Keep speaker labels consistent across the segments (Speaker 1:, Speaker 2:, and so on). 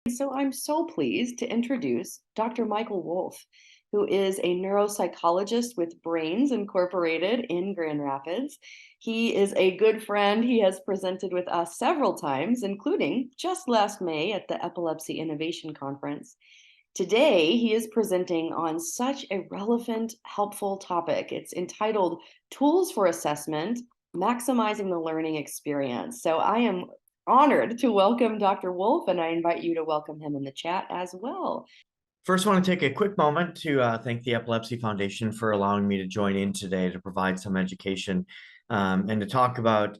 Speaker 1: So I'm so pleased to introduce Dr. Michael Wolff, who is a neuropsychologist with Brains Incorporated in Grand Rapids. He is a good friend. He has presented with us several times, including just last May at the Epilepsy Innovation Conference. Today, he is presenting on such a relevant, helpful topic. It's entitled Tools for Assessment, Maximizing the Learning Experience. So I am honored to welcome Dr. Wolff, and I invite you to welcome him in the chat as well.
Speaker 2: First, I want to take a quick moment to thank the Epilepsy Foundation for allowing me to join in today to provide some education and to talk about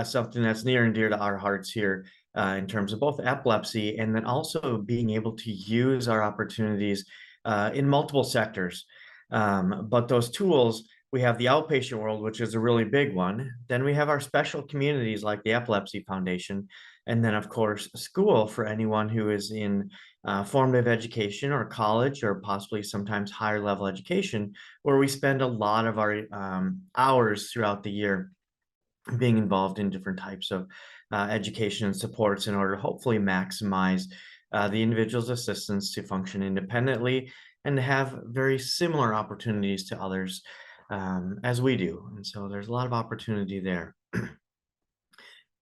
Speaker 2: something that's near and dear to our hearts here in terms of both epilepsy and then also being able to use our opportunities in multiple sectors. But those tools, we have the outpatient world, which is a really big one. Then we have our special communities like the Epilepsy Foundation. And then, of course, school for anyone who is in formative education or college or possibly sometimes higher level education, where we spend a lot of our hours throughout the year being involved in different types of education and supports in order to hopefully maximize the individual's assistance to function independently and to have very similar opportunities to others as we do. And so there's a lot of opportunity there.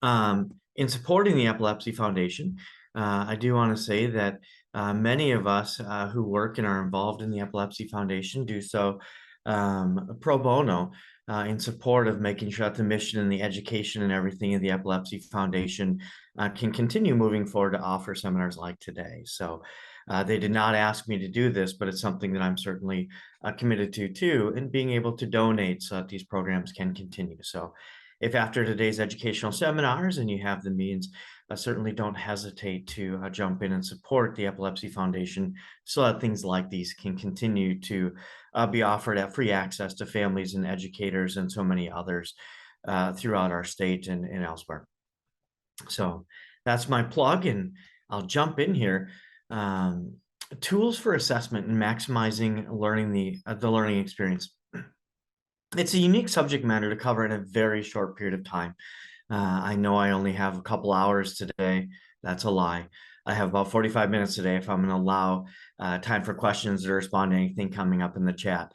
Speaker 2: In supporting the Epilepsy Foundation, I do want to say that many of us who work and are involved in the Epilepsy Foundation do so pro bono in support of making sure that the mission and the education and everything of the Epilepsy Foundation can continue moving forward to offer seminars like today. So they did not ask me to do this, but it's something that I'm certainly committed to too, and being able to donate so that these programs can continue. So if after today's educational seminars and you have the means, certainly don't hesitate to jump in and support the Epilepsy Foundation so that things like these can continue to be offered at free access to families and educators and so many others throughout our state and elsewhere. So that's my plug, and I'll jump in here. Tools for assessment and maximizing learning the learning experience. It's a unique subject matter to cover in a very short period of time. I know I only have a couple hours today. That's a lie. I have about 45 minutes today if I'm going to allow time for questions or respond to anything coming up in the chat.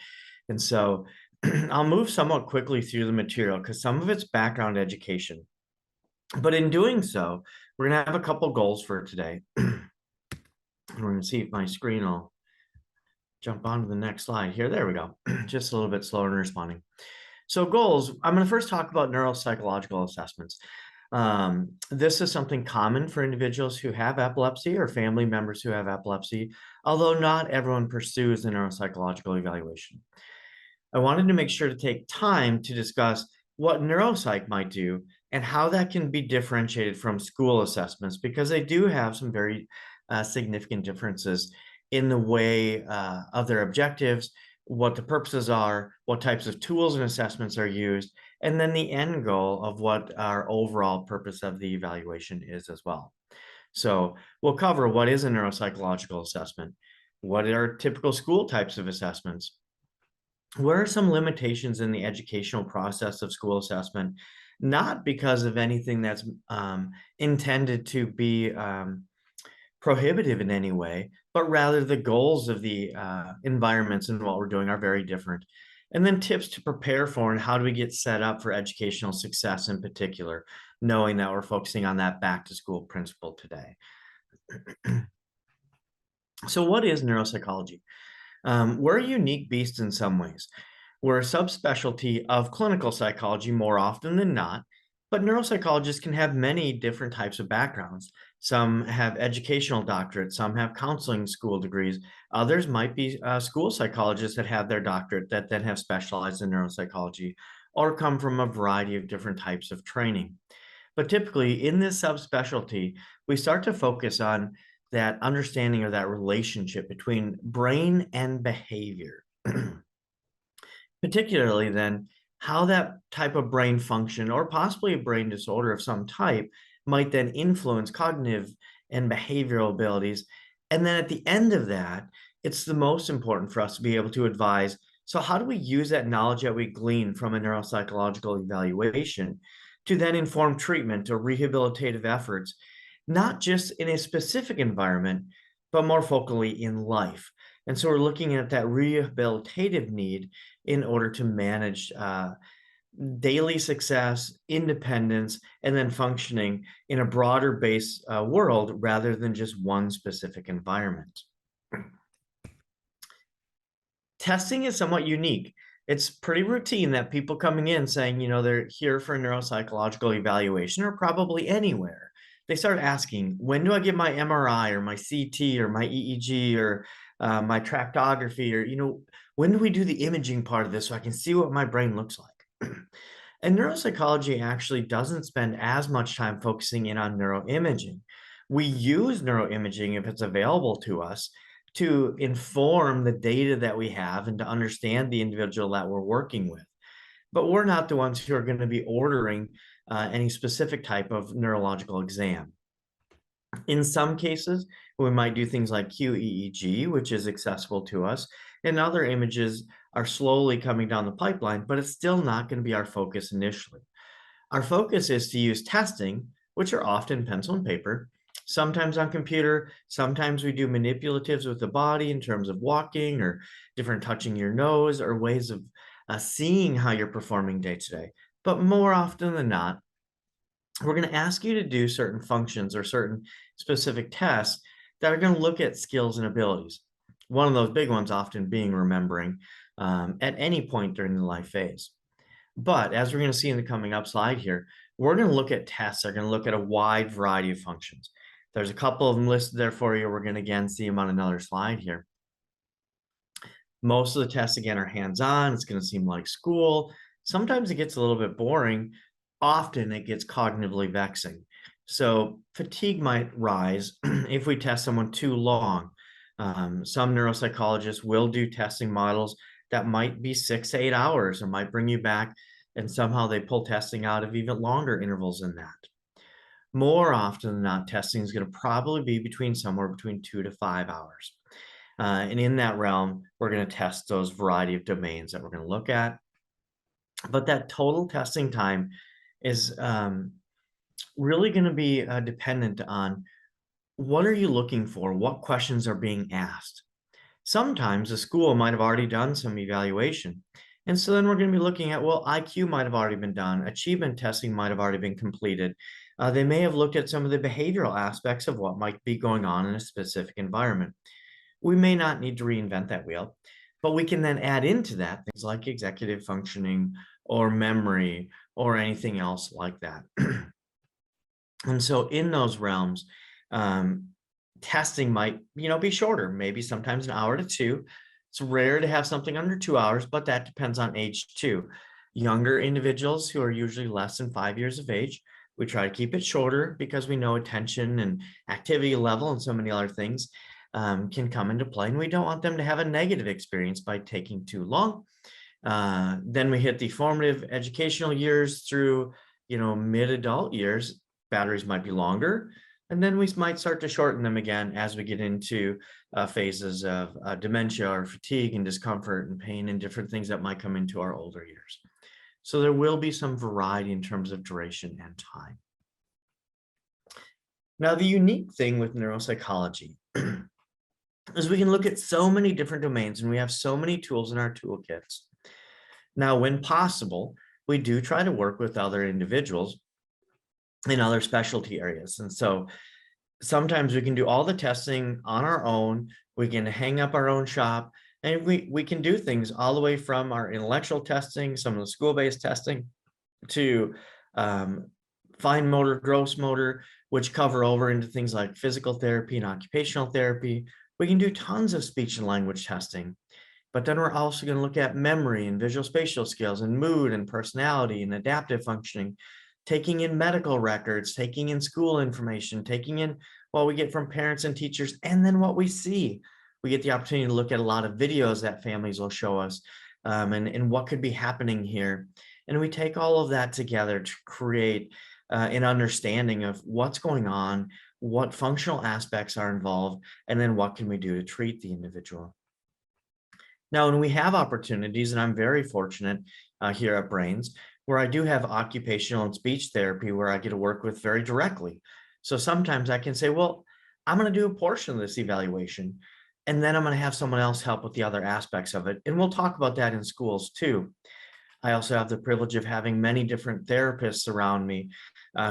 Speaker 2: And so I'll move somewhat quickly through the material because some of it's background education. But in doing so, we're going to have a couple goals for today. We're going to see if my screen will jump on to the next slide here. There we go. Just a little bit slower in responding. So goals, I'm going to first talk about neuropsychological assessments. This is something common for individuals who have epilepsy or family members who have epilepsy, although not everyone pursues the neuropsychological evaluation. I wanted to make sure to take time to discuss what neuropsych might do and how that can be differentiated from school assessments, because they do have some very significant differences in the way of their objectives, what the purposes are, what types of tools and assessments are used, and then the end goal of what our overall purpose of the evaluation is as well. So we'll cover what is a neuropsychological assessment, what are typical school types of assessments, what are some limitations in the educational process of school assessment, not because of anything that's intended to be prohibitive in any way, but rather the goals of the environments and what we're doing are very different. And then tips to prepare for and how do we get set up for educational success in particular, knowing that we're focusing on that back to school principle today. So what is neuropsychology? We're a unique beast in some ways. We're a subspecialty of clinical psychology more often than not, but neuropsychologists can have many different types of backgrounds. Some have educational doctorates, some have counseling school degrees. Others might be school psychologists that have their doctorate that then have specialized in neuropsychology or come from a variety of different types of training. But typically in this subspecialty, we start to focus on that understanding or that relationship between brain and behavior. Particularly then, how that type of brain function or possibly a brain disorder of some type might then influence cognitive and behavioral abilities. And then at the end of that, it's the most important for us to be able to advise, so how do we use that knowledge that we glean from a neuropsychological evaluation to then inform treatment or rehabilitative efforts not just in a specific environment, but more focally in life. And so we're looking at that rehabilitative need in order to manage daily success, independence, and then functioning in a broader base world rather than just one specific environment. Testing is somewhat unique. It's pretty routine that people coming in saying, they're here for a neuropsychological evaluation or probably anywhere. They start asking, when do I get my MRI or my CT or my EEG or my tractography or, when do we do the imaging part of this so I can see what my brain looks like? And neuropsychology actually doesn't spend as much time focusing in on neuroimaging. We use neuroimaging if it's available to us to inform the data that we have and to understand the individual that we're working with. But we're not the ones who are going to be ordering any specific type of neurological exam. In some cases, we might do things like QEEG, which is accessible to us, and other images are slowly coming down the pipeline, but it's still not going to be our focus initially. Our focus is to use testing, which are often pencil and paper, sometimes on computer, sometimes we do manipulatives with the body in terms of walking or different touching your nose or ways of seeing how you're performing day to day. But more often than not, we're going to ask you to do certain functions or certain specific tests that are going to look at skills and abilities. One of those big ones often being remembering at any point during the life phase. But as we're going to see in the coming up slide here, we're going to look at tests that are going to look at a wide variety of functions. There's a couple of them listed there for you. We're going to again see them on another slide here. Most of the tests, again, are hands-on. It's going to seem like school. Sometimes it gets a little bit boring. Often it gets cognitively vexing. So fatigue might rise if we test someone too long. Some neuropsychologists will do testing models that might be 6 to 8 hours or might bring you back, and somehow they pull testing out of even longer intervals than that. More often than not, testing is going to probably be somewhere between 2 to 5 hours. And in that realm, we're going to test those variety of domains that we're going to look at. But that total testing time is really going to be dependent on what are you looking for? What questions are being asked? Sometimes the school might have already done some evaluation. And so then we're going to be looking at, well, IQ might have already been done. Achievement testing might have already been completed. They may have looked at some of the behavioral aspects of what might be going on in a specific environment. We may not need to reinvent that wheel, but we can then add into that things like executive functioning or memory or anything else like that. And so in those realms, testing might, be shorter, maybe sometimes an hour to 2. It's rare to have something under 2 hours, but that depends on age too. Younger individuals who are usually less than 5 years of age, we try to keep it shorter because we know attention and activity level and so many other things can come into play, and we don't want them to have a negative experience by taking too long. Then we hit the formative educational years through, mid-adult years. Batteries might be longer, and then we might start to shorten them again as we get into phases of dementia or fatigue and discomfort and pain and different things that might come into our older years. So there will be some variety in terms of duration and time. Now, the unique thing with neuropsychology is we can look at so many different domains and we have so many tools in our toolkits. Now, when possible, we do try to work with other individuals in other specialty areas. And so sometimes we can do all the testing on our own. We can hang up our own shop, and we can do things all the way from our intellectual testing, some of the school-based testing, to fine motor, gross motor, which cover over into things like physical therapy and occupational therapy. We can do tons of speech and language testing. But then we're also going to look at memory and visual spatial skills and mood and personality and adaptive functioning, taking in medical records, taking in school information, taking in what we get from parents and teachers, and then what we see. We get the opportunity to look at a lot of videos that families will show us and what could be happening here. And we take all of that together to create an understanding of what's going on, what functional aspects are involved, and then what can we do to treat the individual. Now, when we have opportunities, and I'm very fortunate here at Brains, where I do have occupational and speech therapy where I get to work with very directly. So sometimes I can say, well, I'm going to do a portion of this evaluation, and then I'm going to have someone else help with the other aspects of it. And we'll talk about that in schools too. I also have the privilege of having many different therapists around me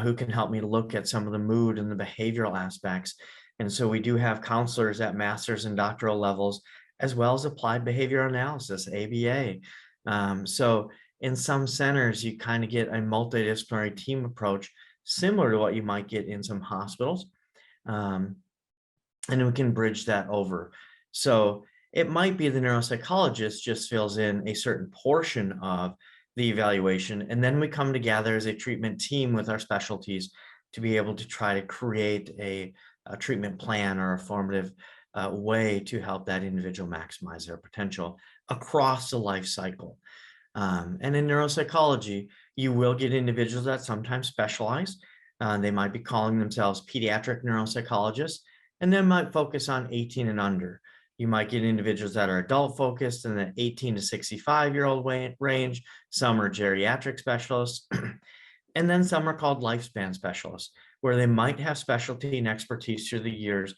Speaker 2: who can help me look at some of the mood and the behavioral aspects. And so we do have counselors at master's and doctoral levels, as well as applied behavioral analysis, ABA. So in some centers, you kind of get a multidisciplinary team approach, similar to what you might get in some hospitals. Um, and we can bridge that over. So it might be the neuropsychologist just fills in a certain portion of the evaluation, and then we come together as a treatment team with our specialties to be able to try to create a treatment plan or a formative way to help that individual maximize their potential across the life cycle. And in neuropsychology, you will get individuals that sometimes specialize. They might be calling themselves pediatric neuropsychologists, and then might focus on 18 and under. You might get individuals that are adult focused in the 18 to 65-year-old range. Some are geriatric specialists. And then some are called lifespan specialists, where they might have specialty and expertise through the years,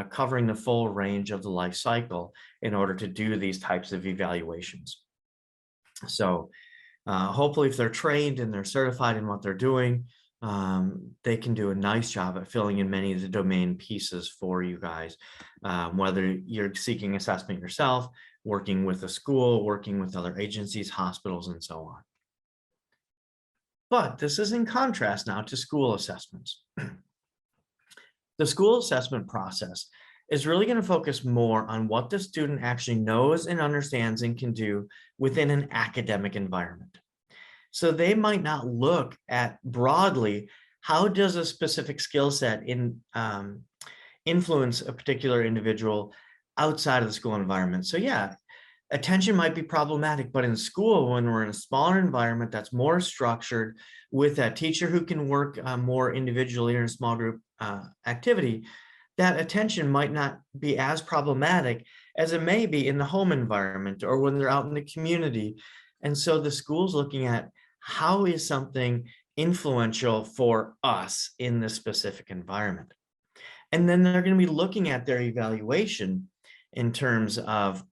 Speaker 2: covering the full range of the life cycle in order to do these types of evaluations. So hopefully if they're trained and they're certified in what they're doing, they can do a nice job at filling in many of the domain pieces for you guys, whether you're seeking assessment yourself, working with a school, working with other agencies, hospitals, and so on. But this is in contrast now to school assessments. The school assessment process is really going to focus more on what the student actually knows and understands and can do within an academic environment. So they might not look at broadly, how does a specific skill set influence a particular individual outside of the school environment? So yeah, attention might be problematic, but in school, when we're in a smaller environment that's more structured with a teacher who can work more individually in a small group activity, that attention might not be as problematic as it may be in the home environment or when they're out in the community. And so the school's looking at how is something influential for us in this specific environment. And then they're going to be looking at their evaluation in terms of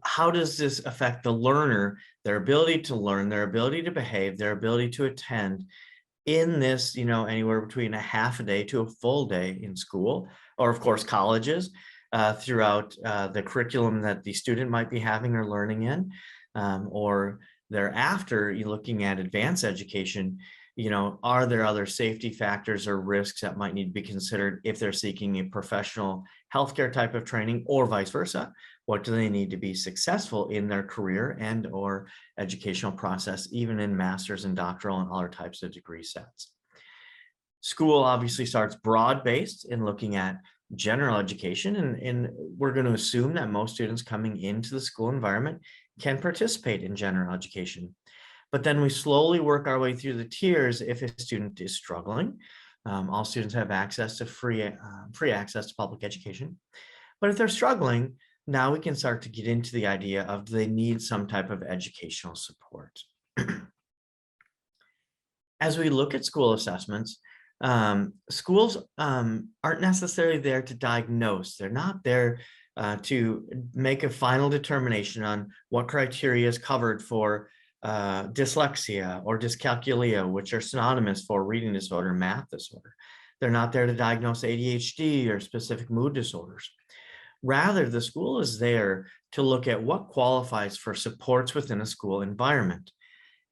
Speaker 2: how does this affect the learner, their ability to learn, their ability to behave, their ability to attend in this, anywhere between a half a day to a full day in school, or of course colleges, throughout the curriculum that the student might be having or learning in, or thereafter, you're looking at advanced education. Are there other safety factors or risks that might need to be considered if they're seeking a professional healthcare type of training, or vice versa? What do they need to be successful in their career and or educational process, even in master's and doctoral and other types of degree sets? School obviously starts broad-based in looking at general education, and we're going to assume that most students coming into the school environment can participate in general education. But then we slowly work our way through the tiers if a student is struggling. All students have access to free access to public education. But if they're struggling, now we can start to get into the idea of, do they need some type of educational support? As we look at school assessments, schools aren't necessarily there to diagnose. They're not there to make a final determination on what criteria is covered for dyslexia or dyscalculia, which are synonymous for reading disorder and math disorder. They're not there to diagnose ADHD or specific mood disorders. Rather, the school is there to look at what qualifies for supports within a school environment.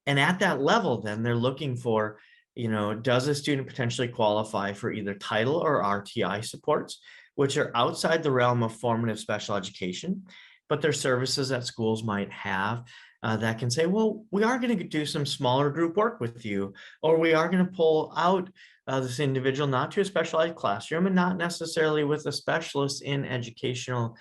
Speaker 2: And at that level, then they're looking for, does a student potentially qualify for either title or RTI supports, which are outside the realm of formative special education, but they're services that schools might have that can say, well, we are going to do some smaller group work with you, or we are going to pull out this individual not to a specialized classroom and not necessarily with a specialist in educational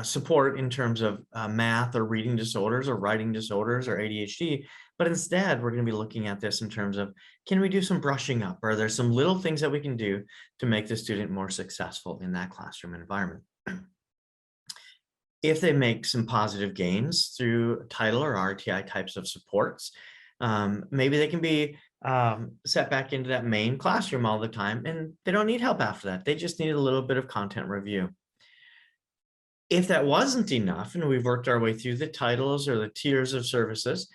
Speaker 2: support in terms of math or reading disorders or writing disorders or ADHD, but instead we're going to be looking at this in terms of, can we do some brushing up? Are there some little things that we can do to make the student more successful in that classroom environment? If they make some positive gains through title or RTI types of supports, maybe they can be set back into that main classroom all the time, and they don't need help after that. They just need a little bit of content review. If that wasn't enough, and we've worked our way through the titles or the tiers of services,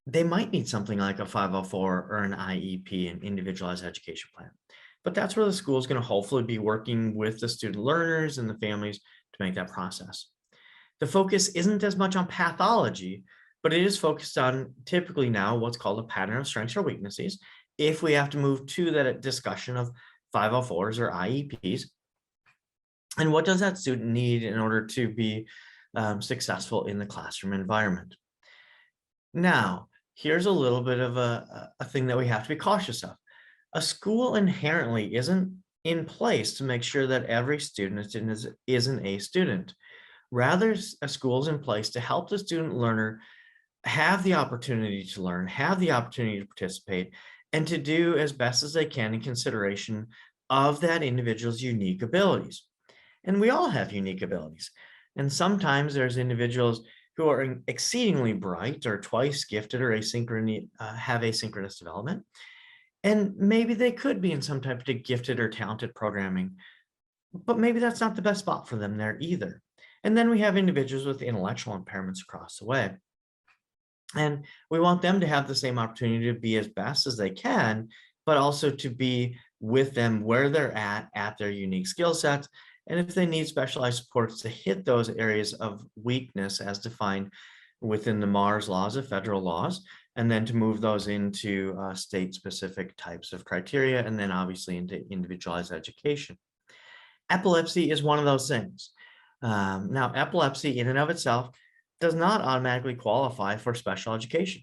Speaker 2: they might need something like a 504 or an IEP, an individualized education plan. But that's where the school is going to hopefully be working with the student learners and the families to make that process. The focus isn't as much on pathology, but it is focused on typically now what's called a pattern of strengths or weaknesses. If we have to move to that discussion of 504s or IEPs, and what does that student need in order to be successful in the classroom environment? Now, here's a little bit of a thing that we have to be cautious of. A school inherently isn't in place to make sure that every student is an A student. Rather, a school is in place to help the student learner have the opportunity to learn, have the opportunity to participate, and to do as best as they can in consideration of that individual's unique abilities. And we all have unique abilities. And sometimes there's individuals who are exceedingly bright or twice gifted or have asynchronous development. And maybe they could be in some type of gifted or talented programming, but maybe that's not the best spot for them there either. And then we have individuals with intellectual impairments across the way. And we want them to have the same opportunity to be as best as they can, but also to be with them where they're at their unique skill sets. And if they need specialized supports to hit those areas of weakness as defined within the Mars laws of federal laws, and then to move those into state-specific types of criteria, and then obviously into individualized education. Epilepsy is one of those things. Now, epilepsy in and of itself does not automatically qualify for special education.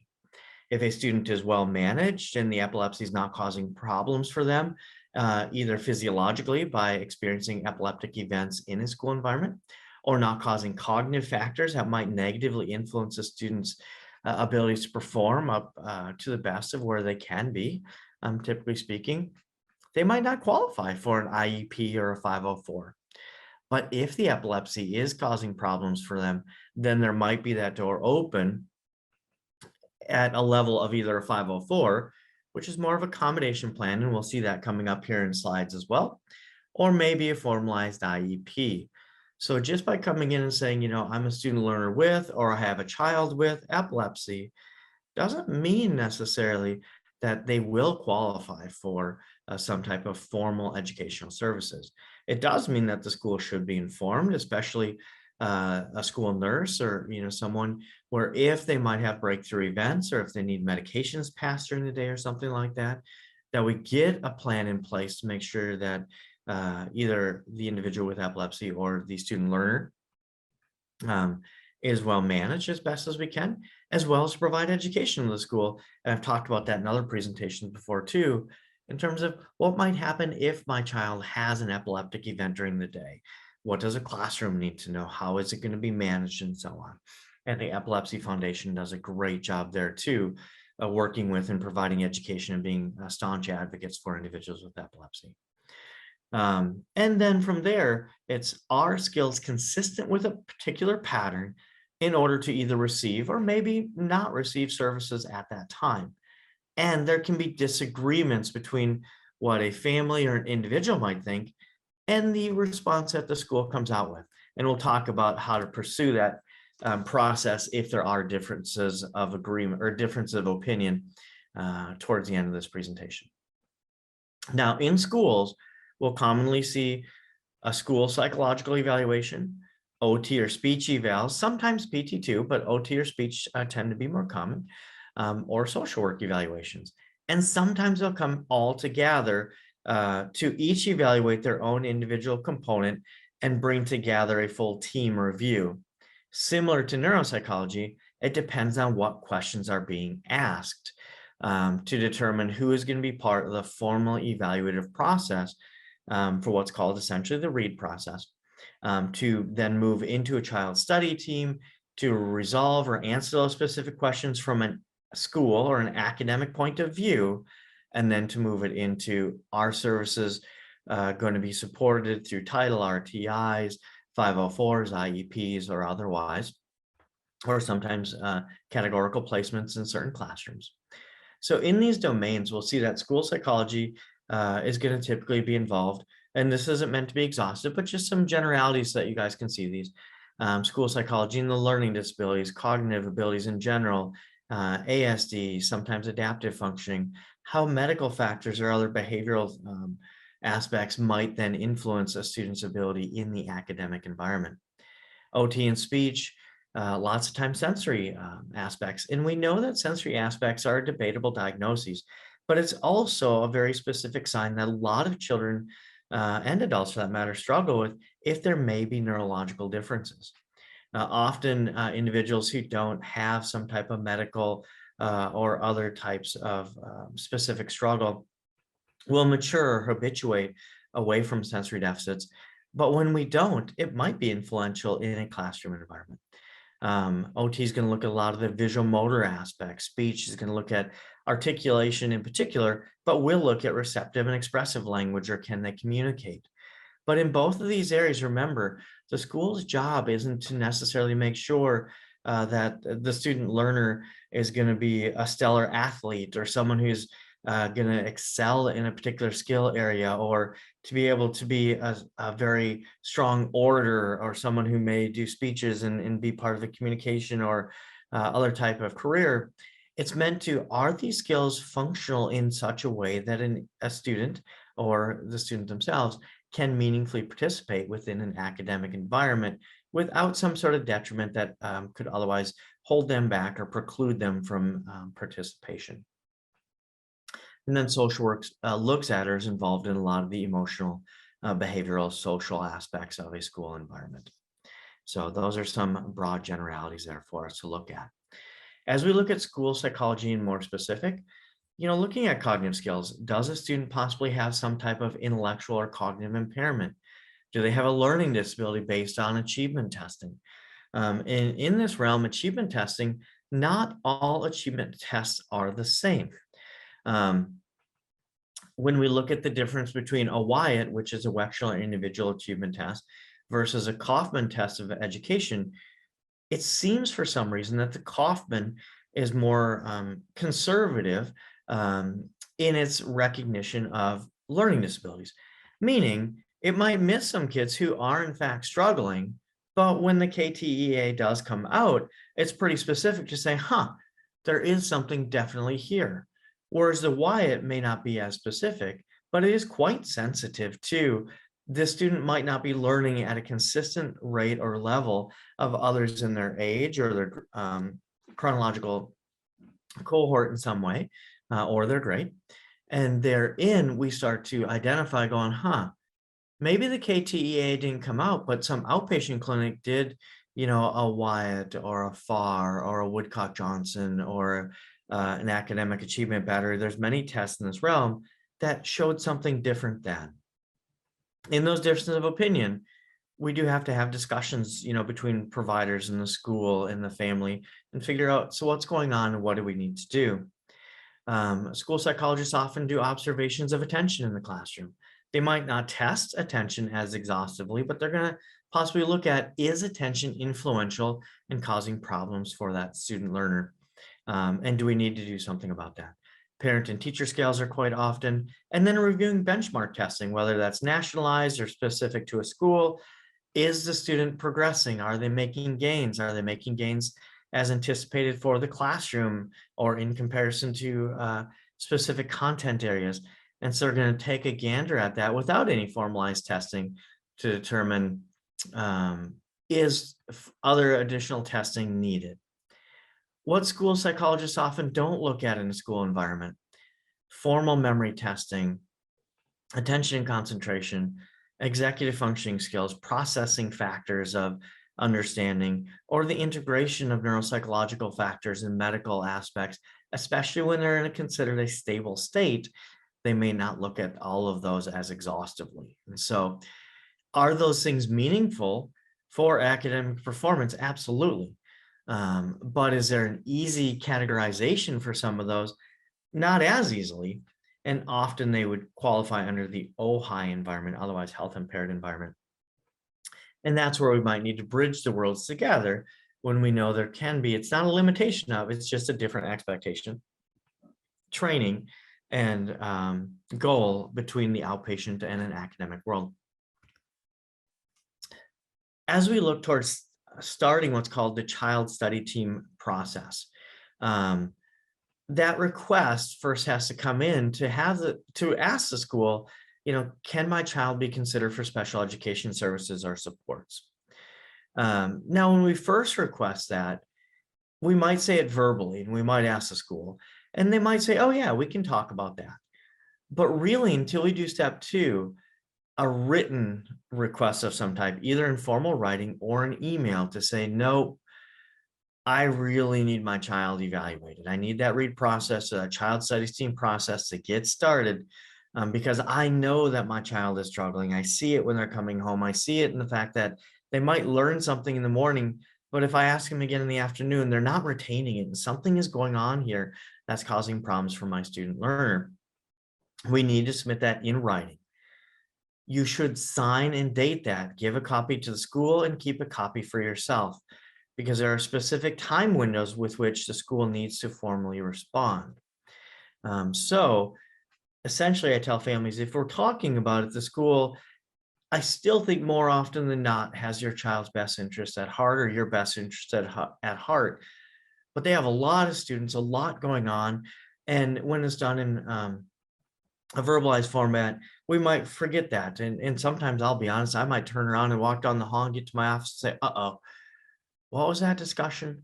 Speaker 2: If a student is well managed and the epilepsy is not causing problems for them, either physiologically by experiencing epileptic events in a school environment, or not causing cognitive factors that might negatively influence a student's abilities to perform up to the best of where they can be, typically speaking, they might not qualify for an IEP or a 504. But if the epilepsy is causing problems for them, then there might be that door open at a level of either a 504, which is more of a accommodation plan, and we'll see that coming up here in slides as well, or maybe a formalized IEP. So just by coming in and saying, I'm a student learner with, or I have a child with epilepsy, doesn't mean necessarily that they will qualify for some type of formal educational services. It does mean that the school should be informed, especially a school nurse or someone where if they might have breakthrough events or if they need medications passed during the day or something like that, that we get a plan in place to make sure that either the individual with epilepsy or the student learner is well managed as best as we can, as well as provide education to the school. And I've talked about that in other presentations before too, in terms of what might happen if my child has an epileptic event during the day. What does a classroom need to know? How is it going to be managed and so on? And the Epilepsy Foundation does a great job there too, working with and providing education and being staunch advocates for individuals with epilepsy. And then from there, it's our skills consistent with a particular pattern in order to either receive or maybe not receive services at that time. And there can be disagreements between what a family or an individual might think and the response that the school comes out with. And we'll talk about how to pursue that process if there are differences of agreement or differences of opinion towards the end of this presentation. Now, in schools, we'll commonly see a school psychological evaluation, OT or speech evals, sometimes PT too, but OT or speech tend to be more common, or social work evaluations. And sometimes they'll come all together to each evaluate their own individual component and bring together a full team review. Similar to neuropsychology, it depends on what questions are being asked to determine who is going to be part of the formal evaluative process for what's called essentially the read process, to then move into a child study team to resolve or answer those specific questions from a school or an academic point of view, and then to move it into our services going to be supported through title RTIs, 504s, IEPs, or otherwise, or sometimes categorical placements in certain classrooms. So in these domains, we'll see that school psychology is going to typically be involved. And this isn't meant to be exhaustive, but just some generalities so that you guys can see these. School psychology and the learning disabilities, cognitive abilities in general, ASD, sometimes adaptive functioning, how medical factors or other behavioral aspects might then influence a student's ability in the academic environment. OT and speech, lots of times sensory aspects. And we know that sensory aspects are debatable diagnoses, but it's also a very specific sign that a lot of children and adults for that matter struggle with if there may be neurological differences. Often individuals who don't have some type of medical or other types of specific struggle will mature or habituate away from sensory deficits. But when we don't, it might be influential in a classroom environment. OT is going to look at a lot of the visual motor aspects. Speech is going to look at articulation in particular, but we'll look at receptive and expressive language, or can they communicate? But in both of these areas, remember, the school's job isn't to necessarily make sure that the student learner is going to be a stellar athlete or someone who's going to excel in a particular skill area, or to be able to be a very strong orator, or someone who may do speeches and be part of the communication or other type of career. It's meant to, are these skills functional in such a way that a student or the student themselves can meaningfully participate within an academic environment without some sort of detriment that could otherwise hold them back or preclude them from participation. And then social work looks at or is involved in a lot of the emotional, behavioral, social aspects of a school environment. So those are some broad generalities there for us to look at. As we look at school psychology and more specific, looking at cognitive skills, does a student possibly have some type of intellectual or cognitive impairment? Do they have a learning disability based on achievement testing? In this realm, achievement testing, not all achievement tests are the same. When we look at the difference between a Wyatt, which is a Wechsler individual achievement test, versus a Kaufman test of education, it seems for some reason that the Kaufman is more conservative in its recognition of learning disabilities, meaning it might miss some kids who are in fact struggling, but when the KTEA does come out, it's pretty specific to say, there is something definitely here. Whereas the Wyatt may not be as specific, but it is quite sensitive to the student might not be learning at a consistent rate or level of others in their age or their chronological cohort in some way, or their grade. And therein, we start to identify going, maybe the KTEA didn't come out, but some outpatient clinic did, a Wyatt or a FAR or a Woodcock-Johnson or an academic achievement battery. There's many tests in this realm that showed something different than. In those differences of opinion, we do have to have discussions, between providers and the school and the family and figure out, so what's going on and what do we need to do? School psychologists often do observations of attention in the classroom. They might not test attention as exhaustively, but they're going to possibly look at, is attention influential in causing problems for that student learner? And do we need to do something about that? Parent and teacher scales are quite often, and then reviewing benchmark testing, whether that's nationalized or specific to a school. Is the student progressing? Are they making gains? Are they making gains as anticipated for the classroom or in comparison to specific content areas? And so we're going to take a gander at that without any formalized testing to determine, is other additional testing needed? What school psychologists often don't look at in a school environment: formal memory testing, attention and concentration, executive functioning skills, processing factors of understanding, or the integration of neuropsychological factors and medical aspects, especially when they're considered a stable state. They may not look at all of those as exhaustively. And so, are those things meaningful for academic performance? Absolutely. But is there an easy categorization for some of those? Not as easily. And often they would qualify under the OHI environment, otherwise health impaired environment. And that's where we might need to bridge the worlds together when we know there can be, it's not a limitation of, it's just a different expectation. training and goal between the outpatient and an academic world. As we look towards starting what's called the child study team process, that request first has to come in to ask the school, can my child be considered for special education services or supports? Now, when we first request that, we might say it verbally and we might ask the school, and they might say, oh yeah, we can talk about that. But really, until we do step 2, a written request of some type, either in formal writing or an email to say, no, I really need my child evaluated. I need that read process, child studies team process to get started, because I know that my child is struggling. I see it when they're coming home. I see it in the fact that they might learn something in the morning, but if I ask them again in the afternoon, they're not retaining it. And something is going on here that's causing problems for my student learner. We need to submit that in writing. You should sign and date that, give a copy to the school and keep a copy for yourself, because there are specific time windows with which the school needs to formally respond. So essentially, I tell families, if we're talking about it, the school, I still think more often than not has your child's best interest at heart, or your best interest at heart. But they have a lot of students, a lot going on. And when it's done in a verbalized format, we might forget that. And sometimes, I'll be honest, I might turn around and walk down the hall and get to my office and say, uh-oh, what was that discussion?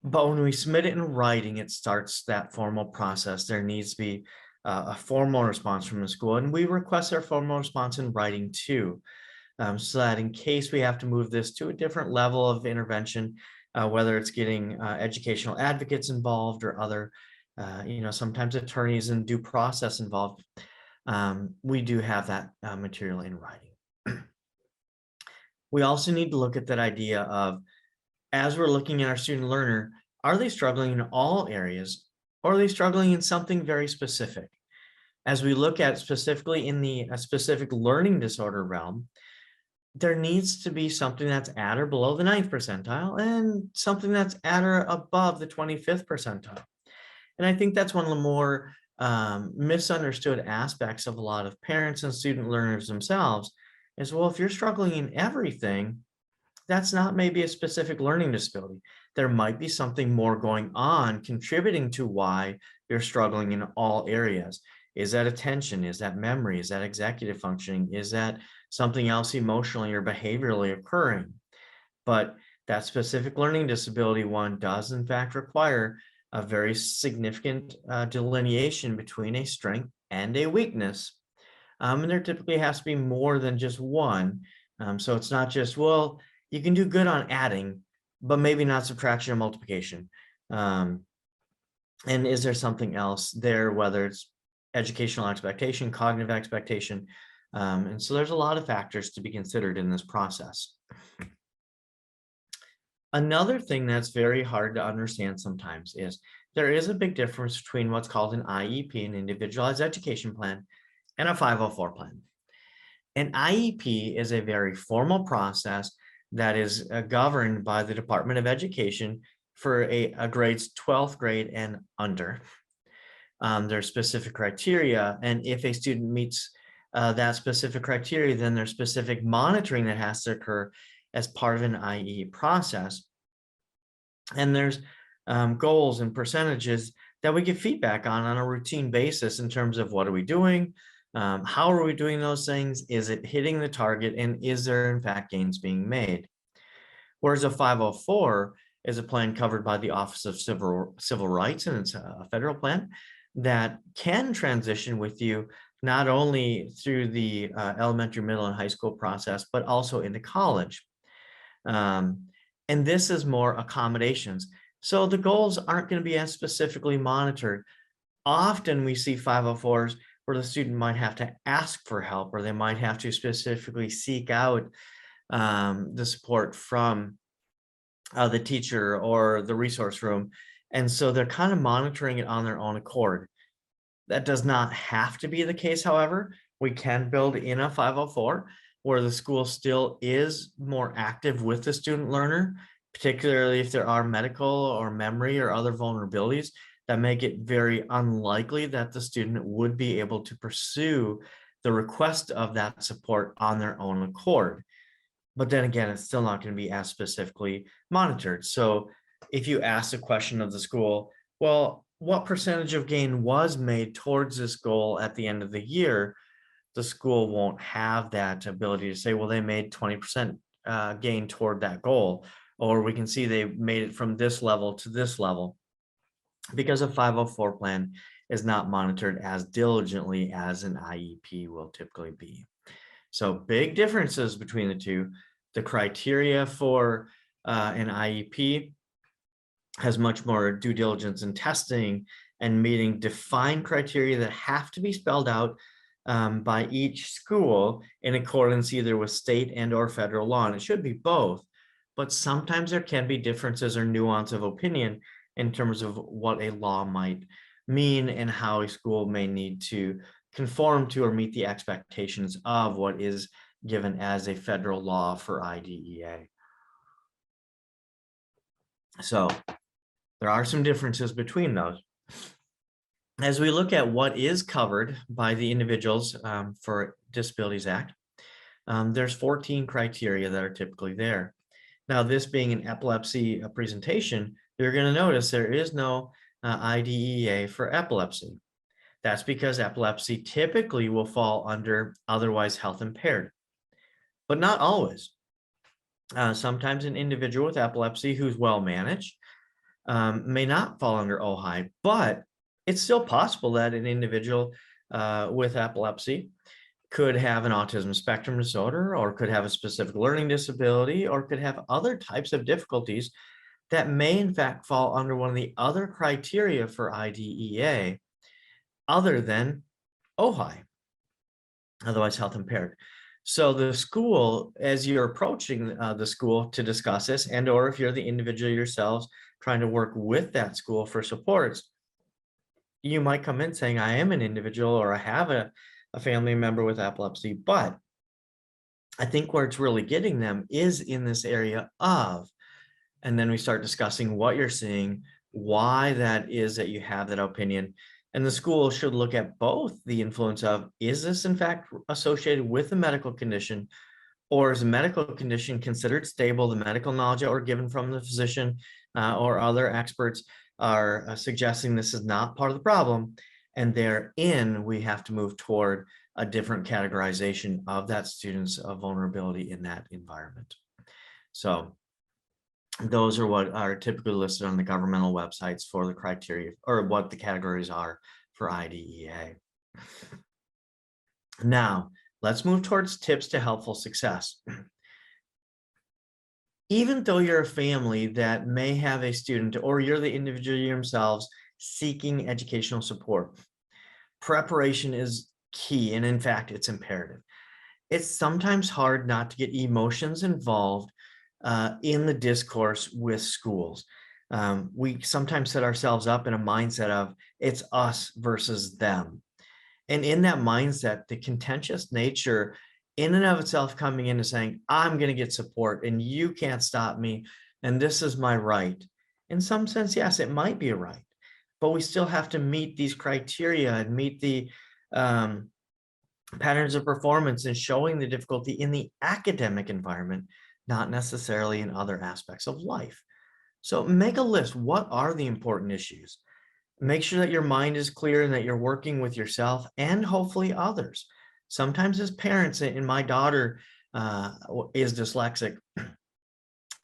Speaker 2: But when we submit it in writing, it starts that formal process. There needs to be a formal response from the school, and we request our formal response in writing too, so that in case we have to move this to a different level of intervention, whether it's getting educational advocates involved or other, sometimes attorneys and due process involved, we do have that material in writing. We also need to look at that idea of, as we're looking at our student learner, are they struggling in all areas, or are they struggling in something very specific? As we look at specifically in the specific learning disorder realm, there needs to be something that's at or below the 9th percentile and something that's at or above the 25th percentile. And I think that's one of the more misunderstood aspects of a lot of parents and student learners themselves is, well, if you're struggling in everything, that's not maybe a specific learning disability. There might be something more going on contributing to why you're struggling in all areas. Is that attention? Is that memory? Is that executive functioning? Is that something else emotionally or behaviorally occurring? But that specific learning disability one does in fact require a very significant delineation between a strength and a weakness. And there typically has to be more than just one. So it's not just, well, you can do good on adding, but maybe not subtraction or multiplication. And is there something else there, whether it's educational expectation, cognitive expectation? And so there's a lot of factors to be considered in this process. Another thing that's very hard to understand sometimes is there is a big difference between what's called an IEP, an individualized education plan, and a 504 plan. An IEP is a very formal process that is governed by the Department of Education for a grades 12th grade and under. There's specific criteria, and if a student meets that specific criteria, then there's specific monitoring that has to occur as part of an IE process. And there's goals and percentages that we get feedback on a routine basis in terms of what are we doing, how are we doing those things, is it hitting the target, and is there in fact gains being made? Whereas a 504 is a plan covered by the Office of Civil Rights, and it's a federal plan that can transition with you not only through the elementary, middle, and high school process, but also into college. And this is more accommodations. So the goals aren't going to be as specifically monitored. Often we see 504s where the student might have to ask for help, or they might have to specifically seek out the support from the teacher or the resource room. And so they're kind of monitoring it on their own accord. That does not have to be the case, however. We can build in a 504 where the school still is more active with the student learner, particularly if there are medical or memory or other vulnerabilities that make it very unlikely that the student would be able to pursue the request of that support on their own accord. But then again, it's still not going to be as specifically monitored. So if you ask a question of the school, well, what percentage of gain was made towards this goal at the end of the year? The school won't have that ability to say, well, they made 20% gain toward that goal, or we can see they made it from this level to this level, because a 504 plan is not monitored as diligently as an IEP will typically be. So big differences between the two. The criteria for an IEP has much more due diligence and testing and meeting defined criteria that have to be spelled out by each school in accordance either with state and or federal law. And it should be both, but sometimes there can be differences or nuance of opinion in terms of what a law might mean and how a school may need to conform to or meet the expectations of what is given as a federal law for IDEA. So there are some differences between those. As we look at what is covered by the Individuals for Disabilities Act, there's 14 criteria that are typically there. Now, this being an epilepsy presentation, you're going to notice there is no IDEA for epilepsy. That's because epilepsy typically will fall under otherwise health impaired, but not always. Sometimes an individual with epilepsy who's well managed may not fall under OHI, but it's still possible that an individual with epilepsy could have an autism spectrum disorder, or could have a specific learning disability, or could have other types of difficulties that may in fact fall under one of the other criteria for IDEA other than OHI, otherwise health impaired. So the school, as you're approaching the school to discuss this, and or if you're the individual yourselves trying to work with that school for supports, you might come in saying, I am an individual, or I have a family member with epilepsy, but I think where it's really getting them is in this area of, and then we start discussing what you're seeing, why that is that you have that opinion. And the school should look at both the influence of, is this in fact associated with a medical condition, or is a medical condition considered stable? The medical knowledge or given from the physician or other experts are suggesting this is not part of the problem. And therein, we have to move toward a different categorization of that student's vulnerability in that environment. So those are what are typically listed on the governmental websites for the criteria, or what the categories are for IDEA. Now, let's move towards tips to helpful success. Even though you're a family that may have a student, or you're the individual yourselves seeking educational support, preparation is key, and in fact, it's imperative. It's sometimes hard not to get emotions involved in the discourse with schools. We sometimes set ourselves up in a mindset of it's us versus them. And in that mindset, the contentious nature in and of itself coming in and saying, I'm going to get support and you can't stop me, and this is my right. In some sense, yes, it might be a right, but we still have to meet these criteria and meet the patterns of performance and showing the difficulty in the academic environment, not necessarily in other aspects of life. So make a list. What are the important issues? Make sure that your mind is clear and that you're working with yourself and hopefully others. Sometimes as parents, and my daughter is dyslexic,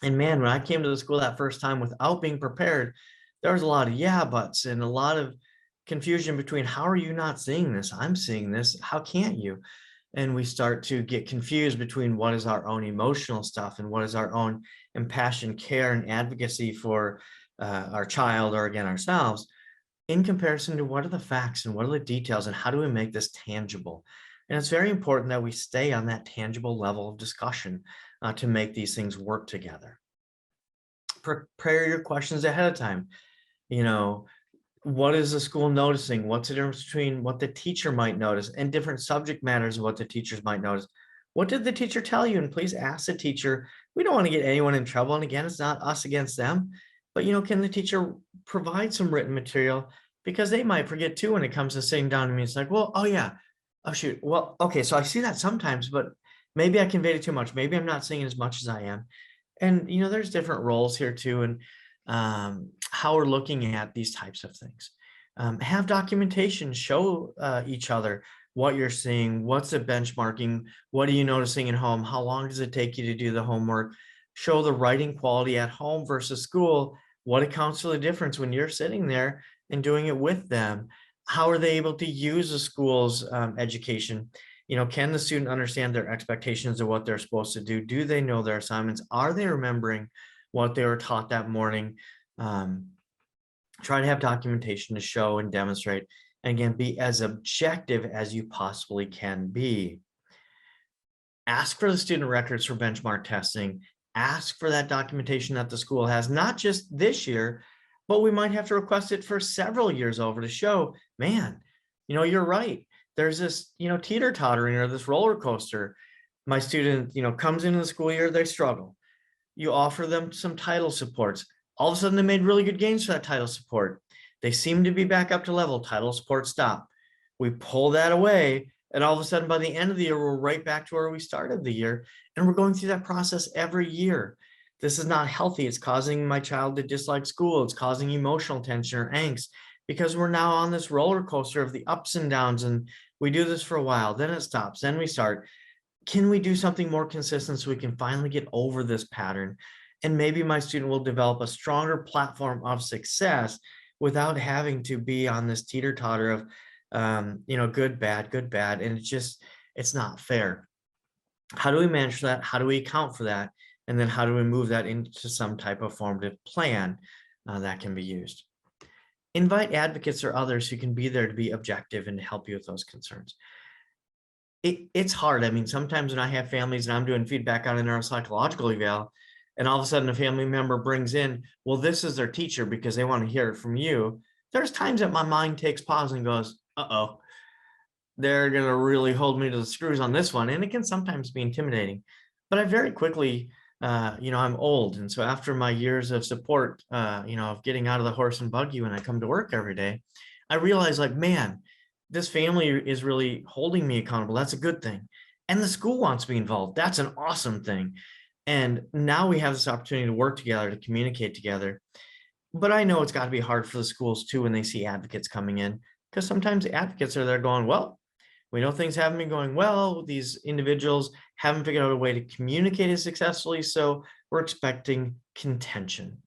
Speaker 2: and man, when I came to the school that first time without being prepared, there was a lot of yeah buts and a lot of confusion between, how are you not seeing this? I'm seeing this. How can't you? And we start to get confused between what is our own emotional stuff and what is our own impassioned care and advocacy for our child, or again, ourselves, in comparison to what are the facts and what are the details and how do we make this tangible? And it's very important that we stay on that tangible level of discussion to make these things work together. Prepare your questions ahead of time. You know, what is the school noticing? What's the difference between what the teacher might notice and different subject matters of what the teachers might notice? What did the teacher tell you? And please ask the teacher. We don't want to get anyone in trouble. And again, it's not us against them, But, can the teacher provide some written material? Because they might forget too when it comes to sitting down to me. It's like, well, oh yeah, oh shoot. Well, okay, so I see that sometimes, but maybe I conveyed it too much. Maybe I'm not saying as much as I am. And there's different roles here too, and how we're looking at these types of things. Have documentation, show each other what you're seeing, what's the benchmarking, what are you noticing at home, how long does it take you to do the homework, show the writing quality at home versus school, what accounts for the difference when you're sitting there and doing it with them. How are they able to use the school's education? Can the student understand their expectations of what they're supposed to do? Do they know their assignments? Are they remembering what they were taught that morning? Try to have documentation to show and demonstrate, and again, be as objective as you possibly can be. Ask for the student records for benchmark testing. Ask for that documentation that the school has, not just this year, but we might have to request it for several years over to show, man, you're right. There's this, teeter-tottering or this roller coaster. My student, comes into the school year, they struggle. You offer them some title supports. All of a sudden, they made really good gains for that title support. They seem to be back up to level. Title support stop. We pull that away, and all of a sudden, by the end of the year, we're right back to where we started the year, and we're going through that process every year. This is not healthy. It's causing my child to dislike school. It's causing emotional tension or angst because we're now on this roller coaster of the ups and downs, and we do this for a while, then it stops, then we start. Can we do something more consistent so we can finally get over this pattern? And maybe my student will develop a stronger platform of success without having to be on this teeter-totter of, good, bad, good, bad. And it's not fair. How do we manage that? How do we account for that? And then how do we move that into some type of formative plan that can be used? Invite advocates or others who can be there to be objective and to help you with those concerns. It's hard. I mean, sometimes when I have families and I'm doing feedback on a neuropsychological eval, and all of a sudden a family member brings in, well, this is their teacher because they want to hear it from you. There's times that my mind takes pause and goes, uh-oh, they're going to really hold me to the screws on this one. And it can sometimes be intimidating. But I very quickly, I'm old. And so after my years of support, of getting out of the horse and buggy when I come to work every day, I realized like, man, this family is really holding me accountable. That's a good thing. And the school wants me involved. That's an awesome thing. And now we have this opportunity to work together, to communicate together. But I know it's got to be hard for the schools too when they see advocates coming in, because sometimes the advocates are there going, well, we know things haven't been going well. These individuals haven't figured out a way to communicate it successfully. So we're expecting contention.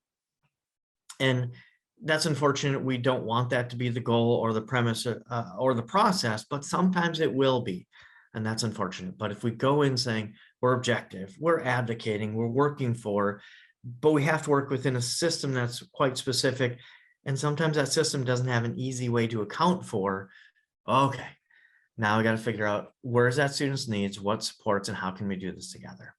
Speaker 2: And that's unfortunate. We don't want that to be the goal or the premise or the process, but sometimes it will be. And that's unfortunate. But if we go in saying we're objective, we're advocating, we're working for, but we have to work within a system that's quite specific. And sometimes that system doesn't have an easy way to account for, okay, now we got to figure out where's that student's needs, what supports, and how can we do this together.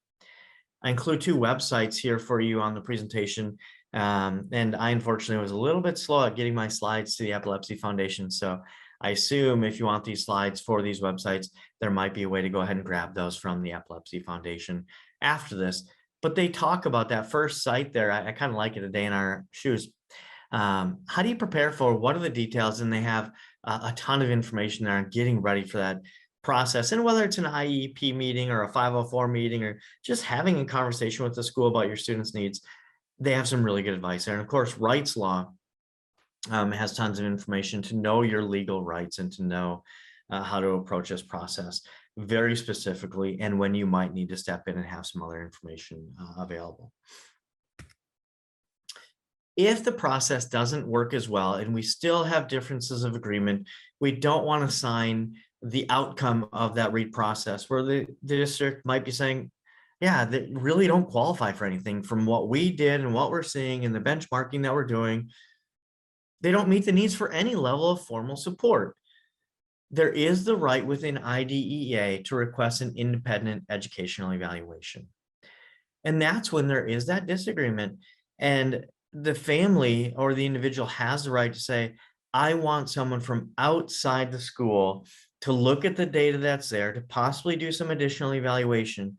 Speaker 2: I include 2 websites here for you on the presentation. And I unfortunately was a little bit slow at getting my slides to the Epilepsy Foundation. So I assume if you want these slides for these websites, there might be a way to go ahead and grab those from the Epilepsy Foundation after this. But they talk about that first site there. I kind of like it, a day in our shoes. How do you prepare for, what are the details? And they have a ton of information there on getting ready for that process. And whether it's an IEP meeting or a 504 meeting or just having a conversation with the school about your students' needs, they have some really good advice there. And of course, rights law has tons of information to know your legal rights and to know how to approach this process very specifically, and when you might need to step in and have some other information available. If the process doesn't work as well and we still have differences of agreement, we don't want to sign the outcome of that read process where the district might be saying, yeah, they really don't qualify for anything from what we did and what we're seeing and the benchmarking that we're doing. They don't meet the needs for any level of formal support. There is the right within IDEA to request an independent educational evaluation. And that's when there is that disagreement. And the family or the individual has the right to say, I want someone from outside the school to look at the data that's there, to possibly do some additional evaluation,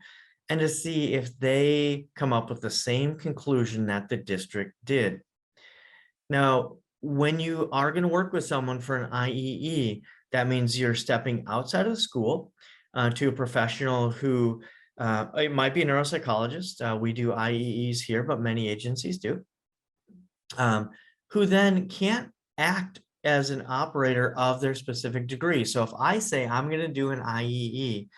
Speaker 2: and to see if they come up with the same conclusion that the district did. Now, when you are going to work with someone for an IEE, that means you're stepping outside of the school to a professional who it might be a neuropsychologist. We do IEEs here, but many agencies do, who then can't act as an operator of their specific degree. So if I say I'm going to do an IEE,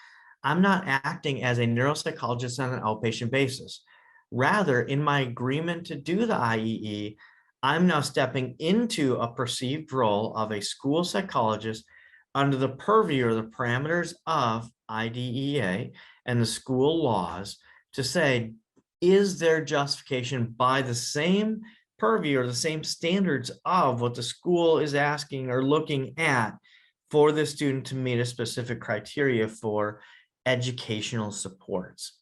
Speaker 2: I'm not acting as a neuropsychologist on an outpatient basis. Rather, in my agreement to do the IEE, I'm now stepping into a perceived role of a school psychologist under the purview or the parameters of IDEA and the school laws to say, is there justification by the same purview or the same standards of what the school is asking or looking at for the student to meet a specific criteria for educational supports.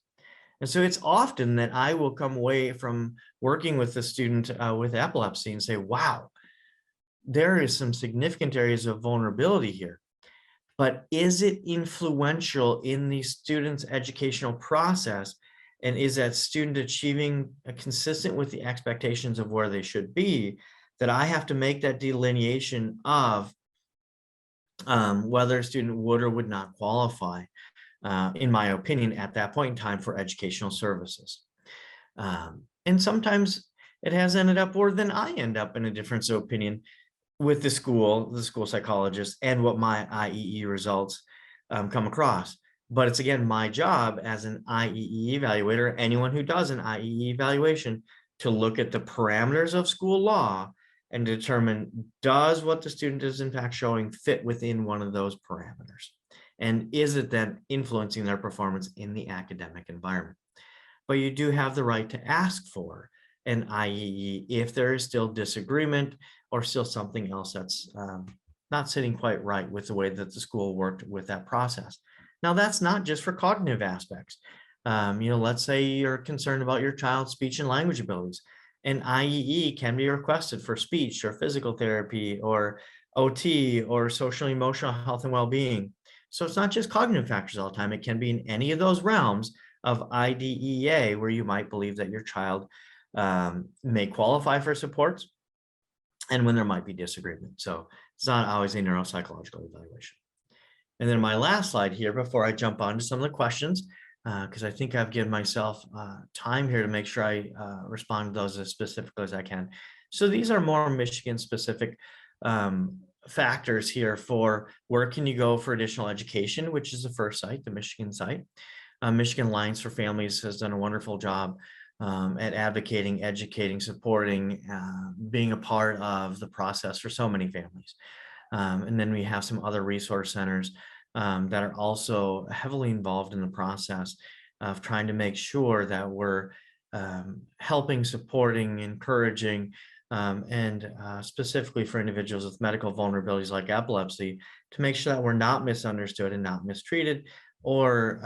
Speaker 2: And so it's often that I will come away from working with the student with epilepsy and say, wow, there is some significant areas of vulnerability here. But is it influential in the student's educational process? And is that student achieving consistent with the expectations of where they should be, that I have to make that delineation of whether a student would or would not qualify, in my opinion, at that point in time for educational services. And sometimes it has ended up where then I end up in a difference of opinion with the school psychologist, and what my IEE results come across. But it's again my job as an IEE evaluator, anyone who does an IEE evaluation, to look at the parameters of school law and determine, does what the student is in fact showing fit within one of those parameters? And is it then influencing their performance in the academic environment? But you do have the right to ask for an IEE if there is still disagreement or still something else that's not sitting quite right with the way that the school worked with that process. Now, that's not just for cognitive aspects. Let's say you're concerned about your child's speech and language abilities. An IEE can be requested for speech or physical therapy or OT or social emotional health and well-being. So it's not just cognitive factors all the time. It can be in any of those realms of IDEA where you might believe that your child may qualify for supports and when there might be disagreement. So it's not always a neuropsychological evaluation. And then my last slide here before I jump on to some of the questions, because I think I've given myself time here to make sure I respond to those as specifically as I can. So these are more Michigan specific factors here for where can you go for additional education, which is the first site, the Michigan site. Michigan Alliance for Families has done a wonderful job at advocating, educating, supporting, being a part of the process for so many families. And then we have some other resource centers that are also heavily involved in the process of trying to make sure that we're helping, supporting, encouraging, and specifically for individuals with medical vulnerabilities like epilepsy, to make sure that we're not misunderstood and not mistreated, or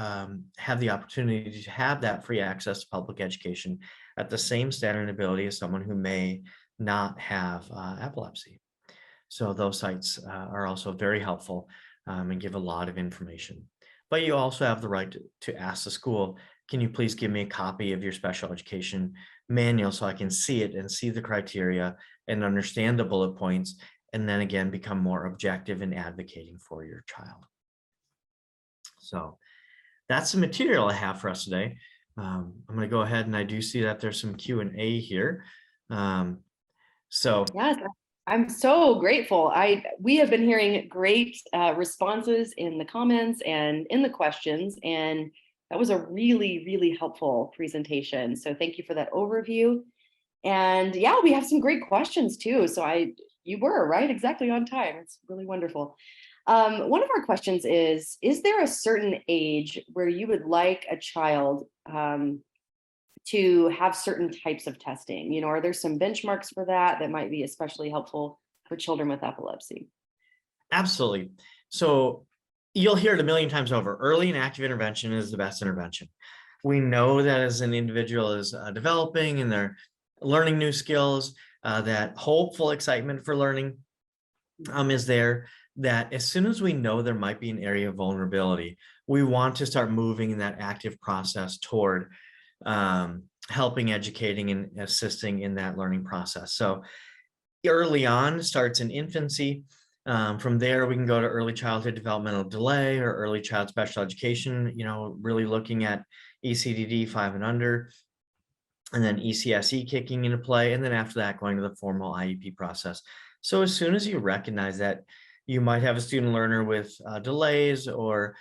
Speaker 2: have the opportunity to have that free access to public education at the same standard and ability as someone who may not have epilepsy. So those sites are also very helpful and give a lot of information. But you also have the right to ask the school, can you please give me a copy of your special education manual so I can see it and see the criteria and understand the bullet points, and then again, become more objective in advocating for your child. So that's the material I have for us today. I'm going to go ahead, and I do see that there's some Q&A here.
Speaker 1: Yes, I'm so grateful. We have been hearing great responses in the comments and in the questions, and that was a really, really helpful presentation. So thank you for that overview. And yeah, we have some great questions too. So you were right exactly on time. It's really wonderful. One of our questions is there a certain age where you would like a child to have certain types of testing? You know, are there some benchmarks for that might be especially helpful for children with epilepsy?
Speaker 2: Absolutely. So you'll hear it a million times over. Early and active intervention is the best intervention. We know that as an individual is developing and they're learning new skills, that hopeful excitement for learning is there, that as soon as we know there might be an area of vulnerability, we want to start moving in that active process toward helping, educating, and assisting in that learning process. So early on starts in infancy. From there, we can go to early childhood developmental delay or early child special education, really looking at ECDD 5 and under, and then ECSE kicking into play. And then after that, going to the formal IEP process. So as soon as you recognize that you might have a student learner with delays or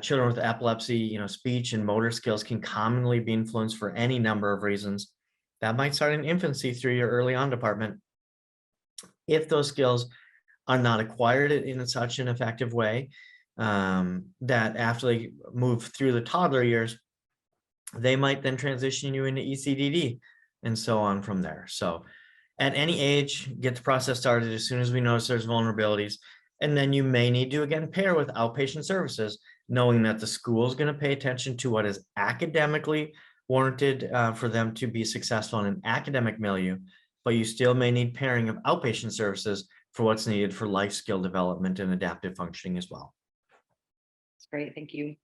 Speaker 2: children with epilepsy, speech and motor skills can commonly be influenced for any number of reasons. That might start in infancy through your early on department. If those skills are not acquired in such an effective way, that after they move through the toddler years, they might then transition you into ECDD and so on from there. So at any age, get the process started as soon as we notice there's vulnerabilities. And then you may need to, again, pair with outpatient services, knowing that the school is going to pay attention to what is academically warranted for them to be successful in an academic milieu, but you still may need pairing of outpatient services for what's needed for life skill development and adaptive functioning as well.
Speaker 1: That's great. Thank you.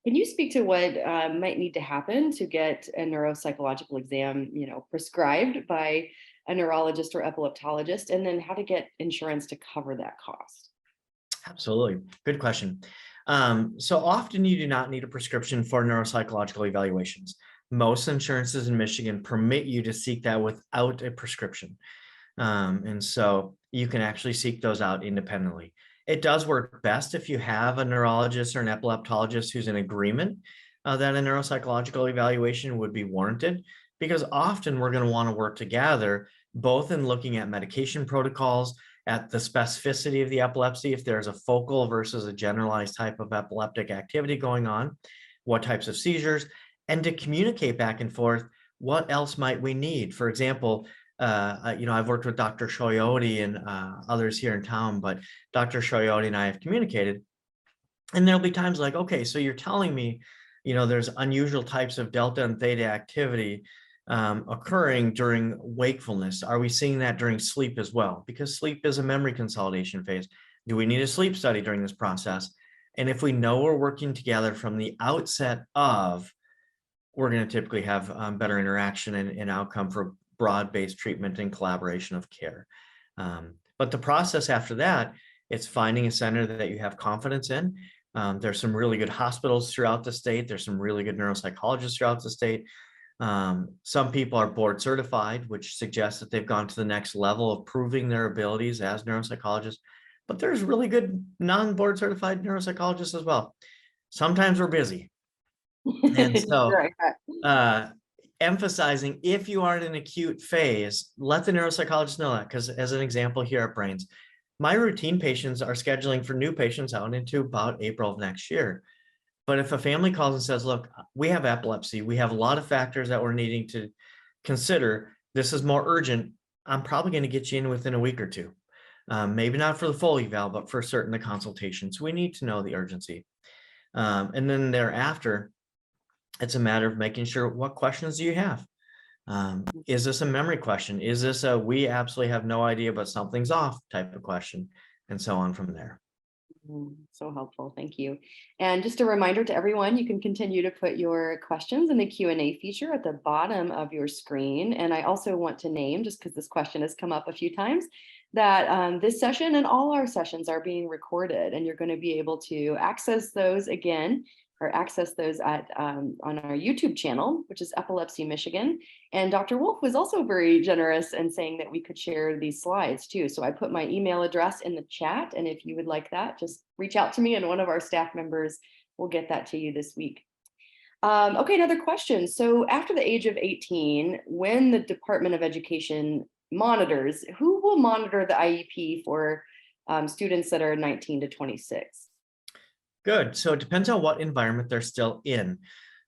Speaker 1: Can you speak to what might need to happen to get a neuropsychological exam, prescribed by a neurologist or epileptologist, and then how to get insurance to cover that cost?
Speaker 2: Absolutely. Good question. So often you do not need a prescription for neuropsychological evaluations. Most insurances in Michigan permit you to seek that without a prescription. And so you can actually seek those out independently. It does work best if you have a neurologist or an epileptologist who's in agreement that a neuropsychological evaluation would be warranted, because often we're going to want to work together, both in looking at medication protocols, at the specificity of the epilepsy, if there's a focal versus a generalized type of epileptic activity going on, what types of seizures, and to communicate back and forth, what else might we need? For example, I've worked with Dr. Shoyoti and others here in town, but Dr. Shoyoti and I have communicated, and there'll be times like, okay, so you're telling me, there's unusual types of delta and theta activity occurring during wakefulness. Are we seeing that during sleep as well? Because sleep is a memory consolidation phase. Do we need a sleep study during this process? And if we know we're working together from the outset of, we're going to typically have better interaction and outcome for broad-based treatment and collaboration of care. But the process after that, it's finding a center that you have confidence in. There's some really good hospitals throughout the state. There's some really good neuropsychologists throughout the state. Some people are board certified, which suggests that they've gone to the next level of proving their abilities as neuropsychologists. But there's really good non-board certified neuropsychologists as well. Sometimes we're busy. And so emphasizing, if you are in an acute phase, let the neuropsychologist know that, because as an example here at Brains, my routine patients are scheduling for new patients out into about April of next year. But if a family calls and says, look, we have epilepsy, we have a lot of factors that we're needing to consider, this is more urgent, I'm probably going to get you in within a week or two. Maybe not for the full eval, but for certain the consultations. We need to know the urgency. And then thereafter, it's a matter of making sure, what questions do you have? Is this a memory question? Is this a we absolutely have no idea but something's off type of question? And so on from there.
Speaker 1: So helpful. Thank you. And just a reminder to everyone, you can continue to put your questions in the Q&A feature at the bottom of your screen. And I also want to name, just because this question has come up a few times, that this session and all our sessions are being recorded, and you're going to be able to access those again, or access those at on our YouTube channel, which is Epilepsy Michigan. And Dr. Wolff was also very generous in saying that we could share these slides too. So I put my email address in the chat, and if you would like that, just reach out to me and one of our staff members will get that to you this week. Okay, another question. So after the age of 18, when the Department of Education monitors, who will monitor the IEP for students that are 19 to 26?
Speaker 2: Good. So it depends on what environment they're still in.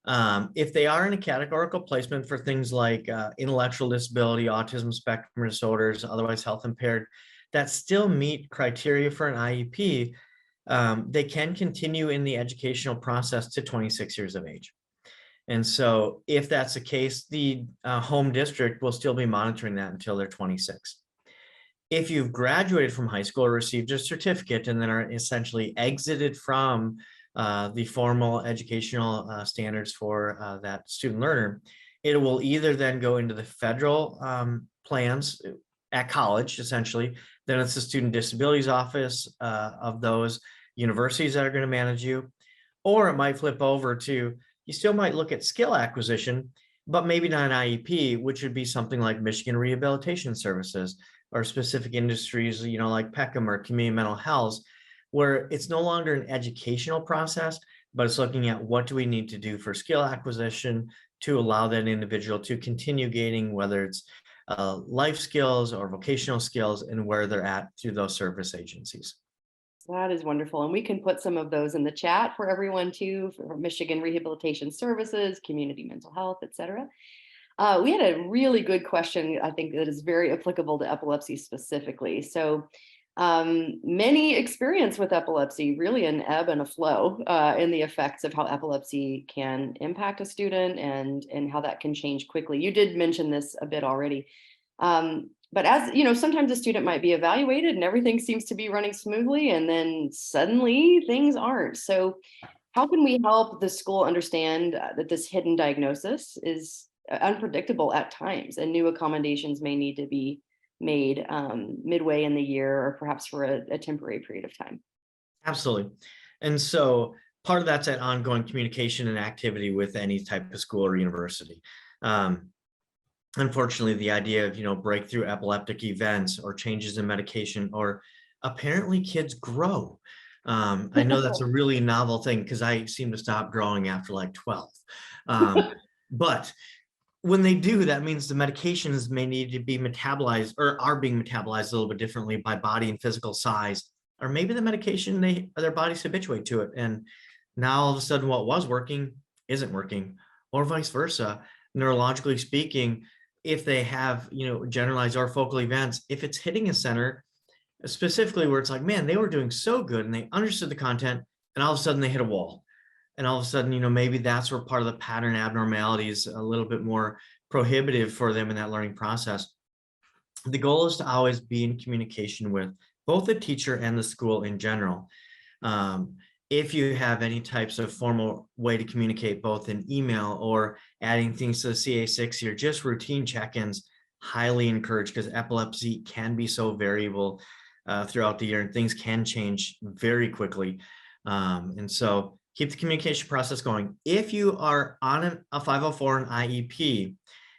Speaker 2: If they are in a categorical placement for things like intellectual disability, autism spectrum disorders, otherwise health impaired, that still meet criteria for an IEP, they can continue in the educational process to 26 years of age. And so if that's the case, the home district will still be monitoring that until they're 26. If you've graduated from high school or received a certificate and then are essentially exited from the formal educational standards for that student learner, it will either then go into the federal plans at college, essentially. Then it's the Student Disabilities Office of those universities that are going to manage you. Or it might flip over to, you still might look at skill acquisition, but maybe not an IEP, which would be something like Michigan Rehabilitation Services or specific industries, like Peckham or community mental health, where it's no longer an educational process, but it's looking at what do we need to do for skill acquisition to allow that individual to continue gaining, whether it's life skills or vocational skills, and where they're at through those service agencies.
Speaker 1: That is wonderful. And we can put some of those in the chat for everyone too, for Michigan Rehabilitation Services, community mental health, et cetera. We had a really good question, I think, that is very applicable to epilepsy specifically. So many experience with epilepsy, really an ebb and a flow in the effects of how epilepsy can impact a student and how that can change quickly. You did mention this a bit already. But as you know, sometimes a student might be evaluated and everything seems to be running smoothly, and then suddenly things aren't. So how can we help the school understand that this hidden diagnosis is unpredictable at times, and new accommodations may need to be made midway in the year or perhaps for a temporary period of time?
Speaker 2: Absolutely. And so part of that's that ongoing communication and activity with any type of school or university. Unfortunately, the idea of, breakthrough epileptic events or changes in medication, or apparently kids grow. I know that's a really novel thing because I seem to stop growing after like 12. But when they do, that means the medications may need to be metabolized or are being metabolized a little bit differently by body and physical size, or maybe the medication their bodies habituate to it. And now all of a sudden what was working isn't working, or vice versa. Neurologically speaking, if they have, generalized or focal events, if it's hitting a center specifically where it's like, man, they were doing so good and they understood the content, and all of a sudden they hit a wall. And all of a sudden, maybe that's where part of the pattern abnormality is a little bit more prohibitive for them in that learning process. The goal is to always be in communication with both the teacher and the school in general. If you have any types of formal way to communicate, both in email or adding things to the CA60 or just routine check-ins, highly encouraged, because epilepsy can be so variable throughout the year, and things can change very quickly. And so keep the communication process going. If you are on a 504 and IEP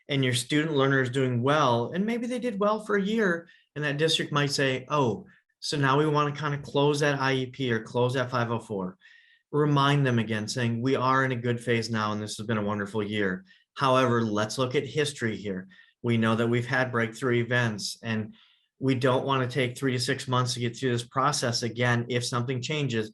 Speaker 2: and your student learner is doing well, and maybe they did well for a year, and that district might say, oh, so now we want to kind of close that IEP or close that 504. Remind them again, saying we are in a good phase now, and this has been a wonderful year. However, let's look at history here. We know that we've had breakthrough events, and we don't want to take 3 to 6 months to get through this process again. If something changes,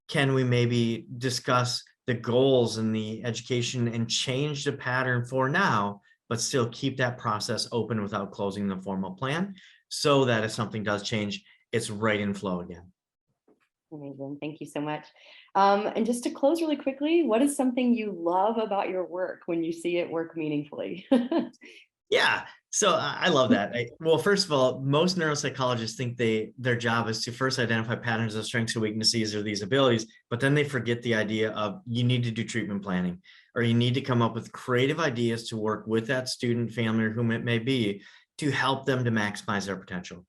Speaker 2: can we maybe discuss the goals and the education and change the pattern for now, but still keep that process open without closing the formal plan, so that if something does change, it's right in flow again.
Speaker 1: Amazing. Thank you so much. And just to close really quickly, what is something you love about your work when you see it work meaningfully?
Speaker 2: Yeah, so I love that. Well, first of all, most neuropsychologists think their job is to first identify patterns of strengths and weaknesses or these abilities, but then they forget the idea of you need to do treatment planning, or you need to come up with creative ideas to work with that student, family, or whom it may be, to help them to maximize their potential.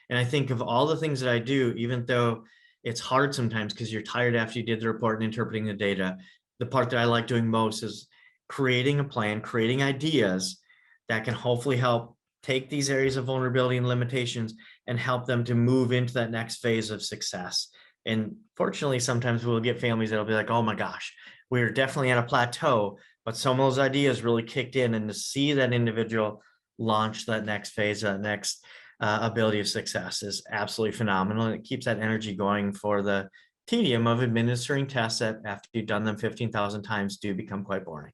Speaker 2: And I think of all the things that I do, even though it's hard sometimes because you're tired after you did the report and interpreting the data, the part that I like doing most is creating a plan, creating ideas that can hopefully help take these areas of vulnerability and limitations and help them to move into that next phase of success. And fortunately, sometimes we'll get families that'll be like, oh my gosh, we're definitely at a plateau, but some of those ideas really kicked in, and to see that individual launch that next phase, that next ability of success is absolutely phenomenal. And it keeps that energy going for the tedium of administering tests that after you've done them 15,000 times do become quite boring.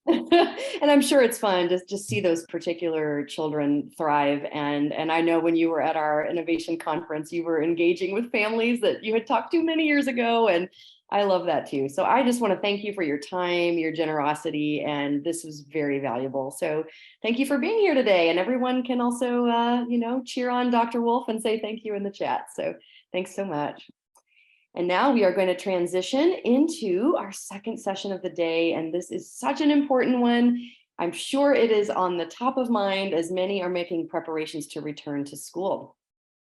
Speaker 1: And I'm sure it's fun to just see those particular children thrive. And I know when you were at our innovation conference, you were engaging with families that you had talked to many years ago. And I love that too. So I just want to thank you for your time, your generosity, and this was very valuable. So thank you for being here today. And everyone can also, cheer on Dr. Wolff and say thank you in the chat. So thanks so much. And now we are going to transition into our second session of the day. And this is such an important one. I'm sure it is on the top of mind as many are making preparations to return to school.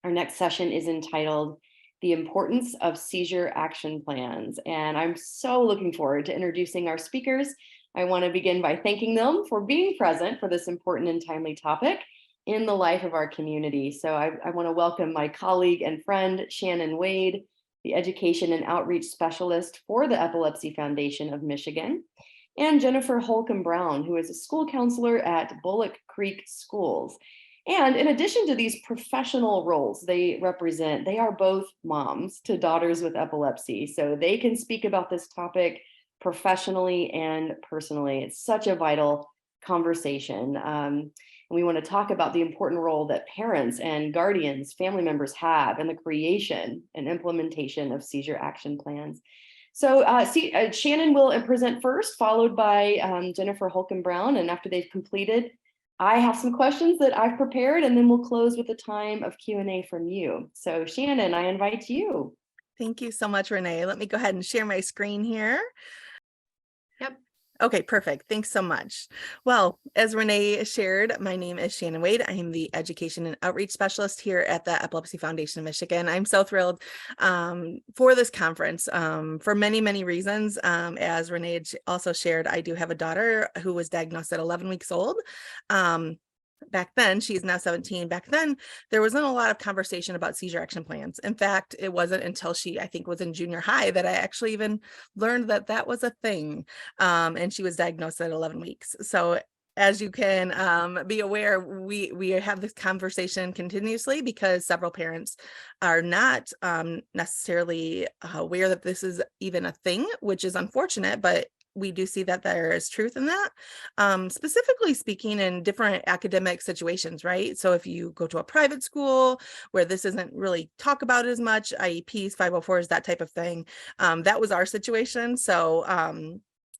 Speaker 1: Our next session is entitled The Importance of Seizure Action Plans. And I'm so looking forward to introducing our speakers. I want to begin by thanking them for being present for this important and timely topic in the life of our community. So I want to welcome my colleague and friend, Shannon Waid, the Education and Outreach Specialist for the Epilepsy Foundation of Michigan, and Jennifer Holcomb Brown, who is a school counselor at Bullock Creek Schools. And in addition to these professional roles they represent, they are both moms to daughters with epilepsy. So they can speak about this topic professionally and personally. It's such a vital conversation. And we want to talk about the important role that parents and guardians, family members have in the creation and implementation of seizure action plans. So Shannon will present first, followed by Jennifer Holcomb Brown. And after they've completed, I have some questions that I've prepared, and then we'll close with a time of Q&A from you. So Shannon, I invite you.
Speaker 3: Thank you so much, Renee. Let me go ahead and share my screen here.
Speaker 1: Yep.
Speaker 3: Okay, perfect. Thanks so much. Well, as Renee shared, my name is Shannon Waid. I am the Education and Outreach Specialist here at the Epilepsy Foundation of Michigan. I'm so thrilled for this conference for many, many reasons. As Renee also shared, I do have a daughter who was diagnosed at 11 weeks old. Back then, she's now 17. Back then, there wasn't a lot of conversation about seizure action plans. In fact, it wasn't until she, I think, was in junior high that I actually even learned that that was a thing. And she was diagnosed at 11 weeks. So as you can be aware, we have this conversation continuously because several parents are not necessarily aware that this is even a thing, which is unfortunate, but we do see that there is truth in that, specifically speaking in different academic situations, right? So if you go to a private school where this isn't really talked about as much, IEPs, 504s, that type of thing, that was our situation. So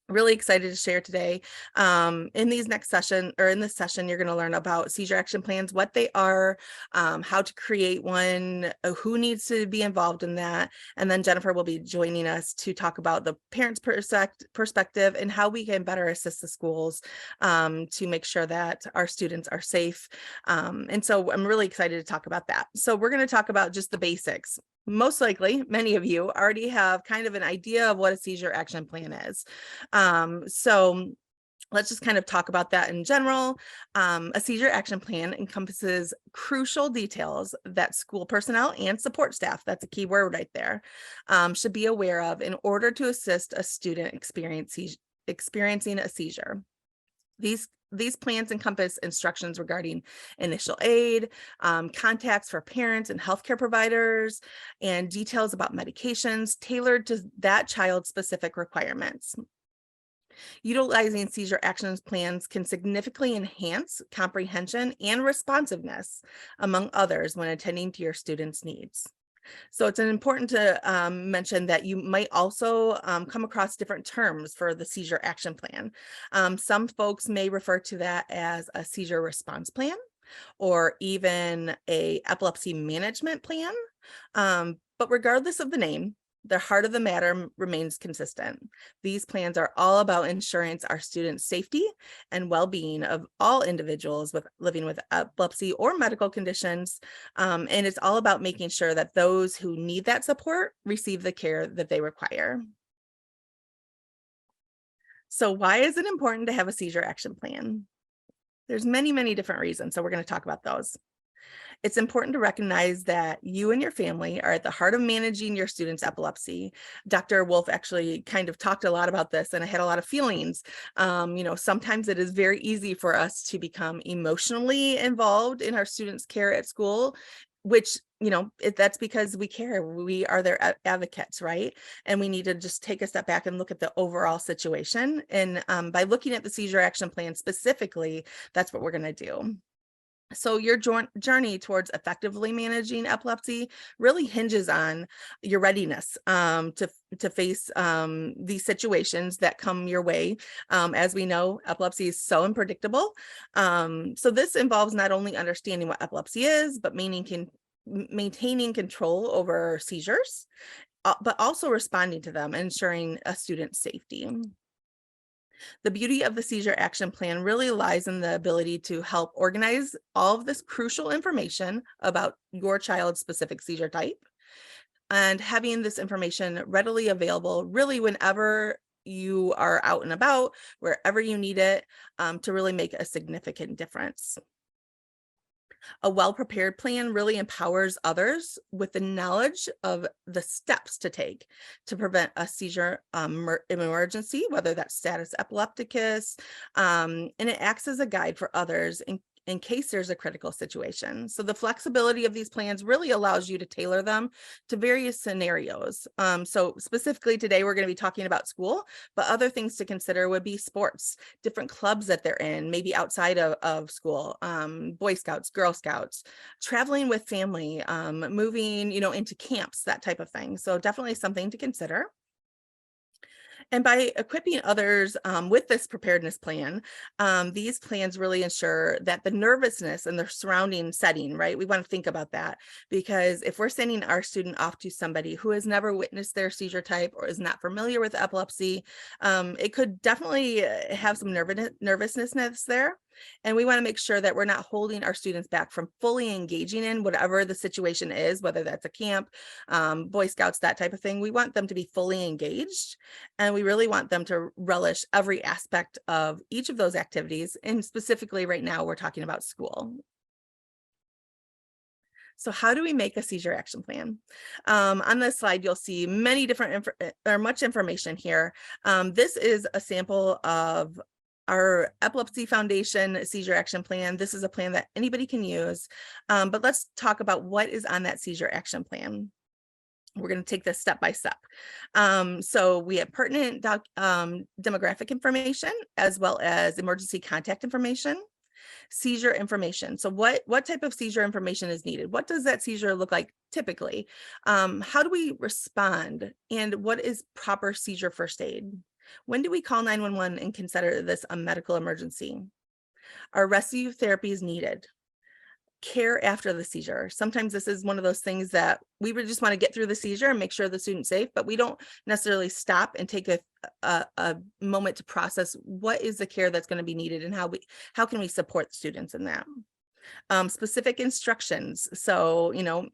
Speaker 3: really excited to share today. In these next session, or in this session, you're going to learn about seizure action plans, what they are, how to create one, who needs to be involved in that. And then Jennifer will be joining us to talk about the parents' perspective and how we can better assist the schools to make sure that our students are safe. And so I'm really excited to talk about that. So we're going to talk about just the basics. Most likely, many of you already have kind of an idea of what a seizure action plan is. So let's just kind of talk about that in general. A seizure action plan encompasses crucial details that school personnel and support staff, that's a key word right there, should be aware of in order to assist a student experiencing a seizure. These plans encompass instructions regarding initial aid, contacts for parents and healthcare providers, and details about medications tailored to that child's specific requirements. Utilizing seizure action plans can significantly enhance comprehension and responsiveness, among others, when attending to your students' needs. So it's important to mention that you might also come across different terms for the seizure action plan. Some folks may refer to that as a seizure response plan or even a epilepsy management plan. But regardless of the name, the heart of the matter remains consistent. These plans are all about ensuring our students' safety and well-being of all individuals living with epilepsy or medical conditions. And it's all about making sure that those who need that support receive the care that they require. So why is it important to have a seizure action plan? There's many, many different reasons. So we're going to talk about those. It's important to recognize that you and your family are at the heart of managing your students' epilepsy. Dr. Wolff actually kind of talked a lot about this, and I had a lot of feelings. Sometimes it is very easy for us to become emotionally involved in our students' care at school, which, that's because we care. We are their advocates, right? And we need to just take a step back and look at the overall situation. And by looking at the seizure action plan specifically, that's what we're going to do. So your journey towards effectively managing epilepsy really hinges on your readiness to face these situations that come your way. As we know, epilepsy is so unpredictable. So this involves not only understanding what epilepsy is, but maintaining control over seizures, but also responding to them, ensuring a student's safety. The beauty of the seizure action plan really lies in the ability to help organize all of this crucial information about your child's specific seizure type, and having this information readily available really whenever you are out and about, wherever you need it, to really make a significant difference. A well-prepared plan really empowers others with the knowledge of the steps to take to prevent a seizure emergency, whether that's status epilepticus, and it acts as a guide for others in case there's a critical situation. So the flexibility of these plans really allows you to tailor them to various scenarios. So specifically today, we're going to be talking about school, but other things to consider would be sports, different clubs that they're in, maybe outside of school, Boy Scouts, Girl Scouts, traveling with family, moving, into camps, that type of thing. So definitely something to consider. And by equipping others with this preparedness plan, these plans really ensure that the nervousness and the surrounding setting, right? We want to think about that, because if we're sending our student off to somebody who has never witnessed their seizure type or is not familiar with epilepsy, it could definitely have some nervousness there. And we want to make sure that we're not holding our students back from fully engaging in whatever the situation is, whether that's a camp, Boy Scouts, that type of thing. We want them to be fully engaged, and we really want them to relish every aspect of each of those activities. And specifically right now, we're talking about school. So how do we make a seizure action plan? On this slide, you'll see many different much information here. This is a sample of our Epilepsy Foundation seizure action plan. This is a plan that anybody can use, but let's talk about what is on that seizure action plan. We're going to take this step by step. So we have pertinent demographic information, as well as emergency contact information, seizure information. So what type of seizure information is needed? What does that seizure look like typically? How do we respond? And what is proper seizure first aid? When do we call 911 and consider this a medical emergency? Are rescue therapies needed? Care after the seizure. Sometimes this is one of those things that we would just want to get through the seizure and make sure the student's safe, but we don't necessarily stop and take a moment to process what is the care that's going to be needed and how can we support students in that. Specific instructions. So,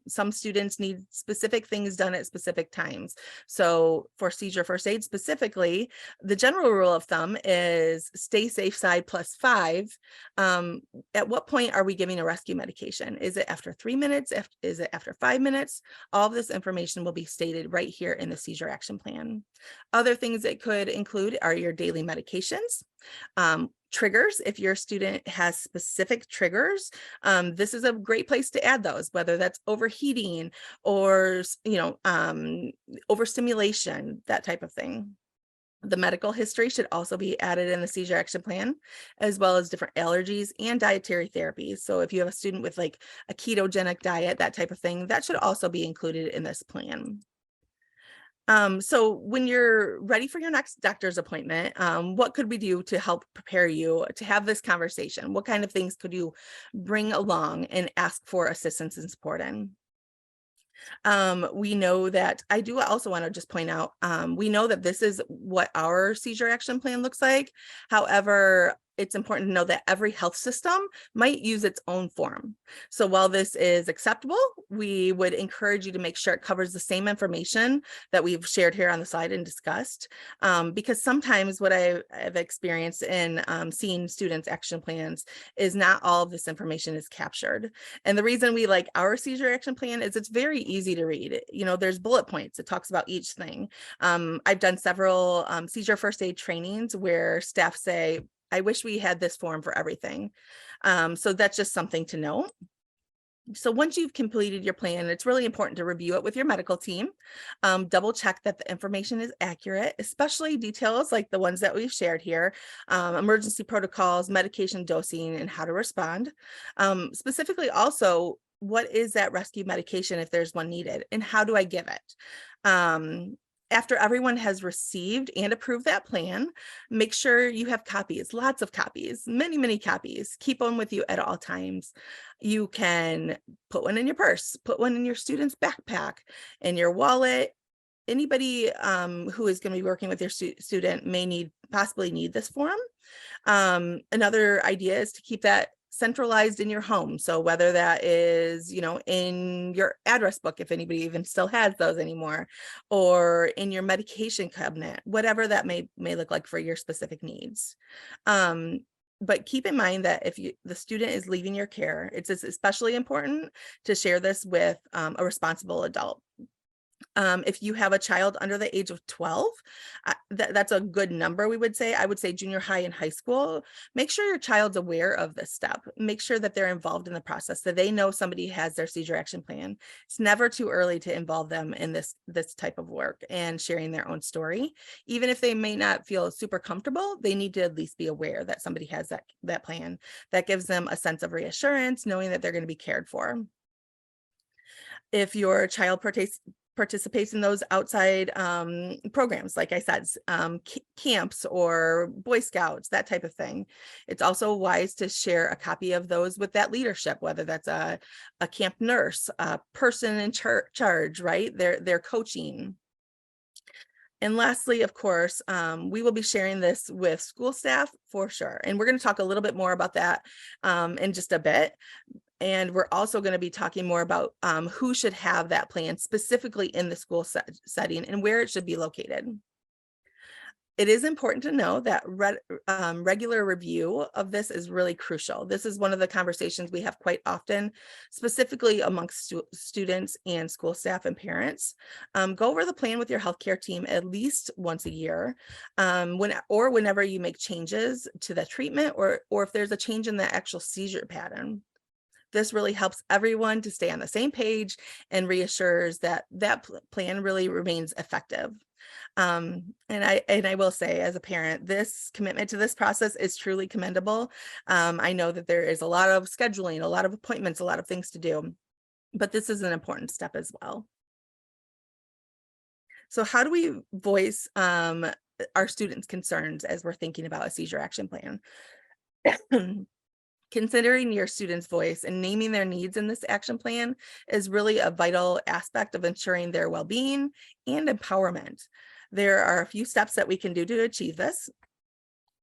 Speaker 3: some students need specific things done at specific times. So for seizure first aid specifically, the general rule of thumb is stay safe side +5. At what point are we giving a rescue medication? Is it after 3 minutes? Is it after 5 minutes? All of this information will be stated right here in the seizure action plan. Other things it could include are your daily medications. Triggers, if your student has specific triggers, this is a great place to add those, whether that's overheating or, overstimulation, that type of thing. The medical history should also be added in the seizure action plan, as well as different allergies and dietary therapies. So if you have a student with like a ketogenic diet, that type of thing, that should also be included in this plan. So when you're ready for your next doctor's appointment, what could we do to help prepare you to have this conversation? What kind of things could you bring along and ask for assistance and support in? We know that I do also want to just point out, we know that this is what our seizure action plan looks like. However, it's important to know that every health system might use its own form. So while this is acceptable, we would encourage you to make sure it covers the same information that we've shared here on the slide and discussed, because sometimes what I've experienced in seeing students' action plans is not all of this information is captured. And the reason we like our seizure action plan is it's very easy to read. There's bullet points. It talks about each thing. I've done several seizure first aid trainings where staff say, I wish we had this form for everything. So that's just something to know. So once you've completed your plan, it's really important to review it with your medical team. Double check that the information is accurate, especially details like the ones that we've shared here, emergency protocols, medication dosing, and how to respond. Specifically also, what is that rescue medication if there's one needed, and how do I give it? After everyone has received and approved that plan, make sure you have copies, lots of copies, many, many copies. Keep them with you at all times. You can put one in your purse, put one in your student's backpack, in your wallet, anybody who is going to be working with your student may possibly need this form. Another idea is to keep that centralized in your home. So whether that is, in your address book, if anybody even still has those anymore, or in your medication cabinet, whatever that may look like for your specific needs. But keep in mind that if the student is leaving your care, it's especially important to share this with a responsible adult. If you have a child under the age of 12, that's a good number, we would say. I would say junior high and high school. Make sure your child's aware of this step. Make sure that they're involved in the process, that they know somebody has their seizure action plan. It's never too early to involve them in this type of work and sharing their own story. Even if they may not feel super comfortable, they need to at least be aware that somebody has that plan. That gives them a sense of reassurance, knowing that they're going to be cared for. If your child participates in those outside programs, like I said, camps or Boy Scouts, that type of thing. It's also wise to share a copy of those with that leadership, whether that's a camp nurse, a person in charge, right? They're coaching. And lastly, of course, we will be sharing this with school staff for sure. And we're going to talk a little bit more about that in just a bit. And we're also going to be talking more about who should have that plan specifically in the school setting and where it should be located. It is important to know that regular review of this is really crucial. This is one of the conversations we have quite often, specifically amongst students and school staff and parents. Go over the plan with your healthcare team at least once a year, whenever you make changes to the treatment or if there's a change in the actual seizure pattern. This really helps everyone to stay on the same page and reassures that plan really remains effective. And I will say, as a parent, this commitment to this process is truly commendable. I know that there is a lot of scheduling, a lot of appointments, a lot of things to do, but this is an important step as well. So how do we voice our students' concerns as we're thinking about a seizure action plan? Considering your student's voice and naming their needs in this action plan is really a vital aspect of ensuring their well-being and empowerment. There are a few steps that we can do to achieve this.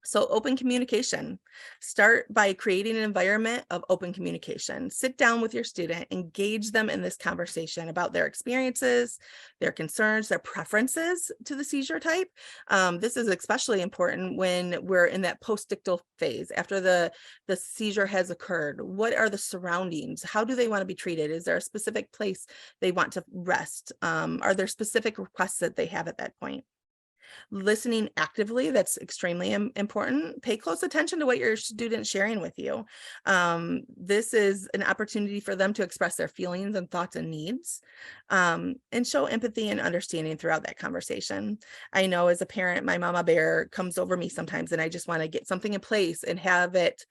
Speaker 3: So open communication. Start by creating an environment of open communication. Sit down with your student, engage them in this conversation about their experiences, their concerns, their preferences to the seizure type. This is especially important when we're in that post-ictal phase, after the seizure has occurred. What are the surroundings? How do they want to be treated? Is there a specific place they want to rest? Are there specific requests that they have at that point? Listening actively, that's extremely important. Pay close attention to what your student's sharing with you. This is an opportunity for them to express their feelings and thoughts and needs, and show empathy and understanding throughout that conversation. I know as a parent, my mama bear comes over me sometimes and I just want to get something in place and have it,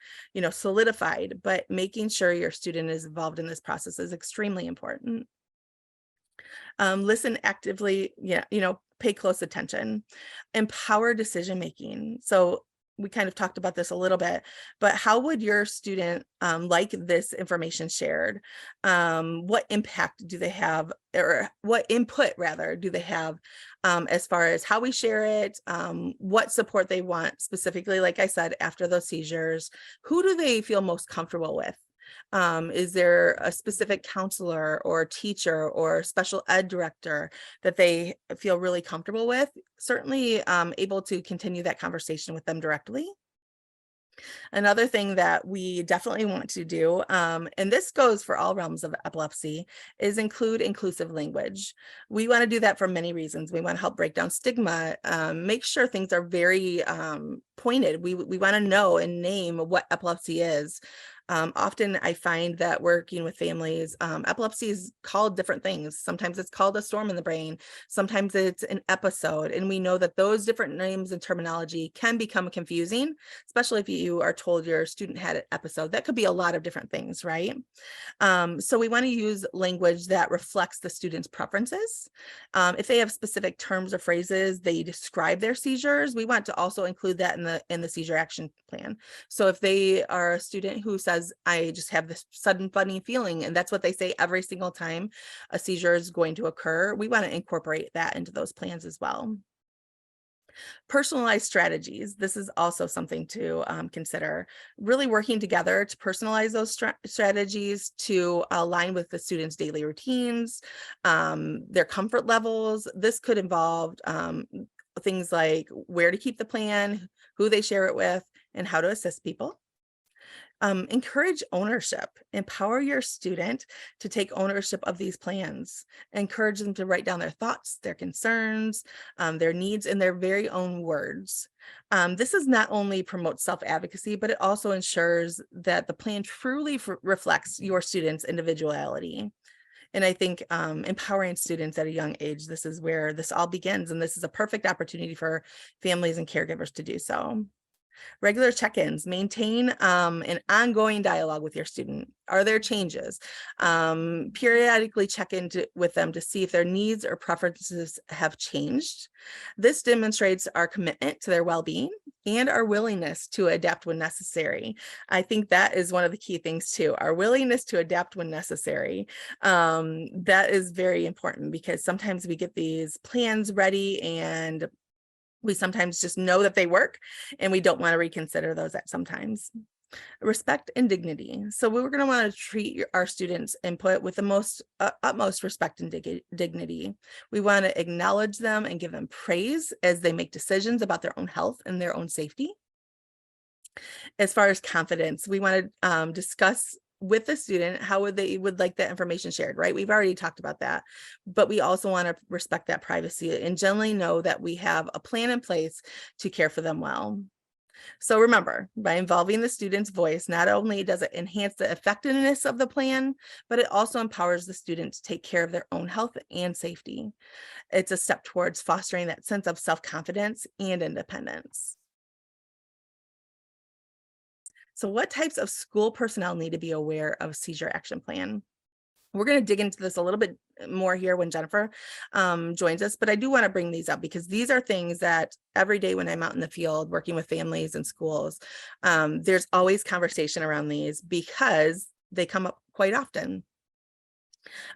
Speaker 3: solidified, but making sure your student is involved in this process is extremely important. Listen actively, pay close attention. Empower decision-making. So we kind of talked about this a little bit, but how would your student like this information shared? What impact do they have, or what input rather do they have as far as how we share it, what support they want specifically, like I said, after those seizures? Who do they feel most comfortable with? Is there a specific counselor or teacher or special ed director that they feel really comfortable with? Certainly able to continue that conversation with them directly. Another thing that we definitely want to do, and this goes for all realms of epilepsy, is include inclusive language. We want to do that for many reasons. We want to help break down stigma, make sure things are very pointed. We want to know and name what epilepsy is. Often I find that working with families, epilepsy is called different things. Sometimes it's called a storm in the brain. Sometimes it's an episode. And we know that those different names and terminology can become confusing, especially if you are told your student had an episode. That could be a lot of different things, right? So we want to use language that reflects the student's preferences. If they have specific terms or phrases, they describe their seizures, we want to also include that in the seizure action plan. So if they are a student who says, says, I just have this sudden funny feeling, and that's what they say every single time a seizure is going to occur, we want to incorporate that into those plans as well. Personalized strategies. This is also something to consider. Really working together to personalize those strategies to align with the students' daily routines, their comfort levels. This could involve things like where to keep the plan, who they share it with, and how to assist people. Encourage ownership. Empower your student to take ownership of these plans. Encourage them to write down their thoughts, their concerns, their needs in their very own words. This is not only promotes self-advocacy, but it also ensures that the plan truly reflects your student's individuality. And I think empowering students at a young age, this is where this all begins. And this is a perfect opportunity for families and caregivers to do so. Regular check-ins, maintain an ongoing dialogue with your student. Are there changes? Periodically check in with them to see if their needs or preferences have changed. This demonstrates our commitment to their well-being and our willingness to adapt when necessary. I think that is one of the key things too, our willingness to adapt when necessary. That is very important because sometimes we get these plans ready and we sometimes just know that they work and we don't want to reconsider those at sometimes. Respect and dignity. So we're going to want to treat our students' input with the utmost respect and dignity. We want to acknowledge them and give them praise as they make decisions about their own health and their own safety. As far as confidence, we want to discuss with the student how they would like that information shared, right? We've already talked about that, but we also want to respect that privacy and generally know that we have a plan in place to care for them well. So remember, by involving the student's voice, not only does it enhance the effectiveness of the plan, but it also empowers the student to take care of their own health and safety. It's a step towards fostering that sense of self-confidence and independence. So what types of school personnel need to be aware of seizure action plan? We're going to dig into this a little bit more here when Jennifer joins us, but I do want to bring these up because these are things that every day when I'm out in the field working with families and schools, there's always conversation around these because they come up quite often.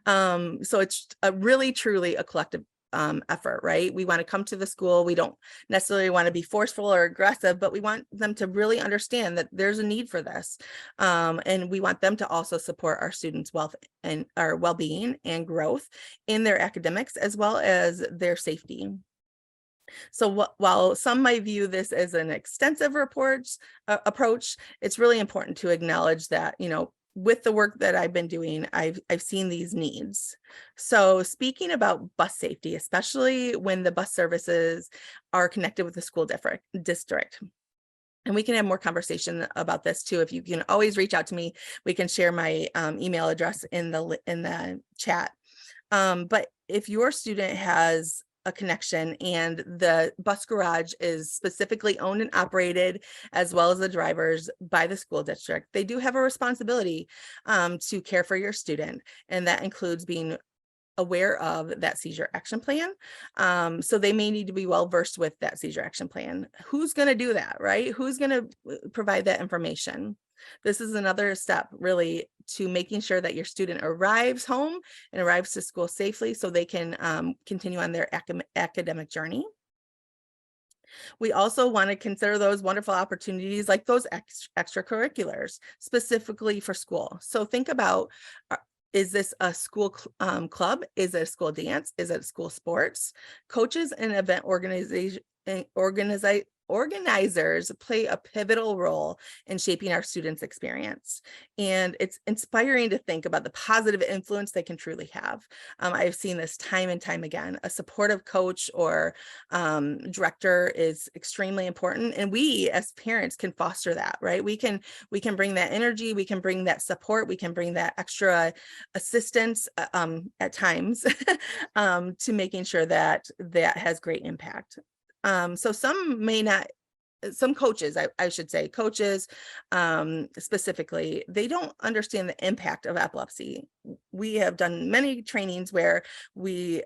Speaker 3: So it's really truly a collective effort, right? We want to come to the school. We don't necessarily want to be forceful or aggressive, but we want them to really understand that there's a need for this. And we want them to also support our students' wealth and our well-being and growth in their academics, as well as their safety. So while some might view this as an extensive approach, it's really important to acknowledge that, you know, with the work that I've been doing, I've seen these needs. So speaking about bus safety, especially when the bus services are connected with the school district. And we can have more conversation about this too. If you can always reach out to me, we can share my email address in the chat. But if your student has a connection and the bus garage is specifically owned and operated, as well as the drivers, by the school district, they do have a responsibility to care for your student. And that includes being aware of that seizure action plan. So they may need to be well versed with that seizure action plan. Who's going to do that, right? Who's going to provide that information? This is another step really to making sure that your student arrives home and arrives to school safely so they can continue on their academic journey. We also want to consider those wonderful opportunities like those extracurriculars specifically for school. So think about, is this a school club? Is it a school dance? Is it school sports? Coaches and event organizers play a pivotal role in shaping our students' experience. And it's inspiring to think about the positive influence they can truly have. I've seen this time and time again. A supportive coach or director is extremely important. And we as parents can foster that, right? We can bring that energy, we can bring that support, we can bring that extra assistance at times to making sure that that has great impact. So some coaches, I should say, coaches specifically, they don't understand the impact of epilepsy. We have done many trainings where we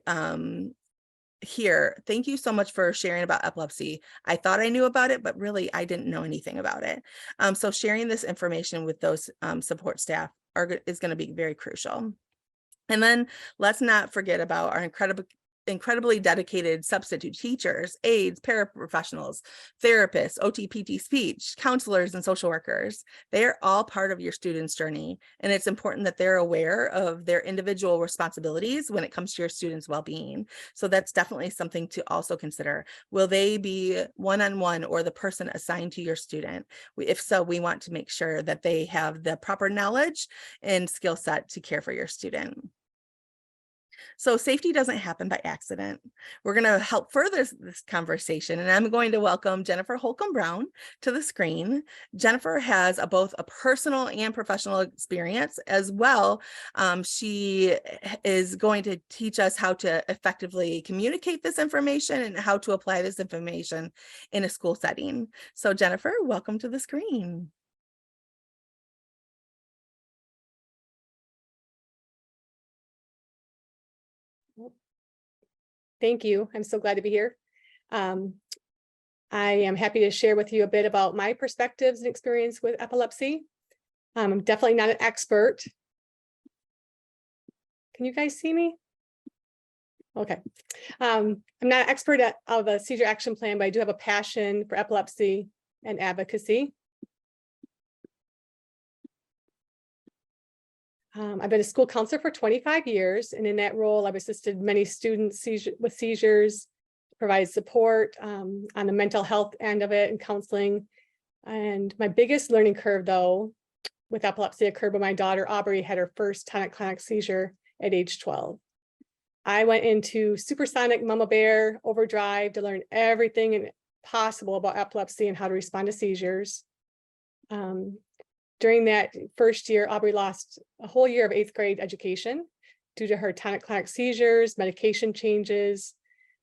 Speaker 3: here, thank you so much for sharing about epilepsy. I thought I knew about it, but really I didn't know anything about it. So sharing this information with those support staff is going to be very crucial. And then let's not forget about our incredibly dedicated substitute teachers, aides, paraprofessionals, therapists, OT, PT, speech, counselors, and social workers. They are all part of your students' journey, and it's important that they're aware of their individual responsibilities when it comes to your students' well-being. So that's definitely something to also consider. Will they be one-on-one or the person assigned to your student? If so, we want to make sure that they have the proper knowledge and skill set to care for your student. So safety doesn't happen by accident. We're going to help further this conversation, and I'm going to welcome Jennifer Holcomb-Brown to the screen. Jennifer has both a personal and professional experience as well. She is going to teach us how to effectively communicate this information and how to apply this information in a school setting. So Jennifer, welcome to the screen.
Speaker 4: Thank you. I'm so glad to be here. I am happy to share with you a bit about my perspectives and experience with epilepsy. I'm definitely not an expert. Can you guys see me? Okay. I'm not an expert of a seizure action plan, but I do have a passion for epilepsy and advocacy. I've been a school counselor for 25 years, and in that role, I've assisted many students with seizures, provide support on the mental health end of it and counseling. And my biggest learning curve, though, with epilepsy occurred when my daughter Aubrey had her first tonic-clonic seizure at age 12. I went into supersonic mama bear overdrive to learn everything possible about epilepsy and how to respond to seizures. During that first year, Aubrey lost a whole year of 8th grade education due to her tonic-clonic seizures, medication changes,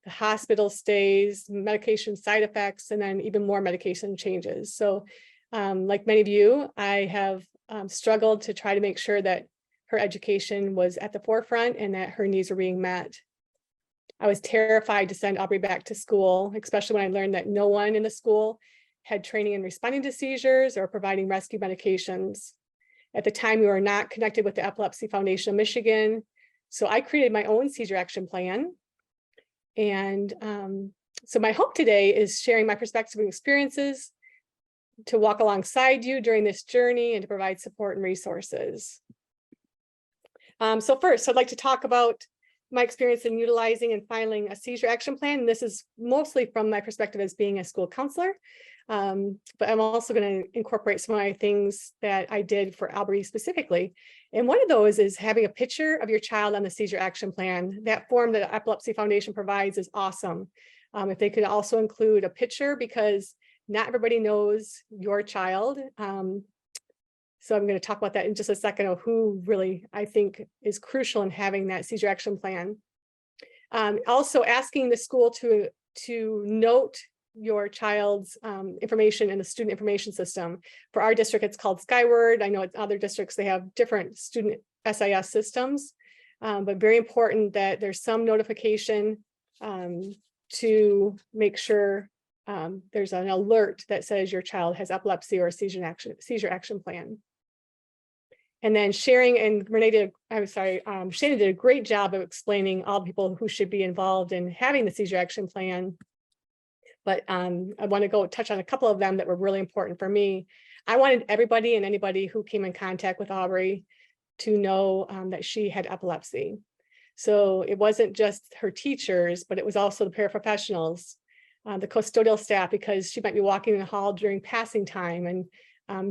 Speaker 4: the hospital stays, medication side effects, and then even more medication changes. So like many of you, I have struggled to try to make sure that her education was at the forefront and that her needs were being met. I was terrified to send Aubrey back to school, especially when I learned that no one in the school had training in responding to seizures or providing rescue medications. At the time, we were not connected with the Epilepsy Foundation of Michigan. So I created my own seizure action plan. And so my hope today is sharing my perspective and experiences to walk alongside you during this journey and to provide support and resources. So first, I'd like to talk about my experience in utilizing and filing a seizure action plan. And this is mostly from my perspective as being a school counselor. But I'm also going to incorporate some of my things that I did for Aubrey specifically. And one of those is having a picture of your child on the seizure action plan. That form that the Epilepsy Foundation provides is awesome. If they could also include a picture, because not everybody knows your child. So I'm going to talk about that in just a second of who really I think is crucial in having that seizure action plan. Also asking the school to note your child's information in the student information system. For our district, it's called Skyward. I know in other districts, they have different student SIS systems, but very important that there's some notification to make sure there's an alert that says your child has epilepsy or a seizure action plan. And then sharing, and Shannon did a great job of explaining all people who should be involved in having the seizure action plan. But I want to touch on a couple of them that were really important for me. I wanted everybody and anybody who came in contact with Aubrey to know that she had epilepsy. So it wasn't just her teachers, but it was also the paraprofessionals, the custodial staff, because she might be walking in the hall during passing time and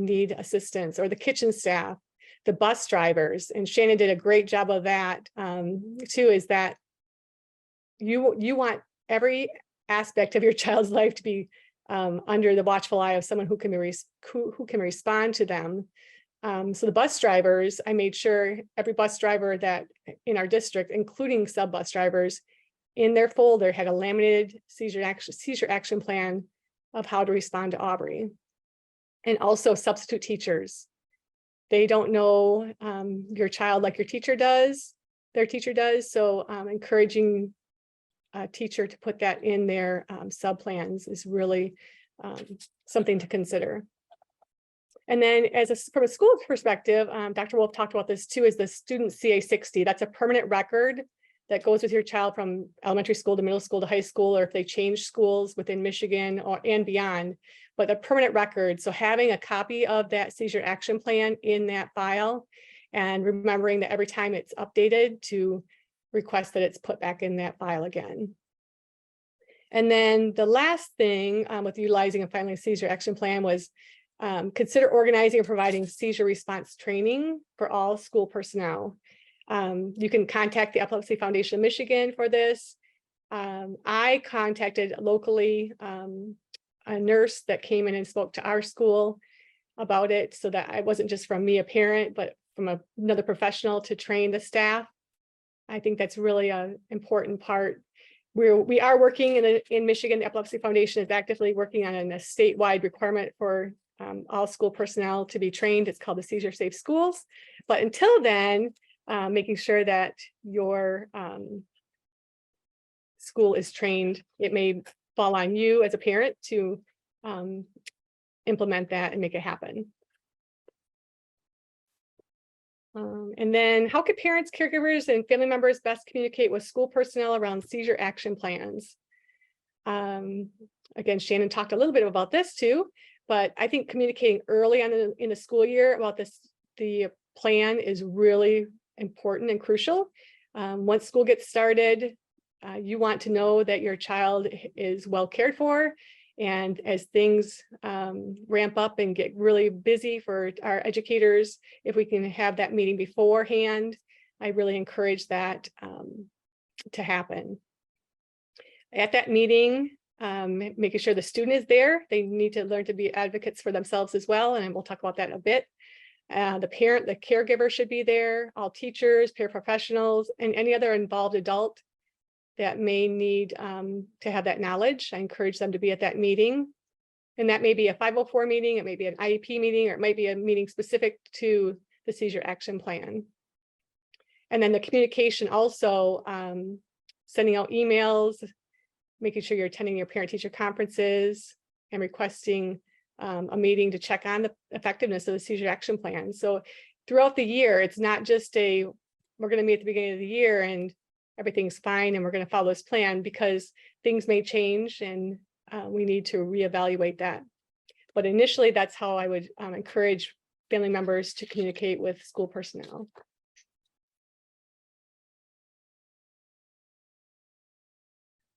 Speaker 4: need assistance, or the kitchen staff, the bus drivers. And Shannon did a great job of that too, is that you want every aspect of your child's life to be under the watchful eye of someone who can respond to them. So the bus drivers, I made sure every bus driver that in our district, including sub bus drivers, in their folder had a laminated seizure action plan of how to respond to Aubrey. And also substitute teachers. They don't know your child like their teacher does. So encouraging teacher to put that in their sub-plans is really something to consider. And then from a school perspective, Dr. Wolff talked about this too, is the student CA60. That's a permanent record that goes with your child from elementary school to middle school to high school, or if they change schools within Michigan and beyond, but a permanent record. So having a copy of that seizure action plan in that file, and remembering that every time it's updated to request that it's put back in that file again. And then the last thing with utilizing and filing a seizure action plan was consider organizing and providing seizure response training for all school personnel. You can contact the Epilepsy Foundation of Michigan for this. I contacted locally a nurse that came in and spoke to our school about it, so that it wasn't just from me, a parent, but from another professional to train the staff. I think that's really an important part. We are working in Michigan. The Epilepsy Foundation is actively working on a statewide requirement for all school personnel to be trained. It's called the Seizure Safe Schools. But until then, making sure that your school is trained, it may fall on you as a parent to implement that and make it happen. And then how could parents, caregivers, and family members best communicate with school personnel around seizure action plans? Again, Shannon talked a little bit about this too, but I think communicating early on in the school year about the plan is really important and crucial. Once school gets started, you want to know that your child is well cared for. And as things ramp up and get really busy for our educators, if we can have that meeting beforehand, I really encourage that to happen. At that meeting, making sure the student is there. They need to learn to be advocates for themselves as well, and we'll talk about that in a bit. The parent, the caregiver should be there, all teachers, paraprofessionals, and any other involved adult that may need to have that knowledge. I encourage them to be at that meeting. And that may be a 504 meeting, it may be an IEP meeting, or it might be a meeting specific to the seizure action plan. And then the communication also, sending out emails, making sure you're attending your parent-teacher conferences, and requesting a meeting to check on the effectiveness of the seizure action plan. So throughout the year, it's not just we're going to meet at the beginning of the year and everything's fine and we're going to follow this plan, because things may change and we need to reevaluate that. But initially, that's how I would encourage family members to communicate with school personnel.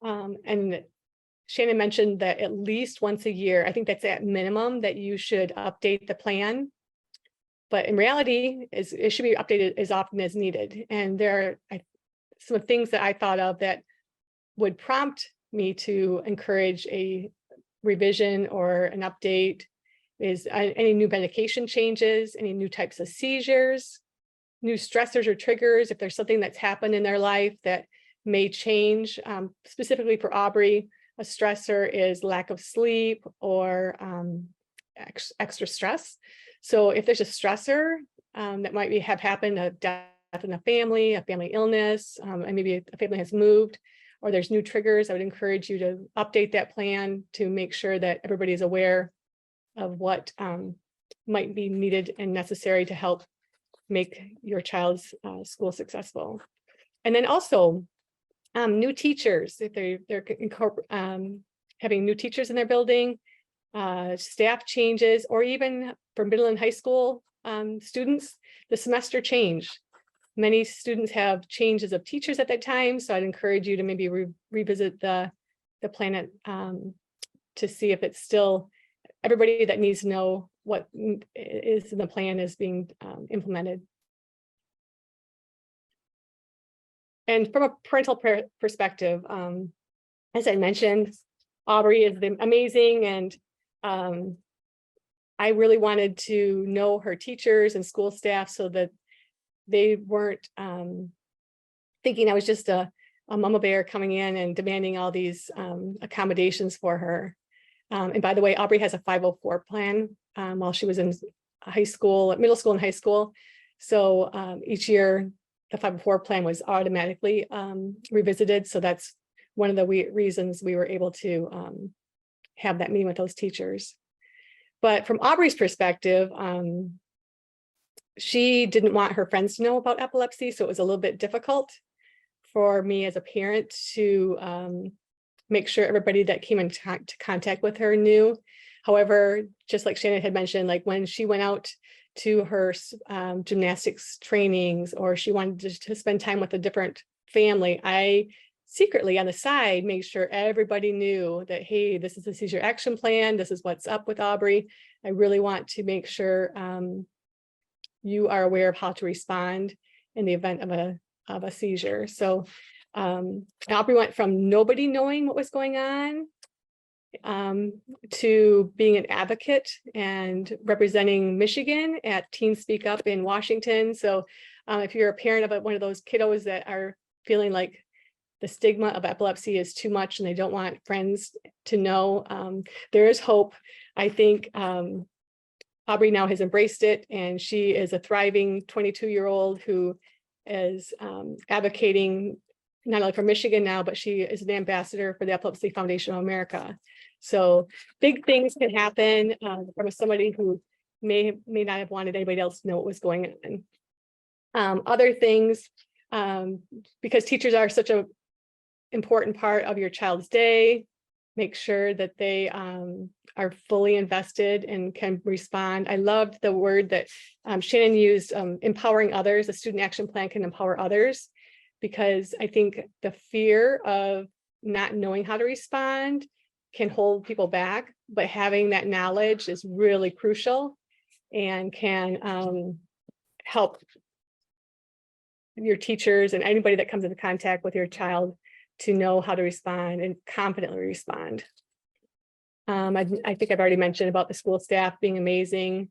Speaker 4: And Shannon mentioned that at least once a year, I think that's at minimum, that you should update the plan. But in reality, it should be updated as often as needed. And there are some things that I thought of that would prompt me to encourage a revision or an update is any new medication changes, any new types of seizures, new stressors or triggers, if there's something that's happened in their life that may change. Specifically for Aubrey, a stressor is lack of sleep or extra stress. So if there's a stressor that might have happened, a death in a family illness, and maybe a family has moved, or there's new triggers, I would encourage you to update that plan to make sure that everybody is aware of what might be needed and necessary to help make your child's school successful. And then also new teachers, if they're having new teachers in their building, staff changes, or even for middle and high school students, the semester change. Many students have changes of teachers at that time, so I'd encourage you to maybe revisit the plan to see if it's still everybody that needs to know what is in the plan is being implemented. And from a parental perspective, as I mentioned, Aubrey is amazing, and I really wanted to know her teachers and school staff so that they weren't thinking I was just a mama bear coming in and demanding all these accommodations for her. And by the way, Aubrey has a 504 plan while she was in high school, middle school and high school. So each year, the 504 plan was automatically revisited. So that's one of the reasons we were able to have that meeting with those teachers. But from Aubrey's perspective, she didn't want her friends to know about epilepsy, so it was a little bit difficult for me as a parent to make sure everybody that came into contact with her knew. However, just like Shannon had mentioned, like when she went out to her gymnastics trainings, or she wanted to spend time with a different family, I secretly on the side made sure everybody knew that, hey, this is the seizure action plan. This is what's up with Aubrey. I really want to make sure you are aware of how to respond in the event of a seizure. So Aubrey went from nobody knowing what was going on to being an advocate and representing Michigan at Teen Speak Up in Washington. So if you're a parent of one of those kiddos that are feeling like the stigma of epilepsy is too much and they don't want friends to know, there is hope. I think Aubrey now has embraced it, and she is a thriving 22-year-old who is advocating not only for Michigan now, but she is an ambassador for the Epilepsy Foundation of America. So big things can happen from somebody who may not have wanted anybody else to know what was going on. Other things, because teachers are such an important part of your child's day, make sure that they are fully invested and can respond. I loved the word that Shannon used, empowering others. A student action plan can empower others, because I think the fear of not knowing how to respond can hold people back, but having that knowledge is really crucial and can help your teachers and anybody that comes into contact with your child to know how to respond and confidently respond. I think I've already mentioned about the school staff being amazing.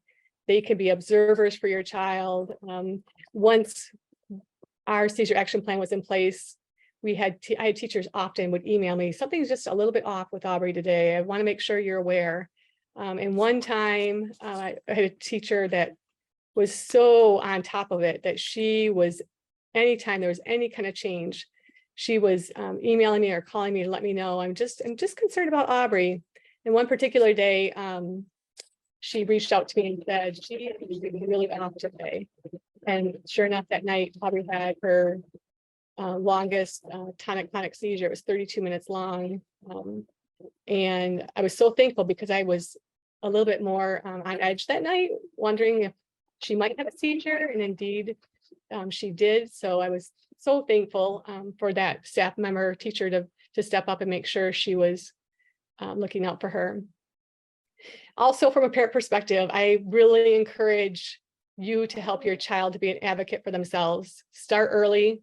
Speaker 4: They can be observers for your child. Once our seizure action plan was in place, I had teachers often would email me, something's just a little bit off with Aubrey today. I want to make sure you're aware. And one time I had a teacher that was so on top of it that she was, anytime there was any kind of change, she was emailing me or calling me to let me know, I'm just concerned about Aubrey. And one particular day, she reached out to me and said she is really off today. And sure enough, that night, Aubrey had her longest tonic-clonic seizure. It was 32 minutes long. And I was so thankful, because I was a little bit more on edge that night, wondering if she might have a seizure, and indeed she did. So I was so thankful for that staff member teacher to step up and make sure she was looking out for her. Also, from a parent perspective, I really encourage you to help your child to be an advocate for themselves. Start early.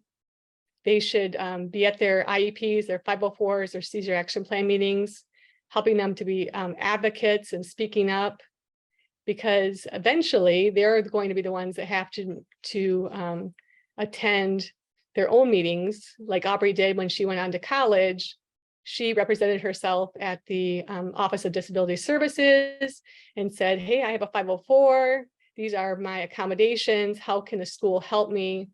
Speaker 4: They should be at their IEPs, their 504s, their seizure action plan meetings, helping them to be advocates and speaking up, because eventually they're going to be the ones that have to attend their own meetings, like Aubrey did when she went on to college. She represented herself at the Office of Disability Services and said, hey, I have a 504. These are my accommodations. How can the school help me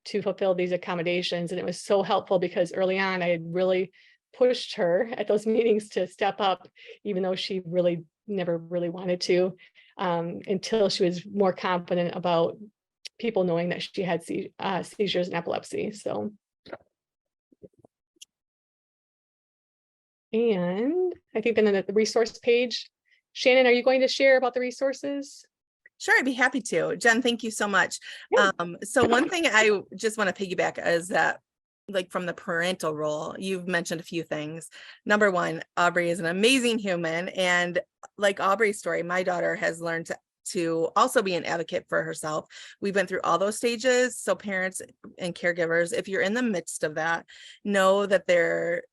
Speaker 4: to fulfill these accommodations? And it was so helpful, because early on I had really pushed her at those meetings to step up, even though she really never really wanted to, until she was more confident about people knowing that she had seizures and epilepsy. So, and I think then at the resource page, Shannon, are you going to share about the resources?
Speaker 3: Sure, I'd be happy to. Jen, thank you so much.
Speaker 4: Yeah.
Speaker 3: So one thing I just want to piggyback is that, like, from the parental role, you've mentioned a few things. Number one, Aubrey is an amazing human. And like Aubrey's story, my daughter has learned to also be an advocate for herself. We went through all those stages. So parents and caregivers, if you're in the midst of that, know that there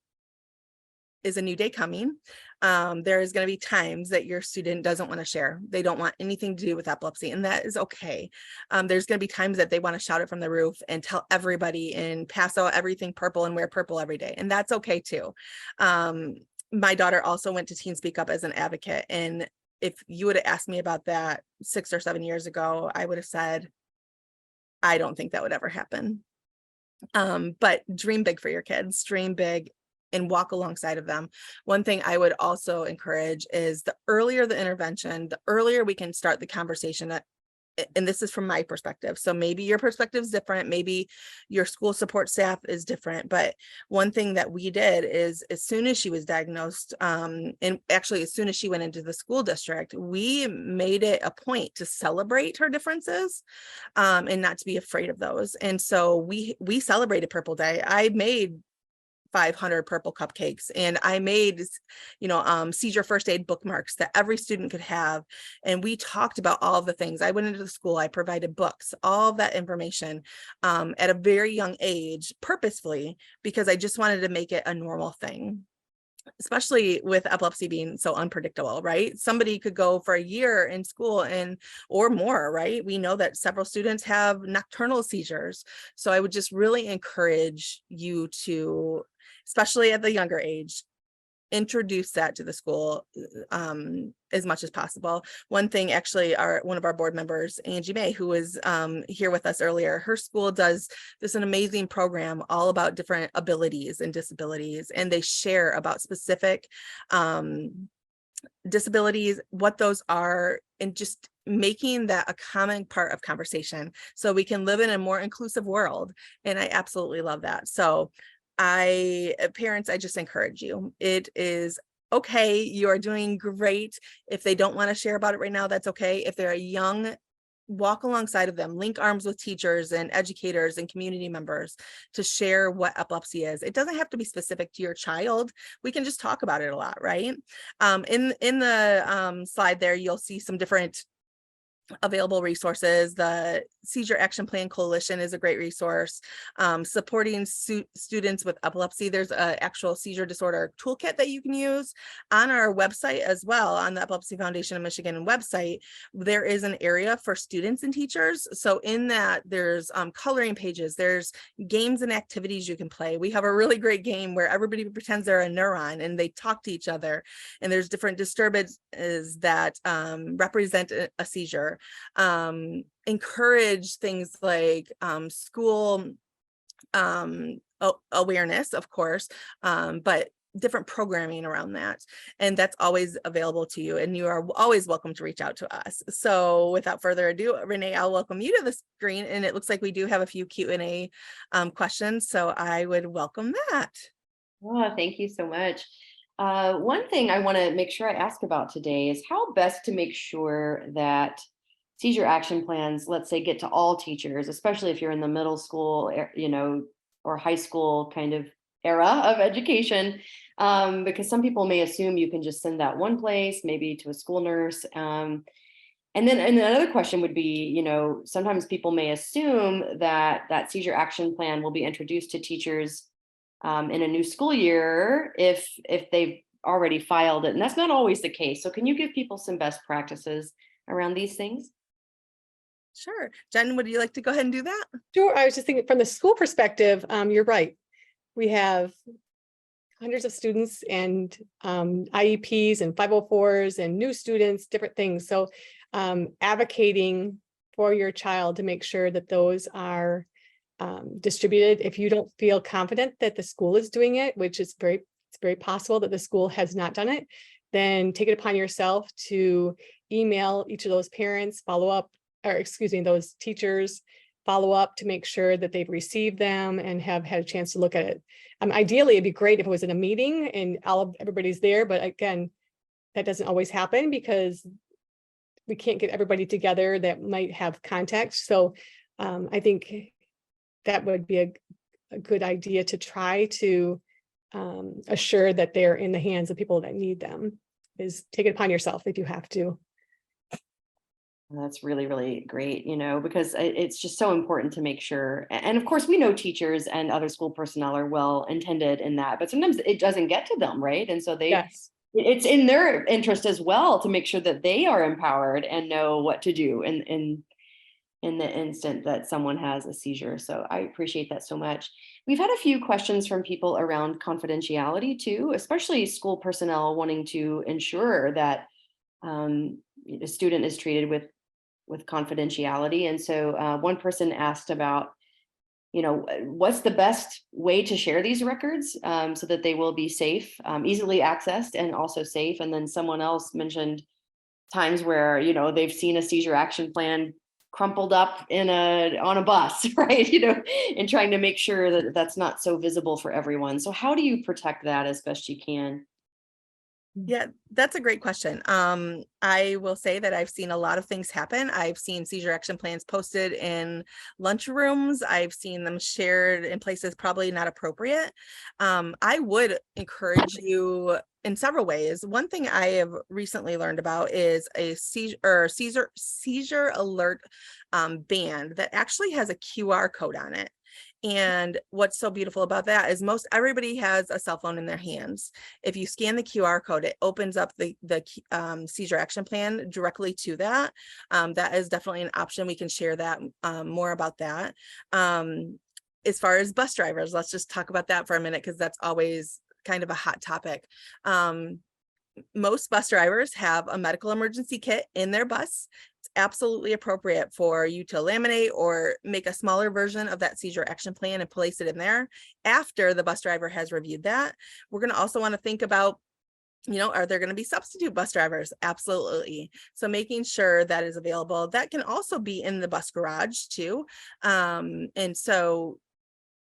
Speaker 3: is a new day coming. There is going to be times that your student doesn't want to share. They don't want anything to do with epilepsy, and that is okay. There's going to be times that they want to shout it from the roof and tell everybody and pass out everything purple and wear purple every day. And that's okay too. My daughter also went to Teen Speak Up as an advocate. And if you would have asked me about that 6 or 7 years ago, I would have said, I don't think that would ever happen. But dream big for your kids, dream big. and walk alongside of them. One thing I would also encourage is the earlier the intervention, the earlier we can start the conversation. And this is from my perspective. So maybe your perspective is different. Maybe your school support staff is different. But one thing that we did is as soon as she was diagnosed, and actually as soon as she went into the school district, we made it a point to celebrate her differences, and not to be afraid of those. And so we celebrated Purple Day. I made 500 purple cupcakes, and I made, seizure first aid bookmarks that every student could have. And we talked about all of the things. I went into the school, I provided books, all of that information at a very young age, purposefully, because I just wanted to make it a normal thing, especially with epilepsy being so unpredictable, right? Somebody could go for a year in school or more, right? We know that several students have nocturnal seizures. So I would just really encourage you to, especially at the younger age, introduce that to the school as much as possible. One thing, actually, one of our board members, Angie May, who was here with us earlier, her school does an amazing program all about different abilities and disabilities, and they share about specific disabilities, what those are, and just making that a common part of conversation so we can live in a more inclusive world. And I absolutely love that. So parents, I just encourage you. It is okay. You are doing great. If they don't want to share about it right now, that's okay. If they're young, walk alongside of them, link arms with teachers and educators and community members to share what epilepsy is. It doesn't have to be specific to your child. We can just talk about it a lot, right? In the slide there, you'll see some different available resources. The Seizure Action Plan Coalition is a great resource. Supporting students with epilepsy, there's an actual seizure disorder toolkit that you can use. On our website as well, on the Epilepsy Foundation of Michigan website, there is an area for students and teachers. So in that, there's coloring pages, there's games and activities you can play. We have a really great game where everybody pretends they're a neuron and they talk to each other, and there's different disturbances that represent a seizure. Encourage things like school awareness, of course, but different programming around that. And that's always available to you, and you are always welcome to reach out to us. So without further ado, Renee, I'll welcome you to the screen, and it looks like we do have a few Q&A questions, so I would welcome that.
Speaker 1: Oh, thank you so much. One thing I want to make sure I ask about today is how best to make sure that seizure action plans, let's say, get to all teachers, especially if you're in the middle school, or high school kind of era of education, because some people may assume you can just send that one place, maybe to a school nurse. And another question would be, sometimes people may assume that seizure action plan will be introduced to teachers in a new school year if they've already filed it. And that's not always the case. So can you give people some best practices around these things?
Speaker 3: Sure. Jen, would you like to go ahead and do that?
Speaker 4: Sure. I was just thinking from the school perspective, you're right. We have hundreds of students and IEPs and 504s and new students, different things. So advocating for your child to make sure that those are distributed. If you don't feel confident that the school is doing it, which is it's very possible that the school has not done it, then take it upon yourself to email each of those parents, those teachers, follow up to make sure that they've received them and have had a chance to look at it. Ideally, it'd be great if it was in a meeting and everybody's there, but again, that doesn't always happen because we can't get everybody together that might have contact. So I think that would be a good idea to try to assure that they're in the hands of people that need them. Is take it upon yourself if you have to.
Speaker 1: That's really, really great, because it's just so important to make sure. And of course, we know teachers and other school personnel are well intended in that, but sometimes it doesn't get to them, right? And so it's in their interest as well to make sure that they are empowered and know what to do in the instant that someone has a seizure. So I appreciate that so much. We've had a few questions from people around confidentiality too, especially school personnel wanting to ensure that a student is treated with confidentiality. And so one person asked about what's the best way to share these records so that they will be safe, easily accessed, and also safe. And then someone else mentioned times where, they've seen a seizure action plan crumpled up on a bus, right? And trying to make sure that that's not so visible for everyone. So how do you protect that as best you can?
Speaker 3: Yeah, that's a great question. I will say that I've seen a lot of things happen. I've seen seizure action plans posted in lunchrooms. I've seen them shared in places probably not appropriate. I would encourage you in several ways. One thing I have recently learned about is a seizure alert band that actually has a QR code on it. And what's so beautiful about that is everybody has a cell phone in their hands. If you scan the QR code, it opens up the seizure action plan directly to that. That is definitely an option. We can share that more about that. As far as bus drivers, let's just talk about that for a minute, because that's always kind of a hot topic. Most bus drivers have a medical emergency kit in their bus. It's absolutely appropriate for you to laminate or make a smaller version of that seizure action plan and place it in there after the bus driver has reviewed that. We're going to also want to think about, are there going to be substitute bus drivers? Absolutely. So making sure that is available. That can also be in the bus garage too. And so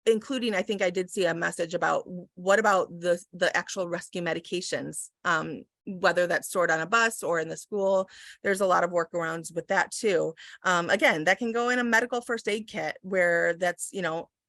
Speaker 3: including, I think I did see a message about what about the actual rescue medications, whether that's stored on a bus or in the school. There's a lot of workarounds with that too. Again, that can go in a medical first aid kit where that's,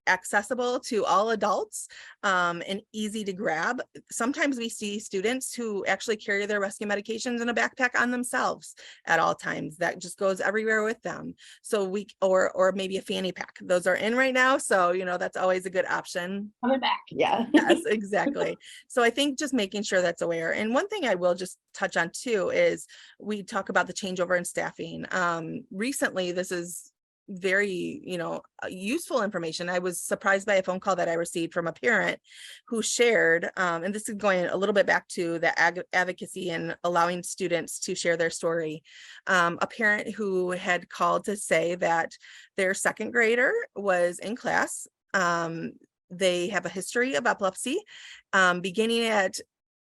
Speaker 3: accessible to all adults and easy to grab. Sometimes we see students who actually carry their rescue medications in a backpack on themselves at all times. That just goes everywhere with them. So or maybe a fanny pack. Those are in right now. So, that's always a good option.
Speaker 1: Coming back. Yeah.
Speaker 3: Yes, exactly. So I think just making sure that's aware. And one thing I will just touch on too is we talk about the changeover in staffing. Recently, this is very, useful information. I was surprised by a phone call that I received from a parent who shared, and this is going a little bit back to the advocacy and allowing students to share their story. A parent who had called to say that their second grader was in class. They have a history of epilepsy. Beginning at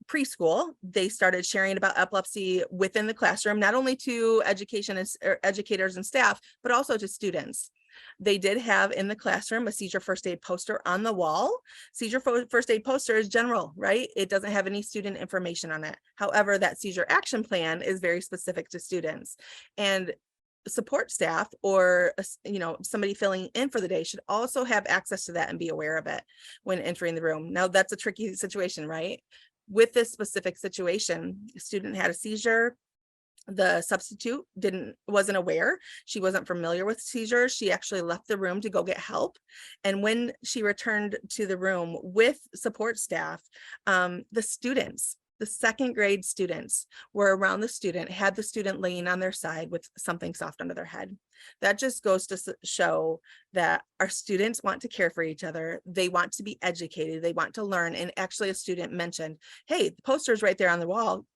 Speaker 3: preschool, they started sharing about epilepsy within the classroom, not only to educators and staff, but also to students. They did have in the classroom a seizure first aid poster on the wall. Seizure first aid poster is general, right? It doesn't have any student information on it. However, that seizure action plan is very specific to students. And support staff or somebody filling in for the day should also have access to that and be aware of it when entering the room. Now that's a tricky situation, right? With this specific situation, a student had a seizure. The substitute wasn't aware. She wasn't familiar with seizures. She actually left the room to go get help. And when she returned to the room with support staff, the second grade students were around the student, had the student laying on their side with something soft under their head. That just goes to show that our students want to care for each other. They want to be educated. They want to learn. And actually a student mentioned, hey, the poster's right there on the wall.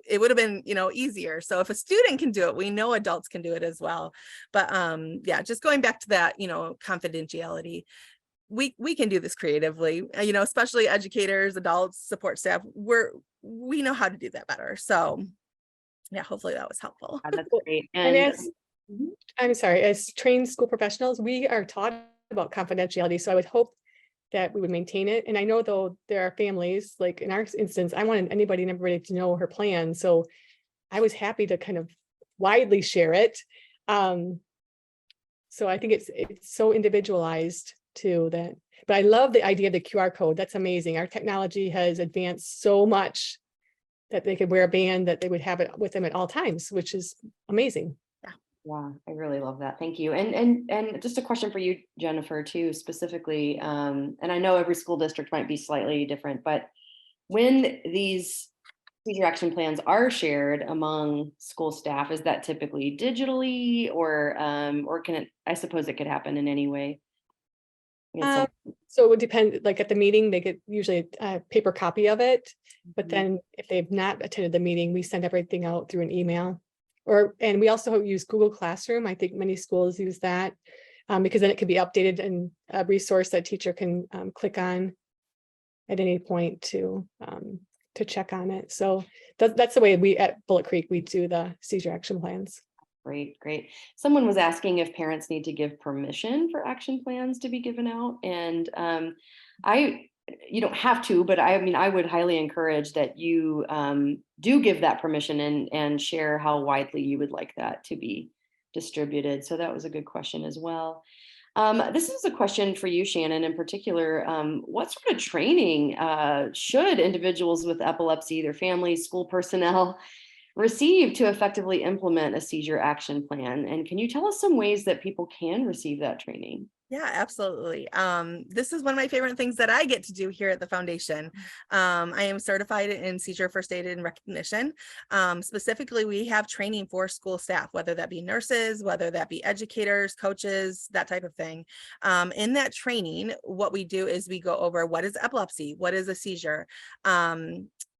Speaker 3: It would have been, easier. So if a student can do it, we know adults can do it as well. But yeah, just going back to that, confidentiality. We can do this creatively, especially educators, adults, support staff. We know how to do that better. So yeah, hopefully that was helpful.
Speaker 1: Yeah, that's great.
Speaker 4: And as trained school professionals, we are taught about confidentiality. So I would hope that we would maintain it. And I know though there are families, like in our instance, I wanted anybody and everybody to know her plan. So I was happy to kind of widely share it. So I think it's so individualized too that, but I love the idea of the QR code. That's amazing. Our technology has advanced so much that they could wear a band that they would have it with them at all times, which is amazing.
Speaker 1: Yeah, I really love that. Thank you. And just a question for you, Jennifer, too, specifically. And I know every school district might be slightly different, but when these seizure action plans are shared among school staff, is that typically digitally or can it, I suppose it could happen in any way?
Speaker 4: So it would depend, like at the meeting, they get usually a paper copy of it, but then if they've not attended the meeting, we send everything out through an email. And we also use Google Classroom. I think many schools use that. because then it can be updated in a resource that teacher can click on at any point to check on it. So that's the way we at Bullock Creek, we do the seizure action plans.
Speaker 1: Great, great. Someone was asking if parents need to give permission for action plans to be given out. And you don't have to, but I mean, I would highly encourage that you do give that permission and share how widely you would like that to be distributed. So that was a good question as well. This is a question for you, Shannon, in particular. What sort of training should individuals with epilepsy, their families, school personnel, receive to effectively implement a seizure action plan? And can you tell us some ways that people can receive that training?
Speaker 3: Yeah, absolutely. This is one of my favorite things that I get to do here at the foundation. I am certified in seizure first aid and recognition. Specifically, we have training for school staff, whether that be nurses, whether that be educators, coaches, that type of thing. In that training, what we do is we go over what is epilepsy, what is a seizure,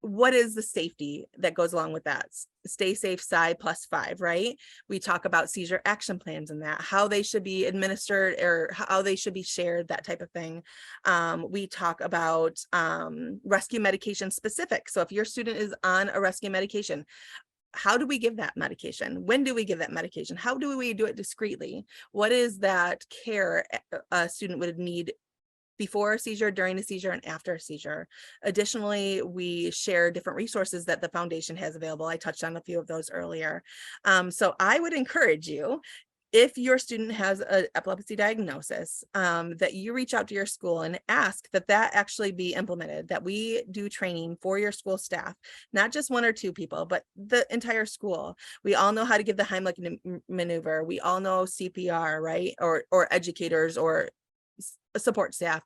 Speaker 3: what is the safety that goes along with that? Stay safe side +5, right? We talk about seizure action plans and that, how they should be administered or how they should be shared, that type of thing. We talk about rescue medication specific. So if your student is on a rescue medication, how do we give that medication? When do we give that medication? How do we do it discreetly? What is that care a student would need before a seizure, during a seizure, and after a seizure? Additionally, we share different resources that the foundation has available. I touched on a few of those earlier. So I would encourage you, if your student has an epilepsy diagnosis, that you reach out to your school and ask that actually be implemented, that we do training for your school staff, not just 1 or 2 people, but the entire school. We all know how to give the Heimlich maneuver. We all know CPR, right? Or educators or support staff.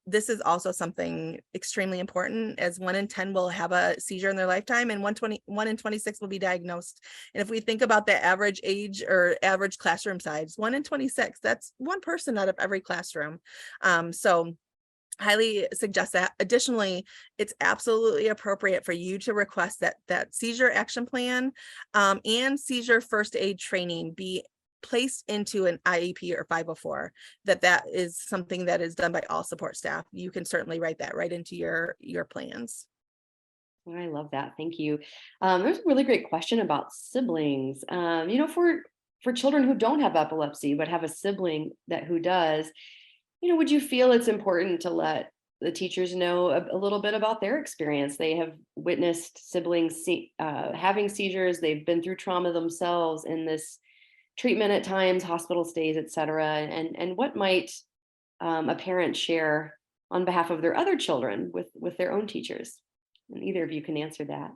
Speaker 3: This is also something extremely important, as 1 in 10 will have a seizure in their lifetime, and 1 in 26 will be diagnosed. And if we think about the average age or average classroom size, 1 in 26, that's 1 person out of every classroom. So highly suggest that. Additionally, it's absolutely appropriate for you to request that seizure action plan and seizure first aid training be placed into an IEP or 504, that is something that is done by all support staff. You can certainly write that right into your plans.
Speaker 1: I love that. Thank you. There's a really great question about siblings. For children who don't have epilepsy, but have a sibling who does, would you feel it's important to let the teachers know a little bit about their experience? They have witnessed siblings having seizures. They've been through trauma themselves in this treatment at times, hospital stays, et cetera. And what might a parent share on behalf of their other children with their own teachers? And either of you can answer that.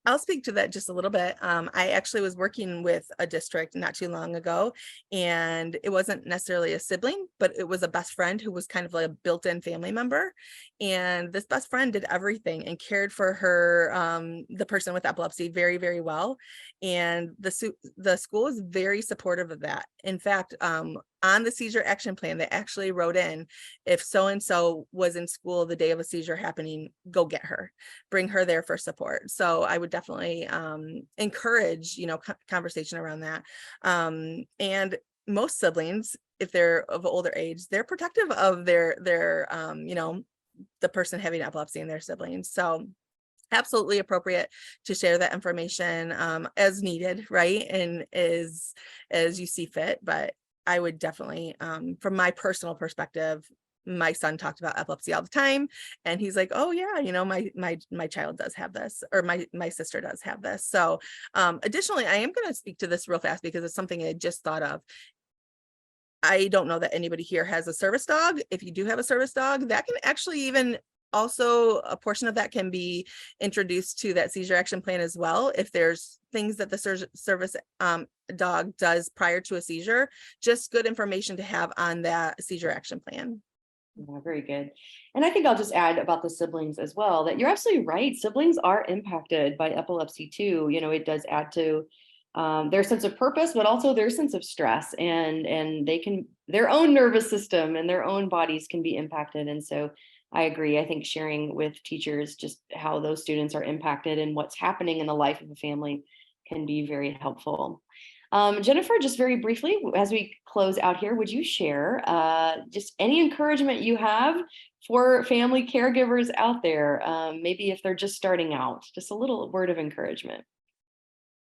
Speaker 3: I'll speak to that just a little bit. I actually was working with a district not too long ago, and it wasn't necessarily a sibling, but it was a best friend who was kind of like a built-in family member. And this best friend did everything and cared for her, the person with epilepsy, very, very well. And the school is very supportive of that. In fact, on the seizure action plan, they actually wrote in, if so-and-so was in school the day of a seizure happening, go get her, bring her there for support. So I would definitely encourage, conversation around that. And most siblings, if they're of older age, they're protective of their the person having epilepsy and their siblings. So absolutely appropriate to share that information as needed, right? And as you see fit. But I would definitely, from my personal perspective, my son talked about epilepsy all the time, and he's like, oh yeah, my child does have this, or my sister does have this. So additionally, I am going to speak to this real fast because it's something I just thought of. I don't know that anybody here has a service dog. If you do have a service dog, that can actually even also, a portion of that can be introduced to that seizure action plan as well. If there's things that the service dog does prior to a seizure, just good information to have on that seizure action plan.
Speaker 1: Yeah, very good. And I think I'll just add about the siblings as well, that you're absolutely right. Siblings are impacted by epilepsy too. It does add to their sense of purpose, but also their sense of stress, and their own nervous system and their own bodies can be impacted. And so I agree. I think sharing with teachers just how those students are impacted and what's happening in the life of a family can be very helpful. Jennifer, just very briefly, as we close out here, would you share just any encouragement you have for family caregivers out there? Maybe if they're just starting out, just a little word of encouragement.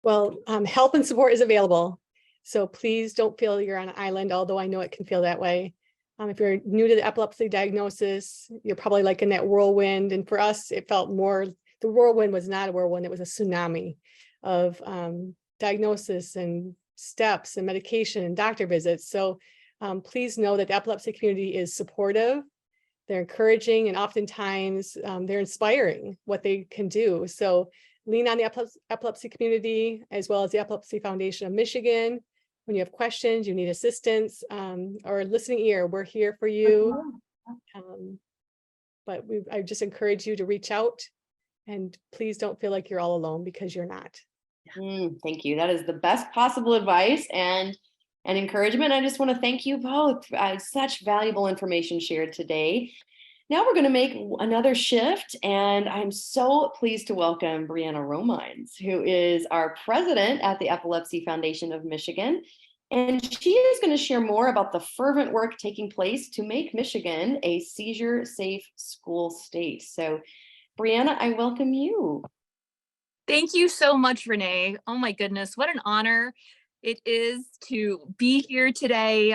Speaker 4: Well, help and support is available. So please don't feel you're on an island, although I know it can feel that way. If you're new to the epilepsy diagnosis, you're probably like in that whirlwind. And for us, it felt more, the whirlwind was not a whirlwind, it was a tsunami of diagnosis and steps and medication and doctor visits. So please know that the epilepsy community is supportive. They're encouraging, and oftentimes they're inspiring what they can do. So lean on the epilepsy community, as well as the Epilepsy Foundation of Michigan. When you have questions, you need assistance, or a listening ear, we're here for you. But I just encourage you to reach out, and please don't feel like you're all alone, because you're not.
Speaker 1: Thank you. That is the best possible advice and encouragement. I just want to thank you both. Such valuable information shared today. Now we're going to make another shift, and I'm so pleased to welcome Brianna Romines, who is our president at the Epilepsy Foundation of Michigan. And she is going to share more about the fervent work taking place to make Michigan a seizure-safe school state. So, Brianna, I welcome you.
Speaker 5: Thank you so much, Renee. Oh my goodness, what an honor it is to be here today.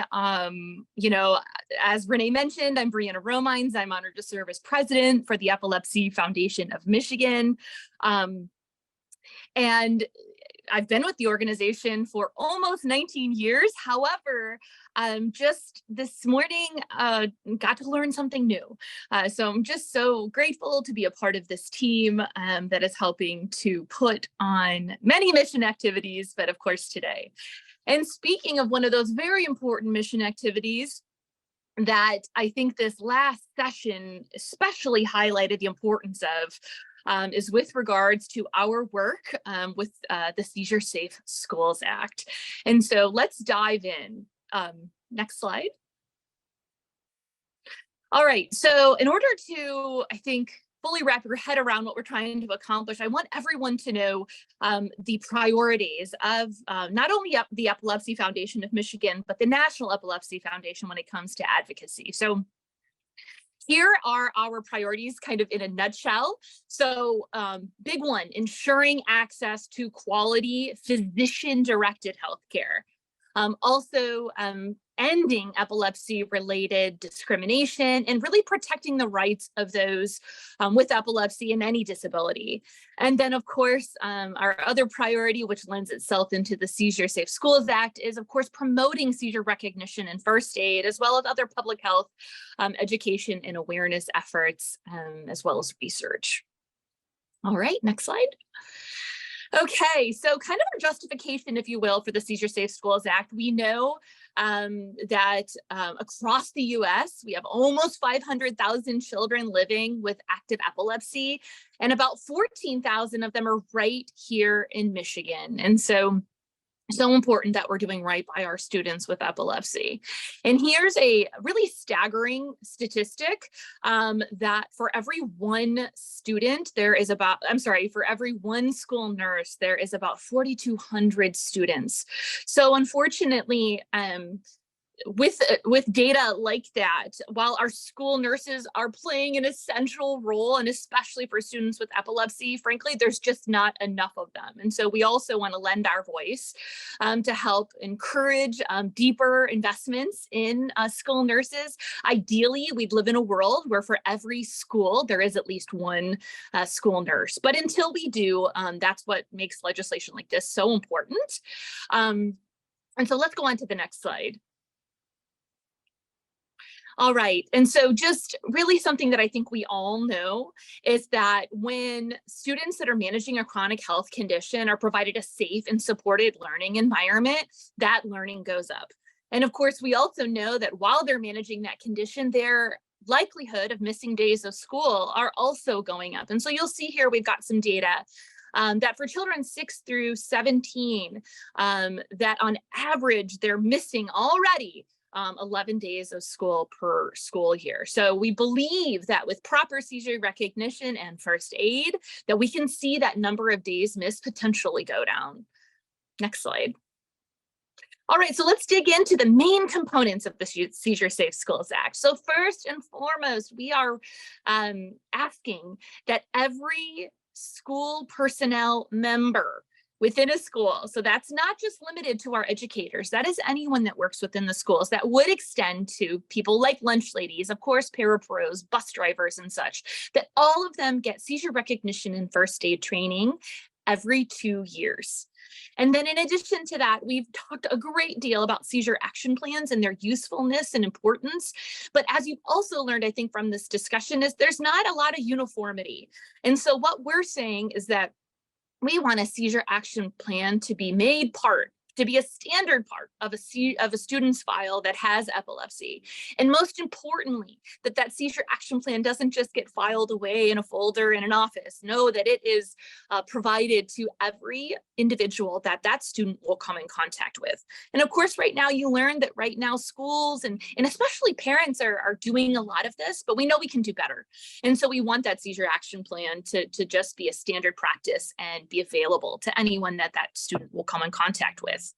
Speaker 5: You know, as Renee mentioned, I'm Brianna Romines. I'm honored to serve as president for the Epilepsy Foundation of Michigan. And I've been with the organization for almost 19 years. However, just this morning, got to learn something new. So I'm just so grateful to be a part of this team that is helping to put on many mission activities, but of course today. And speaking of one of those very important mission activities that I think this last session especially highlighted the importance of, is with regards to our work with the Seizure Safe Schools Act. And so let's dive in. Next slide. All right, so in order to, I think, fully wrap your head around what we're trying to accomplish, I want everyone to know the priorities of not only the Epilepsy Foundation of Michigan, but the National Epilepsy Foundation when it comes to advocacy. So here are our priorities kind of in a nutshell. So big one, ensuring access to quality physician-directed healthcare. Also ending epilepsy-related discrimination and really protecting the rights of those with epilepsy and any disability. And then, of course, our other priority, which lends itself into the Seizure Safe Schools Act, is, of course, promoting seizure recognition and first aid, as well as other public health education and awareness efforts, as well as research. All right, next slide. Okay, so kind of our justification, if you will, for the Seizure Safe Schools Act. We know that across the US, we have almost 500,000 children living with active epilepsy, and about 14,000 of them are right here in Michigan. And so important that we're doing right by our students with epilepsy. And here's a really staggering statistic that for every one student, there is about, for every one school nurse, there is about 4,200 students. So unfortunately, with data like that, while our school nurses are playing an essential role, and especially for students with epilepsy, frankly, there's just not enough of them. And so we also want to lend our voice to help encourage deeper investments in school nurses. Ideally, we'd live in a world where for every school, there is at least one school nurse. But until we do, that's what makes legislation like this so important. And so let's go on to the next slide. All right, and so just really something that I think we all know is that when students that are managing a chronic health condition are provided a safe and supported learning environment, that learning goes up. And of course, we also know that while they're managing that condition, their likelihood of missing days of school are also going up. And so you'll see here, we've got some data that for children 6 through 17, that on average, they're missing already 11 days of school per school year. So we believe that with proper seizure recognition and first aid, that we can see that number of days missed potentially go down. Next slide. All right, so let's dig into the main components of the Seizure Safe Schools Act. So first and foremost, we are asking that every school personnel member within a school, so that's not just limited to our educators, that is anyone that works within the schools. That would extend to people like lunch ladies, of course, parapros, bus drivers and such, that all of them get seizure recognition and first aid training every 2 years. And then in addition to that, we've talked a great deal about seizure action plans and their usefulness and importance. But as you've also learned, I think, from this discussion, is there's not a lot of uniformity. And so what we're saying is that we want a seizure action plan to be made part, to be a standard part of a student's file that has epilepsy. And most importantly, that seizure action plan doesn't just get filed away in a folder in an office. No, that it is provided to every individual that student will come in contact with. And of course, right now you learn that right now schools and especially parents are doing a lot of this, but we know we can do better. And so we want that seizure action plan to just be a standard practice and be available to anyone that student will come in contact with.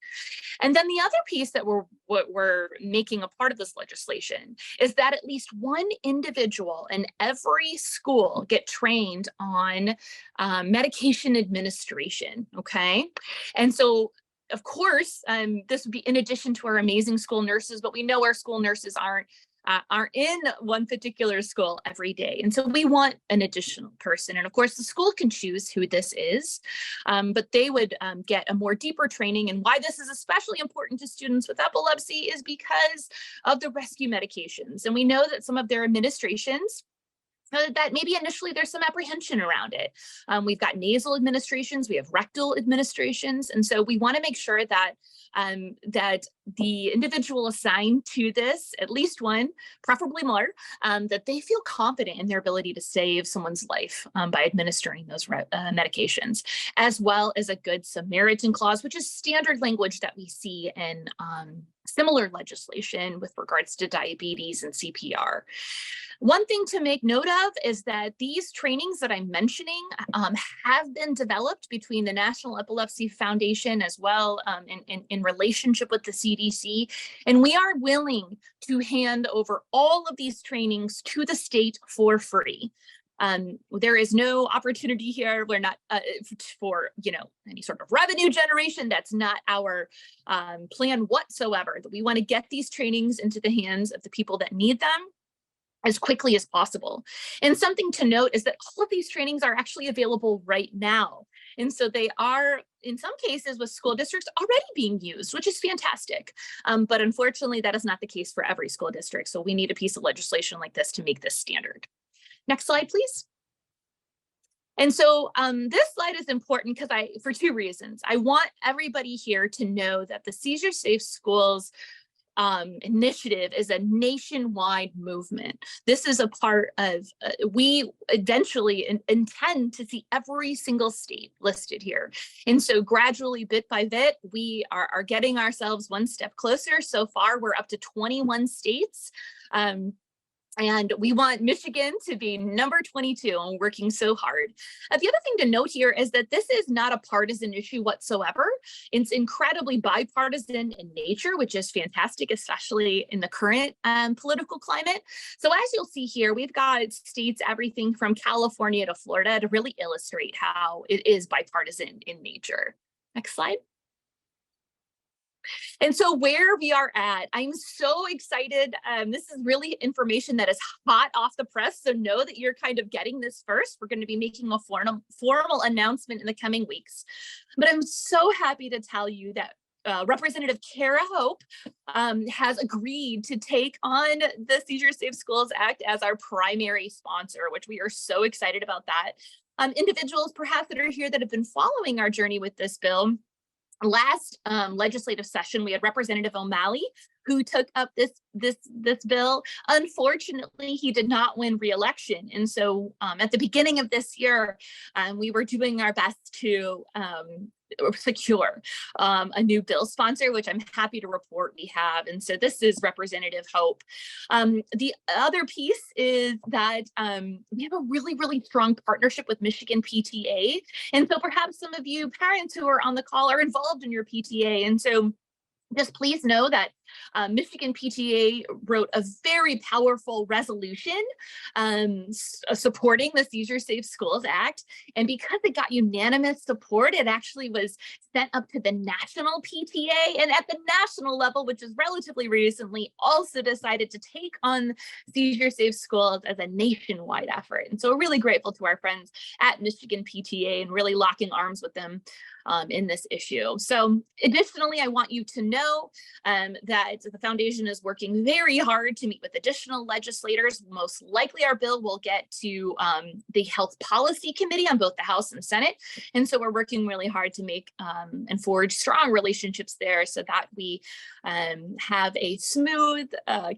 Speaker 5: And then the other piece that we're making a part of this legislation is that at least one individual in every school get trained on medication administration, okay? And so of course, this would be in addition to our amazing school nurses, but we know our school nurses aren't in one particular school every day. And so we want an additional person. And of course, the school can choose who this is, but they would get a more deeper training. And why this is especially important to students with epilepsy is because of the rescue medications. And we know that some of their administrations, that maybe initially there's some apprehension around it. We've got nasal administrations, we have rectal administrations. And so we want to make sure that that the individual assigned to this, at least one, preferably more, that they feel confident in their ability to save someone's life by administering those medications, as well as a good Samaritan clause, which is standard language that we see in similar legislation with regards to diabetes and CPR. One thing to make note of is that these trainings that I'm mentioning have been developed between the National Epilepsy Foundation as well in relationship with the CDC. And we are willing to hand over all of these trainings to the state for free. There is no opportunity here. We're not for any sort of revenue generation. That's not our plan whatsoever. That we want to get these trainings into the hands of the people that need them as quickly as possible. And something to note is that all of these trainings are actually available right now. And so they are, in some cases with school districts, already being used, which is fantastic. But unfortunately, that is not the case for every school district. So we need a piece of legislation like this to make this standard. Next slide, please. And so this slide is important because for two reasons. I want everybody here to know that the Seizure Safe Schools initiative is a nationwide movement. This is a part of, we eventually intend to see every single state listed here. And so gradually, bit by bit, we are getting ourselves one step closer. So far, we're up to 21 states. And we want Michigan to be number 22, and we're working so hard. The other thing to note here is that this is not a partisan issue whatsoever. It's incredibly bipartisan in nature, which is fantastic, especially in the current political climate. So as you'll see here, we've got states, everything from California to Florida, to really illustrate how it is bipartisan in nature. Next slide. And so where we are at, I'm so excited. This is really information that is hot off the press. So know that you're kind of getting this first. We're going to be making a formal announcement in the coming weeks. But I'm so happy to tell you that Representative Terra has agreed to take on the Seizure Safe Schools Act as our primary sponsor, which we are so excited about that. Individuals perhaps that are here that have been following our journey with this bill, last legislative session, we had Representative O'Malley, who took up this bill. Unfortunately, he did not win re-election. And so at the beginning of this year, we were doing our best to secure a new bill sponsor, which I'm happy to report we have. And so this is Representative Hope. The other piece is that we have a really, really strong partnership with Michigan PTA. And so perhaps some of you parents who are on the call are involved in your PTA. And so Just please know that Michigan PTA wrote a very powerful resolution supporting the Seizure Safe Schools Act. And because it got unanimous support, it actually was sent up to the national PTA. And at the national level, which is relatively recently, also decided to take on Seizure Safe Schools as a nationwide effort. And so we're really grateful to our friends at Michigan PTA and really locking arms with them in this issue. So additionally, I want you to know that the foundation is working very hard to meet with additional legislators. Most likely our bill will get to the Health Policy Committee on both the House and Senate. And so we're working really hard to make and forge strong relationships there so that we have a smooth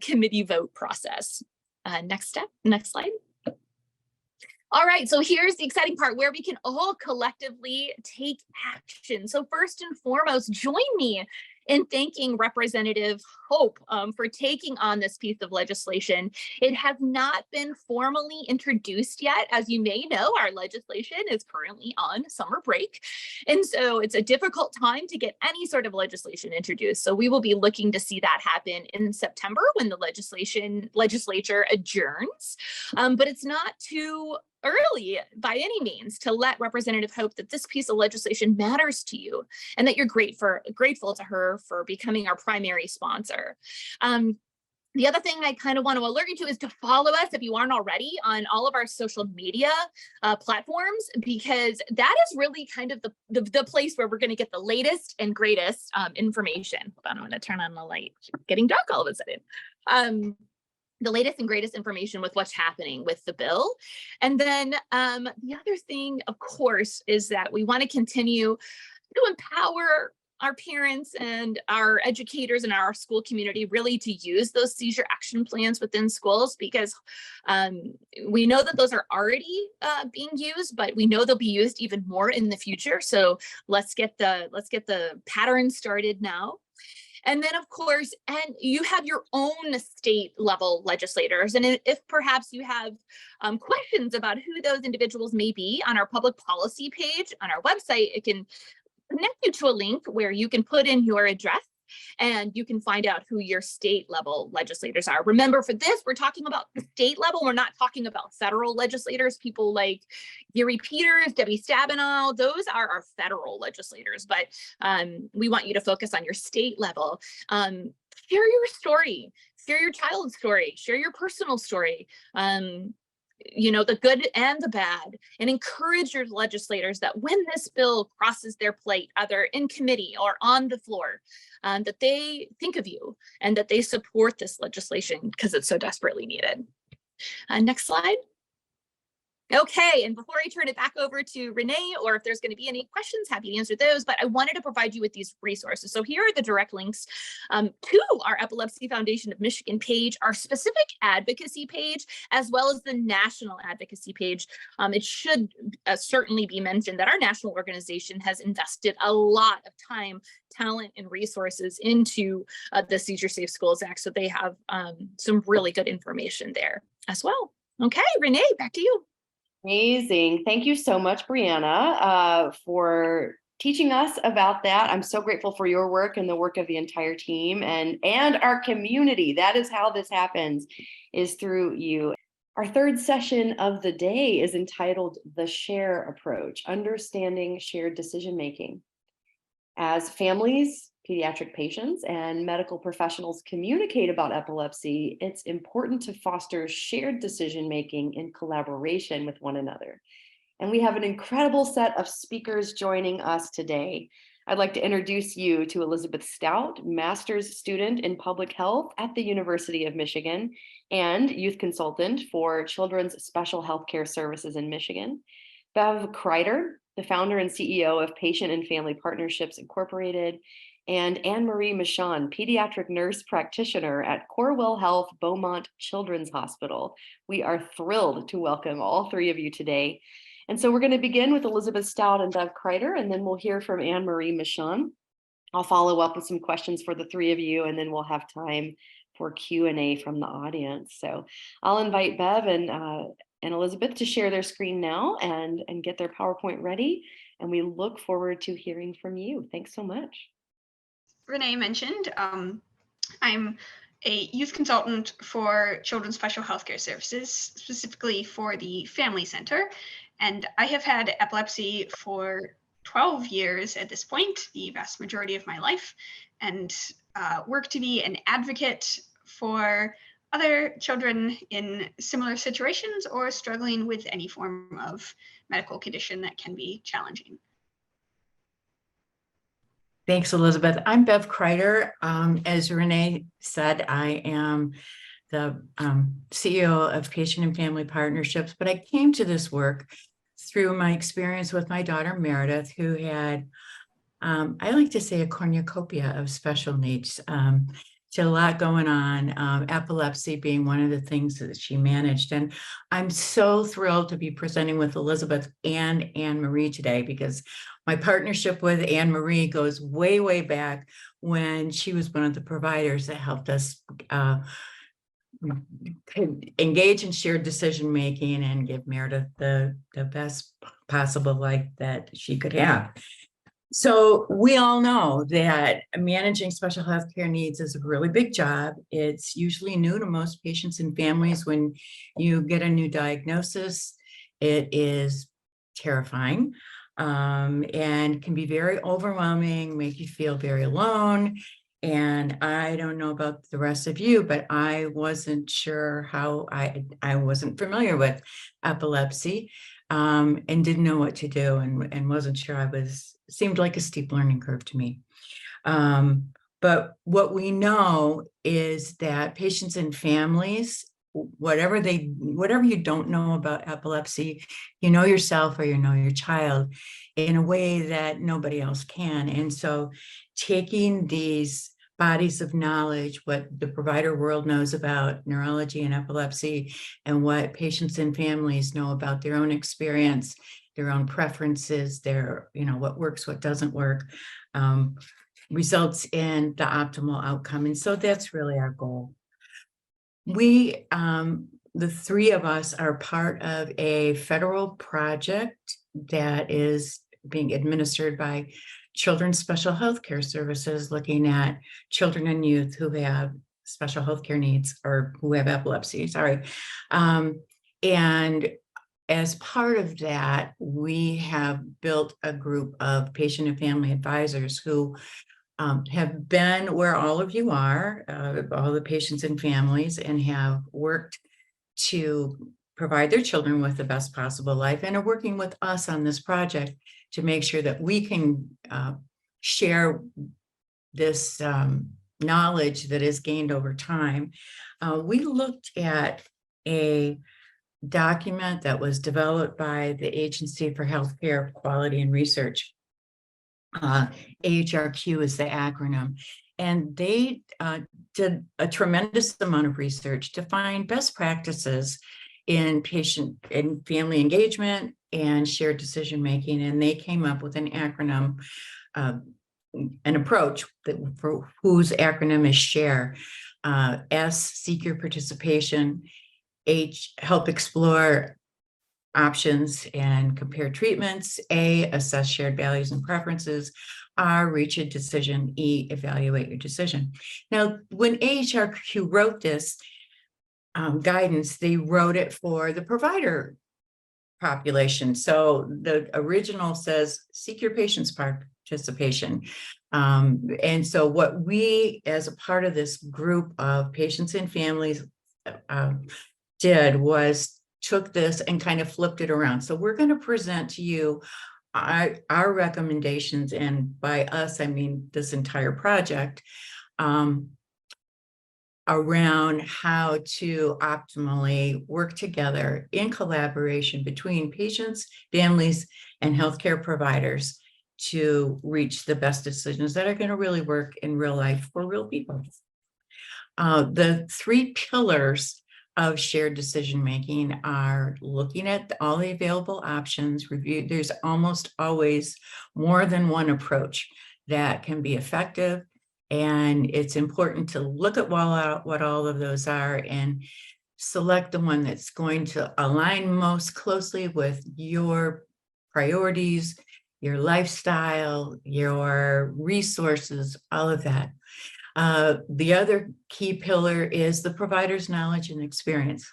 Speaker 5: committee vote process. Next slide. All right, so here's the exciting part where we can all collectively take action. So first and foremost, join me in thanking Representative Hope for taking on this piece of legislation. It has not been formally introduced yet. As you may know, our legislation is currently on summer break. And so it's a difficult time to get any sort of legislation introduced. So we will be looking to see that happen in September when the legislature adjourns. But it's not too early by any means to let Representative Hope that this piece of legislation matters to you and that you're grateful to her for becoming our primary sponsor. The other thing I kind of want to alert you to is to follow us if you aren't already on all of our social media platforms, because that is really kind of the place where we're going to get the latest and greatest information. Hold on, I'm going to turn on the light. It's getting dark all of a sudden. The latest and greatest information with what's happening with the bill. And then the other thing, of course, is that we want to continue to empower our parents and our educators and our school community really to use those seizure action plans within schools, because we know that those are already being used, but we know they'll be used even more in the future. So let's get the pattern started now. And then, of course, and you have your own state level legislators. And if perhaps you have questions about who those individuals may be, on our public policy page on our website, it can connect you to a link where you can put in your address and you can find out who your state level legislators are. Remember, for this, we're talking about the state level. We're not talking about federal legislators, people like Gary Peters, Debbie Stabenow. Those are our federal legislators, but we want you to focus on your state level. Share your story, share your child's story, share your personal story. You know, the good and the bad, and encourage your legislators that when this bill crosses their plate, either in committee or on the floor, that they think of you and that they support this legislation because it's so desperately needed. Next slide. Okay, and before I turn it back over to Renee, or if there's going to be any questions, happy to answer those, but I wanted to provide you with these resources. So here are the direct links to our Epilepsy Foundation of Michigan page, our specific advocacy page, as well as the national advocacy page. It should certainly be mentioned that our national organization has invested a lot of time, talent, and resources into the Seizure Safe Schools Act, so they have some really good information there as well. Okay, Renee, back to you.
Speaker 1: Amazing. Thank you so much, Brianna, for teaching us about that. I'm so grateful for your work and the work of the entire team and our community. That is how this happens, is through you. Our third session of the day is entitled The Share Approach, Understanding Shared Decision-Making. As families, pediatric patients, and medical professionals communicate about epilepsy, it's important to foster shared decision-making in collaboration with one another. And we have an incredible set of speakers joining us today. I'd like to introduce you to Elizabeth Stout, master's student in public health at the University of Michigan and youth consultant for Children's Special Healthcare Services in Michigan. Bev Crider, the founder and CEO of Patient and Family Partnerships Incorporated, and Anne-Marie Michon, pediatric nurse practitioner at Corewell Health Beaumont Children's Hospital. We are thrilled to welcome all three of you today. And so we're going to begin with Elizabeth Stout and Bev Crider, and then we'll hear from Anne-Marie Michon. I'll follow up with some questions for the three of you, and then we'll have time for Q&A from the audience. So I'll invite Bev and Elizabeth to share their screen now and get their PowerPoint ready. And we look forward to hearing from you. Thanks so much.
Speaker 6: Renee mentioned, I'm a youth consultant for Children's Special Healthcare Services, specifically for the Family Center. And I have had epilepsy for 12 years at this point, the vast majority of my life, and work to be an advocate for other children in similar situations or struggling with any form of medical condition that can be challenging.
Speaker 7: Thanks, Elizabeth. I'm Bev Crider. As Renee said, I am the CEO of Patient and Family Partnerships, but I came to this work through my experience with my daughter, Meredith, who had, I like to say, a cornucopia of special needs. She had a lot going on, epilepsy being one of the things that she managed. And I'm so thrilled to be presenting with Elizabeth and Anne Marie today, because my partnership with Anne Marie goes way, way back when she was one of the providers that helped us engage in shared decision-making and give Meredith the best possible life that she could have. So we all know that managing special health care needs is a really big job. It's usually new to most patients and families when you get a new diagnosis. It is terrifying and can be very overwhelming, make you feel very alone. And I don't know about the rest of you, but I wasn't sure how I wasn't familiar with epilepsy and didn't know what to do and wasn't sure seemed like a steep learning curve to me. But what we know is that patients and families, whatever you don't know about epilepsy, you know yourself or you know your child in a way that nobody else can. And so taking these bodies of knowledge, what the provider world knows about neurology and epilepsy, and what patients and families know about their own experience, their own preferences, their, what works, what doesn't work, results in the optimal outcome. And so that's really our goal. We, the three of us, are part of a federal project that is being administered by Children's Special Healthcare Services, looking at children and youth who have special healthcare needs or who have epilepsy, and as part of that, we have built a group of patient and family advisors who have been where all of you are, all the patients and families, and have worked to provide their children with the best possible life, and are working with us on this project to make sure that we can share this knowledge that is gained over time. We looked at a document that was developed by the Agency for Healthcare Quality and Research. AHRQ is the acronym. And they did a tremendous amount of research to find best practices in patient and family engagement and shared decision-making. And they came up with an acronym, an approach for whose acronym is SHARE. S, seek your participation. H, help explore options and compare treatments. A, assess shared values and preferences. R, reach a decision. E, evaluate your decision. Now, when AHRQ wrote this guidance, they wrote it for the provider population. So the original says, seek your patient's participation. And so what we, as a part of this group of patients and families, did was took this and kind of flipped it around. So we're going to present to you our recommendations, and by us, I mean this entire project, around how to optimally work together in collaboration between patients, families, and healthcare providers to reach the best decisions that are going to really work in real life for real people. The three pillars of shared decision-making are looking at all the available options, review. There's almost always more than one approach that can be effective. And it's important to look at what all of those are and select the one that's going to align most closely with your priorities, your lifestyle, your resources, all of that. The other key pillar is the provider's knowledge and experience.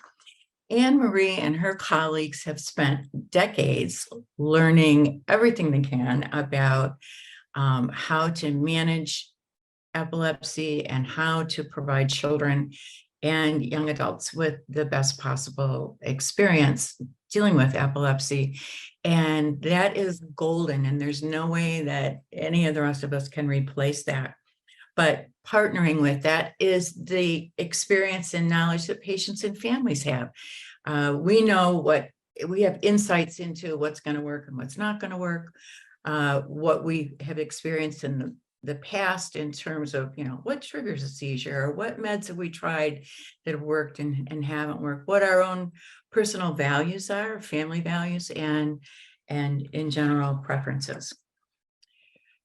Speaker 7: Anne Marie and her colleagues have spent decades learning everything they can about how to manage epilepsy and how to provide children and young adults with the best possible experience dealing with epilepsy. And that is golden, and there's no way that any of the rest of us can replace that. But partnering with that is the experience and knowledge that patients and families have. We know we have insights into what's going to work and what's not going to work, what we have experienced in the past in terms of, what triggers a seizure, or what meds have we tried that have worked and haven't worked, what our own personal values are, family values, and in general preferences.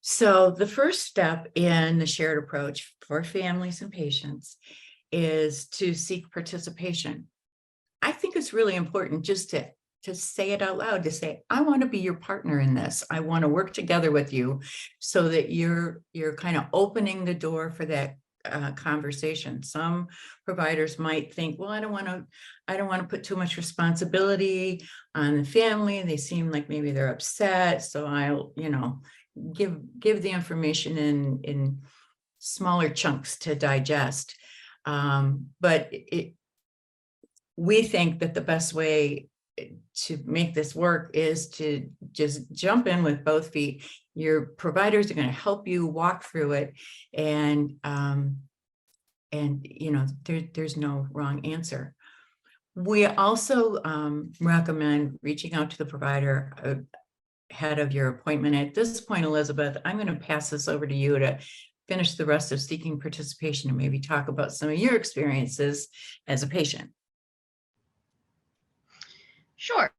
Speaker 7: So the first step in the shared approach for families and patients is to seek participation. I think it's really important just to say it out loud, to say, I want to be your partner in this. I want to work together with you, so that you're kind of opening the door for that conversation. Some providers might think, well, I don't want to put too much responsibility on the family. They seem like maybe they're upset, so I'll, give the information in smaller chunks to digest. But we think that the best way to make this work is to just jump in with both feet. Your providers are going to help you walk through it, and there's no wrong answer. We also recommend reaching out to the provider ahead of your appointment. At this point, Elizabeth, I'm going to pass this over to you to finish the rest of seeking participation and maybe talk about some of your experiences as a patient.
Speaker 6: Sure.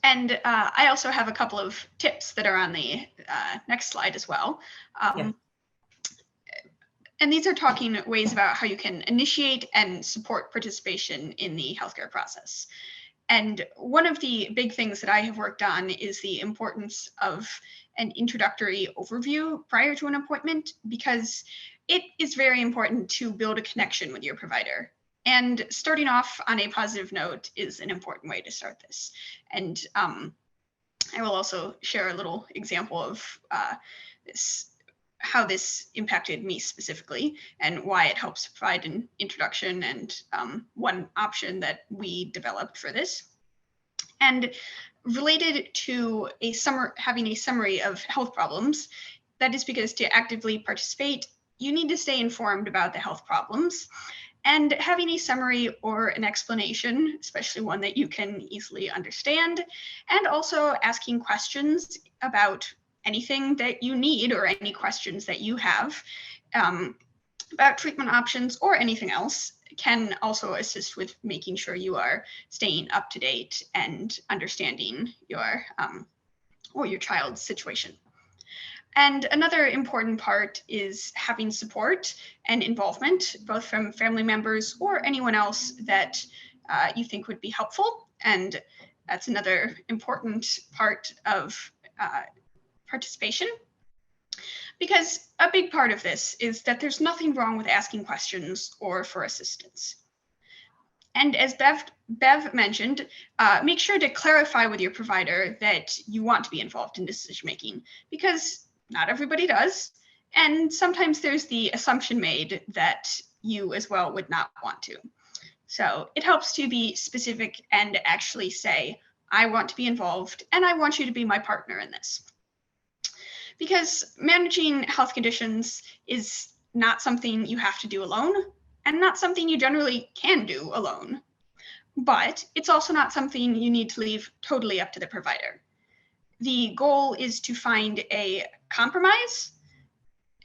Speaker 6: And I also have a couple of tips that are on the next slide as well.
Speaker 7: Yeah.
Speaker 6: And these are talking ways about how you can initiate and support participation in the healthcare process. And one of the big things that I have worked on is the importance of an introductory overview prior to an appointment, because it is very important to build a connection with your provider. And starting off on a positive note is an important way to start this. And I will also share a little example of how this impacted me specifically, and why it helps provide an introduction, and one option that we developed for this. And related to having a summary of health problems, that is because to actively participate, you need to stay informed about the health problems. And having a summary or an explanation, especially one that you can easily understand, and also asking questions about anything that you need, or any questions that you have about treatment options or anything else, can also assist with making sure you are staying up to date and understanding your child's situation. And another important part is having support and involvement, both from family members or anyone else that you think would be helpful. And that's another important part of participation. Because a big part of this is that there's nothing wrong with asking questions or for assistance. And as Bev mentioned, make sure to clarify with your provider that you want to be involved in decision-making, because not everybody does. And sometimes there's the assumption made that you as well would not want to. So it helps to be specific and actually say, I want to be involved and I want you to be my partner in this. Because managing health conditions is not something you have to do alone, and not something you generally can do alone. But it's also not something you need to leave totally up to the provider. The goal is to find a compromise,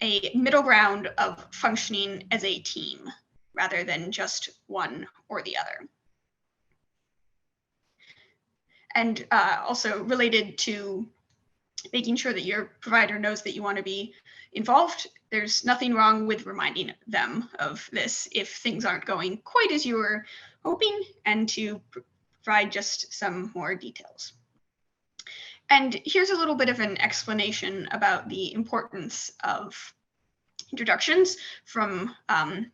Speaker 6: a middle ground of functioning as a team, rather than just one or the other. And also related to making sure that your provider knows that you want to be involved, there's nothing wrong with reminding them of this if things aren't going quite as you were hoping, and to provide just some more details. And here's a little bit of an explanation about the importance of introductions from a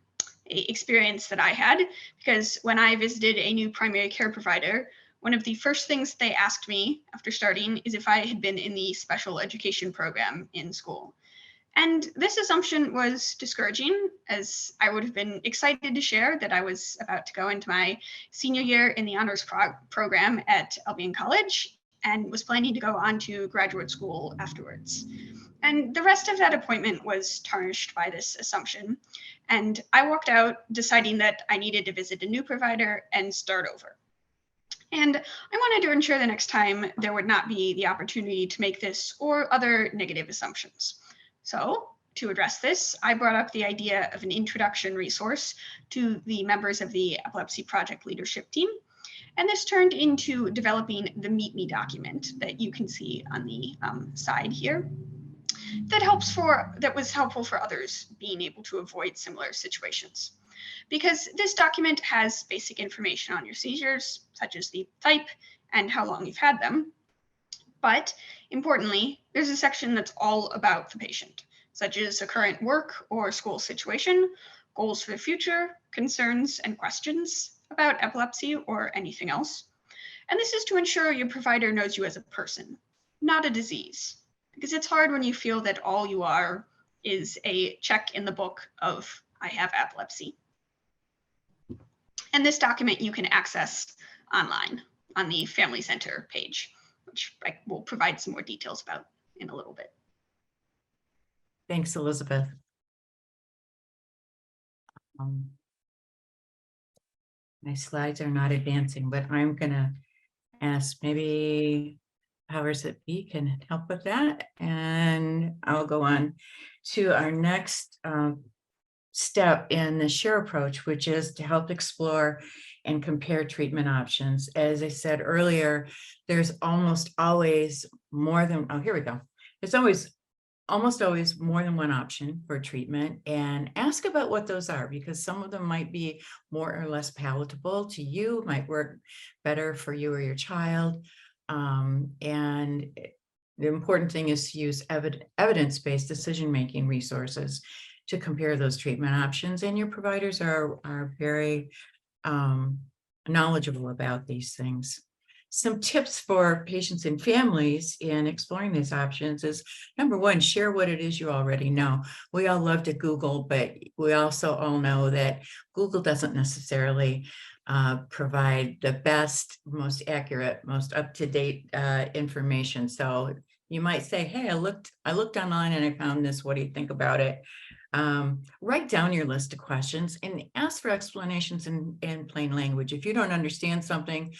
Speaker 6: experience that I had, because when I visited a new primary care provider, one of the first things they asked me after starting is if I had been in the special education program in school. And this assumption was discouraging, as I would have been excited to share that I was about to go into my senior year in the honors program at Albion College and was planning to go on to graduate school afterwards. And the rest of that appointment was tarnished by this assumption. And I walked out deciding that I needed to visit a new provider and start over. And I wanted to ensure the next time there would not be the opportunity to make this or other negative assumptions. So to address this, I brought up the idea of an introduction resource to the members of the Epilepsy Project leadership team. And this turned into developing the Meet Me document that you can see on the side here. That was helpful for others being able to avoid similar situations. Because this document has basic information on your seizures, such as the type and how long you've had them. But importantly, there's a section that's all about the patient, such as a current work or school situation, goals for the future, concerns and questions about epilepsy or anything else. And this is to ensure your provider knows you as a person, not a disease, because it's hard when you feel that all you are is a check in the book of I have epilepsy. And this document you can access online on the Family Center page, which I will provide some more details about in a little bit.
Speaker 7: Thanks, Elizabeth. My slides are not advancing, but I'm gonna ask maybe powers that be can help with that. And I'll go on to our next step in the SHARE approach, which is to help explore and compare treatment options. As I said earlier, there's almost always more than, oh, here we go. There's almost always more than one option for treatment, and ask about what those are, because some of them might be more or less palatable to you, might work better for you or your child. And the important thing is to use evidence-based decision-making resources to compare those treatment options, and your providers are very knowledgeable about these things. Some tips for patients and families in exploring these options is, number one, share what it is you already know. We all love to Google, but we also all know that Google doesn't necessarily provide the best, most accurate, most up-to-date information. So you might say, hey, I looked online and I found this. What do you think about it? Write down your list of questions and ask for explanations in plain language. If you don't understand something,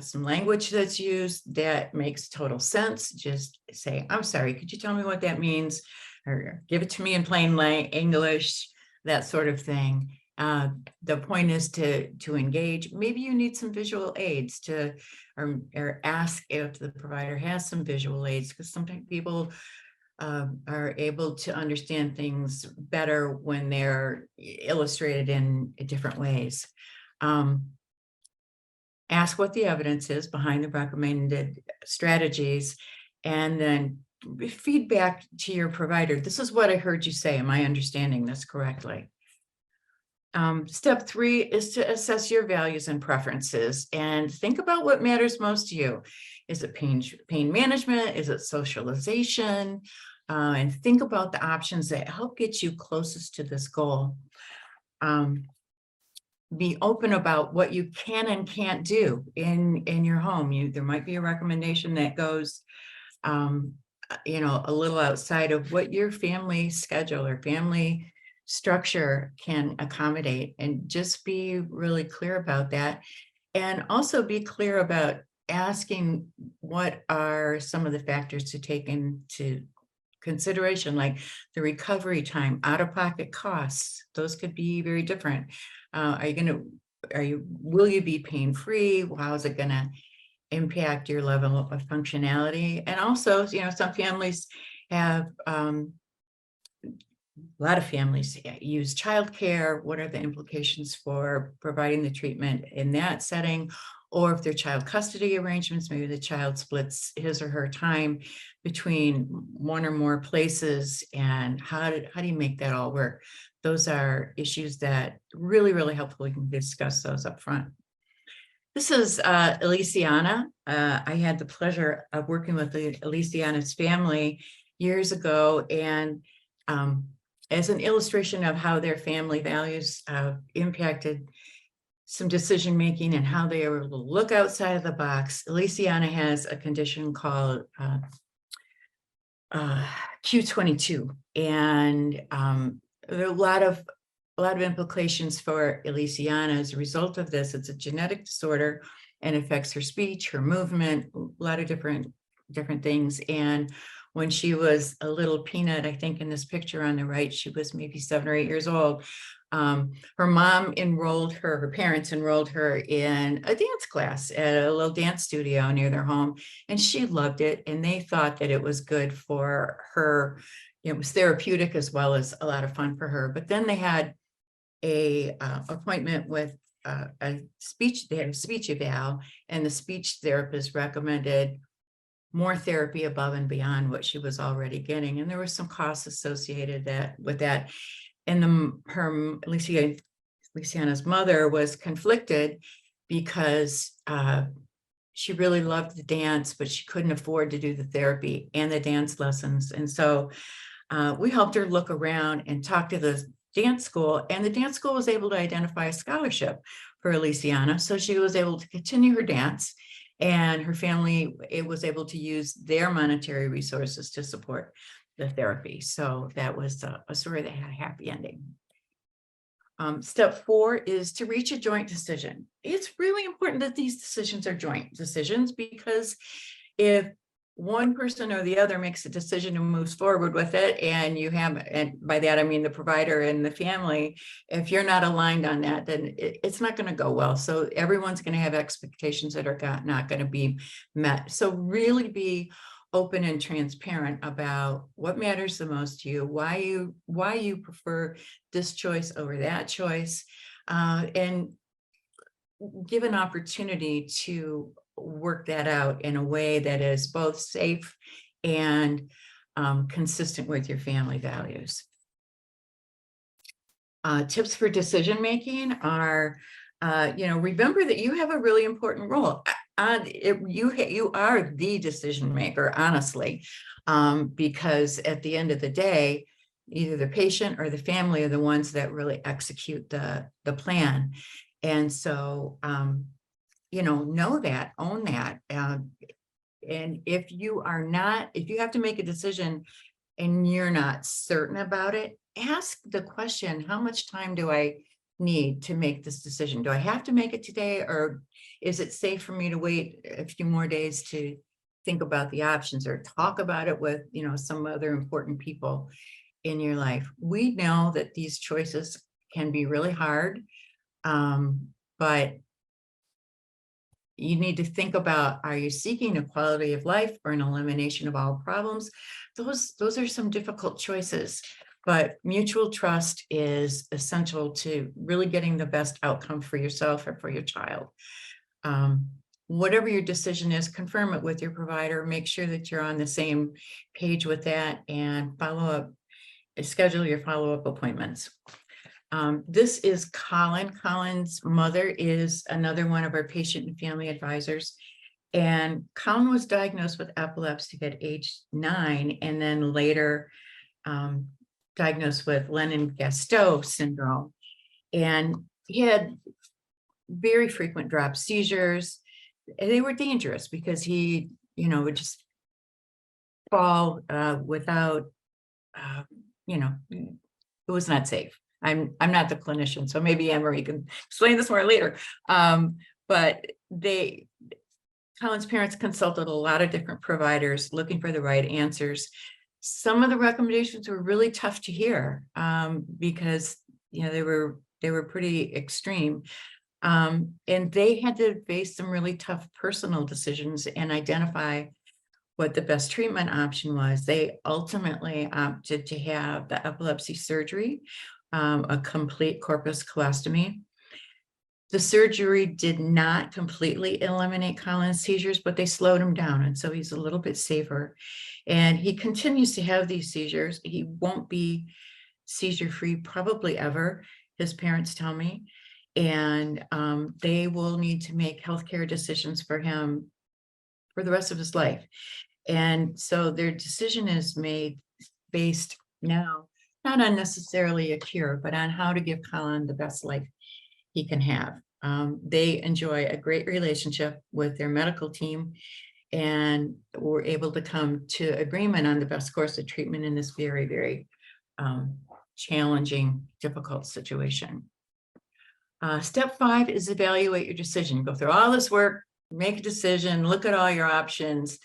Speaker 7: some language that's used that makes total sense, just say, I'm sorry, could you tell me what that means? Or give it to me in plain English, that sort of thing. The point is to engage. Maybe you need some visual aids or ask if the provider has some visual aids, because sometimes people are able to understand things better when they're illustrated in different ways. Ask what the evidence is behind the recommended strategies, and then feedback to your provider. This is what I heard you say. Am I understanding this correctly? Step 3 is to assess your values and preferences and think about what matters most to you. Is it pain management? Is it socialization? And think about the options that help get you closest to this goal. Be open about what you can and can't do in your home. There might be a recommendation that goes, a little outside of what your family schedule or family structure can accommodate, and just be really clear about that. And also be clear about asking what are some of the factors to take into consideration, like the recovery time, out-of-pocket costs. Those could be very different. Will you be pain-free? How is it going to impact your level of functionality? And also, some families have, a lot of families use childcare. What are the implications for providing the treatment in that setting? or if they're child custody arrangements, maybe the child splits his or her time between one or more places, and how do you make that all work? Those are issues that really helpful. We can discuss those up front. This is Elisiana. I had the pleasure of working with Elisiana's family years ago, and as an illustration of how their family values impacted some decision making and how they were able to look outside of the box. Elisiana has a condition called Q22, and there are a lot of implications for Elisiana as a result of this. It's a genetic disorder and affects her speech, her movement, a lot of different things. And when she was a little peanut, I think in this picture on the right, she was maybe 7 or 8 years old. Her mom enrolled her, her parents enrolled her in a dance class at a little dance studio near their home, and she loved it. And they thought that it was good for her. It was therapeutic as well as a lot of fun for her. But then they had a appointment with they had a speech eval, and the speech therapist recommended more therapy above and beyond what she was already getting. And there was some costs associated with that. And Elisiana's mother was conflicted because she really loved the dance, but she couldn't afford to do the therapy and the dance lessons. And so we helped her look around and talk to the dance school, and the dance school was able to identify a scholarship for Elisiana. So she was able to continue her dance, and her family was able to use their monetary resources to support the therapy. So that was a story that had a happy ending. Step 4 is to reach a joint decision. It's really important that these decisions are joint decisions, because if one person or the other makes a decision and moves forward with it, and by that I mean the provider and the family, if you're not aligned on that, then it's not going to go well. So everyone's going to have expectations that are not going to be met. So really be open and transparent about what matters the most to you, why you prefer this choice over that choice, and give an opportunity to work that out in a way that is both safe and consistent with your family values. Tips for decision making are, remember that you have a really important role. You are the decision maker, honestly, because at the end of the day, either the patient or the family are the ones that really execute the plan. And so, know that, own that. And if you have to make a decision and you're not certain about it, ask the question, how much time do I need to make this decision? Do I have to make it today, or is it safe for me to wait a few more days to think about the options, or talk about it with, some other important people in your life? We know that these choices can be really hard, but you need to think about, are you seeking a quality of life or an elimination of all problems? Those are some difficult choices, but mutual trust is essential to really getting the best outcome for yourself or for your child. Whatever your decision is, confirm it with your provider, make sure that you're on the same page with that, and schedule your follow-up appointments. This is Colin. Colin's mother is another one of our patient and family advisors. And Colin was diagnosed with epilepsy at age 9, and then later diagnosed with Lennon-Gastaut syndrome. And he had very frequent drop seizures. And they were dangerous because he, would just fall without, it was not safe. I'm not the clinician, so maybe Anne-Marie can explain this more later. But Colin's parents consulted a lot of different providers looking for the right answers. Some of the recommendations were really tough to hear because they were pretty extreme, and they had to face some really tough personal decisions and identify what the best treatment option was. They ultimately opted to have the epilepsy surgery, a complete corpus colostomy. The surgery did not completely eliminate Colin's seizures, but they slowed him down. And so he's a little bit safer. And he continues to have these seizures. He won't be seizure-free probably ever, his parents tell me. And they will need to make healthcare decisions for him for the rest of his life. And so their decision is made based now, not on necessarily a cure, but on how to give Colin the best life he can have. They enjoy a great relationship with their medical team and were able to come to agreement on the best course of treatment in this very, very challenging, difficult situation. Step 5 is evaluate your decision. Go through all this work, make a decision, look at all your options,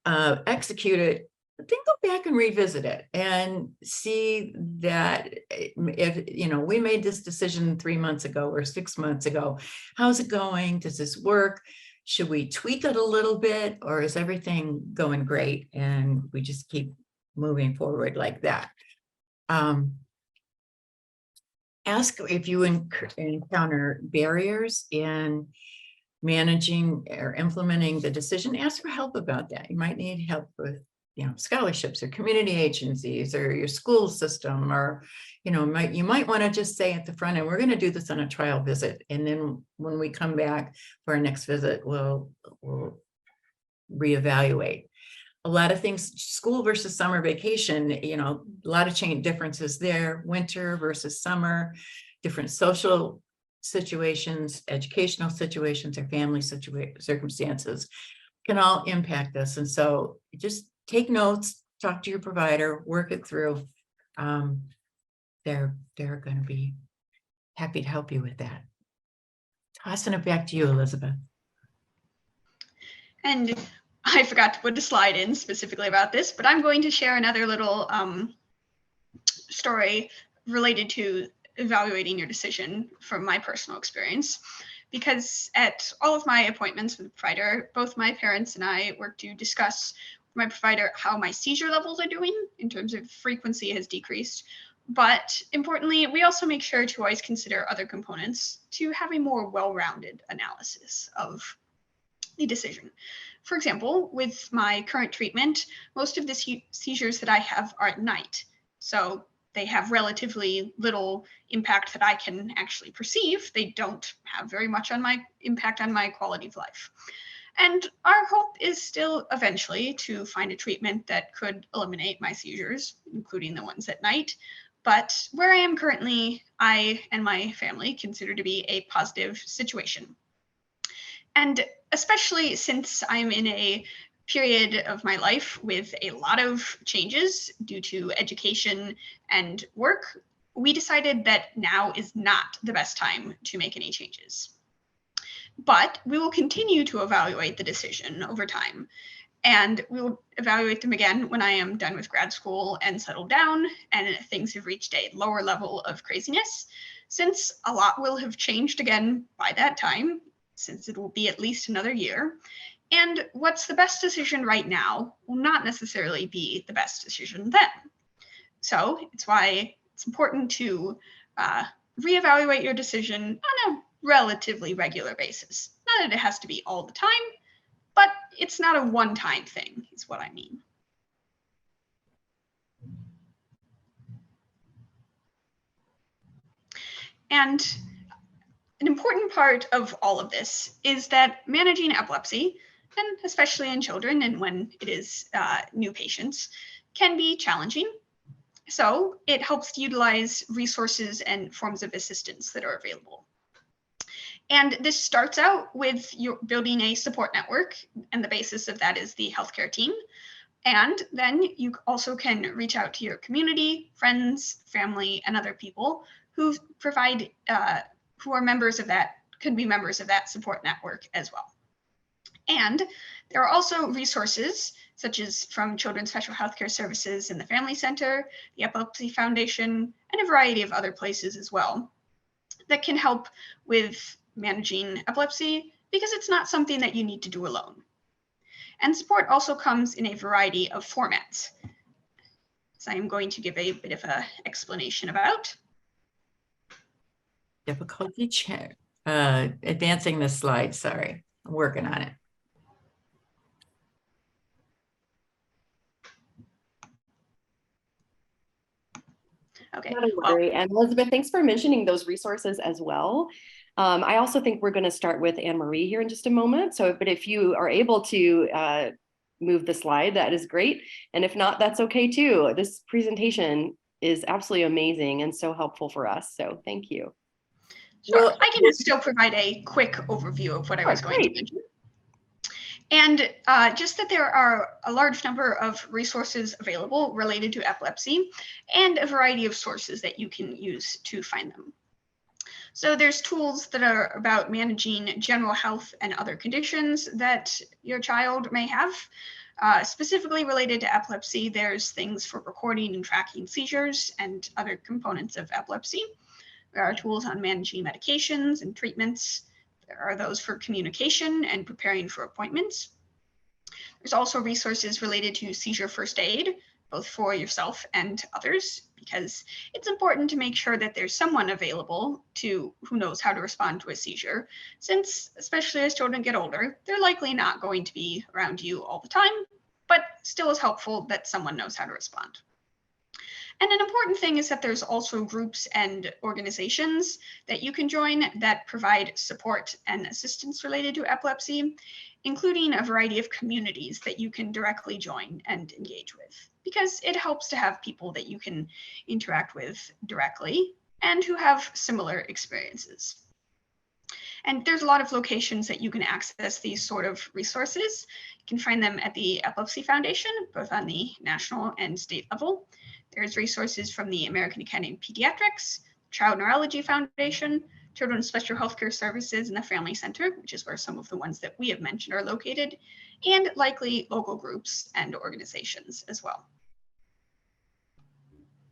Speaker 7: execute it, then go back and revisit it and see that if, you know, we made this decision 3 months ago or 6 months ago, how's it going? Does this work? Should we tweak it a little bit, or is everything going great and we just keep moving forward like that? Ask if you encounter barriers in managing or implementing the decision. Ask for help about that. You might need help with, you know, scholarships or community agencies or your school system, or, you know, you might want to just say at the front end, we're going to do this on a trial visit. And then when we come back for our next visit, we'll reevaluate. A lot of things, school versus summer vacation, you know, a lot of differences there, winter versus summer, different social situations, educational situations, or family circumstances can all impact us. And so just take notes, talk to your provider, work it through. They're going to be happy to help you with that. Tossing it back to you, Elizabeth.
Speaker 6: And I forgot to put a slide in specifically about this, but I'm going to share another little story related to evaluating your decision from my personal experience. Because at all of my appointments with the provider, both my parents and I work to discuss with my provider how my seizure levels are doing in terms of frequency has decreased. But importantly, we also make sure to always consider other components to have a more well-rounded analysis of the decision. For example, with my current treatment, most of the seizures that I have are at night. So they have relatively little impact that I can actually perceive. They don't have very much on my impact on my quality of life. And our hope is still eventually to find a treatment that could eliminate my seizures, including the ones at night. But where I am currently, I and my family consider to be a positive situation. And especially since I'm in a period of my life with a lot of changes due to education and work, we decided that now is not the best time to make any changes. But we will continue to evaluate the decision over time. And we will evaluate them again when I am done with grad school and settled down and things have reached a lower level of craziness, since a lot will have changed again by that time, since it will be at least another year. And what's the best decision right now will not necessarily be the best decision then. So it's why it's important to reevaluate your decision on a relatively regular basis. Not that it has to be all the time, but it's not a one-time thing, is what I mean. And an important part of all of this is that managing epilepsy, and especially in children and when it is new patients, can be challenging. So it helps to utilize resources and forms of assistance that are available. And this starts out with building a support network, and the basis of that is the healthcare team. And then you also can reach out to your community, friends, family, and other people who provide, who are members of that, could be members of that support network as well. And there are also resources such as from Children's Special Healthcare Services in the Family Center, the Epilepsy Foundation, and a variety of other places as well that can help with managing epilepsy, because it's not something that you need to do alone. And support also comes in a variety of formats, so I'm going to give a bit of an explanation about.
Speaker 7: Difficulty check. advancing the slide. Sorry, I'm working on it.
Speaker 6: Okay.
Speaker 1: Not a worry. And Elizabeth, thanks for mentioning those resources as well. I also think we're going to start with Anne-Marie here in just a moment. So, but if you are able to move the slide, that is great. And if not, that's okay too. This presentation is absolutely amazing and so helpful for us. So thank you.
Speaker 6: Sure.
Speaker 7: Well,
Speaker 6: I can still provide a quick overview of what I was going to mention. And just that there are a large number of resources available related to epilepsy and a variety of sources that you can use to find them. So there's tools that are about managing general health and other conditions that your child may have. Specifically related to epilepsy, there's things for recording and tracking seizures and other components of epilepsy. There are tools on managing medications and treatments. There are those for communication and preparing for appointments. There's also resources related to seizure first aid, both for yourself and others, because it's important to make sure that there's someone available who knows how to respond to a seizure, since especially as children get older, they're likely not going to be around you all the time, but still is helpful that someone knows how to respond. And an important thing is that there's also groups and organizations that you can join that provide support and assistance related to epilepsy, including a variety of communities that you can directly join and engage with, because it helps to have people that you can interact with directly and who have similar experiences. And there's a lot of locations that you can access these sort of resources. You can find them at the Epilepsy Foundation, both on the national and state level. There's resources from the American Academy of Pediatrics, Child Neurology Foundation, Children's Special Healthcare Services, and the Family Center, which is where some of the ones that we have mentioned are located, and likely local groups and organizations as well.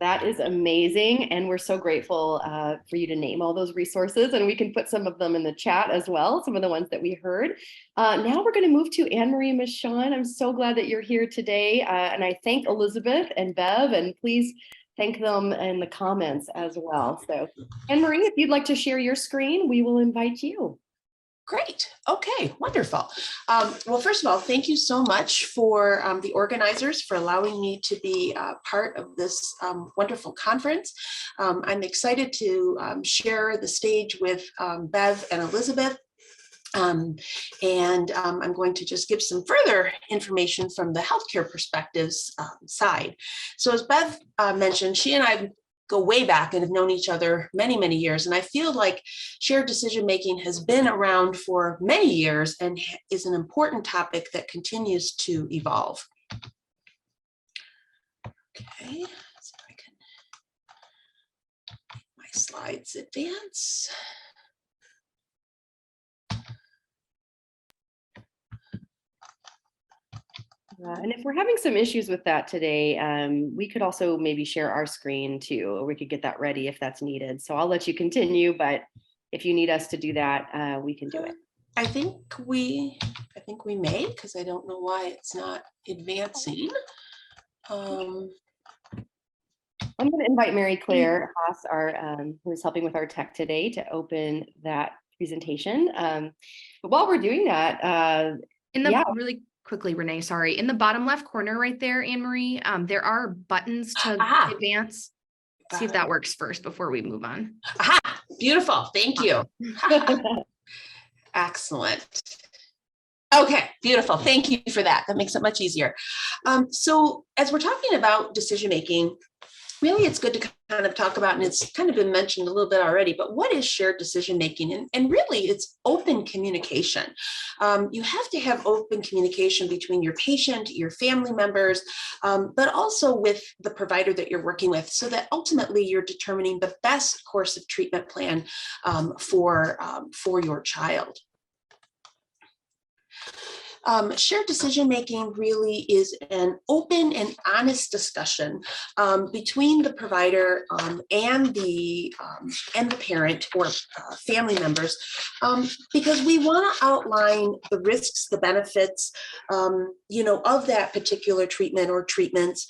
Speaker 1: That is amazing. And we're so grateful for you to name all those resources. And we can put some of them in the chat as well, some of the ones that we heard. Now we're going to move to Anne-Marie Michon. I'm so glad that you're here today. And I thank Elizabeth and Bev, and please thank them in the comments as well. So Anne-Marie, if you'd like to share your screen, we will invite you.
Speaker 8: Great. Okay, wonderful. Well, first of all, thank you so much for the organizers for allowing me to be part of this wonderful conference. I'm excited to share the stage with Bev and Elizabeth. I'm going to just give some further information from the healthcare perspectives side. So as Bev mentioned, she and I go way back and have known each other many, many years. And I feel like shared decision-making has been around for many years and is an important topic that continues to evolve. Okay, so I can make my slides advance.
Speaker 1: And if we're having some issues with that today, we could also maybe share our screen too, or we could get that ready if that's needed. So I'll let you continue, but if you need us to do that, we can do it.
Speaker 8: I think we may, because I don't know why it's not advancing.
Speaker 1: I'm going to invite Mary Claire Haas, who is helping with our tech today, to open that presentation. But while we're doing that,
Speaker 9: really quickly, Renee, sorry, in the bottom left corner right there, Anne-Marie, there are buttons to advance. See if that works first before we move on.
Speaker 8: Aha, beautiful. Thank you. Excellent. Okay, beautiful. Thank you for that. That makes it much easier. So as we're talking about decision-making, really it's good to kind of talk about, and it's kind of been mentioned a little bit already, but what is shared decision-making? And really it's open communication. You have to have open communication between your patient, your family members, but also with the provider that you're working with, so that ultimately you're determining the best course of treatment plan for your child. Shared decision-making really is an open and honest discussion between the provider and the parent or family members, because we want to outline the risks, the benefits, of that particular treatment or treatments,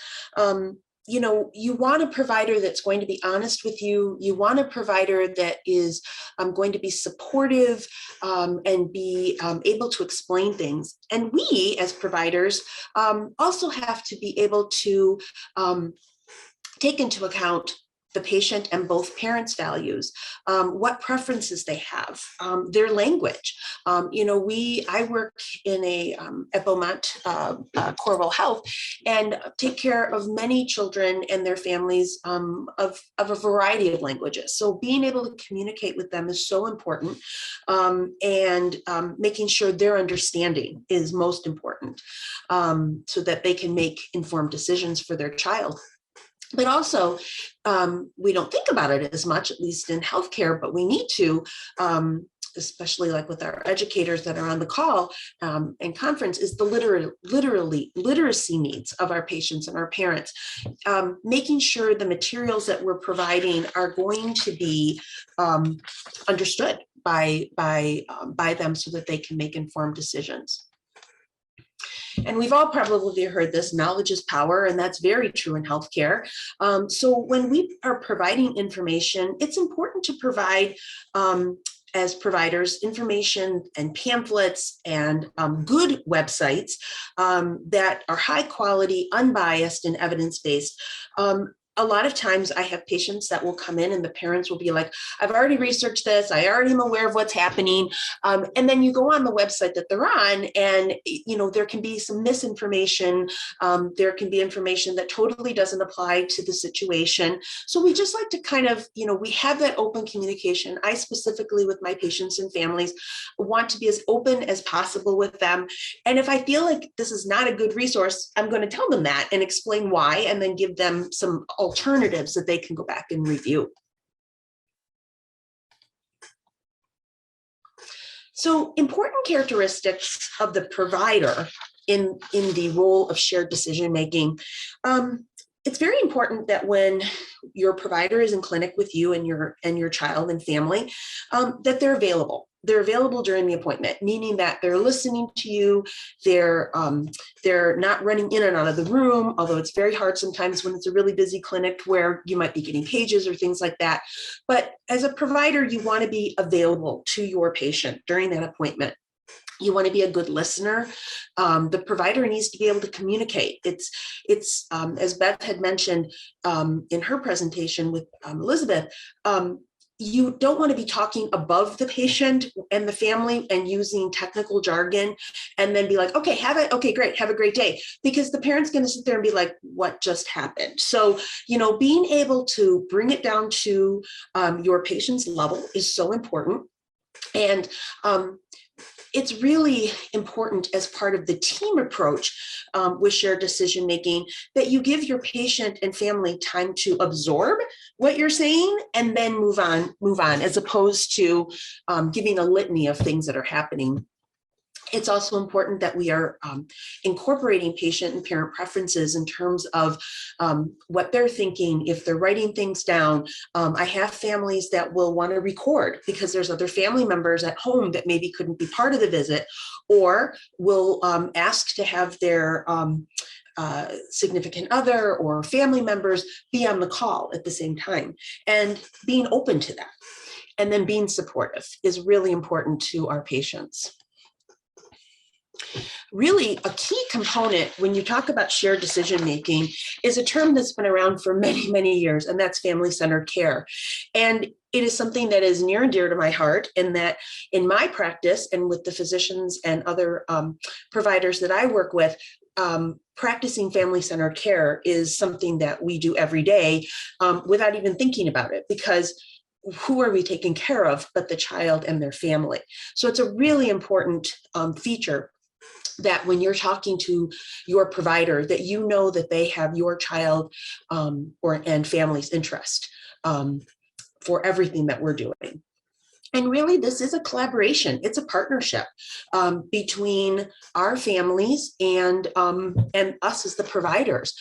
Speaker 8: you know, you want a provider that's going to be honest with you. You want a provider that is going to be supportive and be able to explain things. And we as providers also have to be able to take into account the patient and both parents' values, what preferences they have, their language. You know, I work in at Beaumont, Corewell Health, and take care of many children and their families of a variety of languages. So being able to communicate with them is so important, and making sure their understanding is most important, so that they can make informed decisions for their child. But also, we don't think about it as much, at least in healthcare, but we need to, especially like with our educators that are on the call and conference, is the literacy needs of our patients and our parents. Making sure the materials that we're providing are going to be understood by them so that they can make informed decisions. And we've all probably heard this, knowledge is power, and that's very true in healthcare. So when we are providing information, it's important to provide, as providers, information and pamphlets and good websites that are high quality, unbiased, and evidence-based. A lot of times I have patients that will come in and the parents will be like, I've already researched this. I already am aware of what's happening. And then you go on the website that they're on and, you know, there can be some misinformation. There can be information that totally doesn't apply to the situation. So we just like to kind of, you know, we have that open communication. I specifically with my patients and families want to be as open as possible with them. And if I feel like this is not a good resource, I'm going to tell them that and explain why, and then give them some alternatives that they can go back and review. So important characteristics of the provider in the role of shared decision making. It's very important that when your provider is in clinic with you and your child and family, that they're available. They're available during the appointment, meaning that they're listening to you. They're not running in and out of the room, although it's very hard sometimes when it's a really busy clinic where you might be getting pages or things like that. But as a provider, you want to be available to your patient during that appointment. You want to be a good listener. The provider needs to be able to communicate. It's as Beth had mentioned in her presentation with Elizabeth, you don't want to be talking above the patient and the family and using technical jargon and then be like, okay, great, have a great day. Because the parent's going to sit there and be like, what just happened? So, you know, being able to bring it down to your patient's level is so important. And it's really important as part of the team approach with shared decision making that you give your patient and family time to absorb what you're saying and then move on, as opposed to giving a litany of things that are happening. It's also important that we are incorporating patient and parent preferences in terms of what they're thinking, if they're writing things down. I have families that will want to record because there's other family members at home that maybe couldn't be part of the visit, or will ask to have their significant other or family members be on the call at the same time, and being open to that. And then being supportive is really important to our patients. Really, a key component when you talk about shared decision making is a term that's been around for many, many years, and that's family-centered care. And it is something that is near and dear to my heart, and that in my practice and with the physicians and other providers that I work with, practicing family-centered care is something that we do every day without even thinking about it, because who are we taking care of but the child and their family? So it's a really important feature that when you're talking to your provider, that you know that they have your child and family's interest for everything that we're doing. And really, this is a collaboration. It's a partnership between our families and us as the providers.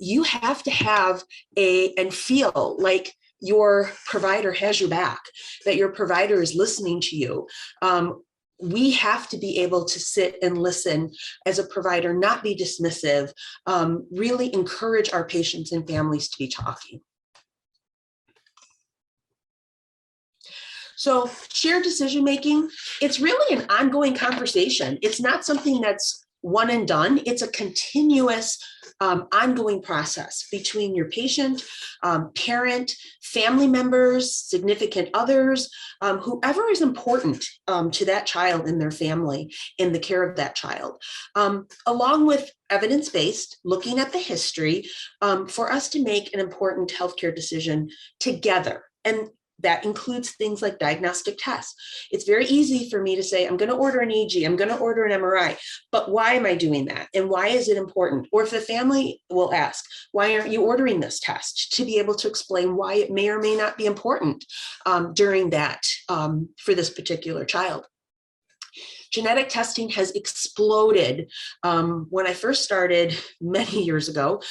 Speaker 8: You have to have and feel like your provider has your back, that your provider is listening to you. we have to be able to sit and listen as a provider, not be dismissive, really encourage our patients and families to be talking. So shared decision-making, it's really an ongoing conversation. It's not something that's one and done. It's a continuous ongoing process between your patient, parent, family members, significant others, whoever is important to that child and their family in the care of that child, along with evidence-based, looking at the history, for us to make an important healthcare decision together. And that includes things like diagnostic tests. It's very easy for me to say, I'm going to order an EEG, I'm going to order an MRI, but why am I doing that? And why is it important? Or if the family will ask, why aren't you ordering this test? To be able to explain why it may or may not be important during that for this particular child. Genetic testing has exploded. When I first started many years ago,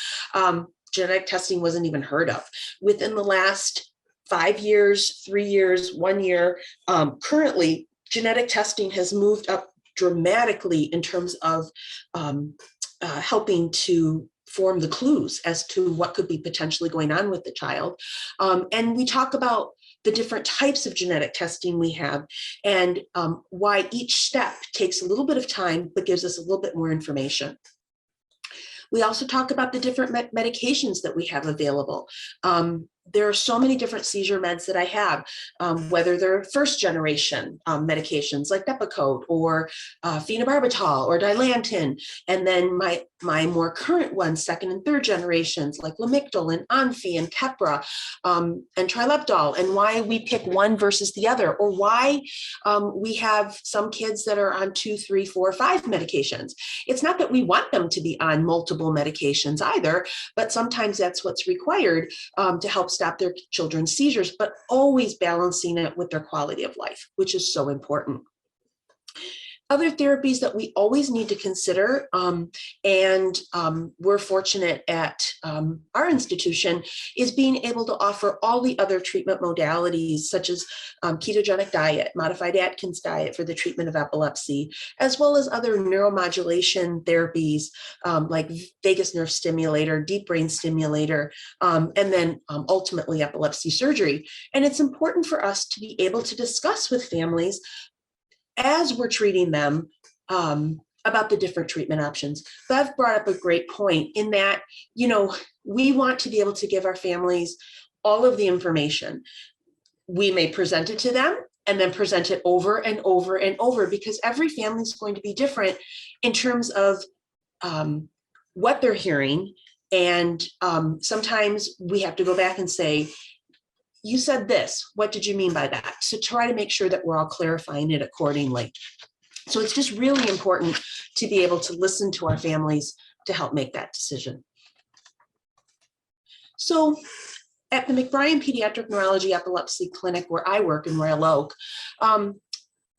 Speaker 8: genetic testing wasn't even heard of. Within the last 5 years, 3 years, 1 year. Currently, genetic testing has moved up dramatically in terms of helping to form the clues as to what could be potentially going on with the child. And we talk about the different types of genetic testing we have and why each step takes a little bit of time, but gives us a little bit more information. We also talk about the different medications that we have available. There are so many different seizure meds that I have, whether they're first generation medications like Depew or phenobarbital or Dilantin, and then my more current ones, second and third generations like Lamictal and Onfi and Keppra and Trileptal, and why we pick one versus the other, or why we have some kids that are on 2, 3, 4, 5 medications. It's not that we want them to be on multiple medications either, but sometimes that's what's required to help stop their children's seizures, but always balancing it with their quality of life, which is so important. Other therapies that we always need to consider, and we're fortunate at our institution, is being able to offer all the other treatment modalities, such as ketogenic diet, modified Atkins diet for the treatment of epilepsy, as well as other neuromodulation therapies like vagus nerve stimulator, deep brain stimulator, and then ultimately epilepsy surgery. And it's important for us to be able to discuss with families as we're treating them about the different treatment options. Bev brought up a great point in that, you know, we want to be able to give our families all of the information. We may present it to them and then present it over and over and over, because every family is going to be different in terms of what they're hearing. And sometimes we have to go back and say, you said this, what did you mean by that? So try to make sure that we're all clarifying it accordingly. So it's just really important to be able to listen to our families to help make that decision. So at the McBrien Pediatric Neurology Epilepsy Clinic, where I work in Royal Oak,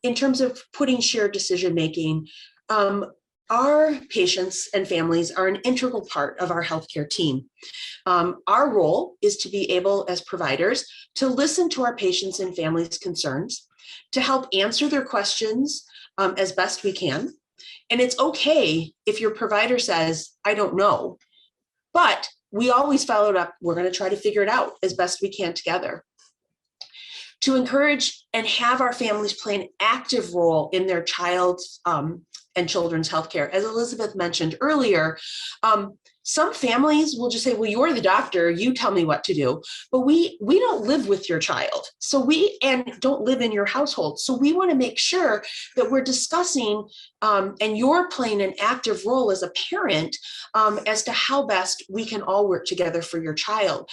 Speaker 8: in terms of putting shared decision-making, our patients and families are an integral part of our healthcare team. Our role is to be able, as providers, to listen to our patients and families' concerns, to help answer their questions as best we can. And it's okay if your provider says, I don't know, but we always follow it up. We're going to try to figure it out as best we can together. To encourage and have our families play an active role in their child's and children's healthcare. As Elizabeth mentioned earlier, some families will just say, well, you're the doctor, you tell me what to do. But we don't live with your child. And don't live in your household. So we want to make sure that we're discussing and you're playing an active role as a parent as to how best we can all work together for your child.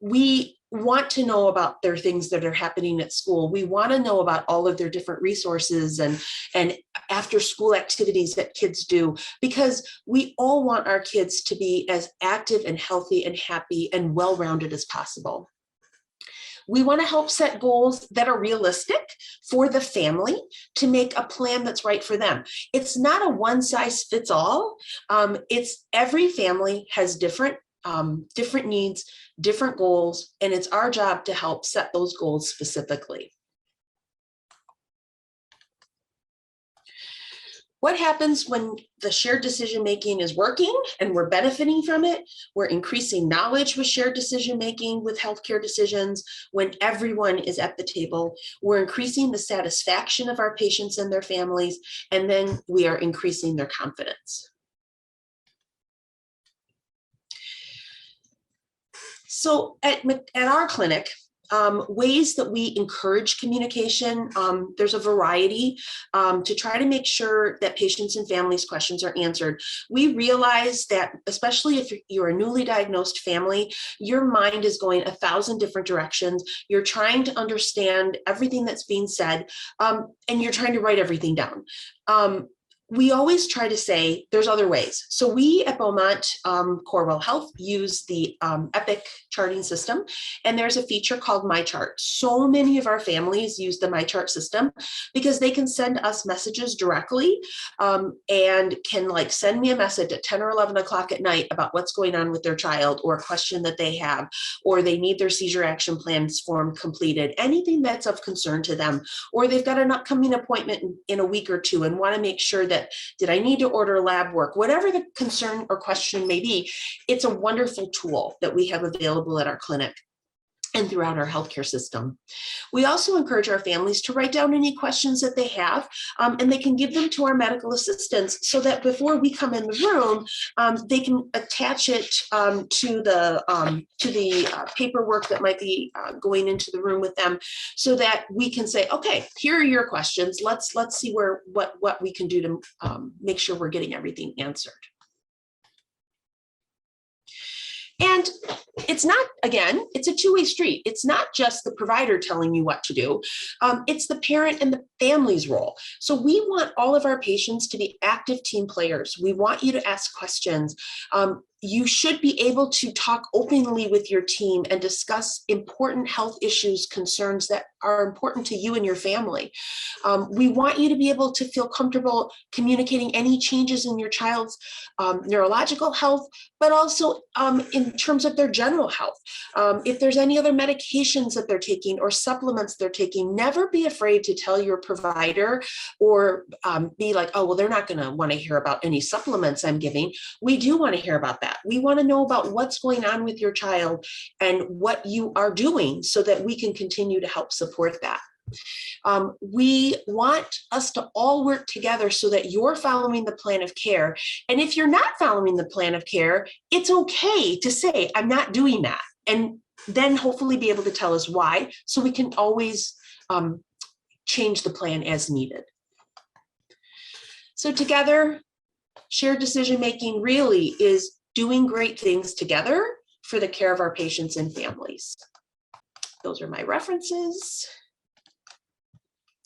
Speaker 8: We want to know about their things that are happening at school. We want to know about all of their different resources and after school activities that kids do, because we all want our kids to be as active and healthy and happy and well-rounded as possible. We want to help set goals that are realistic for the family to make a plan that's right for them. It's not a one-size-fits-all. It's every family has different needs, different goals, and it's our job to help set those goals specifically. What happens when the shared decision-making is working and we're benefiting from it? We're increasing knowledge with shared decision-making with healthcare decisions when everyone is at the table. We're increasing the satisfaction of our patients and their families, and then we are increasing their confidence. So at our clinic, ways that we encourage communication, there's a variety to try to make sure that patients and families' questions are answered. We realize that, especially if you're a newly diagnosed family, your mind is going 1,000 different directions. You're trying to understand everything that's being said, and you're trying to write everything down. We always try to say there's other ways. So we at Beaumont Corewell Health use the Epic charting system, and there's a feature called My Chart. So many of our families use the My Chart system because they can send us messages directly and can like send me a message at 10 or 11 o'clock at night about what's going on with their child, or a question that they have, or they need their seizure action plans form completed, anything that's of concern to them, or they've got an upcoming appointment in a week or two and want to make sure that, did I need to order lab work? Whatever the concern or question may be, it's a wonderful tool that we have available at our clinic and throughout our healthcare system. We also encourage our families to write down any questions that they have, and they can give them to our medical assistants so that before we come in the room, they can attach it to the paperwork that might be going into the room with them, so that we can say, okay, here are your questions. Let's see what we can do to make sure we're getting everything answered. And it's not, again, it's a two-way street. It's not just the provider telling you what to do. It's the parent and the family's role. So we want all of our patients to be active team players. We want you to ask questions. You should be able to talk openly with your team and discuss important health issues, concerns that are important to you and your family. We want you to be able to feel comfortable communicating any changes in your child's neurological health, but also in terms of their general health. If there's any other medications that they're taking or supplements they're taking, never be afraid to tell your provider or be like, oh, well, they're not going to want to hear about any supplements I'm giving. We do want to hear about that. We want to know about what's going on with your child and what you are doing so that we can continue to help support that. We want us to all work together so that you're following the plan of care. And if you're not following the plan of care, it's okay to say, I'm not doing that. And then hopefully be able to tell us why, so we can always change the plan as needed. So together, shared decision-making really is doing great things together for the care of our patients and families. Those are my references.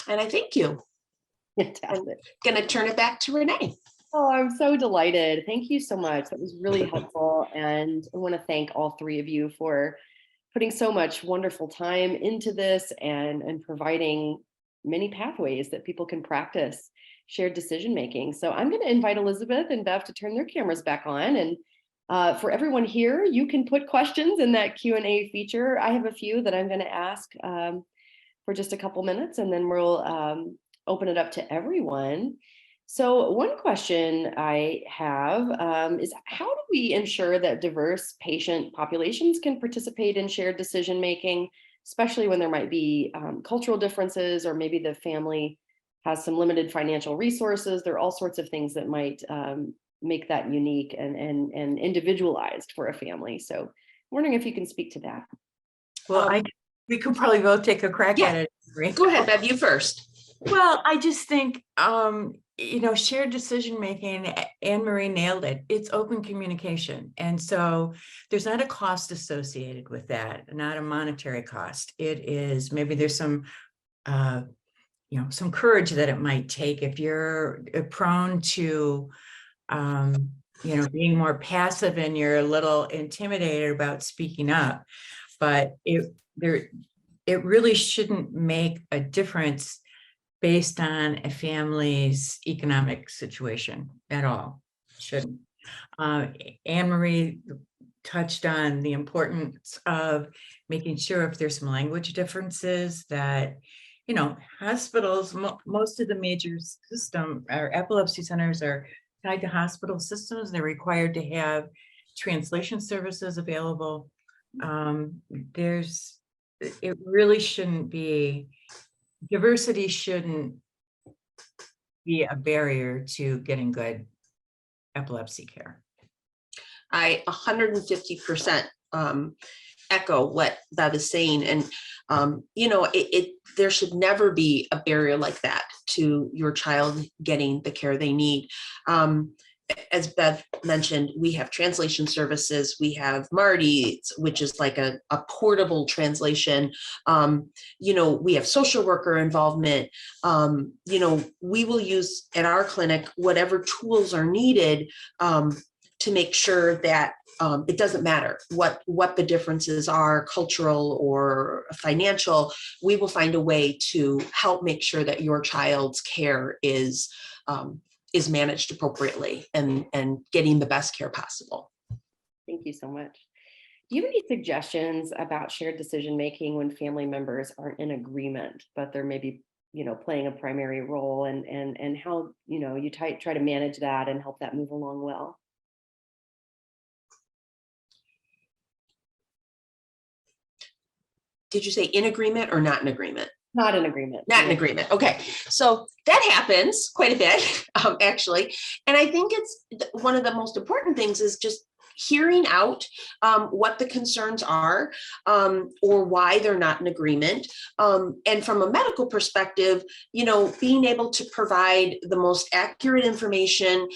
Speaker 8: And I thank you.
Speaker 1: Fantastic.
Speaker 8: I'm going to turn it back to Renee.
Speaker 1: Oh, I'm so delighted. Thank you so much. That was really helpful. And I want to thank all three of you for putting so much wonderful time into this and providing many pathways that people can practice shared decision-making. So I'm going to invite Elizabeth and Bev to turn their cameras back on. And for everyone here, you can put questions in that Q&A feature. I have a few that I'm going to ask for just a couple minutes, and then we'll open it up to everyone. So one question I have is, how do we ensure that diverse patient populations can participate in shared decision-making, especially when there might be cultural differences, or maybe the family has some limited financial resources? There are all sorts of things that might make that unique and individualized for a family. So I'm wondering if you can speak to that.
Speaker 7: Well, we could probably both take a crack at it.
Speaker 8: Go ahead, Bev, you first.
Speaker 7: Well, I just think, shared decision-making, Anne-Marie nailed it. It's open communication. And so there's not a cost associated with that, not a monetary cost. It is, maybe there's some, some courage that it might take if you're prone to, being more passive and you're a little intimidated about speaking up. But it really shouldn't make a difference based on a family's economic situation at all. Shouldn't. Anne-Marie touched on the importance of making sure if there's some language differences that, you know, hospitals, most of the major system or epilepsy centers are tied to hospital systems. They're required to have translation services available. It really shouldn't be, diversity shouldn't be a barrier to getting good epilepsy care.
Speaker 8: I 150% echo what Bev is saying. And, you know, there should never be a barrier like that to your child getting the care they need. As Bev mentioned, we have translation services. We have Marty, which is like a portable translation. You know, we have social worker involvement. You know, we will use at our clinic whatever tools are needed to make sure that it doesn't matter what the differences are, cultural or financial. We will find a way to help make sure that your child's care is managed appropriately and getting the best care possible.
Speaker 10: Thank you so much. Do you have any suggestions about shared decision making when family members aren't in agreement, but they're maybe, you know, playing a primary role, and how, you know, you try to manage that and help that move along well?
Speaker 8: Did you say in agreement or not in agreement?
Speaker 10: Not in agreement.
Speaker 8: Not in agreement. Okay. So that happens quite a bit, actually. And I think it's one of the most important things is just hearing out what the concerns are, or why they're not in agreement. And from a medical perspective, you know, being able to provide the most accurate information,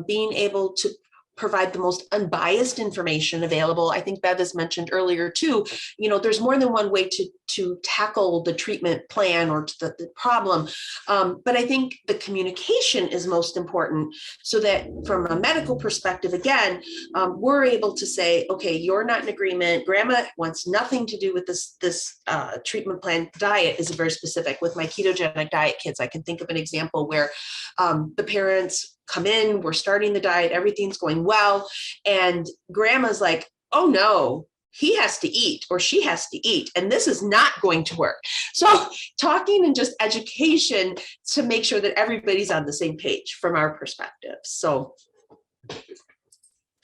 Speaker 8: being able to provide the most unbiased information available. I think Bev has mentioned earlier too, you know, there's more than one way to tackle the treatment plan or the problem. But I think the communication is most important, so that from a medical perspective, again, we're able to say, okay, you're not in agreement. Grandma wants nothing to do with this treatment plan. Diet is very specific. With my ketogenic diet kids, I can think of an example where the parents come in, we're starting the diet, everything's going well, and grandma's like, oh no, he has to eat or she has to eat, and this is not going to work. So talking and just education to make sure that everybody's on the same page from our perspective. So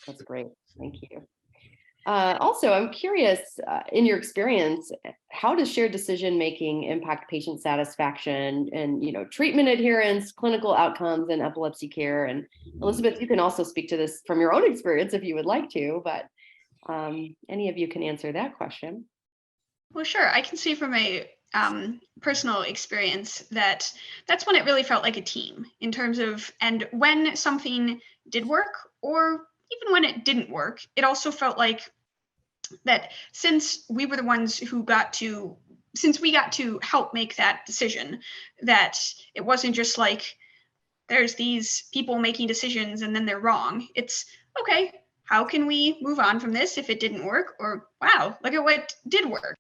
Speaker 10: that's great. Thank you. Also, I'm curious, in your experience, how does shared decision making impact patient satisfaction and, you know, treatment adherence, clinical outcomes, and epilepsy care? And Elizabeth, you can also speak to this from your own experience if you would like to, but any of you can answer that question.
Speaker 6: Well, sure. I can say from a personal experience that that's when it really felt like a team in terms of, and when something did work, or even when it didn't work, it also felt like that since we were the ones who since we got to help make that decision, that it wasn't just like there's these people making decisions and then they're wrong. It's okay, how can we move on from this if it didn't work? Or wow, look at what did work.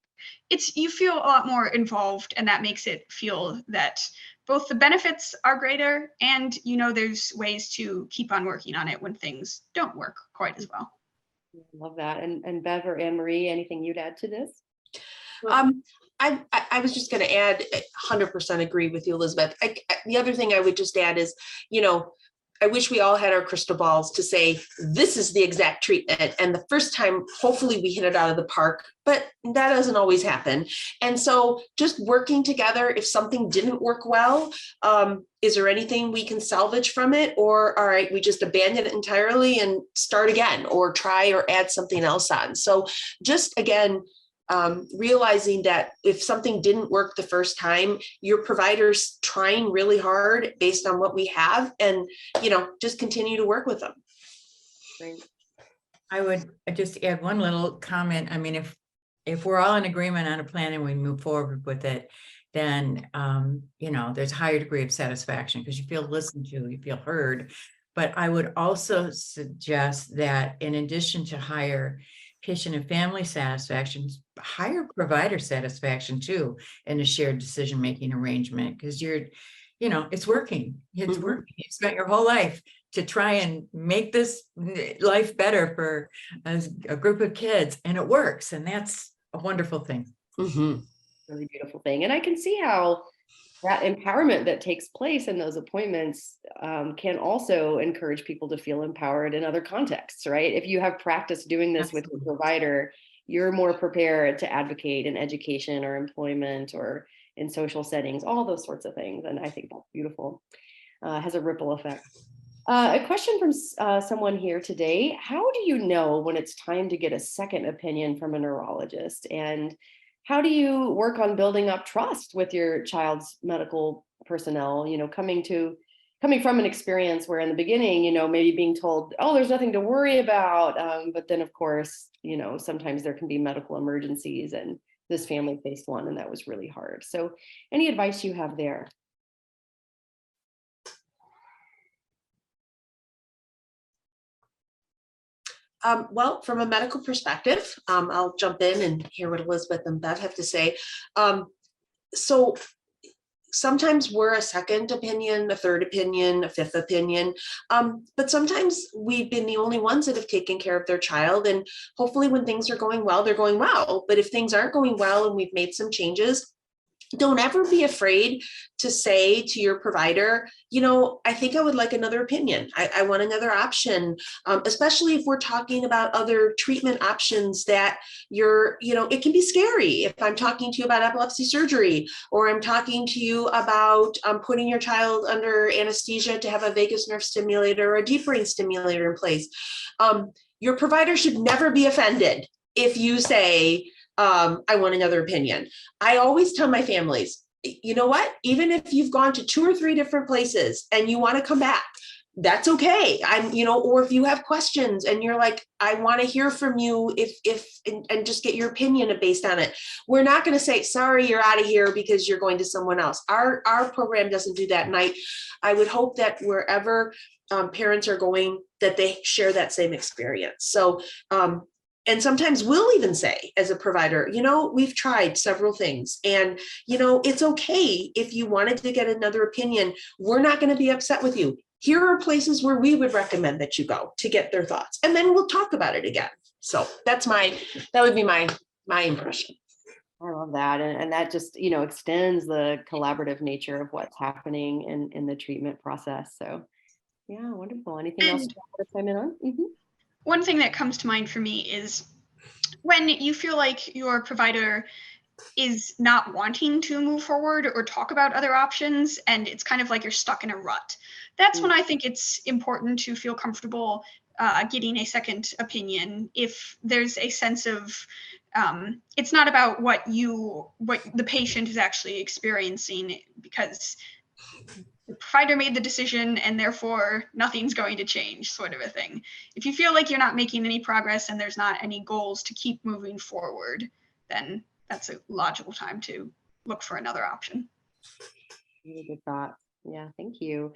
Speaker 6: You feel a lot more involved, and that makes it feel that both the benefits are greater and, you know, there's ways to keep on working on it when things don't work quite as well.
Speaker 10: Love that. And Bev or Anne-Marie, anything you'd add to this?
Speaker 8: I was just going to add, 100% agree with you, Elizabeth. The other thing I would just add is, you know, I wish we all had our crystal balls to say, this is the exact treatment. And the first time, hopefully we hit it out of the park, but that doesn't always happen. And so just working together, if something didn't work well, is there anything we can salvage from it? Or, all right, we just abandon it entirely and start again, or try or add something else on. So just again, realizing that if something didn't work the first time, your provider's trying really hard based on what we have, and, you know, just continue to work with them.
Speaker 10: Great.
Speaker 7: I would just add one little comment. I mean, if we're all in agreement on a plan and we move forward with it, then, you know, there's a higher degree of satisfaction because you feel listened to, you feel heard. But I would also suggest that in addition to higher patient and family satisfaction, higher provider satisfaction too, in a shared decision-making arrangement, because you're, you know, it's working. It's working. You spent your whole life to try and make this life better for a group of kids, and it works. And that's a wonderful thing.
Speaker 10: really beautiful thing. And I can see how that empowerment that takes place in those appointments can also encourage people to feel empowered in other contexts, right? If you have practice doing this with your provider, you're more prepared to advocate in education or employment or in social settings, all those sorts of things. And I think that's beautiful. Has a ripple effect. A question from someone here today. How do you know when it's time to get a second opinion from a neurologist? And how do you work on building up trust with your child's medical personnel, coming from an experience where in the beginning, maybe being told, oh, there's nothing to worry about. But then of course, sometimes there can be medical emergencies, and this family faced one and that was really hard. So any advice you have there?
Speaker 8: Well, from a medical perspective, I'll jump in and hear what Elizabeth and Bev have to say. So sometimes we're a second opinion, a third opinion, a fifth opinion, but sometimes we've been the only ones that have taken care of their child. And hopefully when things are going well, they're going well. But if things aren't going well and we've made some changes, don't ever be afraid to say to your provider, I think I would like another opinion. I want another option, especially if we're talking about other treatment options that it can be scary. If I'm talking to you about epilepsy surgery, or I'm talking to you about putting your child under anesthesia to have a vagus nerve stimulator or a deep brain stimulator in place, your provider should never be offended if you say, I want another opinion. I always tell my families, you know what, even if you've gone to 2 or 3 different places and you want to come back, that's okay. Or if you have questions and you're like, I want to hear from you and just get your opinion based on it. We're not going to say, sorry, you're out of here because you're going to someone else. Our program doesn't do that. And I would hope that wherever parents are going, that they share that same experience. So, and sometimes we'll even say as a provider, we've tried several things and, it's okay if you wanted to get another opinion. We're not going to be upset with you. Here are places where we would recommend that you go to get their thoughts. And then we'll talk about it again. So that would be my impression.
Speaker 10: I love that. And that just, extends the collaborative nature of what's happening in the treatment process. So yeah, wonderful. Anything else you want to chime in on? Mm-hmm.
Speaker 6: One thing that comes to mind for me is when you feel like your provider is not wanting to move forward or talk about other options, and it's kind of like you're stuck in a rut. That's when I think it's important to feel comfortable getting a second opinion. If there's a sense of, it's not about what the patient is actually experiencing, because the provider made the decision and therefore nothing's going to change, sort of a thing. If you feel like you're not making any progress and there's not any goals to keep moving forward, then that's a logical time to look for another option.
Speaker 10: Really good thought. Yeah, thank you.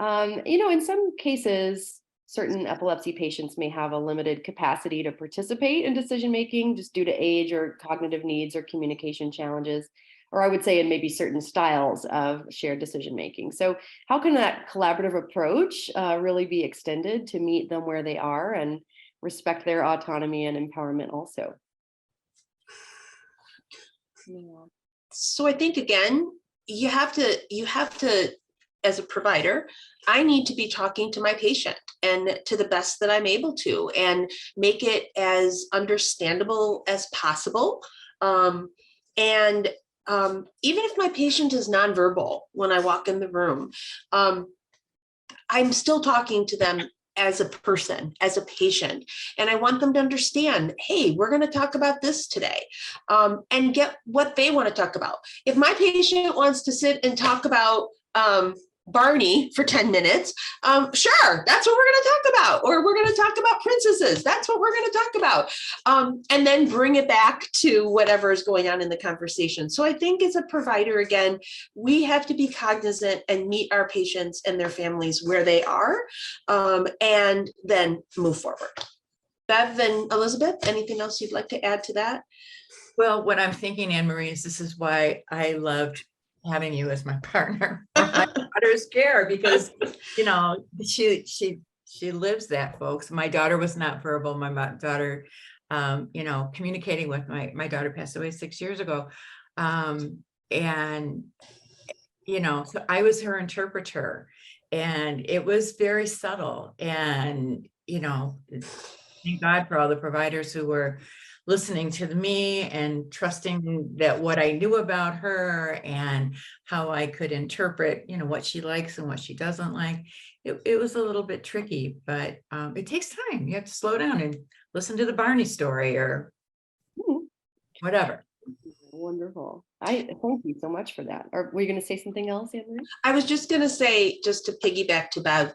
Speaker 10: In some cases, certain epilepsy patients may have a limited capacity to participate in decision-making just due to age or cognitive needs or communication challenges, or I would say in maybe certain styles of shared decision-making. So how can that collaborative approach really be extended to meet them where they are and respect their autonomy and empowerment also?
Speaker 8: Yeah. So I think, again, you have to, as a provider, I need to be talking to my patient and to the best that I'm able to, and make it as understandable as possible. And even if my patient is nonverbal when I walk in the room, I'm still talking to them as a person, as a patient. And I want them to understand, hey, we're going to talk about this today, and get what they want to talk about. If my patient wants to sit and talk about Barney for 10 minutes, sure, that's what we're going to talk about. Or we're going to talk about princesses. That's what we're going to talk about. And then bring it back to whatever is going on in the conversation. So I think as a provider, again, we have to be cognizant and meet our patients and their families where they are, and then move forward. Bev and Elizabeth, anything else you'd like to add to that?
Speaker 7: Well, what I'm thinking, Anne Marie, is this is why I loved having you as my partner for my daughter's care, because she lives that, folks. My daughter was not verbal. My daughter, communicating with my daughter passed away 6 years ago. And, so I was her interpreter, and it was very subtle. And, thank God for all the providers who were listening to me and trusting that what I knew about her and how I could interpret, what she likes and what she doesn't like. It was a little bit tricky, but it takes time. You have to slow down and listen to the Barney story or whatever.
Speaker 10: Wonderful. I thank you so much for that. Were you going to say something else, Anne-Marie?
Speaker 8: I was just going to say, just to piggyback to Bev,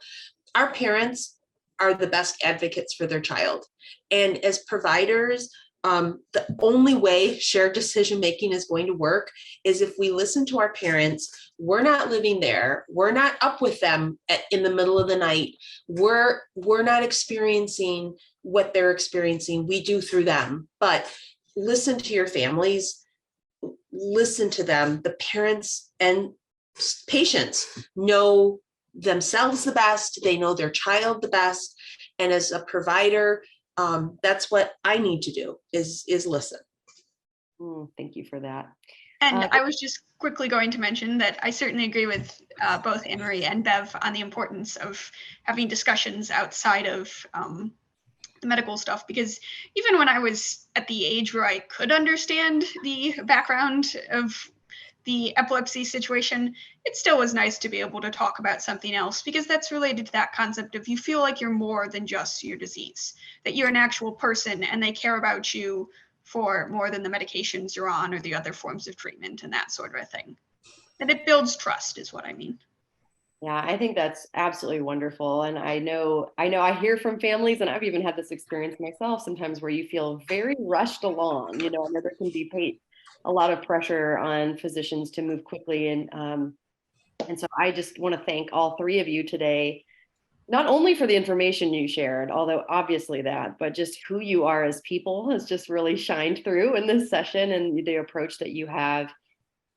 Speaker 8: our parents are the best advocates for their child. And as providers, the only way shared decision making is going to work is if we listen to our parents. We're not living there. We're not up with them in the middle of the night. We're not experiencing what they're experiencing. We do through them. But listen to your families. Listen to them. The parents and patients know themselves the best. They know their child the best. And as a provider, that's what I need to do is listen.
Speaker 10: Thank you for that.
Speaker 6: And I was just quickly going to mention that I certainly agree with both Anne-Marie and Bev on the importance of having discussions outside of the medical stuff, because even when I was at the age where I could understand the background of the epilepsy situation, it still was nice to be able to talk about something else, because that's related to that concept of you feel like you're more than just your disease, that you're an actual person and they care about you for more than the medications you're on or the other forms of treatment and that sort of a thing. And it builds trust is what I mean.
Speaker 10: Yeah, I think that's absolutely wonderful. And I know I hear from families, and I've even had this experience myself sometimes where you feel very rushed along, and there can be a lot of pressure on physicians to move quickly. And so I just want to thank all three of you today, not only for the information you shared, although obviously that, but just who you are as people has just really shined through in this session, and the approach that you have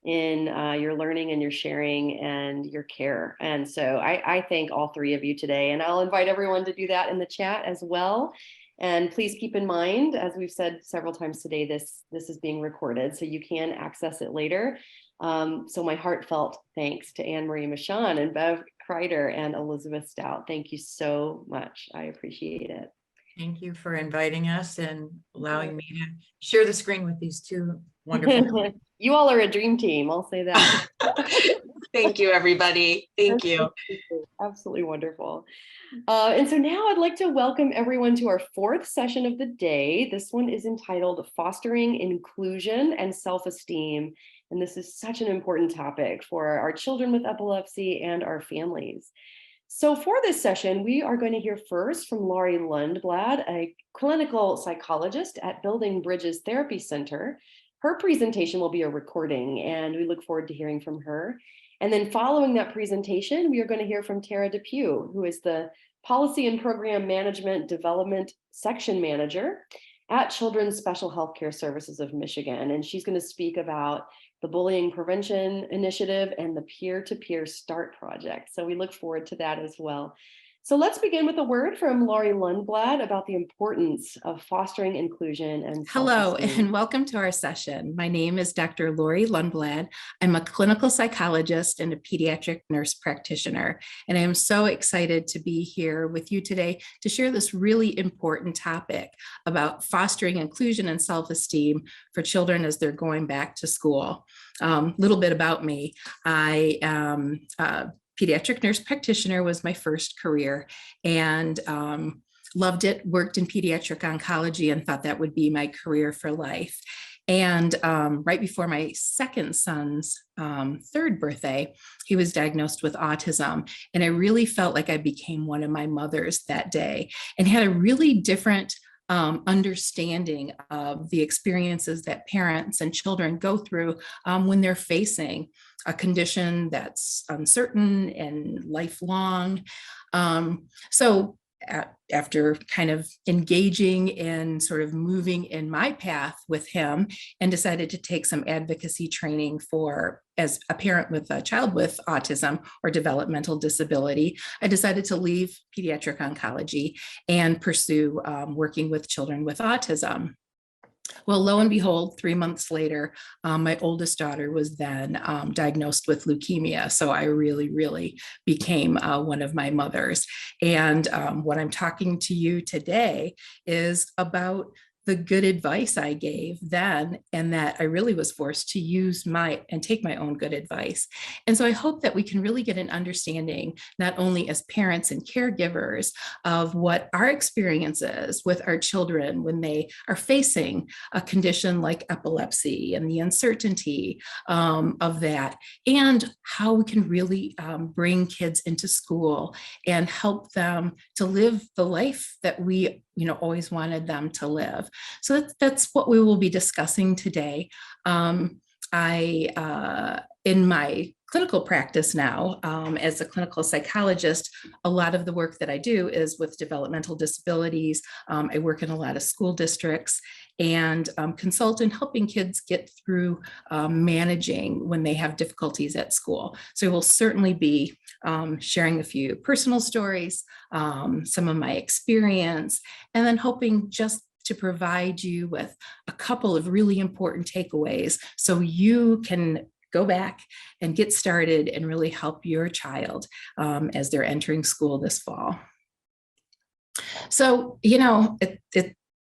Speaker 10: in your learning and your sharing and your care. And so I thank all three of you today, and I'll invite everyone to do that in the chat as well. And please keep in mind, as we've said several times today, this is being recorded, so you can access it later. So my heartfelt thanks to Anne-Marie Michon and Bev Crider and Elizabeth Stout. Thank you so much. I appreciate it.
Speaker 7: Thank you for inviting us and allowing me to share the screen with these two wonderful.
Speaker 10: You all are a dream team, I'll say that.
Speaker 8: Thank you, everybody. Thank you.
Speaker 10: Absolutely wonderful. And so now I'd like to welcome everyone to our fourth session of the day. This one is entitled Fostering Inclusion and Self-Esteem. And this is such an important topic for our children with epilepsy and our families. So for this session, we are going to hear first from Laurie Lundblad, a clinical psychologist at Building Bridges Therapy Center. Her presentation will be a recording, and we look forward to hearing from her. And then following that presentation, we are going to hear from Terra Depew, who is the Policy and Program Management Development Section Manager at Children's Special Healthcare Services of Michigan. And she's going to speak about the Bullying Prevention Initiative and the Peer-to-Peer START project. So we look forward to that as well. So let's begin with a word from Laurie Lundblad about the importance of fostering inclusion and
Speaker 11: Hello,
Speaker 10: self-esteem.
Speaker 11: and welcome to our session. My name is Dr. Laurie Lundblad. I'm a clinical psychologist and a pediatric nurse practitioner, and I am so excited to be here with you today to share this really important topic about fostering inclusion and self-esteem for children as they're going back to school. Little bit about me. I am pediatric nurse practitioner was my first career, and loved it, worked in pediatric oncology and thought that would be my career for life. And right before my second son's third birthday, he was diagnosed with autism. And I really felt like I became one of my mothers that day and had a really different understanding of the experiences that parents and children go through when they're facing a condition that's uncertain and lifelong. So after kind of engaging and sort of moving in my path with him, and decided to take some advocacy training for as a parent with a child with autism or developmental disability, I decided to leave pediatric oncology and pursue working with children with autism. Well, lo and behold, 3 months later, my oldest daughter was then diagnosed with leukemia. So I really, really became one of my mothers. And what I'm talking to you today is about the good advice I gave then, and that I really was forced to use and take my own good advice. And so I hope that we can really get an understanding, not only as parents and caregivers, of what our experience is with our children when they are facing a condition like epilepsy and the uncertainty of that, and how we can really bring kids into school and help them to live the life that we always wanted them to live. So that's what we will be discussing today. In my clinical practice now, as a clinical psychologist, a lot of the work that I do is with developmental disabilities. I work in a lot of school districts and consult in helping kids get through managing when they have difficulties at school. So we'll certainly be sharing a few personal stories, some of my experience, and then hoping just to provide you with a couple of really important takeaways so you can go back and get started and really help your child as they're entering school this fall. So,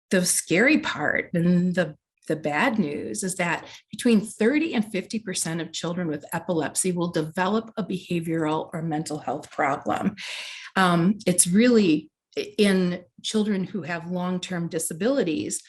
Speaker 11: the scary part and the bad news is that between 30 and 50% of children with epilepsy will develop a behavioral or mental health problem. It's really in children who have long-term disabilities,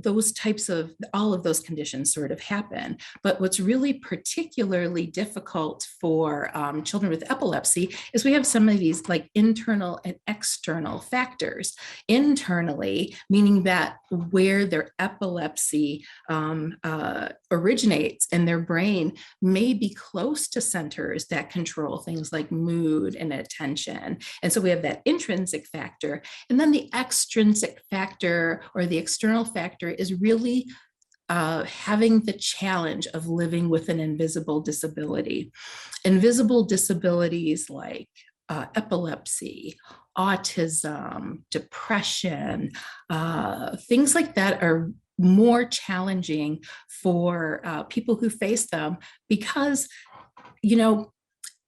Speaker 11: those types of, all of those conditions sort of happen. But what's really particularly difficult for children with epilepsy is we have some of these like internal and external factors. Internally, meaning that where their epilepsy originates in their brain may be close to centers that control things like mood and attention. And so we have that intrinsic factor. And then the extrinsic factor or the external factor is really having the challenge of living with an invisible disability. Invisible disabilities like epilepsy, autism, depression, things like that are more challenging for people who face them because,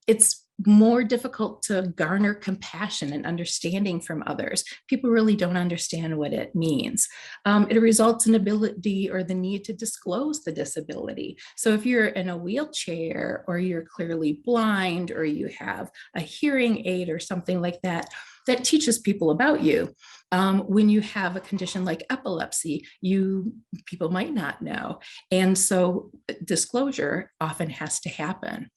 Speaker 11: it's more difficult to garner compassion and understanding from others. People really don't understand what it means. It results in ability or the need to disclose the disability. So if you're in a wheelchair or you're clearly blind or you have a hearing aid or something like that, that teaches people about you. When you have a condition like epilepsy, people might not know. And so disclosure often has to happen.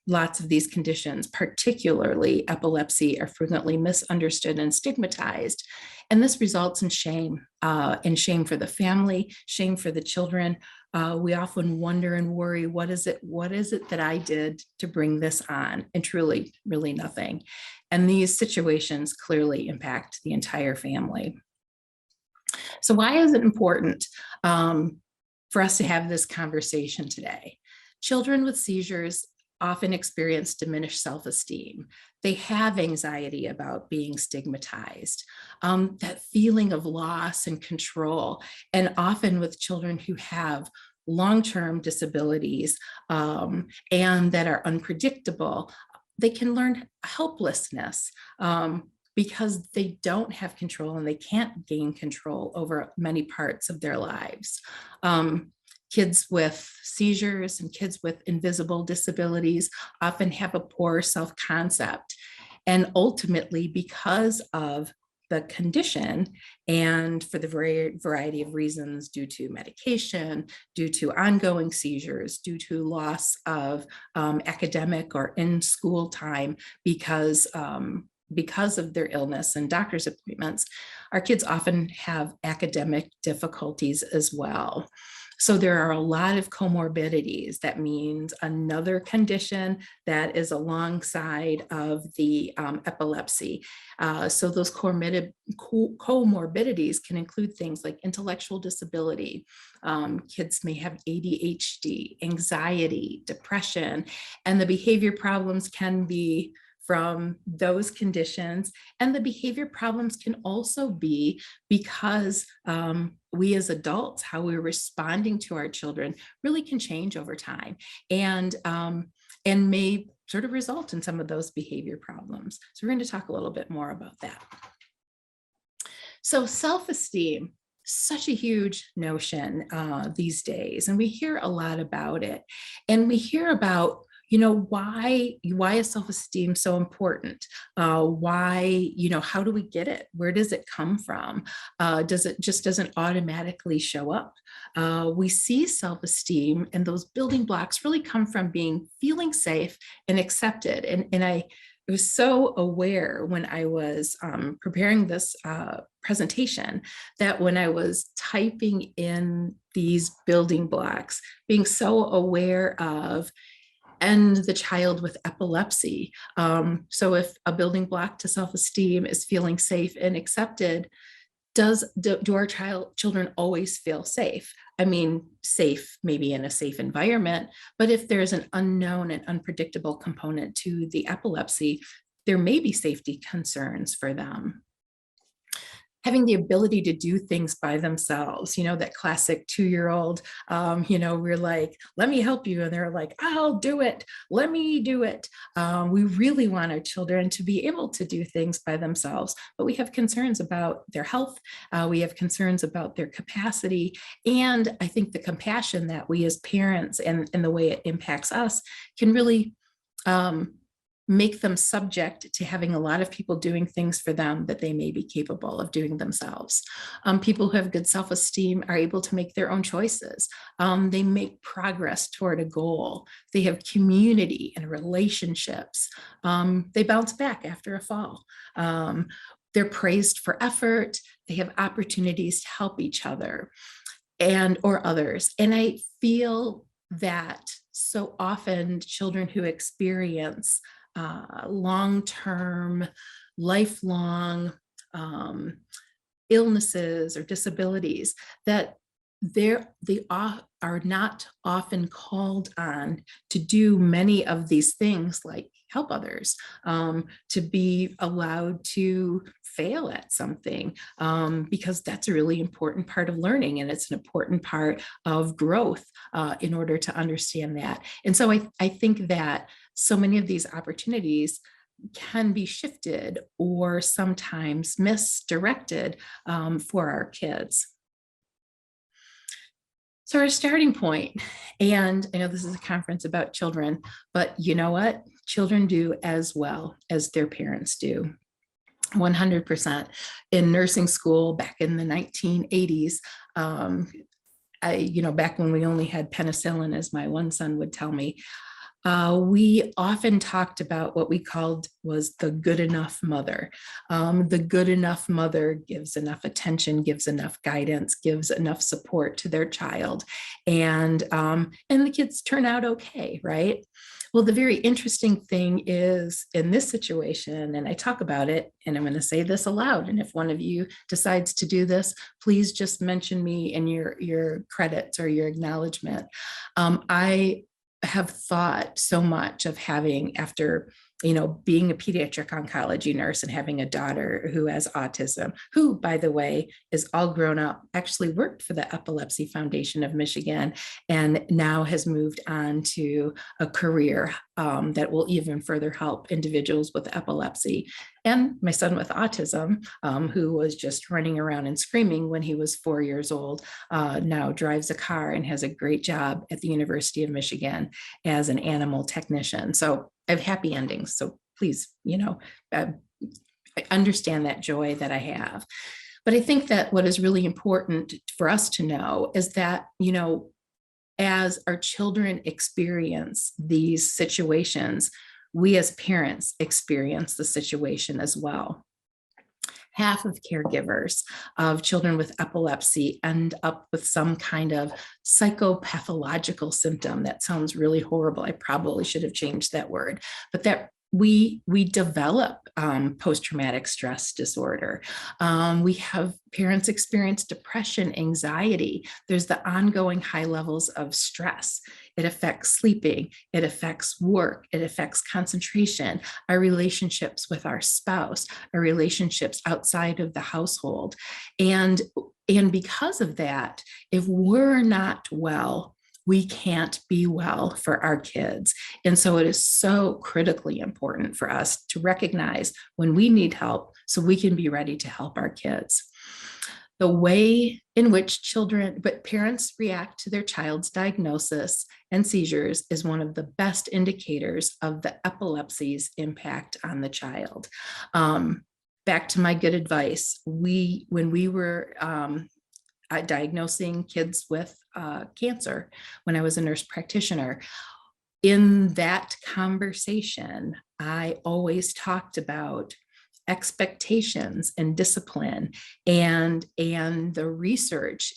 Speaker 11: Lots of these conditions, particularly epilepsy, are frequently misunderstood and stigmatized. And this results in shame for the family, shame for the children. We often wonder and worry, what is it that I did to bring this on? And truly, really nothing. And these situations clearly impact the entire family. So why is it important for us to have this conversation today? Children with seizures often experience diminished self-esteem. They have anxiety about being stigmatized, that feeling of loss and control. And often with children who have long-term disabilities and that are unpredictable, they can learn helplessness because they don't have control and they can't gain control over many parts of their lives. Kids with seizures and kids with invisible disabilities often have a poor self-concept. And ultimately, because of the condition and for the variety of reasons due to medication, due to ongoing seizures, due to loss of academic or in-school time because of their illness and doctor's appointments, our kids often have academic difficulties as well. So there are a lot of comorbidities. That means another condition that is alongside of the epilepsy. So those comorbidities can include things like intellectual disability. Kids may have ADHD, anxiety, depression, and the behavior problems can be from those conditions. And the behavior problems can also be because we as adults, how we're responding to our children really can change over time, and may sort of result in some of those behavior problems. So we're going to talk a little bit more about that. So self-esteem, such a huge notion these days, and we hear a lot about it. And we hear about, why is self-esteem so important? Why, how do we get it? Where does it come from? Doesn't automatically show up? We see self-esteem, and those building blocks really come from feeling safe and accepted. And I was so aware when I was preparing this presentation that when I was typing in these building blocks, being so aware of and the child with epilepsy. So if a building block to self-esteem is feeling safe and accepted, do our children always feel safe? I mean, safe, maybe in a safe environment, but if there's an unknown and unpredictable component to the epilepsy, there may be safety concerns for them. Having the ability to do things by themselves, that classic 2-year-old, we're like, let me help you. And they're like, I'll do it. Let me do it. We really want our children to be able to do things by themselves, but we have concerns about their health. We have concerns about their capacity. And I think the compassion that we as parents and the way it impacts us can really make them subject to having a lot of people doing things for them that they may be capable of doing themselves. People who have good self-esteem are able to make their own choices. They make progress toward a goal. They have community and relationships. They bounce back after a fall. They're praised for effort. They have opportunities to help each other or others. And I feel that so often children who experience long-term, lifelong illnesses or disabilities, that they are not often called on to do many of these things like help others, to be allowed to fail at something, because that's a really important part of learning, and it's an important part of growth in order to understand that. And so I think that so many of these opportunities can be shifted or sometimes misdirected for our kids. So our starting point, and I know this is a conference about children, but you know what? Children do as well as their parents do. 100%. In nursing school back in the 1980s, back when we only had penicillin, as my one son would tell me, we often talked about what we called was the good enough mother. The good enough mother gives enough attention, gives enough guidance, gives enough support to their child, and the kids turn out okay, right? Well, the very interesting thing is in this situation, and I talk about it, and I'm going to say this aloud, and if one of you decides to do this, please just mention me in your credits or your acknowledgement. I have thought so much of having, after being a pediatric oncology nurse and having a daughter who has autism, who, by the way, is all grown up, actually worked for the Epilepsy Foundation of Michigan, and now has moved on to a career that will even further help individuals with epilepsy. And my son with autism, who was just running around and screaming when he was 4 years old, now drives a car and has a great job at the University of Michigan as an animal technician. So I have happy endings. So please, I understand that joy that I have. But I think that what is really important for us to know is that, as our children experience these situations, we as parents experience the situation as well. Half of caregivers of children with epilepsy end up with some kind of psychopathological symptom. That sounds really horrible. I probably should have changed that word, but that we develop post-traumatic stress disorder. We have parents experience depression, anxiety. There's the ongoing high levels of stress. It affects sleeping, it affects work, it affects concentration, our relationships with our spouse, our relationships outside of the household. And because of that, if we're not well, we can't be well for our kids. And so it is so critically important for us to recognize when we need help so we can be ready to help our kids. The way in which parents react to their child's diagnosis and seizures is one of the best indicators of the epilepsy's impact on the child. Back to my good advice, when we were diagnosing kids with cancer, when I was a nurse practitioner, in that conversation, I always talked about expectations and discipline and the research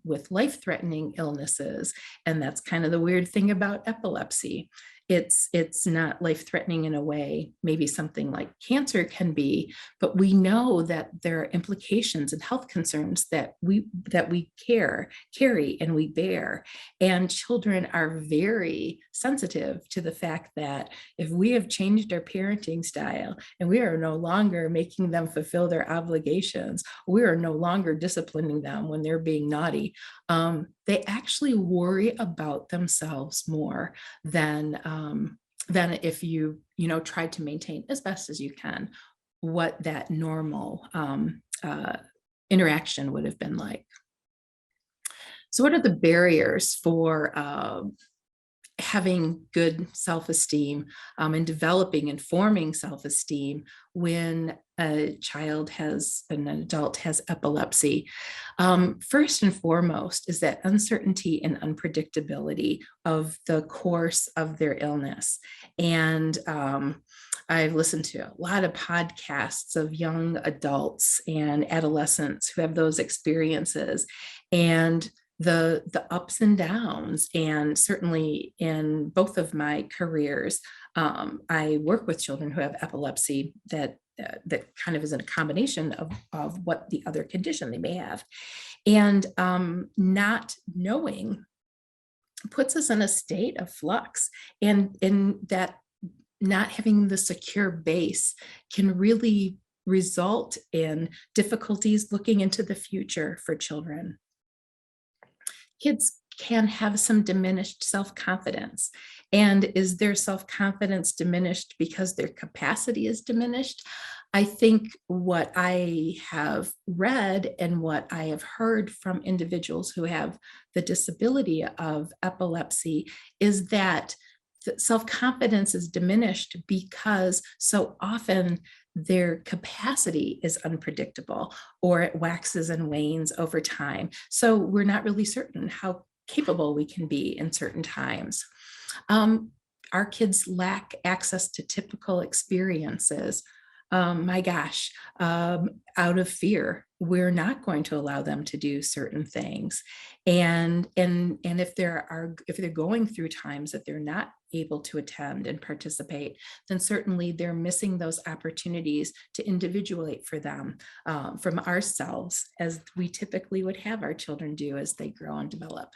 Speaker 11: with life-threatening illnesses. And that's kind of the weird thing about epilepsy. It's not life-threatening in a way, maybe something like cancer can be, but we know that there are implications and health concerns that we carry and we bear. And children are very sensitive to the fact that if we have changed our parenting style and we are no longer making them fulfill their obligations, we are no longer disciplining them when they're being naughty, they actually worry about themselves more than if you tried to maintain as best as you can what that normal interaction would have been like. So what are the barriers for having good self-esteem and developing and forming self-esteem when an adult has epilepsy? First and foremost is that uncertainty and unpredictability of the course of their illness. And I've listened to a lot of podcasts of young adults and adolescents who have those experiences, and the ups and downs. And certainly in both of my careers, I work with children who have epilepsy that kind of is in a combination of what the other condition they may have. And not knowing puts us in a state of flux, and in that not having the secure base can really result in difficulties looking into the future for children. Kids can have some diminished self-confidence. And is their self-confidence diminished because their capacity is diminished? I think what I have read and what I have heard from individuals who have the disability of epilepsy is that self-confidence is diminished because so often their capacity is unpredictable, or it waxes and wanes over time. So we're not really certain how capable we can be in certain times. Our kids lack access to typical experiences. My gosh, out of fear, we're not going to allow them to do certain things. And if they're going through times that they're not able to attend and participate, then certainly they're missing those opportunities to individuate for them from ourselves, as we typically would have our children do as they grow and develop.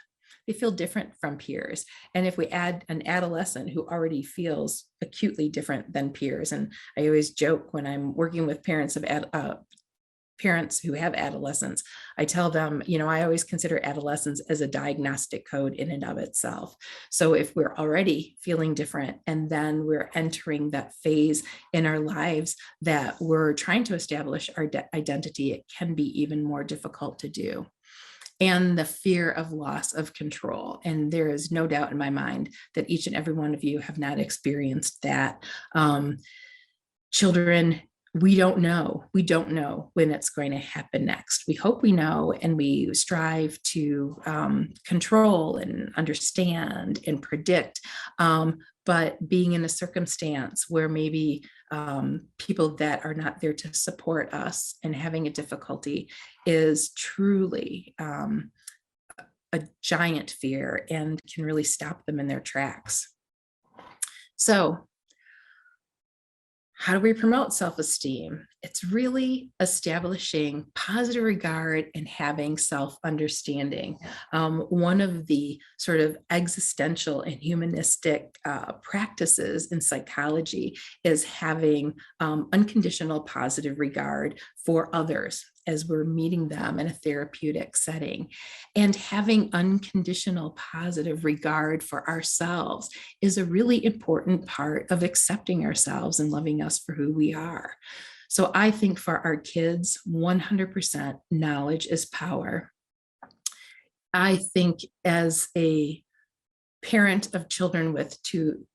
Speaker 11: They feel different from peers. And if we add an adolescent who already feels acutely different than peers, and I always joke when I'm working with parents who have adolescents, I tell them, I always consider adolescence as a diagnostic code in and of itself. So if we're already feeling different, and then we're entering that phase in our lives that we're trying to establish our identity, it can be even more difficult to do. And the fear of loss of control. And there is no doubt in my mind that each and every one of you have not experienced that. Children, we don't know when it's going to happen next. We hope we know, and we strive to control and understand and predict. But being in a circumstance where maybe people that are not there to support us and having a difficulty is truly a giant fear and can really stop them in their tracks. So How do we promote self-esteem? It's really establishing positive regard and having self-understanding. One of the sort of existential and humanistic practices in psychology is having unconditional positive regard for others as we're meeting them in a therapeutic setting. And having unconditional positive regard for ourselves is a really important part of accepting ourselves and loving us for who we are. So I think for our kids, 100% knowledge is power. I think as a parent of children with two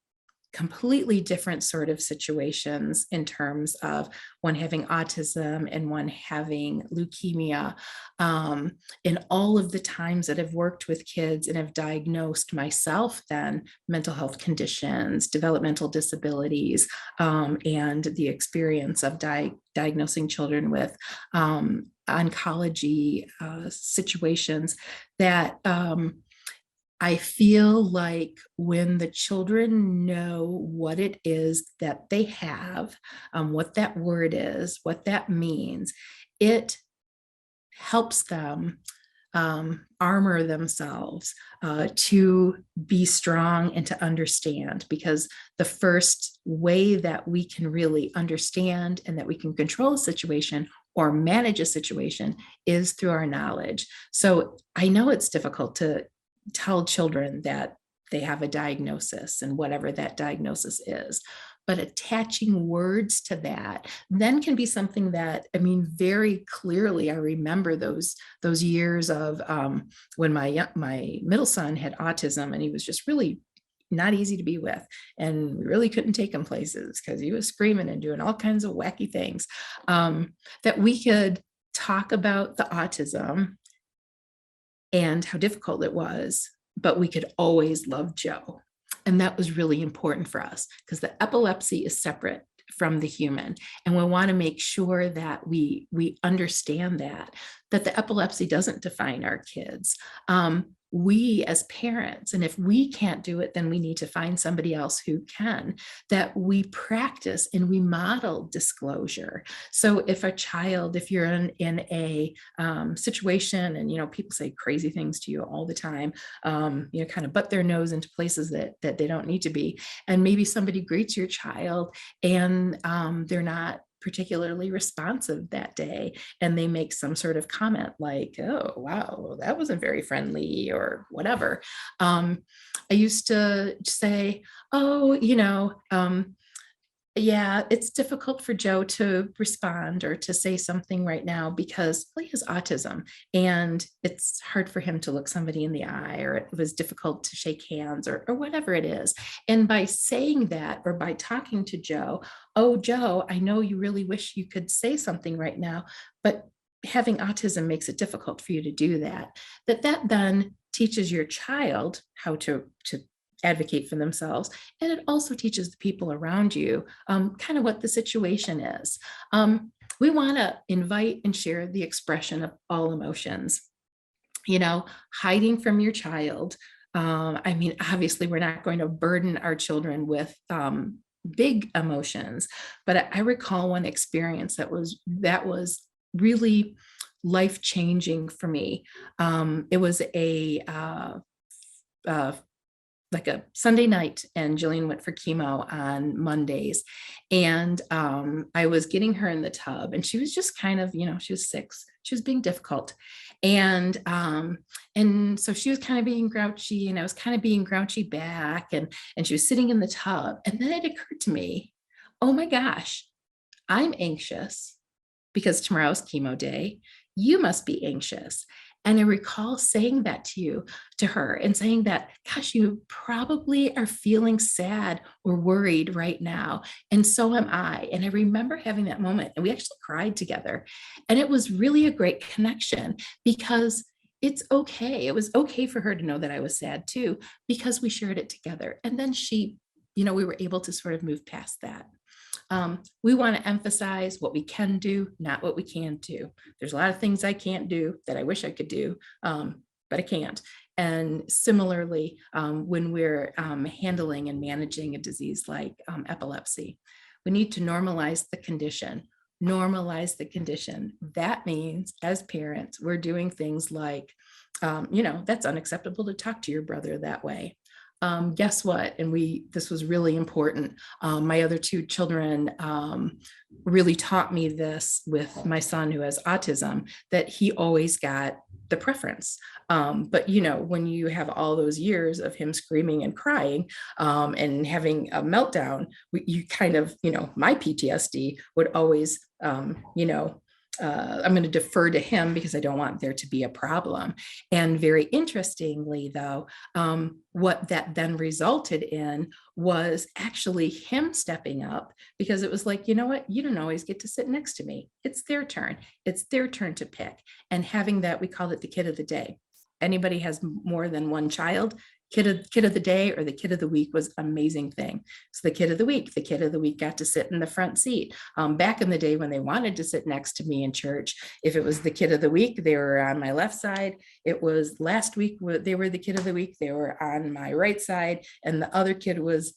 Speaker 11: completely different sort of situations in terms of one having autism and one having leukemia. In all of the times that I've worked with kids and have diagnosed myself then mental health conditions, developmental disabilities, and the experience of diagnosing children with oncology situations, that I feel like when the children know what it is that they have, what that word is, what that means, it helps them armor themselves to be strong and to understand, because the first way that we can really understand and that we can control a situation or manage a situation is through our knowledge. So I know it's difficult to tell children that they have a diagnosis and whatever that diagnosis is, but attaching words to that then can be something that, I mean, very clearly I remember those years of when my middle son had autism, and he was just really not easy to be with, and we really couldn't take him places because he was screaming and doing all kinds of wacky things, that we could talk about the autism and how difficult it was, but we could always love Joe. And that was really important for us because the epilepsy is separate from the human. And we want to make sure that we understand that the epilepsy doesn't define our kids. We as parents, and if we can't do it, then we need to find somebody else who can, that we practice and we model disclosure. So if you're in a situation and, people say crazy things to you all the time, kind of butt their nose into places that they don't need to be. And maybe somebody greets your child and they're not particularly responsive that day, and they make some sort of comment like, oh, wow, that wasn't very friendly or whatever. I used to say, oh, yeah, it's difficult for Joe to respond or to say something right now because he has autism and it's hard for him to look somebody in the eye, or it was difficult to shake hands, or whatever it is. And by saying that, or by talking to Joe, oh, Joe, I know you really wish you could say something right now, but having autism makes it difficult for you to do that. That then teaches your child how to advocate for themselves. And it also teaches the people around you kind of what the situation is. We want to invite and share the expression of all emotions. Hiding from your child. Obviously, we're not going to burden our children with big emotions, but I recall one experience that was really life-changing for me. It was like a Sunday night, and Jillian went for chemo on Mondays. And I was getting her in the tub, and she was just kind of, she was 6, she was being difficult. And so she was kind of being grouchy, and I was kind of being grouchy back, and she was sitting in the tub. And then it occurred to me, oh my gosh, I'm anxious because tomorrow's chemo day. You must be anxious. And I recall saying that to her and saying that, gosh, you probably are feeling sad or worried right now. And so am I. And I remember having that moment, and we actually cried together. And it was really a great connection because it's okay. It was okay for her to know that I was sad too, because we shared it together. And then we were able to sort of move past that. We want to emphasize what we can do, not what we can't do. There's a lot of things I can't do that I wish I could do, but I can't. And similarly, when we're handling and managing a disease like epilepsy, We need to normalize the condition. Normalize the condition. That means as parents, we're doing things like, that's unacceptable to talk to your brother that way. Guess what? And this was really important. My other two children really taught me this with my son who has autism, that he always got the preference. But when you have all those years of him screaming and crying and having a meltdown, you kind of, my PTSD would always, I'm going to defer to him because I don't want there to be a problem. And very interestingly, though, what that then resulted in was actually him stepping up, because it was like, you know what, you don't always get to sit next to me. It's their turn. It's their turn to pick. And having that, we call it the kid of the day. Anybody has more than one child, kid of the day or the kid of the week was an amazing thing. So the kid of the week got to sit in the front seat. Back in the day when they wanted to sit next to me in church, if it was the kid of the week, they were on my left side. It was last week, they were the kid of the week, they were on my right side, and the other kid was,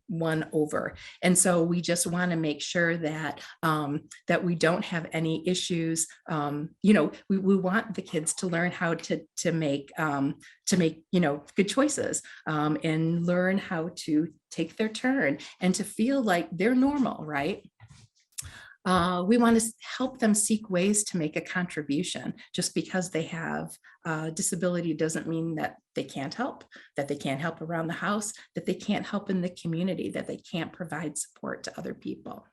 Speaker 11: one over. And so we just want to make sure that that we don't have any issues. We want the kids to learn how to make good choices and learn how to take their turn and to feel like they're normal, right? We want to help them seek ways to make a contribution. Just because they have disability doesn't mean that they can't help, that they can't help around the house, that they can't help in the community, that they can't provide support to other people.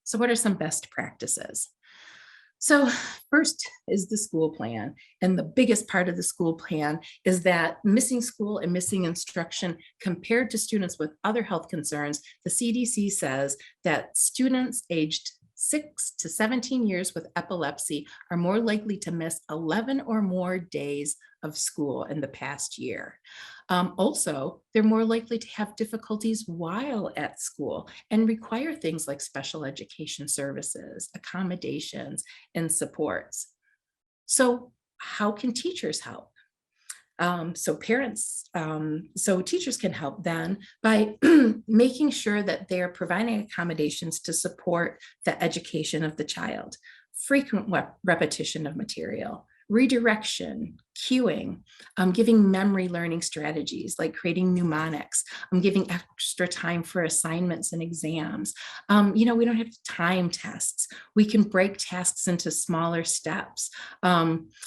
Speaker 11: So what are some best practices? So first is the school plan. And the biggest part of the school plan is that missing school and missing instruction compared to students with other health concerns, the CDC says that students aged 6 to 17 years with epilepsy are more likely to miss 11 or more days of school in the past year. Also, they're more likely to have difficulties while at school and require things like special education services, accommodations, and supports. So how can teachers help? So teachers can help then by making sure that they're providing accommodations to support the education of the child, frequent repetition of material, redirection, cueing, giving memory learning strategies like creating mnemonics, giving extra time for assignments and exams. We don't have time tests. We can break tasks into smaller steps.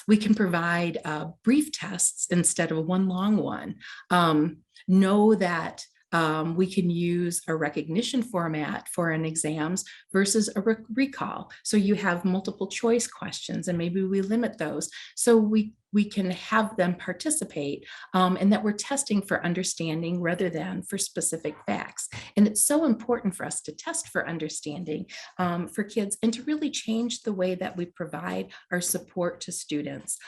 Speaker 11: We can provide brief tests instead of one long one. Know that we can use a recognition format for an exams versus a recall. So you have multiple choice questions, and maybe we limit those so we can have them participate, and that we're testing for understanding rather than for specific facts. And it's so important for us to test for understanding for kids and to really change the way that we provide our support to students,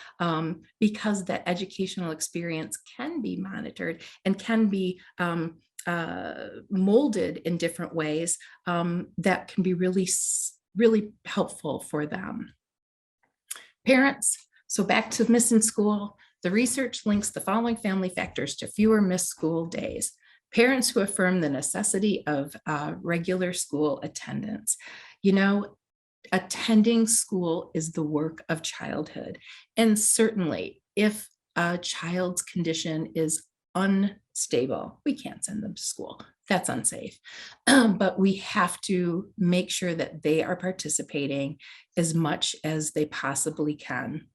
Speaker 11: because that educational experience can be monitored and can be molded in different ways that can be really, really helpful for them. Parents, so back to missing school, the research links the following family factors to fewer missed school days. Parents who affirm the necessity of regular school attendance. Attending school is the work of childhood. And certainly if a child's condition is unstable, we can't send them to school. That's unsafe. But we have to make sure that they are participating as much as they possibly can.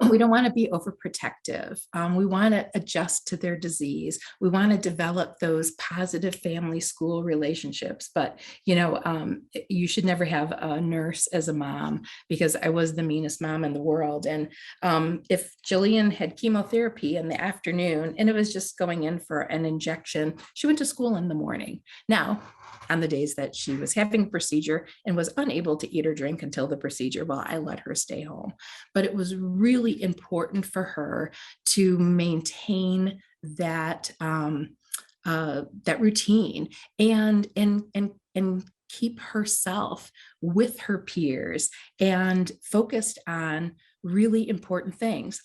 Speaker 11: We don't want to be overprotective. We want to adjust to their disease. We want to develop those positive family school relationships. But, you should never have a nurse as a mom, because I was the meanest mom in the world. And if Jillian had chemotherapy in the afternoon and it was just going in for an injection, she went to school in the morning. Now, on the days that she was having a procedure and was unable to eat or drink until the procedure, well, I let her stay home. But it was really important for her to maintain that that routine and keep herself with her peers and focused on really important things.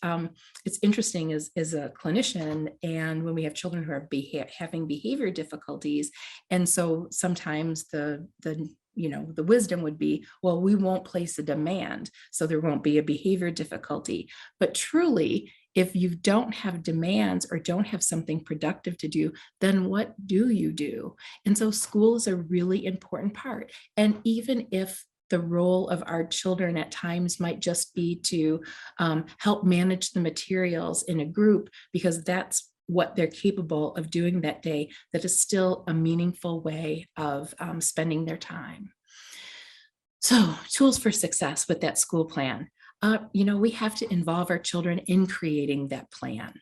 Speaker 11: It's interesting as a clinician, and when we have children who are having behavior difficulties, and so sometimes the wisdom would be, well, we won't place a demand, so there won't be a behavior difficulty. But truly, if you don't have demands or don't have something productive to do, then what do you do? And so school is a really important part. And even if the role of our children at times might just be to help manage the materials in a group, because that's what they're capable of doing that day, that is still a meaningful way of spending their time. So, tools for success with that school plan. We have to involve our children in creating that plan.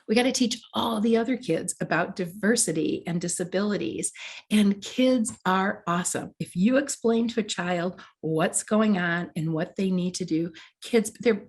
Speaker 11: We got to teach all the other kids about diversity and disabilities. And kids are awesome. If you explain to a child what's going on and what they need to do,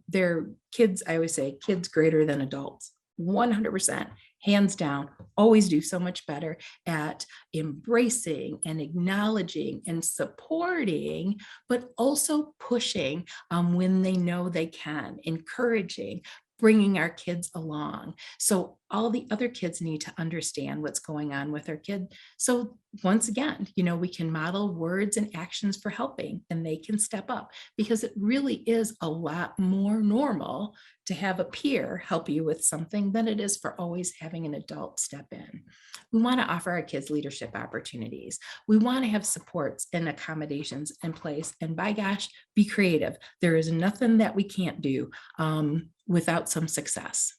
Speaker 11: they're kids, I always say, kids greater than adults. 100%, hands down, always do so much better at embracing and acknowledging and supporting, but also pushing when they know they can, encouraging, bringing our kids along. So all the other kids need to understand what's going on with our kid. So once again, we can model words and actions for helping, and they can step up, because it really is a lot more normal to have a peer help you with something than it is for always having an adult step in. We want to offer our kids leadership opportunities. We want to have supports and accommodations in place. And by gosh, be creative. There is nothing that we can't do without some success.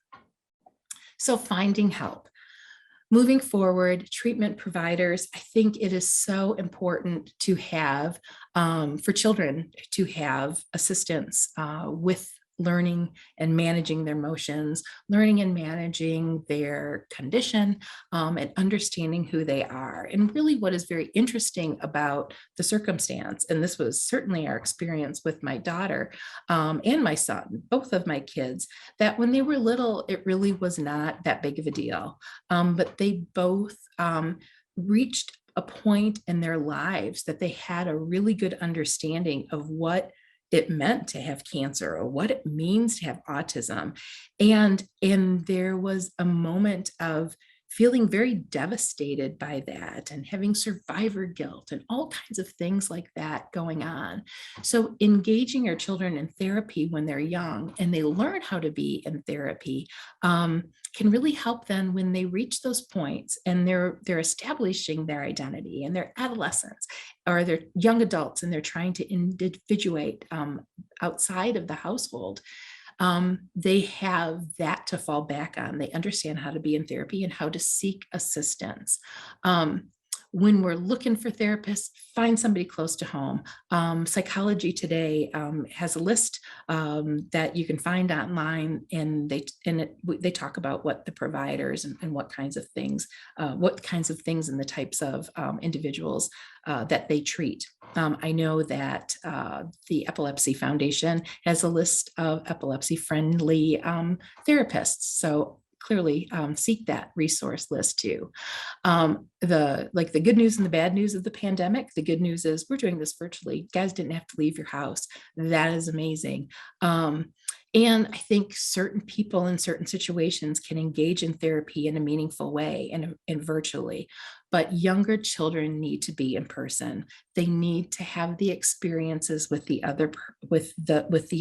Speaker 11: So finding help. Moving forward, treatment providers, I think it is so important to have, for children, to have assistance with learning and managing their emotions, learning and managing their condition, and understanding who they are. And really what is very interesting about the circumstance, and this was certainly our experience with my daughter and my son, both of my kids, that when they were little, it really was not that big of a deal. But they both reached a point in their lives that they had a really good understanding of what it meant to have cancer or what it means to have autism. And there was a moment of feeling very devastated by that and having survivor guilt and all kinds of things like that going on. So engaging our children in therapy when they're young and they learn how to be in therapy can really help them when they reach those points and they're establishing their identity and their adolescents, or they're young adults and they're trying to individuate outside of the household. They have that to fall back on. They understand how to be in therapy and how to seek assistance. When we're looking for therapists, find somebody close to home. Psychology Today has a list that you can find online, and they talk about what the providers and what kinds of things and the types of individuals that they treat. I know that the Epilepsy Foundation has a list of epilepsy-friendly therapists. So clearly seek that resource list too. The good news and the bad news of the pandemic. The good news is we're doing this virtually. You guys didn't have to leave your house. That is amazing. And I think certain people in certain situations can engage in therapy in a meaningful way and virtually. But younger children need to be in person. They need to have the experiences with the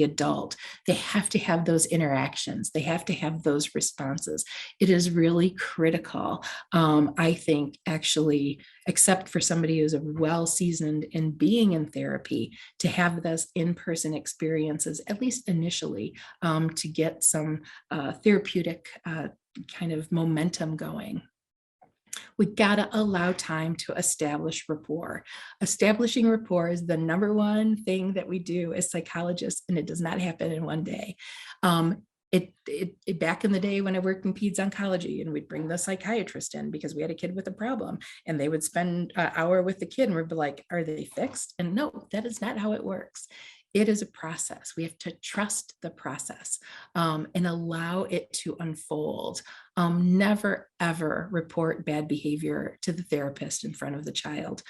Speaker 11: adult. They have to have those interactions. They have to have those responses. It is really critical, I think, actually, except for somebody who's well seasoned in being in therapy, to have those in-person experiences, at least initially, to get some therapeutic kind of momentum going. We gotta allow time to establish rapport. Establishing rapport is the number one thing that we do as psychologists, and it does not happen in one day. Back in the day when I worked in peds oncology, and we'd bring the psychiatrist in because we had a kid with a problem, and they would spend an hour with the kid and we'd be like, are they fixed? And no, that is not how it works. It is a process. We have to trust the process and allow it to unfold. Never, ever report bad behavior to the therapist in front of the child.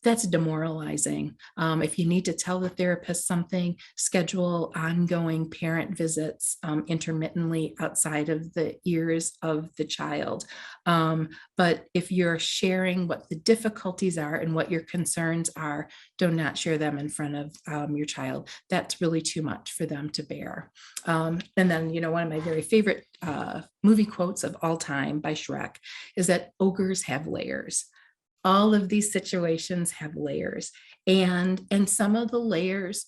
Speaker 11: that's demoralizing. If you need to tell the therapist something, schedule ongoing parent visits intermittently outside of the ears of the child. But if you're sharing what the difficulties are and what your concerns are, do not share them in front of your child. That's really too much for them to bear. And then, one of my very favorite movie quotes of all time by Shrek is that ogres have layers. All of these situations have layers, and some of the layers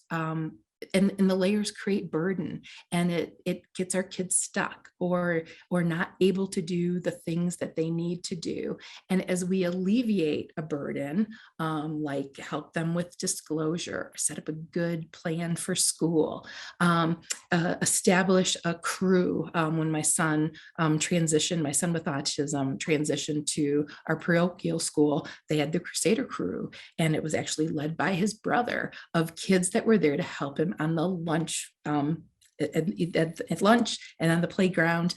Speaker 11: and the layers create burden, and it gets our kids stuck or not able to do the things that they need to do. And as we alleviate a burden, like help them with disclosure, set up a good plan for school, establish a crew. When my son transitioned, my son with autism transitioned to our parochial school, they had the Crusader crew, and it was actually led by his brother, of kids that were there to help him on the lunch at lunch and on the playground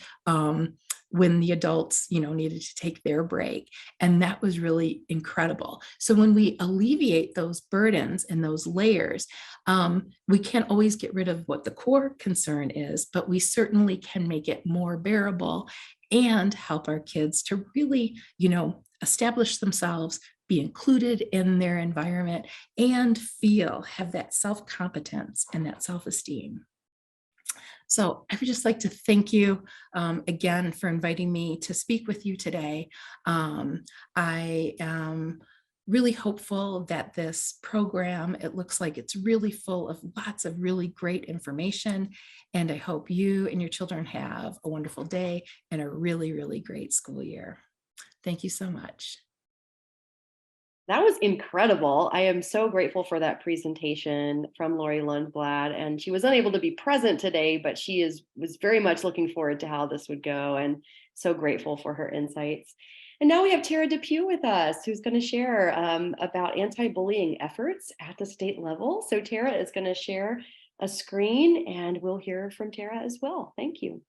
Speaker 11: when the adults needed to take their break. And that was really incredible. So when we alleviate those burdens and those layers, we can't always get rid of what the core concern is, but we certainly can make it more bearable and help our kids to really establish themselves, be included in their environment, and have that self-competence and that self-esteem. So I would just like to thank you again for inviting me to speak with you today. I am really hopeful that this program, it looks like it's really full of lots of really great information, and I hope you and your children have a wonderful day and a really, really great school year. Thank you so much.
Speaker 10: That was incredible. I am so grateful for that presentation from Laurie Lundblad, and she was unable to be present today, but she was very much looking forward to how this would go, and so grateful for her insights. And now we have Terra Depew with us, who's going to share about anti-bullying efforts at the state level. So Terra is going to share a screen, and we'll hear from Terra as well. Thank you.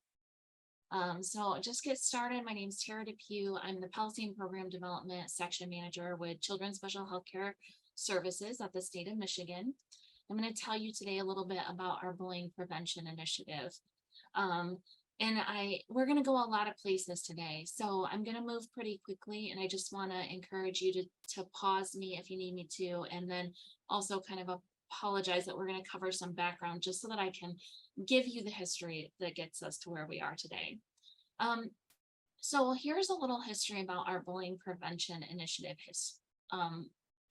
Speaker 12: So just get started. My name is Terra Depew. I'm the Policy and Program Development Section Manager with Children's Special Healthcare Services at the state of Michigan. I'm going to tell you today a little bit about our bullying prevention initiative. We're going to go a lot of places today, so I'm going to move pretty quickly, and I just want to encourage you to pause me if you need me to, and then also kind of apologize that we're going to cover some background just so that I can give you the history that gets us to where we are today. So here's a little history about our bullying prevention initiative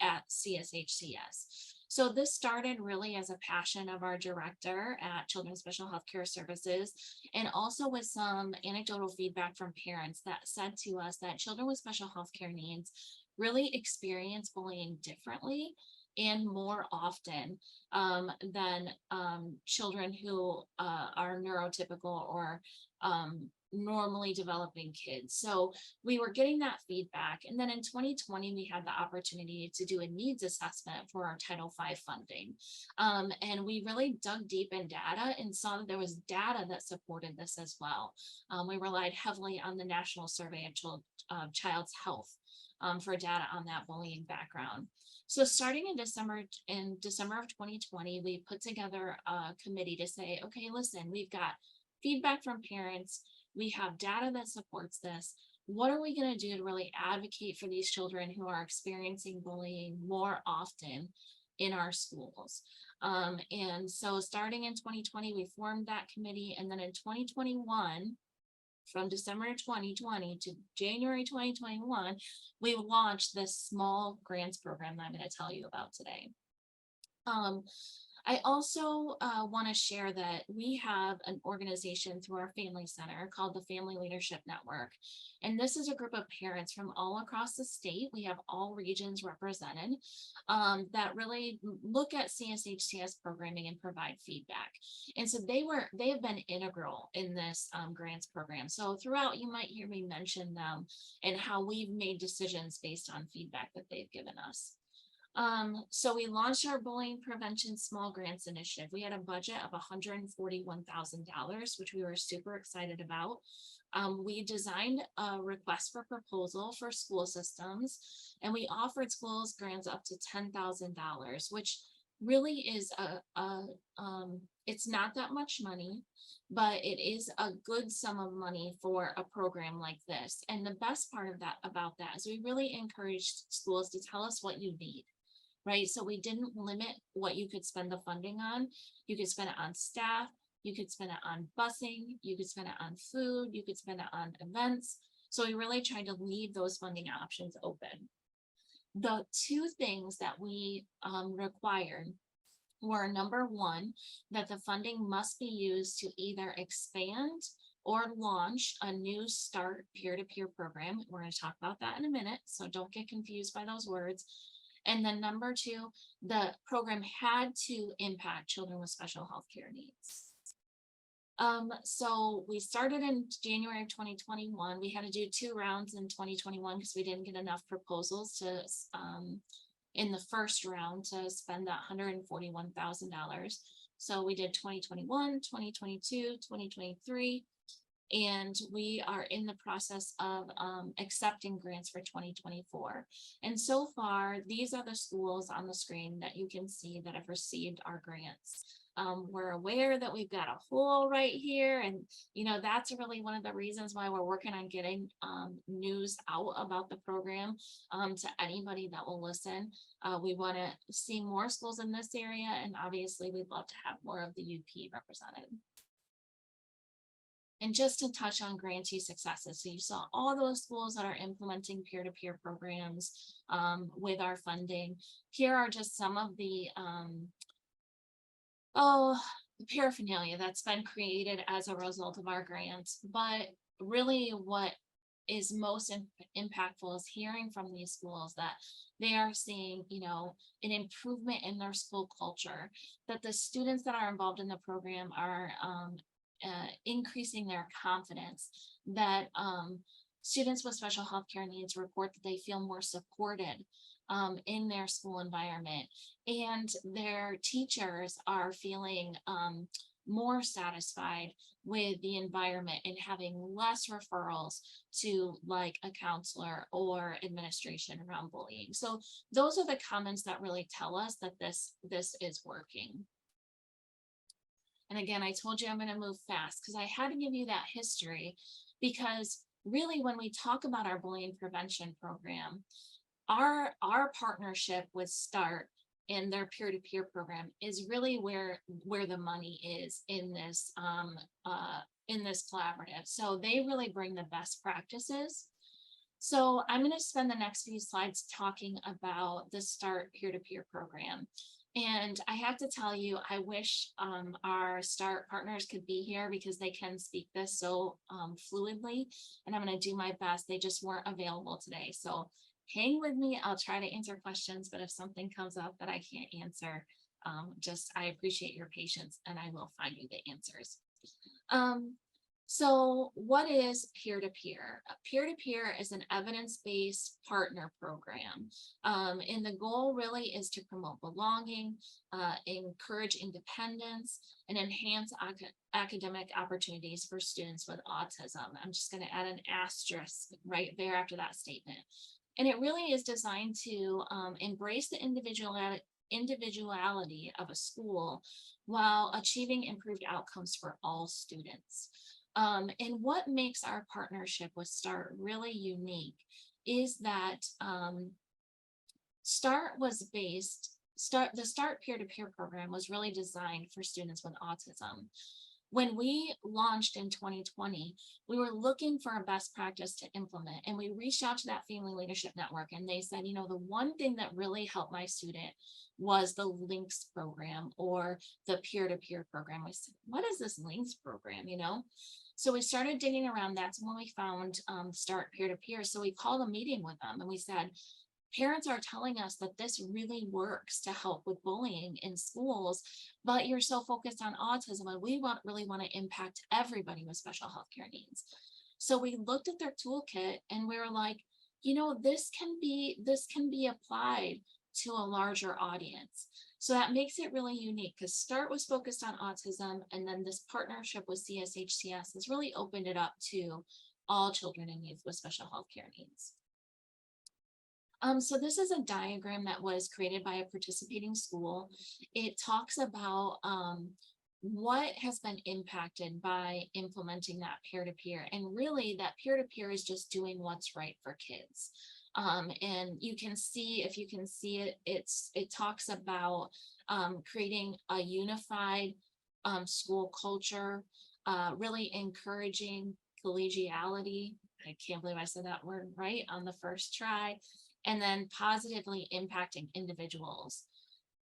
Speaker 12: at CSHCS. So this started really as a passion of our director at Children's Special Healthcare Services, and also with some anecdotal feedback from parents that said to us that children with special healthcare needs really experience bullying differently and more often than children who are neurotypical or normally developing kids. So we were getting that feedback. And then in 2020, we had the opportunity to do a needs assessment for our Title V funding. And we really dug deep in data and saw that there was data that supported this as well. We relied heavily on the National Survey of Child's Health for data on that bullying background. So starting in December of 2020, we put together a committee to say, okay, listen, we've got feedback from parents. We have data that supports this. What are we going to do to really advocate for these children who are experiencing bullying more often in our schools? And so starting in 2020, we formed that committee. And then in 2021, from December 2020 to January 2021, we launched this small grants program that I'm going to tell you about today. I also want to share that we have an organization through our family center called the Family Leadership Network. And this is a group of parents from all across the state. We have all regions represented that really look at CSHCS programming and provide feedback. And so they have been integral in this grants program. So throughout, you might hear me mention them and how we've made decisions based on feedback that they've given us. So we launched our bullying prevention small grants initiative. We had a budget of $141,000, which we were super excited about. We designed a request for proposal for school systems, and we offered schools grants up to $10,000, which really is it's not that much money, but it is a good sum of money for a program like this. And the best part of that about that is we really encouraged schools to tell us what you need, right? So we didn't limit what you could spend the funding on. You could spend it on staff, you could spend it on busing, you could spend it on food, you could spend it on events. So we really tried to leave those funding options open. The two things that we required were, number one, that the funding must be used to either expand or launch a new START peer-to-peer program. We're going to talk about that in a minute, so don't get confused by those words. And then number two, the program had to impact children with special health care needs. So we started in January of 2021. We had to do 2 rounds in 2021 because we didn't get enough proposals to in the first round to spend that $141,000. So we did 2021, 2022, 2023, and we are in the process of accepting grants for 2024. And so far, these are the schools on the screen that you can see that have received our grants. We're aware that we've got a hole right here, and that's really one of the reasons why we're working on getting news out about the program to anybody that will listen. We want to see more schools in this area, and obviously we'd love to have more of the UP represented. And just to touch on grantee successes, so you saw all those schools that are implementing peer-to-peer programs with our funding. Here are just some of the paraphernalia that's been created as a result of our grants. But really what is most impactful is hearing from these schools that they are seeing, an improvement in their school culture, that the students that are involved in the program are increasing their confidence, that students with special health care needs report that they feel more supported in their school environment, and their teachers are feeling more satisfied with the environment and having less referrals to like a counselor or administration around bullying. So those are the comments that really tell us that this is working. And again, I told you I'm going to move fast because I had to give you that history, because really when we talk about our bullying prevention program, our partnership with START and their peer-to-peer program is really where the money is in this collaborative. So they really bring the best practices. So I'm going to spend the next few slides talking about the START peer-to-peer program. And I have to tell you, I wish our START partners could be here because they can speak this so fluidly, and I'm going to do my best. They just weren't available today. So hang with me. I'll try to answer questions, but if something comes up that I can't answer, I appreciate your patience and I will find you the answers. So what is peer-to-peer? Peer-to-peer is an evidence-based partner program. And the goal really is to promote belonging, encourage independence, and enhance academic opportunities for students with autism. I'm just going to add an asterisk right there after that statement. And it really is designed to embrace the individuality of a school while achieving improved outcomes for all students. And what makes our partnership with START really unique is that the START peer-to-peer program was really designed for students with autism. When we launched in 2020, we were looking for a best practice to implement, and we reached out to that family leadership network, and they said, the one thing that really helped my student was the LINKS program or the peer-to-peer program. We said, what is this LINKS program, So we started digging around. That's when we found START peer-to-peer. So we called a meeting with them and we said, parents are telling us that this really works to help with bullying in schools, but you're so focused on autism, and we really want to impact everybody with special health care needs. So we looked at their toolkit and we were like, this can be applied to a larger audience. So that makes it really unique, because START was focused on autism, and then this partnership with CSHCS has really opened it up to all children and youth with special healthcare needs. So this is a diagram that was created by a participating school. It talks about what has been impacted by implementing that peer-to-peer, and really that peer-to-peer is just doing what's right for kids. And you can see, if you can see it, it talks about creating a unified school culture, really encouraging collegiality. I can't believe I said that word right on the first try. And then positively impacting individuals.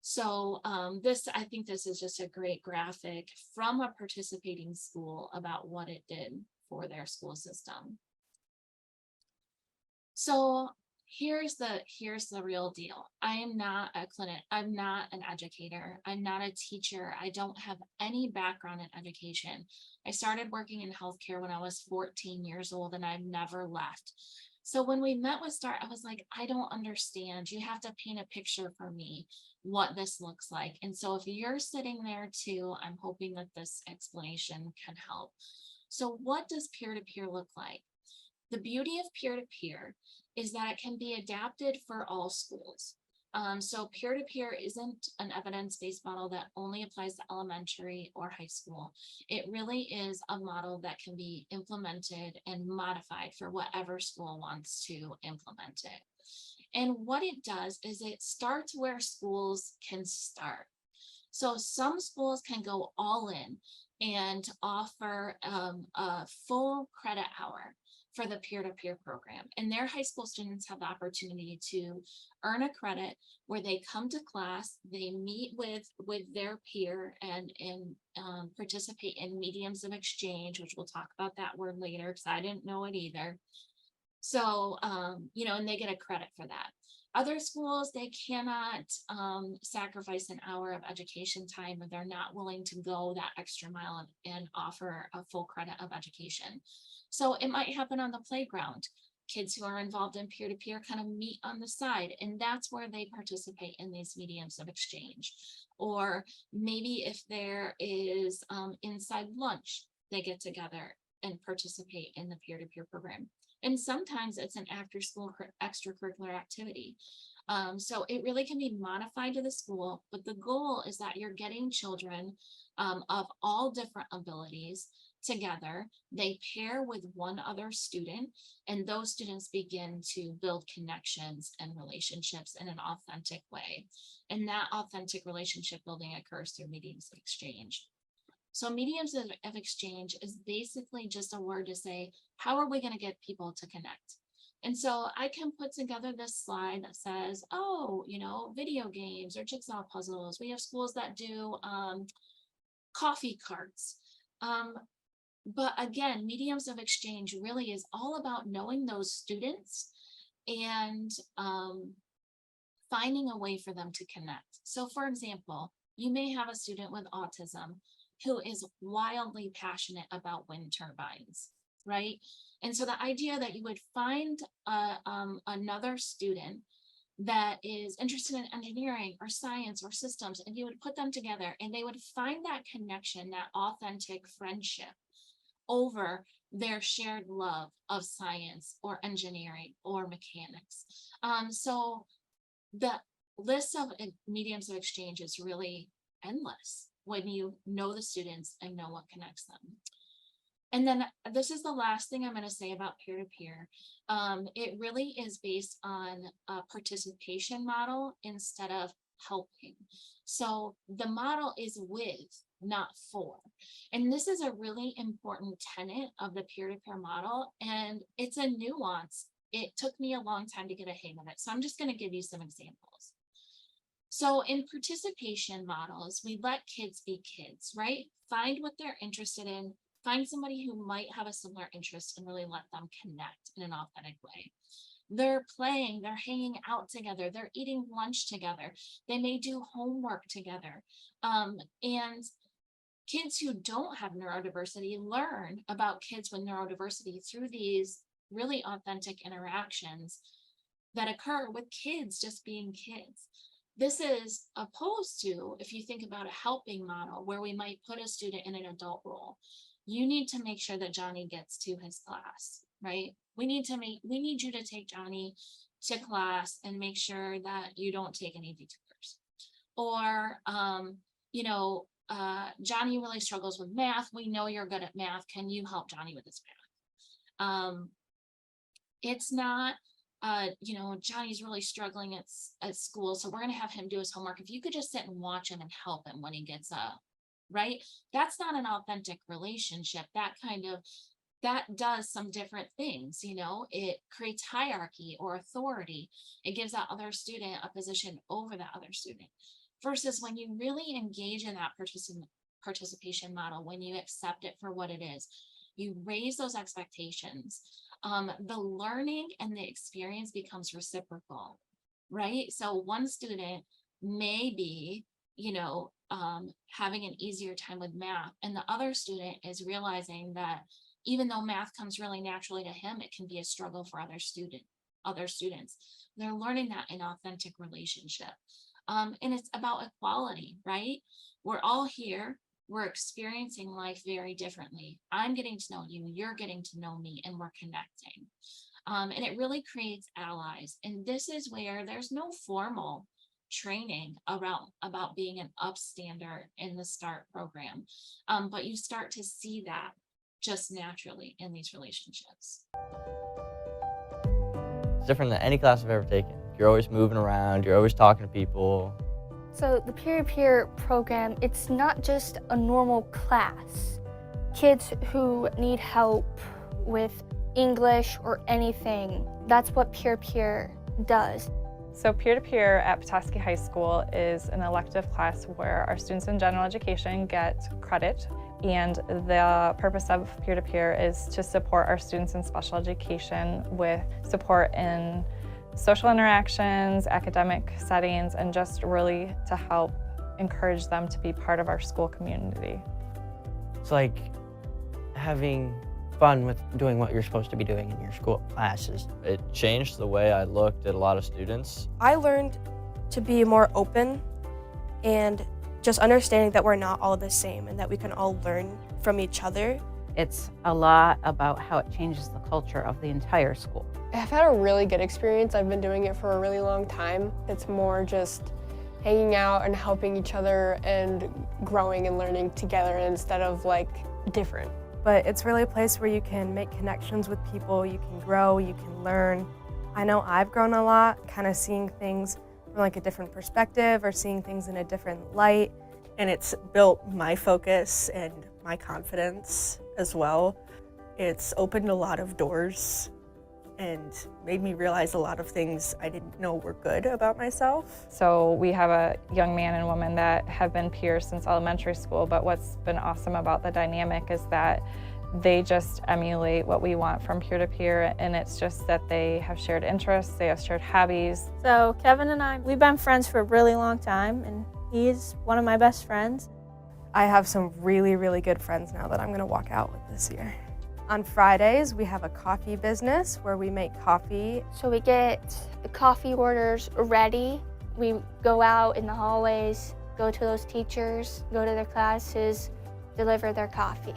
Speaker 12: So I think this is just a great graphic from a participating school about what it did for their school system. So here's the real deal. I am not a clinic, I'm not an educator, I'm not a teacher, I don't have any background in education. I started working in healthcare when I was 14 years old, and I've never left. So when we met with START, I was like, I don't understand. You have to paint a picture for me what this looks like. And so if you're sitting there too, I'm hoping that this explanation can help. So what does peer-to-peer look like? The beauty of peer-to-peer is that it can be adapted for all schools. So peer-to-peer isn't an evidence-based model that only applies to elementary or high school. It really is a model that can be implemented and modified for whatever school wants to implement it. And what it does is it starts where schools can start. So some schools can go all in and offer a full credit hour for the peer-to-peer program. And their high school students have the opportunity to earn a credit where they come to class, they meet with their peer and participate in mediums of exchange, which we'll talk about that word later because I didn't know it either. So, and they get a credit for that. Other schools, they cannot sacrifice an hour of education time, and they're not willing to go that extra mile and offer a full credit of education. So it might happen on the playground. Kids who are involved in peer-to-peer kind of meet on the side, and that's where they participate in these mediums of exchange. Or maybe if there is inside lunch, they get together and participate in the peer-to-peer program. And sometimes it's an after-school extracurricular activity. So it really can be modified to the school, but the goal is that you're getting children of all different abilities together. They pair with one other student, and those students begin to build connections and relationships in an authentic way. And that authentic relationship building occurs through mediums of exchange. So mediums of exchange is basically just a word to say, how are we going to get people to connect? And so I can put together this slide that says, oh, video games or jigsaw puzzles. We have schools that do coffee carts. But again, mediums of exchange really is all about knowing those students and finding a way for them to connect. So for example, you may have a student with autism who is wildly passionate about wind turbines, right? And so the idea that you would find another student that is interested in engineering or science or systems, and you would put them together and they would find that connection, that authentic friendship over their shared love of science or engineering or mechanics. So the list of mediums of exchange is really endless when you know the students and know what connects them. And then this is the last thing I'm going to say about peer-to-peer. It really is based on a participation model instead of helping. So the model is with, not for. And this is a really important tenet of the peer-to-peer model, and it's a nuance. It took me a long time to get a hang of it. So I'm just going to give you some examples. So in participation models, we let kids be kids, right? Find what they're interested in, find somebody who might have a similar interest and really let them connect in an authentic way. They're playing, they're hanging out together, they're eating lunch together, they may do homework together. And kids who don't have neurodiversity learn about kids with neurodiversity through these really authentic interactions. that occur with kids just being kids. This is opposed to, if you think about a helping model where we might put a student in an adult role. You need to make sure that Johnny gets to his class, right? We need you to take Johnny to class and make sure that you don't take any detours. Or, Johnny really struggles with math. We know you're good at math. Can you help Johnny with his math? It's not, Johnny's really struggling at school, so we're going to have him do his homework. If you could just sit and watch him and help him when he gets up, right? That's not an authentic relationship. That does some different things, it creates hierarchy or authority. It gives that other student a position over that other student. Versus when you really engage in that participation model, when you accept it for what it is, you raise those expectations, the learning and the experience becomes reciprocal, right? So one student may be, having an easier time with math, and the other student is realizing that even though math comes really naturally to him, it can be a struggle for other students. They're learning that in authentic relationship. And it's about equality, right? We're all here. We're experiencing life very differently. I'm getting to know you, you're getting to know me, and we're connecting. And it really creates allies. And this is where there's no formal training about being an upstander in the START program. But you start to see that just naturally in these relationships.
Speaker 13: It's different than any class I've ever taken. You're always moving around, you're always talking to people.
Speaker 14: So the peer-to-peer program, it's not just a normal class. Kids who need help with English or anything, that's what peer-to-peer does.
Speaker 15: So peer-to-peer at Petoskey High School is an elective class where our students in general education get credit, and the purpose of peer-to-peer is to support our students in special education with support in social interactions, academic settings, and just really to help encourage them to be part of our school community.
Speaker 16: It's like having fun with doing what you're supposed to be doing in your school classes.
Speaker 13: It changed the way I looked at a lot of students.
Speaker 17: I learned to be more open and just understanding that we're not all the same and that we can all learn from each other.
Speaker 18: It's a lot about how it changes the culture of the entire school.
Speaker 19: I've had a really good experience. I've been doing it for a really long time. It's more just hanging out and helping each other and growing and learning together instead of like different.
Speaker 17: But it's really a place where you can make connections with people, you can grow, you can learn. I know I've grown a lot, kind of seeing things from like a different perspective or seeing things in a different light.
Speaker 20: And it's built my focus and my confidence as well. It's opened a lot of doors and made me realize a lot of things I didn't know were good about myself.
Speaker 15: So we have a young man and woman that have been peers since elementary school, but what's been awesome about the dynamic is that they just emulate what we want from peer-to-peer, and it's just that they have shared interests, they have shared hobbies.
Speaker 21: So Kevin and I, we've been friends for a really long time, and he's one of my best friends.
Speaker 17: I have some really, really good friends now that I'm gonna walk out with this year. On Fridays, we have a coffee business where we make coffee.
Speaker 14: So we get the coffee orders ready. We go out in the hallways, go to those teachers, go to their classes, deliver their coffee.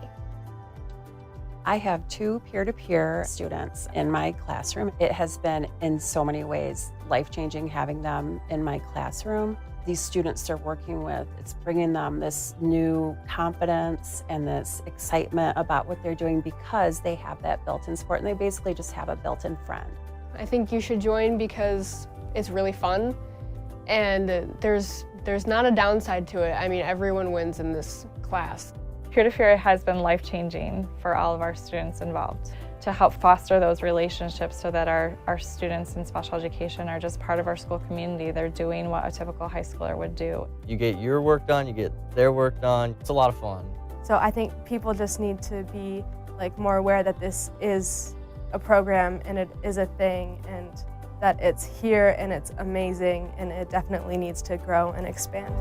Speaker 22: I have 2 peer-to-peer students in my classroom. It has been in so many ways life-changing having them in my classroom. These students they're working with, it's bringing them this new confidence and this excitement about what they're doing because they have that built-in support and they basically just have a built-in friend.
Speaker 19: I think you should join because it's really fun and there's not a downside to it. I mean, everyone wins in this class.
Speaker 15: Peer-to-peer has been life-changing for all of our students involved to help foster those relationships so that our students in special education are just part of our school community. They're doing what a typical high schooler would do.
Speaker 13: You get your work done, you get their work done. It's a lot of fun.
Speaker 17: So I think people just need to be like more aware that this is a program and it is a thing and that it's here and it's amazing and it definitely needs to grow and expand.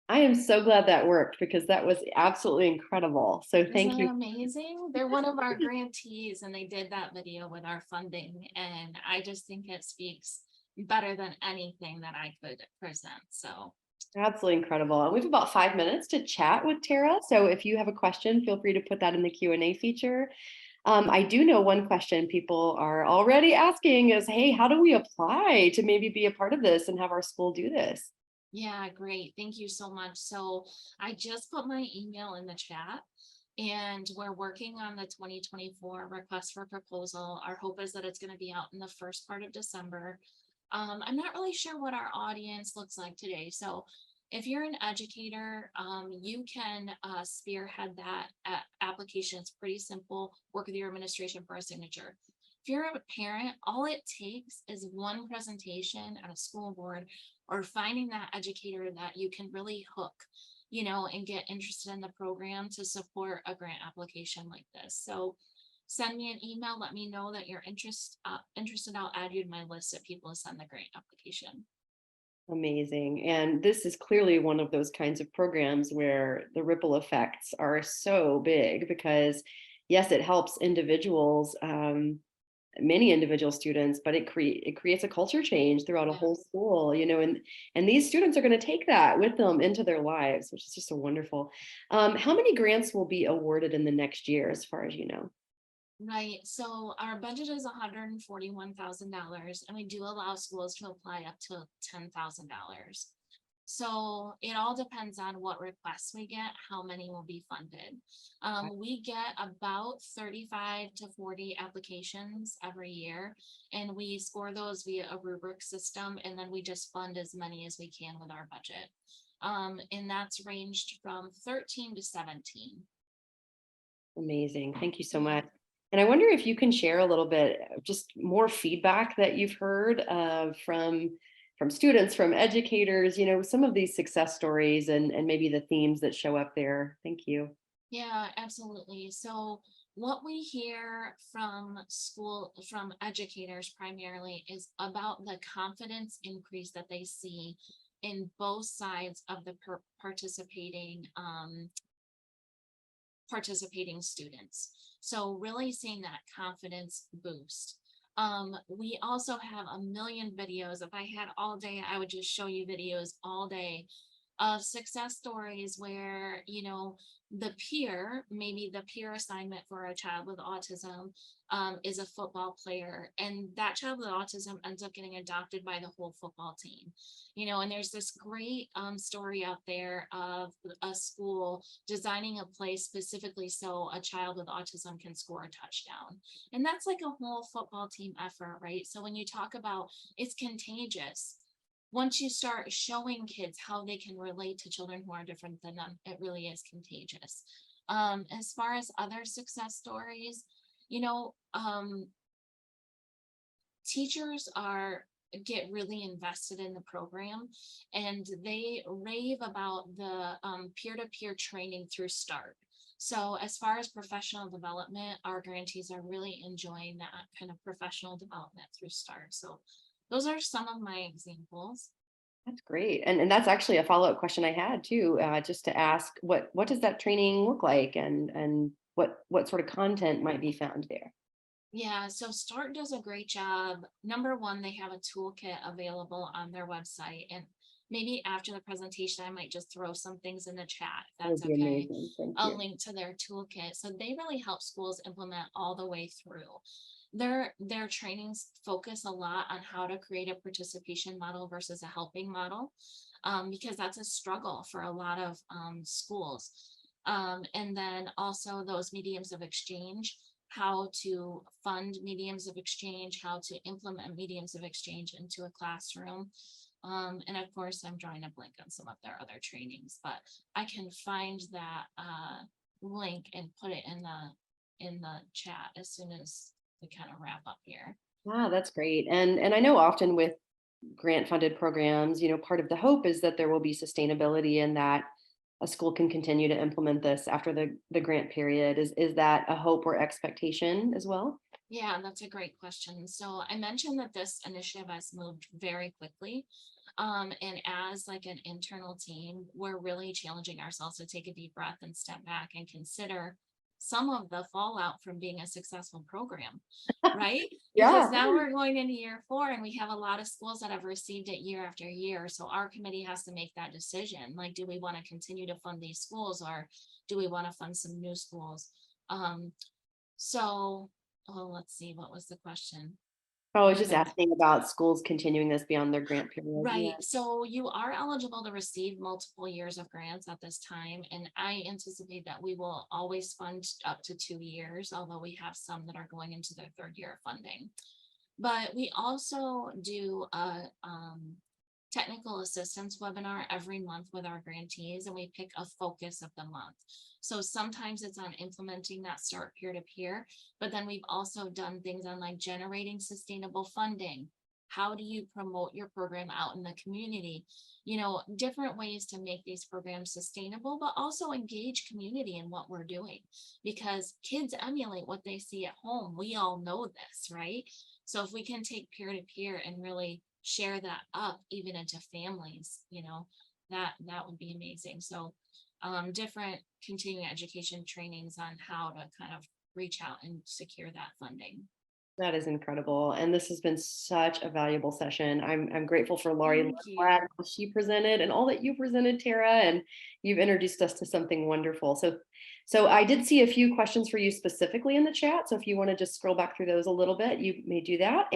Speaker 10: I am so glad that worked because that was absolutely incredible. So thank
Speaker 12: Isn't
Speaker 10: you.
Speaker 12: it amazing? They're one of our grantees and they did that video with our funding. And I just think it speaks better than anything that I could present. So
Speaker 10: Absolutely incredible. And we have about 5 minutes to chat with Terra. So if you have a question, feel free to put that in the Q&A feature. I do know one question people are already asking is, hey, how do we apply to maybe be a part of this and have our school do this?
Speaker 12: yeah, great. Thank you so much. So I just put my email in the chat and we're working on the 2024 request for proposal. Our hope is that it's going to be out in the first part of December. I'm not really sure what our audience looks like today. So if you're an educator, you can spearhead that application. It's pretty simple. Work with your administration for a signature. If you're a parent, all it takes is one presentation at a school board or finding that educator that you can really hook, and get interested in the program to support a grant application like this. So send me an email, let me know that you're interested. I'll add you to my list of people to send the grant application.
Speaker 10: Amazing. And this is clearly one of those kinds of programs where the ripple effects are so big because, yes, it helps individuals, many individual students, but it creates a culture change throughout a whole school, and these students are going to take that with them into their lives, which is just so wonderful. How many grants will be awarded in the next year, as far as you know?
Speaker 12: Right. So our budget is $141,000 and we do allow schools to apply up to $10,000. So it all depends on what requests we get, how many will be funded. We get about 35 to 40 applications every year, and we score those via a rubric system, and then we just fund as many as we can with our budget. And that's ranged from 13 to 17.
Speaker 10: Amazing. Thank you so much. And I wonder if you can share a little bit, just more feedback that you've heard from students, from educators, some of these success stories and maybe the themes that show up there. Thank you.
Speaker 12: Yeah, absolutely. So what we hear from educators primarily is about the confidence increase that they see in both sides of the participating students. So really seeing that confidence boost. We also have a million videos. If I had all day, I would just show you videos all day of success stories where, maybe the peer assignment for a child with autism is a football player, and that child with autism ends up getting adopted by the whole football team, and there's this great story out there of a school designing a play specifically so a child with autism can score a touchdown. And that's like a whole football team effort, right? So when you talk about it's contagious, once you start showing kids how they can relate to children who are different than them, it really is contagious. As far as other success stories, teachers get really invested in the program, and they rave about the peer-to-peer training through Start. So as far as professional development, our grantees are really enjoying that kind of professional development through Start. So those are some of my examples.
Speaker 10: That's great. And that's actually a follow-up question I had too, just to ask what does that training look like, and what sort of content might be found there?
Speaker 12: Yeah, so Start does a great job. Number one, they have a toolkit available on their website, and maybe after the presentation, I might just throw some things in the chat. If that's okay. A link to their toolkit. So they really help schools implement all the way through. Their trainings focus a lot on how to create a participation model versus a helping model, because that's a struggle for a lot of schools. And then also those mediums of exchange, how to fund mediums of exchange, how to implement mediums of exchange into a classroom. And of course, I'm drawing a blank on some of their other trainings, but I can find that link and put it in the chat as soon as we kind of wrap up here.
Speaker 10: Wow, that's great. And I know often with grant funded programs, part of the hope is that there will be sustainability and that a school can continue to implement this after the grant period. Is that a hope or expectation as well?
Speaker 12: Yeah, that's a great question. So I mentioned that this initiative has moved very quickly. And as like an internal team, we're really challenging ourselves to take a deep breath and step back and consider some of the fallout from being a successful program, right?
Speaker 10: Yeah.
Speaker 12: Because now we're going into year 4 and we have a lot of schools that have received it year after year. So our committee has to make that decision. Like, do we want to continue to fund these schools, or do we want to fund some new schools? Let's see, what was the question?
Speaker 10: I was just asking about schools continuing this beyond their grant period.
Speaker 12: Right.
Speaker 10: Yeah.
Speaker 12: So you are eligible to receive multiple years of grants at this time. And I anticipate that we will always fund up to 2 years, although we have some that are going into their 3rd year of funding. But we also do a technical assistance webinar every month with our grantees, and we pick a focus of the month. So sometimes it's on implementing that START peer-to-peer, but then we've also done things on like generating sustainable funding. How do you promote your program out in the community? You know, different ways to make these programs sustainable, but also engage community in what we're doing, because kids emulate what they see at home. We all know this, right? So if we can take peer-to-peer and really share that up even into families, you know, that would be amazing. So different continuing education trainings on how to kind of reach out and secure that funding.
Speaker 10: That is incredible. And this has been such a valuable session. I'm grateful for Laurie Lundblad, how she presented, and all that you presented, Terra, and you've introduced us to something wonderful. So I did see a few questions for you specifically in the chat. So if you want to just scroll back through those a little bit, you may do that.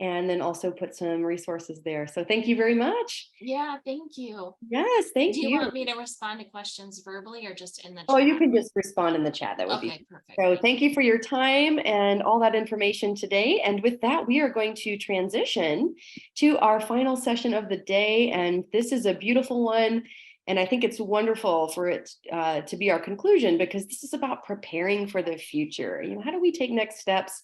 Speaker 10: And then also put some resources there. So thank you very much.
Speaker 12: Yeah, thank you.
Speaker 10: Yes, thank you.
Speaker 12: Do you want me to respond to questions verbally or just in the chat?
Speaker 10: Oh, you can just respond in the chat. That would be
Speaker 12: perfect.
Speaker 10: So thank you for your time and all that information today. And with that, we are going to transition to our final session of the day. And this is a beautiful one. And I think it's wonderful for it to be our conclusion, because this is about preparing for the future. You know, how do we take next steps?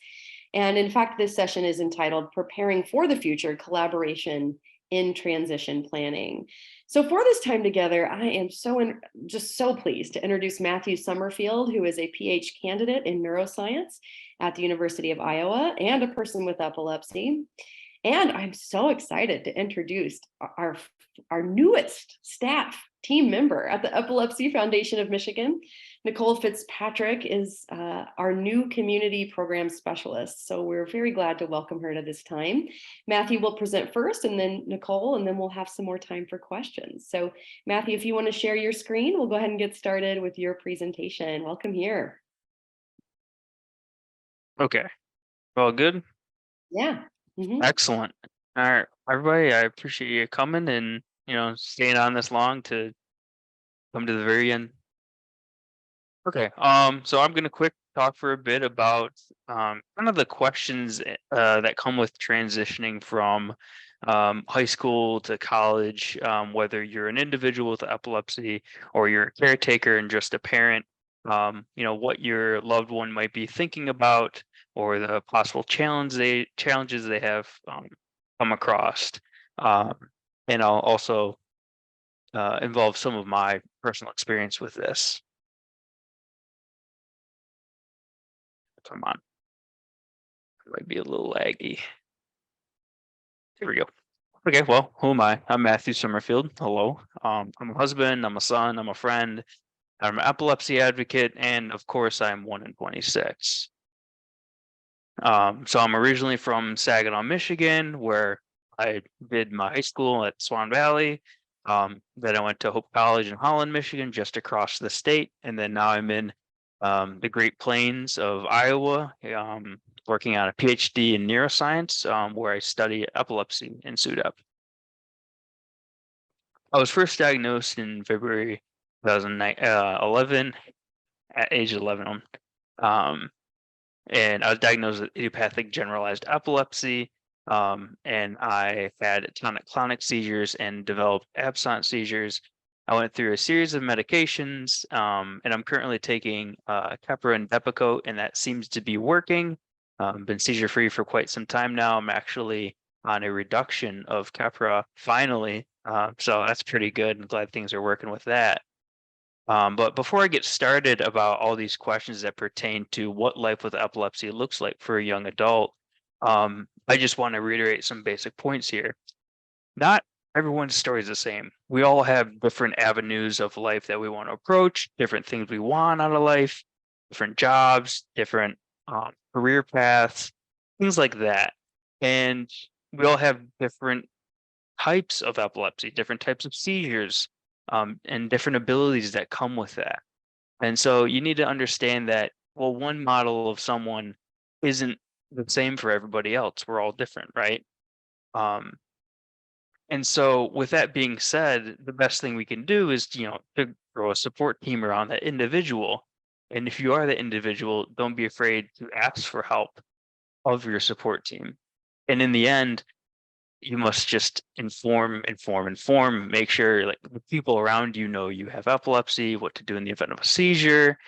Speaker 10: And in fact, this session is entitled Preparing for the Future, Collaboration in Transition Planning. So for this time together, I am just so pleased to introduce Matthew Summerfield, who is a PhD candidate in neuroscience at the University of Iowa and a person with epilepsy. And I'm so excited to introduce our newest staff team member at the Epilepsy Foundation of Michigan. Nicole Fitzpatrick is our new community program specialist. So we're very glad to welcome her to this time. Matthew will present first, and then Nicole, and then we'll have some more time for questions. So Matthew, if you want to share your screen, we'll go ahead and get started with your presentation. Welcome here.
Speaker 2: Okay. Well, good.
Speaker 10: Yeah.
Speaker 2: Excellent. All right, everybody, I appreciate you coming and, staying on this long to come to the very end. Okay, so I'm gonna quick talk for a bit about kind of the questions that come with transitioning from high school to college, whether you're an individual with epilepsy or you're a caretaker and just a parent, what your loved one might be thinking about, or the possible challenges they have come across. And I'll also involve some of my personal experience with this. Come on. It might be a little laggy. Here we go. Okay, well, who am I? I'm Matthew Summerfield. Hello. I'm a husband, I'm a son, I'm a friend, I'm an epilepsy advocate, and of course, I'm 1 in 26. So I'm originally from Saginaw, Michigan, where I did my high school at Swan Valley. Then I went to Hope College in Holland, Michigan, just across the state. And then now I'm in the Great Plains of Iowa, working on a PhD in neuroscience, where I study epilepsy in SUDEP. I was first diagnosed in February 2011, at age 11. And I was diagnosed with idiopathic generalized epilepsy, and I had tonic-clonic seizures and developed absence seizures. I went through a series of medications, and I'm currently taking Keppra and Depakote, and that seems to be working. Been seizure-free for quite some time now. I'm actually on a reduction of Keppra finally, so that's pretty good. I'm glad things are working with that. But before I get started about all these questions that pertain to what life with epilepsy looks like for a young adult, I just want to reiterate some basic points here. not everyone's story is the same. We all have different avenues of life that we want to approach, different things we want out of life, different jobs, different career paths, things like that. And we all have different types of epilepsy, different types of seizures, and different abilities that come with that. And so you need to understand that, well, one model of someone isn't the same for everybody else. We're all different, right? And so with that being said, the best thing we can do is, to grow a support team around that individual. And if you are the individual, don't be afraid to ask for help of your support team. And in the end, you must just inform, make sure like the people around you know you have epilepsy, what to do in the event of a seizure,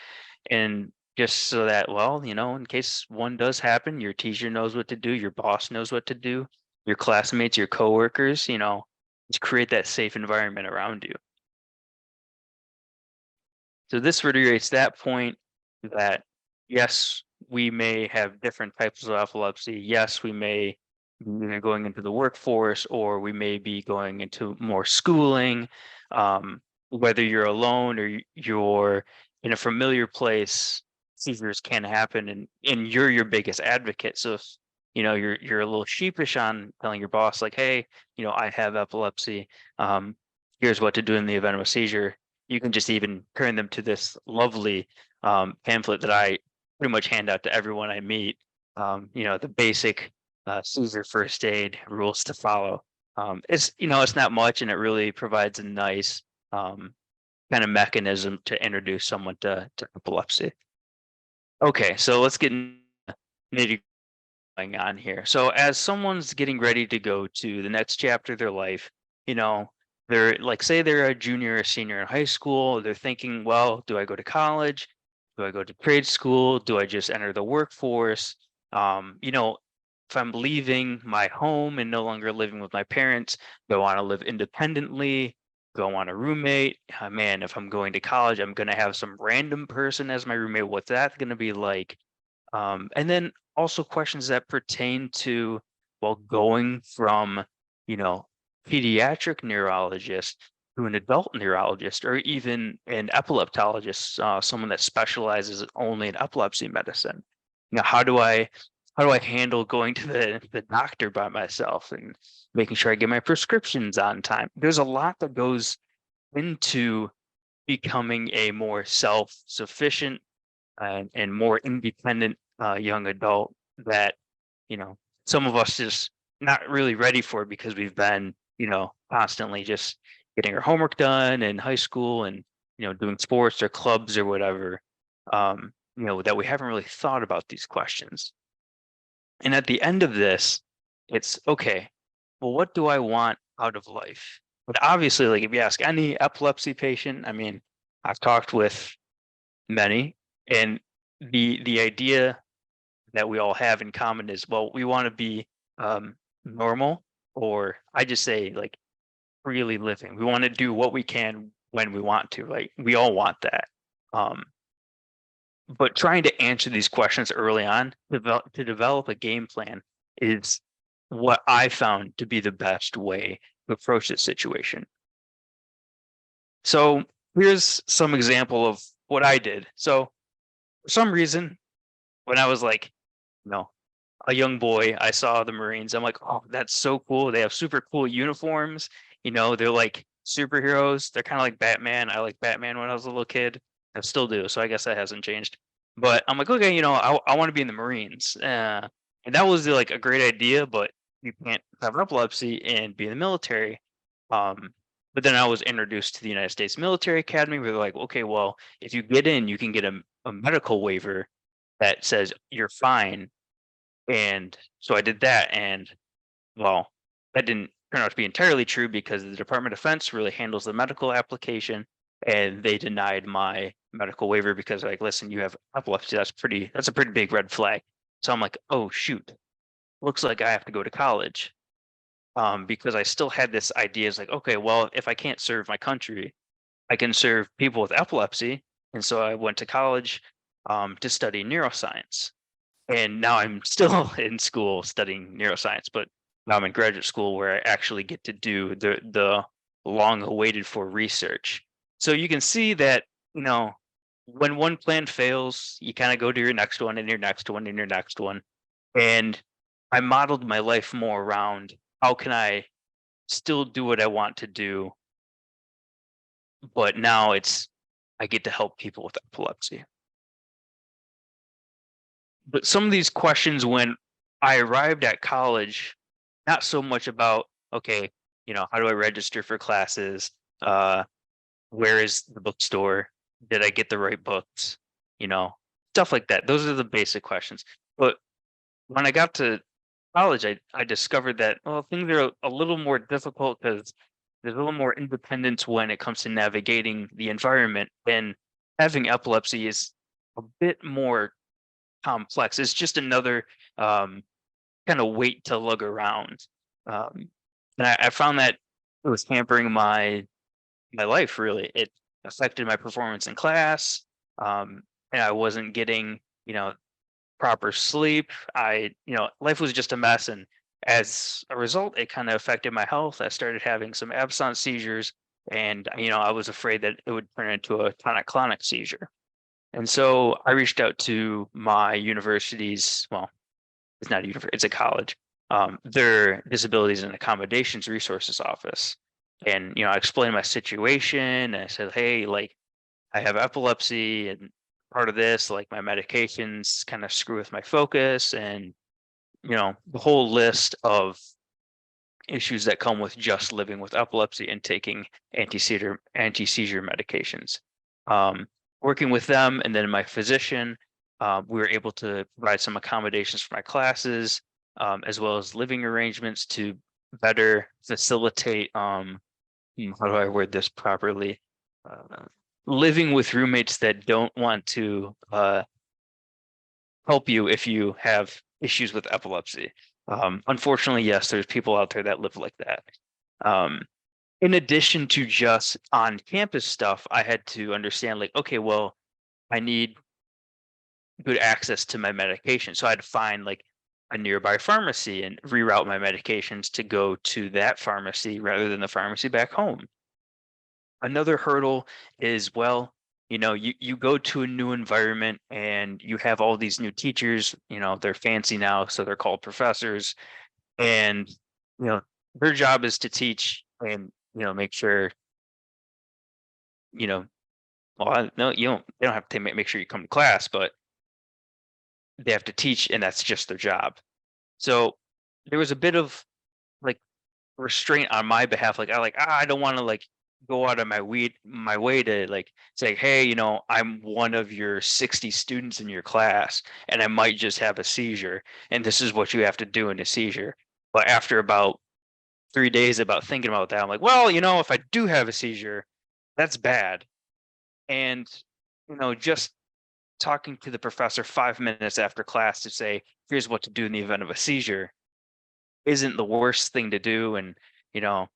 Speaker 2: and just so that, well, in case one does happen, your teacher knows what to do, your boss knows what to do, your classmates, your coworkers, to create that safe environment around you. So this reiterates that point that, yes, we may have different types of epilepsy. Yes, we may be either going into the workforce, or we may be going into more schooling. Whether you're alone or you're in a familiar place, seizures can happen, and you're your biggest advocate. So if you're a little sheepish on telling your boss, like, hey, I have epilepsy, here's what to do in the event of a seizure, you can just even turn them to this lovely pamphlet that I pretty much hand out to everyone I meet. The basic seizure first aid rules to follow. It's not much, and it really provides a nice kind of mechanism to introduce someone to epilepsy. Okay, so let's get nitty going on here. So as someone's getting ready to go to the next chapter of their life, they're like, say they're a junior or senior in high school, they're thinking, well, do I go to college? Do I go to trade school? Do I just enter the workforce? If I'm leaving my home and no longer living with my parents, do I want to live independently? Do I want a roommate? Man, if I'm going to college, I'm going to have some random person as my roommate. What's that going to be like? And then also questions that pertain to, well, going from, pediatric neurologist to an adult neurologist, or even an epileptologist, someone that specializes only in epilepsy medicine. How do I handle going to the doctor by myself and making sure I get my prescriptions on time? There's a lot that goes into becoming a more self-sufficient and more independent young adult that, some of us just not really ready for, because we've been, constantly just getting our homework done in high school and, doing sports or clubs or whatever, that we haven't really thought about these questions. And at the end of this, it's okay, well, what do I want out of life? But obviously, like, if you ask any epilepsy patient, I mean, I've talked with many, and the idea that we all have in common is, well, we want to be normal, or I just say, like, freely living. We want to do what we can when we want to. Like, we all want that. But trying to answer these questions early on, to develop a game plan, is what I found to be the best way to approach this situation. So here's some example of what I did. So for some reason, when I was like, a young boy, I saw the Marines. I'm like, oh, that's so cool. They have super cool uniforms. They're like superheroes. They're kind of like Batman. I like Batman when I was a little kid. I still do. So I guess that hasn't changed. But I'm like, okay, I want to be in the Marines. And that was like a great idea, but you can't have epilepsy and be in the military. But then I was introduced to the United States Military Academy, where they're like, okay, well, if you get in, you can get a medical waiver that says you're fine. And so I did that, and well, that didn't turn out to be entirely true, because the Department of Defense really handles the medical application, and they denied my medical waiver because, like, listen, you have epilepsy. That's a pretty big red flag. So I'm like, oh shoot, looks like I have to go to college, because I still had this idea. It's like, okay, well, if I can't serve my country, I can serve people with epilepsy. And so I went to college to study neuroscience. And now I'm still in school studying neuroscience, but now I'm in graduate school where I actually get to do the long awaited for research. So you can see that, you know, when one plan fails, you kind of go to your next one and your next one and your next one. And I modeled my life more around how can I still do what I want to do, but now I get to help people with epilepsy. But some of these questions when I arrived at college, not so much about, okay, you know, how do I register for classes? Where is the bookstore? Did I get the right books? You know, stuff like that. Those are the basic questions. But when I got to college, I discovered that, well, things are a little more difficult because there's a little more independence when it comes to navigating the environment. And having epilepsy is a bit more complex. It's just another kind of weight to lug around. And I found that it was hampering my life, really. It affected my performance in class. And I wasn't getting, you know, proper sleep. Life was just a mess. And as a result, it kind of affected my health. I started having some absence seizures, and, you know, I was afraid that it would turn into a tonic-clonic seizure. And so I reached out to my university's, well, it's not a university, it's a college, their disabilities and accommodations resources office. And, you know, I explained my situation and I said, hey, like, I have epilepsy, and part of this, like, my medications kind of screw with my focus, and, you know, the whole list of issues that come with just living with epilepsy and taking anti-seizure medications. Working with them and then my physician, we were able to provide some accommodations for my classes, as well as living arrangements to better facilitate, how do I word this properly? Living with roommates that don't want to help you if you have issues with epilepsy. Unfortunately, yes, there's people out there that live like that. In addition to just on-campus stuff, I had to understand, like, okay, well, I need good access to my medication. So I had to find, like, a nearby pharmacy and reroute my medications to go to that pharmacy rather than the pharmacy back home. Another hurdle is, well, you know, you go to a new environment and you have all these new teachers, you know, they're fancy now, so they're called professors. And, you know, their job is to teach and, you know, make sure, you know, well, no, they don't have to make sure you come to class, but they have to teach, and that's just their job. So there was a bit of, like, restraint on my behalf. Like, I don't want to, like, go out of my way to, like, say, hey, you know, I'm one of your 60 students in your class and I might just have a seizure, and this is what you have to do in a seizure. But after about 3 days about thinking about that, I'm like, well, you know, if I do have a seizure, that's bad. And, you know, just talking to the professor 5 minutes after class to say, here's what to do in the event of a seizure isn't the worst thing to do. And, you know,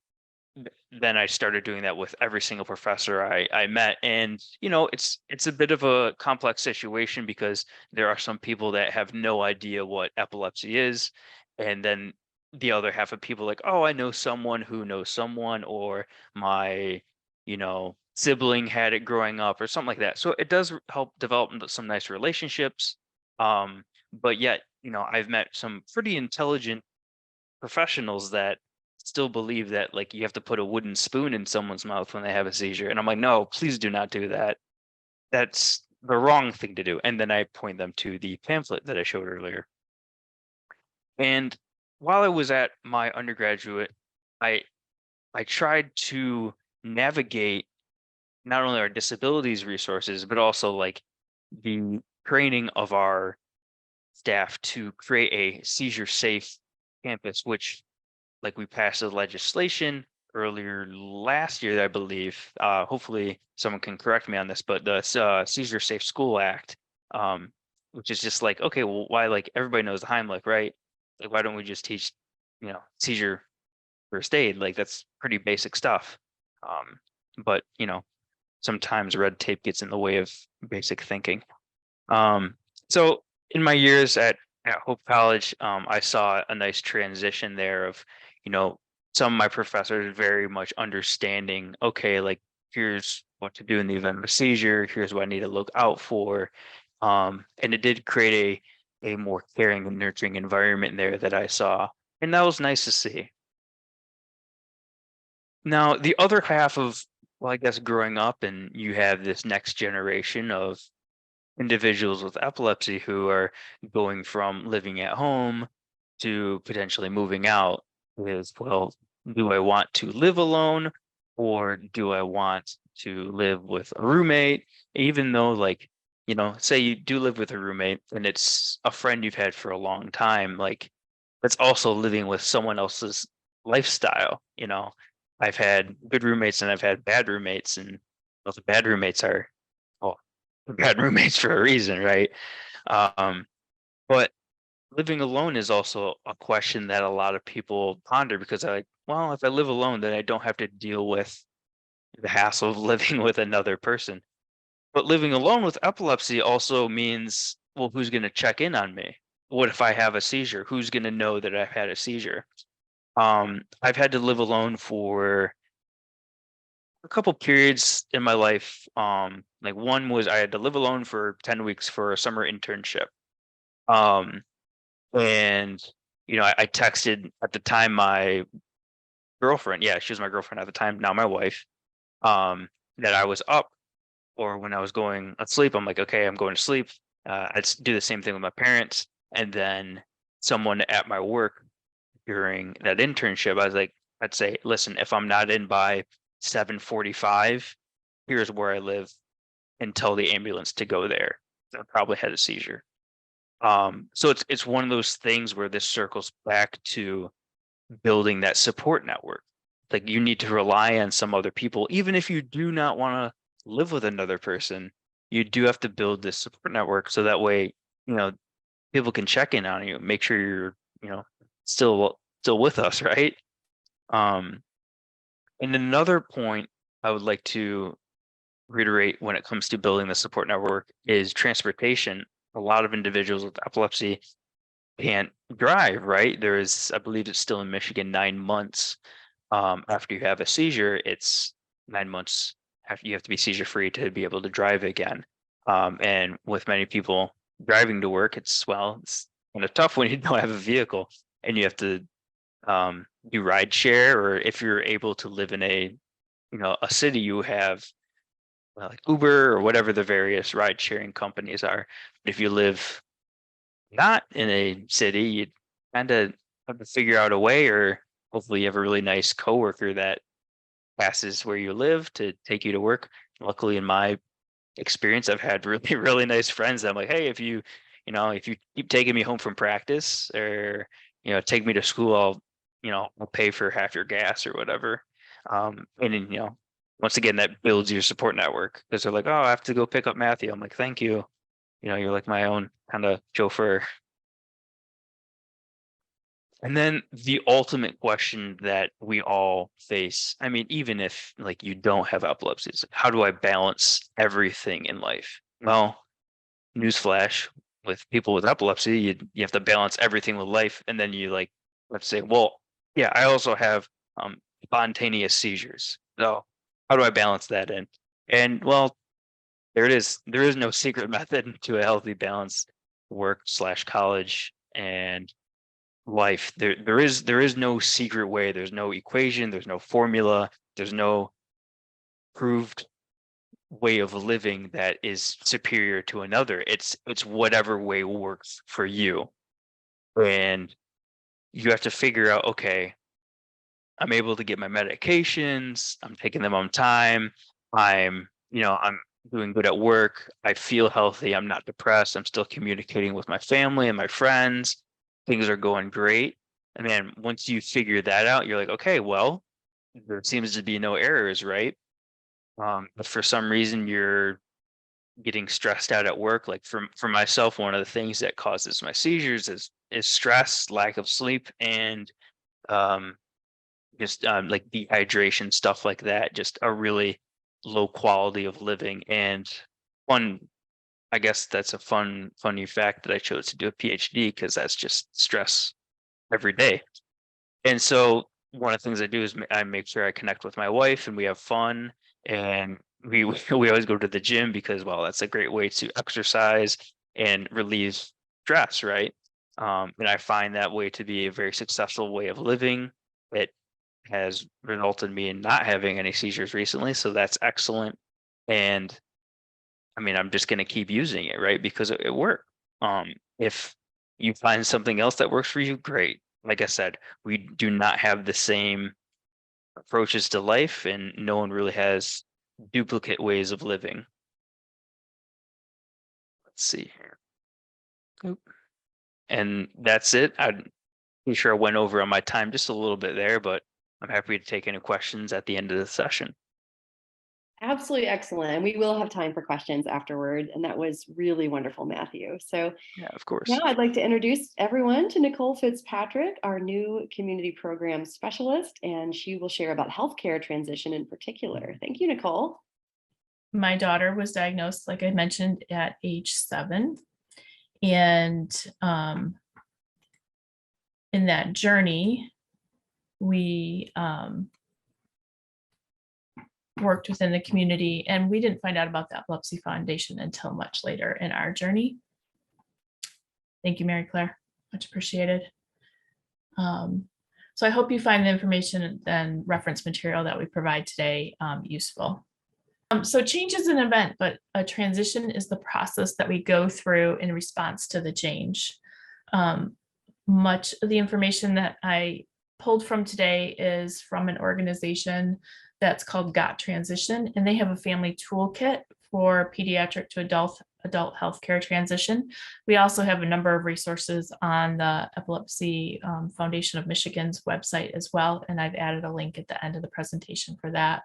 Speaker 2: then I started doing that with every single professor I met. And, you know, it's a bit of a complex situation because there are some people that have no idea what epilepsy is. And then the other half of people like, oh, I know someone who knows someone, or my, you know, sibling had it growing up or something like that. So it does help develop some nice relationships. But yet, you know, I've met some pretty intelligent professionals that still believe that, like, you have to put a wooden spoon in someone's mouth when they have a seizure. And I'm like, no, please do not do that. That's the wrong thing to do. And then I point them to the pamphlet that I showed earlier. And while I was at my undergraduate, I tried to navigate not only our disabilities resources, but also, like, the training of our staff to create a seizure safe campus, which, like, we passed the legislation earlier last year, I believe. Hopefully someone can correct me on this, but the Seizure Safe School Act, which is just like, okay, well, why, like, everybody knows the Heimlich, right? Like, why don't we just teach, you know, seizure first aid? Like, that's pretty basic stuff. But, you know, sometimes red tape gets in the way of basic thinking. So in my years at at Hope College, I saw a nice transition there of, some of my professors very much understanding, okay, like here's what to do in the event of a seizure, here's what I need to look out for. And it did create a more caring and nurturing environment there that I saw. And that was nice to see. Now, the other half of, well, I guess growing up and you have this next generation of individuals with epilepsy who are going from living at home to potentially moving out is, well, do I want to live alone or do I want to live with a roommate? Even though, like, say you do live with a roommate and it's a friend you've had for a long time, like, that's also living with someone else's lifestyle. I've had good roommates and I've had bad roommates, and well, the bad roommates are, well, bad roommates for a reason, right? But living alone is also a question that a lot of people ponder because they're like, well, if I live alone, then I don't have to deal with the hassle of living with another person. But living alone with epilepsy also means, well, who's going to check in on me? What if I have a seizure? Who's going to know that I've had a seizure? I've had to live alone for a couple periods in my life. Like one was I had to live alone for 10 weeks for a summer internship. And I texted at the time my girlfriend, yeah, she was my girlfriend at the time, now my wife, that I was up, or when I was going to sleep, I'm like, okay, I'm going to sleep. I'd do the same thing with my parents. And then someone at my work during that internship, I was like, I'd say, listen, if I'm not in by 7:45, here's where I live, and tell the ambulance to go there. I probably had a seizure. So it's one of those things where this circles back to building that support network. Like you need to rely on some other people, even if you do not want to live with another person. You do have to build this support network so that way, people can check in on you, make sure you're, still with us, right? And another point I would like to reiterate when it comes to building the support network is transportation. A lot of individuals with epilepsy can't drive, right? There is, I believe it's still in Michigan, 9 months after you have a seizure. It's 9 months after you have to be seizure free to be able to drive again. And with many people driving to work, it's kind of tough when you don't have a vehicle and you have to do ride share, or if you're able to live in a city, you have like Uber or whatever the various ride sharing companies are. But if you live not in a city, you kind of have to figure out a way, or hopefully you have a really nice coworker that passes where you live to take you to work. Luckily, in my experience, I've had really, really nice friends. I'm like, hey, if you keep taking me home from practice, or take me to school, I'll pay for half your gas or whatever. And then, once again, that builds your support network because they're like, oh, I have to go pick up Matthew. I'm like, thank you. You're like my own kind of chauffeur. And then the ultimate question that we all face, I mean, even if like you don't have epilepsy, it's like, how do I balance everything in life? Well, newsflash, with people with epilepsy, you have to balance everything with life. And then you let's say, well, yeah, I also have spontaneous seizures. So how do I balance that in? And well, there it is. There is no secret method to a healthy balance, work/college and life. There is no secret way. There's no equation. There's no formula. There's no proved way of living that is superior to another. It's whatever way works for you. And you have to figure out, okay, I'm able to get my medications, I'm taking them on time, I'm doing good at work, I feel healthy, I'm not depressed, I'm still communicating with my family and my friends, things are going great. And then once you figure that out, you're like, okay, well, there seems to be no errors, right? But for some reason you're getting stressed out at work. Like for myself, one of the things that causes my seizures is stress, lack of sleep, and just like dehydration, stuff like that. Just a really low quality of living. And one I guess that's a funny fact that I chose to do a PhD, because that's just stress every day. And so one of the things I do is I make sure I connect with my wife and we have fun, and we we always go to the gym because, well, that's a great way to exercise and relieve stress, right? And I find that way to be a very successful way of living. It has resulted in me in not having any seizures recently, so that's excellent. And I mean, I'm just going to keep using it, right? Because it worked. If you find something else that works for you, great. Like I said, we do not have the same approaches to life, and no one really has duplicate ways of living. Let's see here. Oop. And that's it. I'm pretty sure I went over on my time just a little bit there, but I'm happy to take any questions at the end of the session.
Speaker 10: Absolutely excellent. And we will have time for questions afterward. And that was really wonderful, Matthew. So
Speaker 2: yeah, of course.
Speaker 10: Now I'd like to introduce everyone to Nicole Fitzpatrick, our new community program specialist, and she will share about healthcare transition in particular. Thank you, Nicole.
Speaker 3: My daughter was diagnosed, like I mentioned, at age 7. And in that journey, we worked within the community, and we didn't find out about the Epilepsy Foundation until much later in our journey. Thank you, Mary Claire. Much appreciated. So I hope you find the information and reference material that we provide today useful. So change is an event, but a transition is the process that we go through in response to the change. Much of the information that I pulled from today is from an organization that's called Got Transition, and they have a family toolkit for pediatric to adult healthcare transition. We also have a number of resources on the Epilepsy Foundation of Michigan's website as well, and I've added a link at the end of the presentation for that.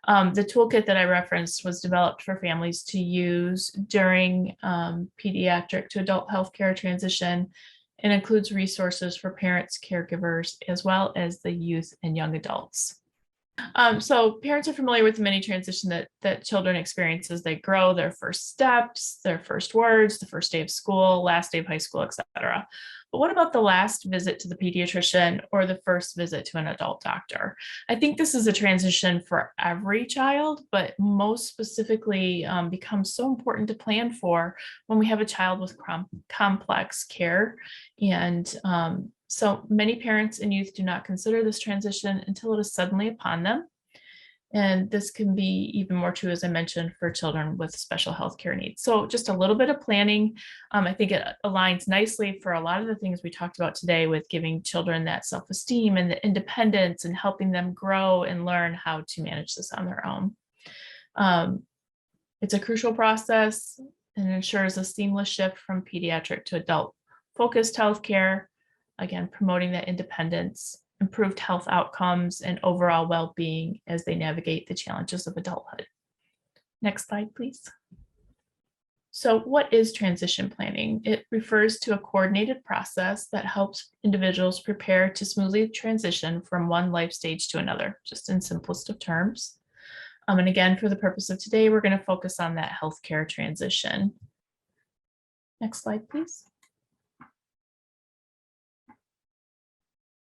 Speaker 3: The toolkit that I referenced was developed for families to use during pediatric to adult healthcare transition, and includes resources for parents, caregivers, as well as the youth and young adults. So parents are familiar with the many transition that children experience as they grow, their first steps, their first words, the first day of school, last day of high school, etc. But what about the last visit to the pediatrician or the first visit to an adult doctor? I think this is a transition for every child, but most specifically becomes so important to plan for when we have a child with complex care. And so many parents and youth do not consider this transition until it is suddenly upon them. And this can be even more true, as I mentioned, for children with special health care needs. So just a little bit of planning. I think it aligns nicely for a lot of the things we talked about today with giving children that self-esteem and the independence and helping them grow and learn how to manage this on their own. It's a crucial process and ensures a seamless shift from pediatric to adult focused healthcare. Again, promoting that independence, improved health outcomes, and overall well-being as they navigate the challenges of adulthood. Next slide, please. So what is transition planning? It refers to a coordinated process that helps individuals prepare to smoothly transition from one life stage to another, just in simplest of terms. And again, for the purpose of today, we're going to focus on that healthcare transition. Next slide, please.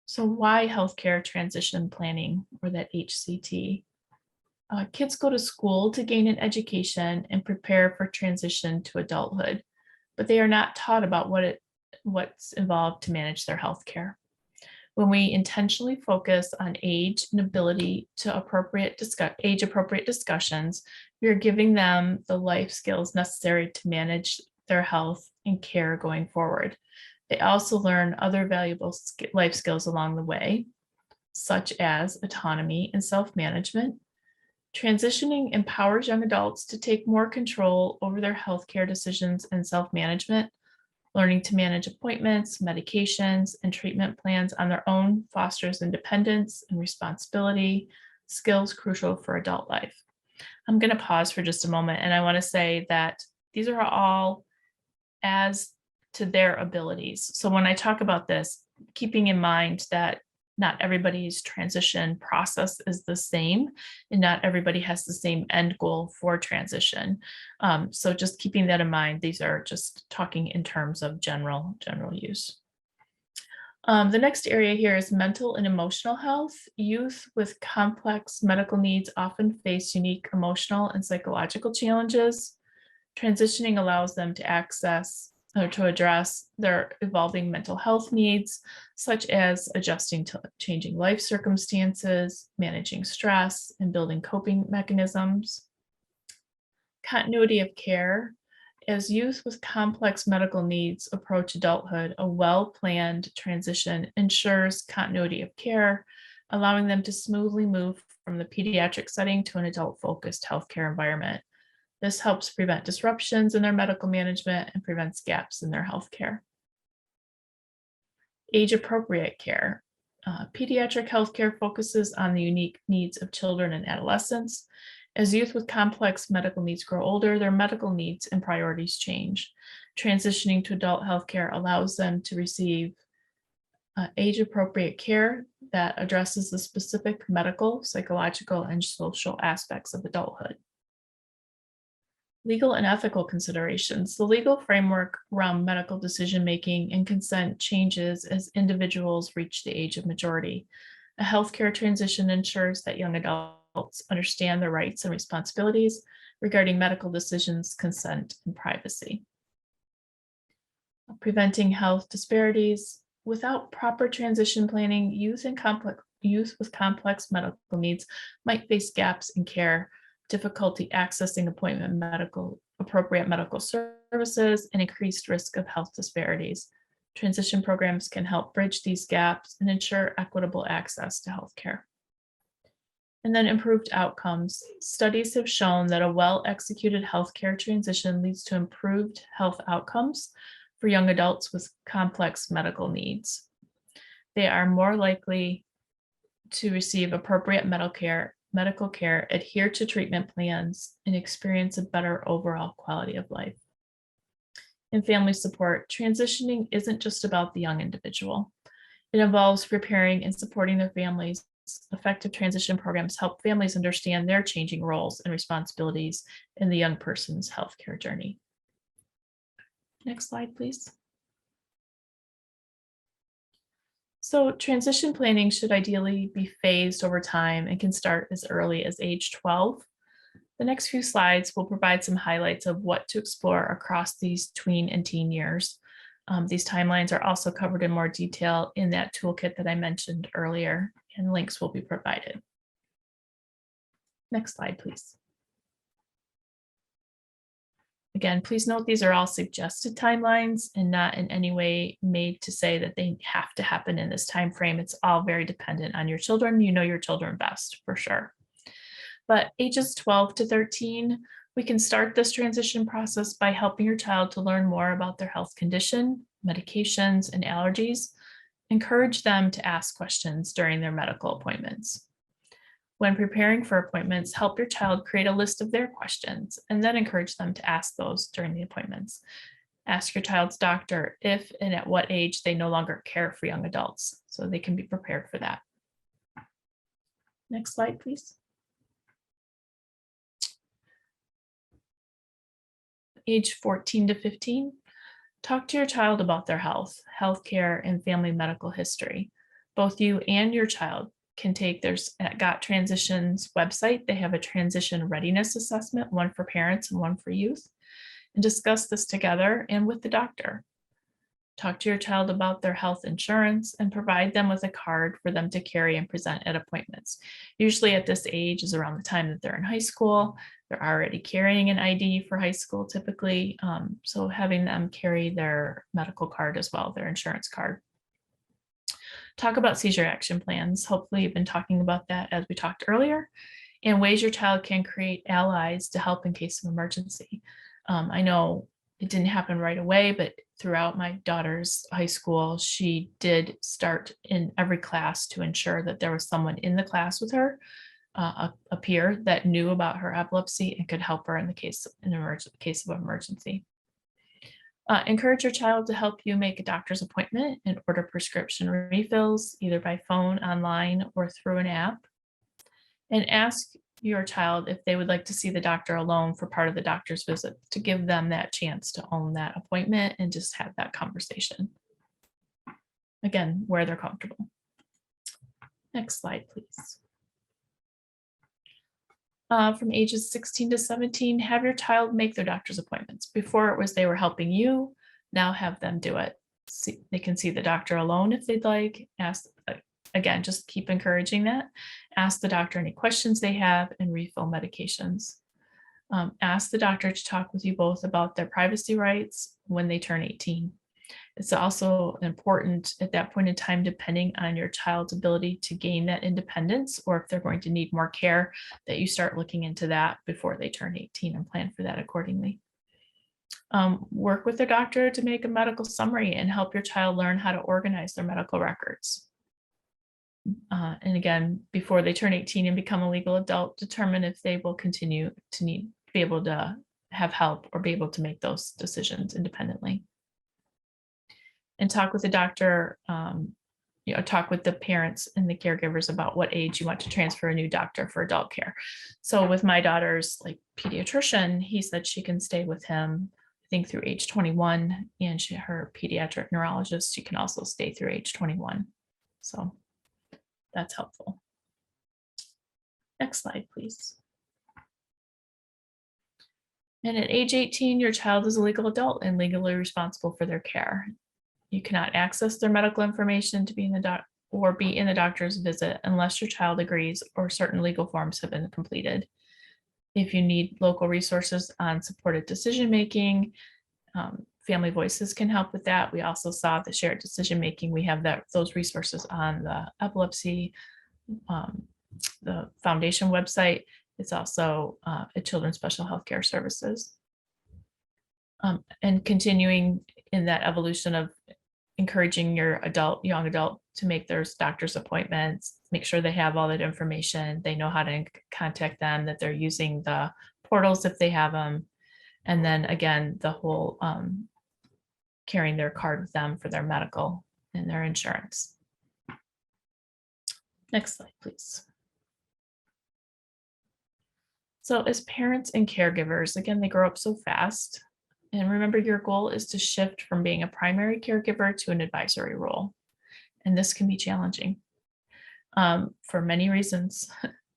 Speaker 3: So why healthcare transition planning, or that HCT? Kids go to school to gain an education and prepare for transition to adulthood, but they are not taught about what's involved to manage their healthcare. When we intentionally focus on age and ability to age-appropriate discussions, we are giving them the life skills necessary to manage their health and care going forward. They also learn other valuable life skills along the way, such as autonomy and self-management. Transitioning empowers young adults to take more control over their healthcare decisions and self-management. Learning to manage appointments, medications, and treatment plans on their own fosters independence and responsibility, skills crucial for adult life. I'm going to pause for just a moment, and I want to say that these are all as to their abilities. So when I talk about this, keeping in mind that Not everybody's transition process is the same, and not everybody has the same end goal for transition. So just keeping that in mind, these are just talking in terms of general use. The next area here is mental and emotional health. Youth with complex medical needs often face unique emotional and psychological challenges. Transitioning allows them to access or to address their evolving mental health needs, such as adjusting to changing life circumstances, managing stress, and building coping mechanisms. Continuity of care. As youth with complex medical needs approach adulthood, a well-planned transition ensures continuity of care, allowing them to smoothly move from the pediatric setting to an adult-focused healthcare environment. This helps prevent disruptions in their medical management and prevents gaps in their healthcare. Age-appropriate care. Pediatric healthcare focuses on the unique needs of children and adolescents. As youth with complex medical needs grow older, their medical needs and priorities change. Transitioning to adult healthcare allows them to receive age-appropriate care that addresses the specific medical, psychological, and social aspects of adulthood. Legal and ethical considerations. The legal framework around medical decision-making and consent changes as individuals reach the age of majority. A healthcare transition ensures that young adults understand their rights and responsibilities regarding medical decisions, consent, and privacy. Preventing health disparities. Without proper transition planning, youth with complex medical needs might face gaps in care, difficulty accessing appropriate medical services, and increased risk of health disparities. Transition programs can help bridge these gaps and ensure equitable access to healthcare. And then improved outcomes. Studies have shown that a well-executed healthcare transition leads to improved health outcomes for young adults with complex medical needs. They are more likely to receive appropriate medical care, adhere to treatment plans, and experience a better overall quality of life. In family support, transitioning isn't just about the young individual. It involves preparing and supporting their families. Effective transition programs help families understand their changing roles and responsibilities in the young person's healthcare journey. Next slide, please. So transition planning should ideally be phased over time and can start as early as age 12. The next few slides will provide some highlights of what to explore across these tween and teen years. These timelines are also covered in more detail in that toolkit that I mentioned earlier, and links will be provided. Next slide, please. Again, please note these are all suggested timelines and not in any way made to say that they have to happen in this time frame. It's all very dependent on your children. You know your children best, for sure. But ages 12 to 13, we can start this transition process by helping your child to learn more about their health condition, medications, and allergies. Encourage them to ask questions during their medical appointments. When preparing for appointments, help your child create a list of their questions and then encourage them to ask those during the appointments. Ask your child's doctor if and at what age they no longer care for young adults, so they can be prepared for that. Next slide, please. Age 14 to 15, talk to your child about their health, healthcare, and family medical history. Both you and your child can take their Got Transitions website. They have a transition readiness assessment, one for parents and one for youth, and discuss this together and with the doctor. Talk to your child about their health insurance and provide them with a card for them to carry and present at appointments. Usually at this age is around the time that they're in high school. They're already carrying an ID for high school typically. So having them carry their medical card as well, their insurance card. Talk about seizure action plans. Hopefully you've been talking about that as we talked earlier, and ways your child can create allies to help in case of emergency. I know it didn't happen right away, but throughout my daughter's high school, she did start in every class to ensure that there was someone in the class with her, a peer that knew about her epilepsy and could help her in the case of emergency. Encourage your child to help you make a doctor's appointment and order prescription refills, either by phone, online, or through an app. And ask your child if they would like to see the doctor alone for part of the doctor's visit, to give them that chance to own that appointment and just have that conversation. Again, where they're comfortable. Next slide, please. From ages 16 to 17, have your child make their doctor's appointments. Before it was they were helping you, now have them do it. They can see the doctor alone if they'd like. Again, just keep encouraging that. Ask the doctor any questions they have and refill medications. Ask the doctor to talk with you both about their privacy rights when they turn 18. It's also important at that point in time, depending on your child's ability to gain that independence, or if they're going to need more care, that you start looking into that before they turn 18 and plan for that accordingly. Work with the doctor to make a medical summary and help your child learn how to organize their medical records. And again, before they turn 18 and become a legal adult, determine if they will continue to be able to have help or be able to make those decisions independently. And talk with the doctor, talk with the parents and the caregivers about what age you want to transfer a new doctor for adult care. So with my daughter's pediatrician, he said she can stay with him, I think, through age 21, and her pediatric neurologist, she can also stay through age 21. So that's helpful. Next slide, please. And at age 18, your child is a legal adult and legally responsible for their care. You cannot access their medical information to be in the doctor's visit unless your child agrees or certain legal forms have been completed. If you need local resources on supported decision-making, Family Voices can help with that. We also saw the shared decision-making. We have those resources on the Epilepsy, the foundation website. It's also at Children's Special Healthcare Services. And continuing in that evolution of encouraging your young adult to make their doctor's appointments, make sure they have all that information, they know how to contact them, that they're using the portals if they have them. And then again, the whole carrying their card with them for their medical and their insurance. Next slide, please. So as parents and caregivers, again, they grow up so fast. And remember, your goal is to shift from being a primary caregiver to an advisory role. And this can be challenging for many reasons.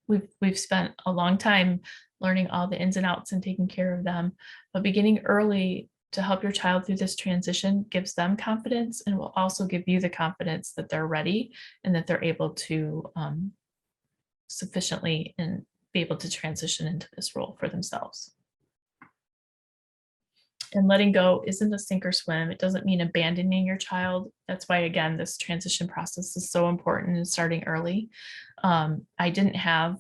Speaker 3: We've spent a long time learning all the ins and outs and taking care of them, but beginning early to help your child through this transition gives them confidence, and will also give you the confidence that they're ready and that they're able to sufficiently and be able to transition into this role for themselves. And letting go isn't a sink or swim. It doesn't mean abandoning your child. That's why, again, this transition process is so important and starting early. I didn't have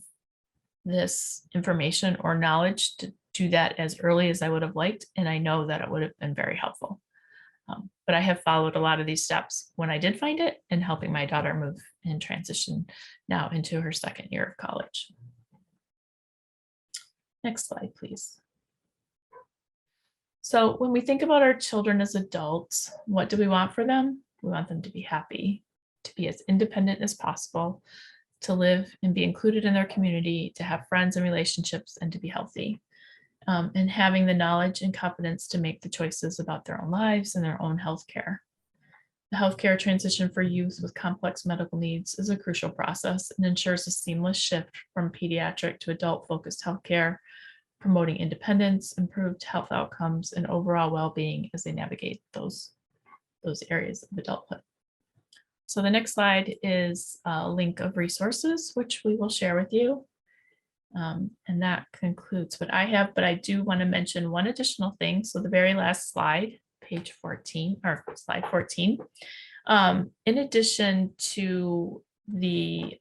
Speaker 3: this information or knowledge to do that as early as I would have liked, and I know that it would have been very helpful. But I have followed a lot of these steps when I did find it, and helping my daughter move and transition now into her second year of college. Next slide, please. So when we think about our children as adults, what do we want for them? We want them to be happy, to be as independent as possible, to live and be included in their community, to have friends and relationships, and to be healthy. And having the knowledge and confidence to make the choices about their own lives and their own healthcare. The healthcare transition for youth with complex medical needs is a crucial process and ensures a seamless shift from pediatric to adult-focused healthcare, promoting independence, improved health outcomes, and overall well-being as they navigate those areas of adulthood. So the next slide is a link of resources, which we will share with you. And that concludes what I have, but I do want to mention one additional thing. So the very last slide, page 14, or slide 14, in addition to the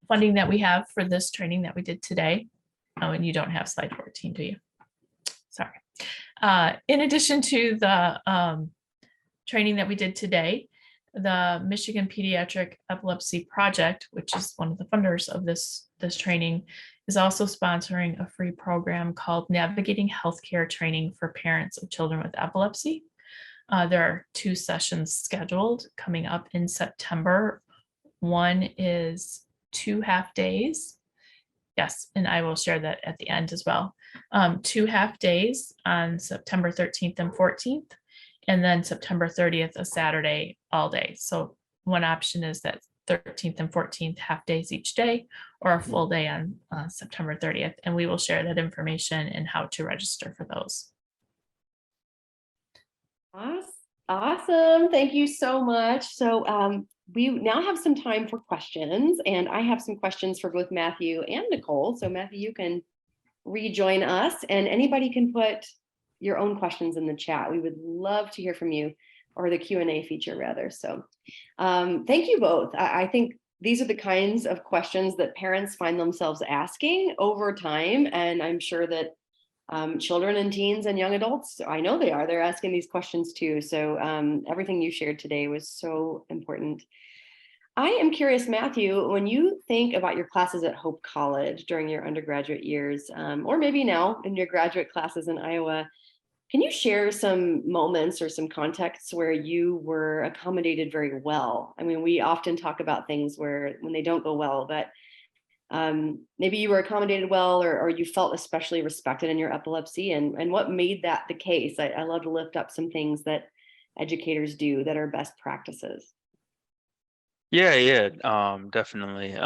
Speaker 3: funding that we have for this training that we did today. Oh, and you don't have slide 14, do you? Sorry. In addition to the training that we did today, The Michigan Pediatric Epilepsy Project, which is one of the funders of this training, is also sponsoring a free program called Navigating Healthcare Training for Parents of Children with Epilepsy. There are 2 sessions scheduled coming up in September. One is 2 half days. Yes, and I will share that at the end as well. 2 half days on September 13th and 14th, and then September 30th, a Saturday, all day. So one option is that 13th and 14th half days each day, or a full day on September 30th. And we will share that information and how to register for those.
Speaker 10: Awesome. Thank you so much. So we now have some time for questions, and I have some questions for both Matthew and Nicole. So Matthew, you can rejoin us, and anybody can put your own questions in the chat. We would love to hear from you, or the Q&A feature rather. So thank you both. I think these are the kinds of questions that parents find themselves asking over time. And I'm sure that children and teens and young adults, I know they're asking these questions too. So everything you shared today was so important. I am curious, Matthew, when you think about your classes at Hope College during your undergraduate years, or maybe now in your graduate classes in Iowa, can you share some moments or some contexts where you were accommodated very well? I mean, we often talk about things where when they don't go well, but maybe you were accommodated well, or you felt especially respected in your epilepsy, and what made that the case? I love to lift up some things that educators do that are best practices.
Speaker 2: Yeah, definitely.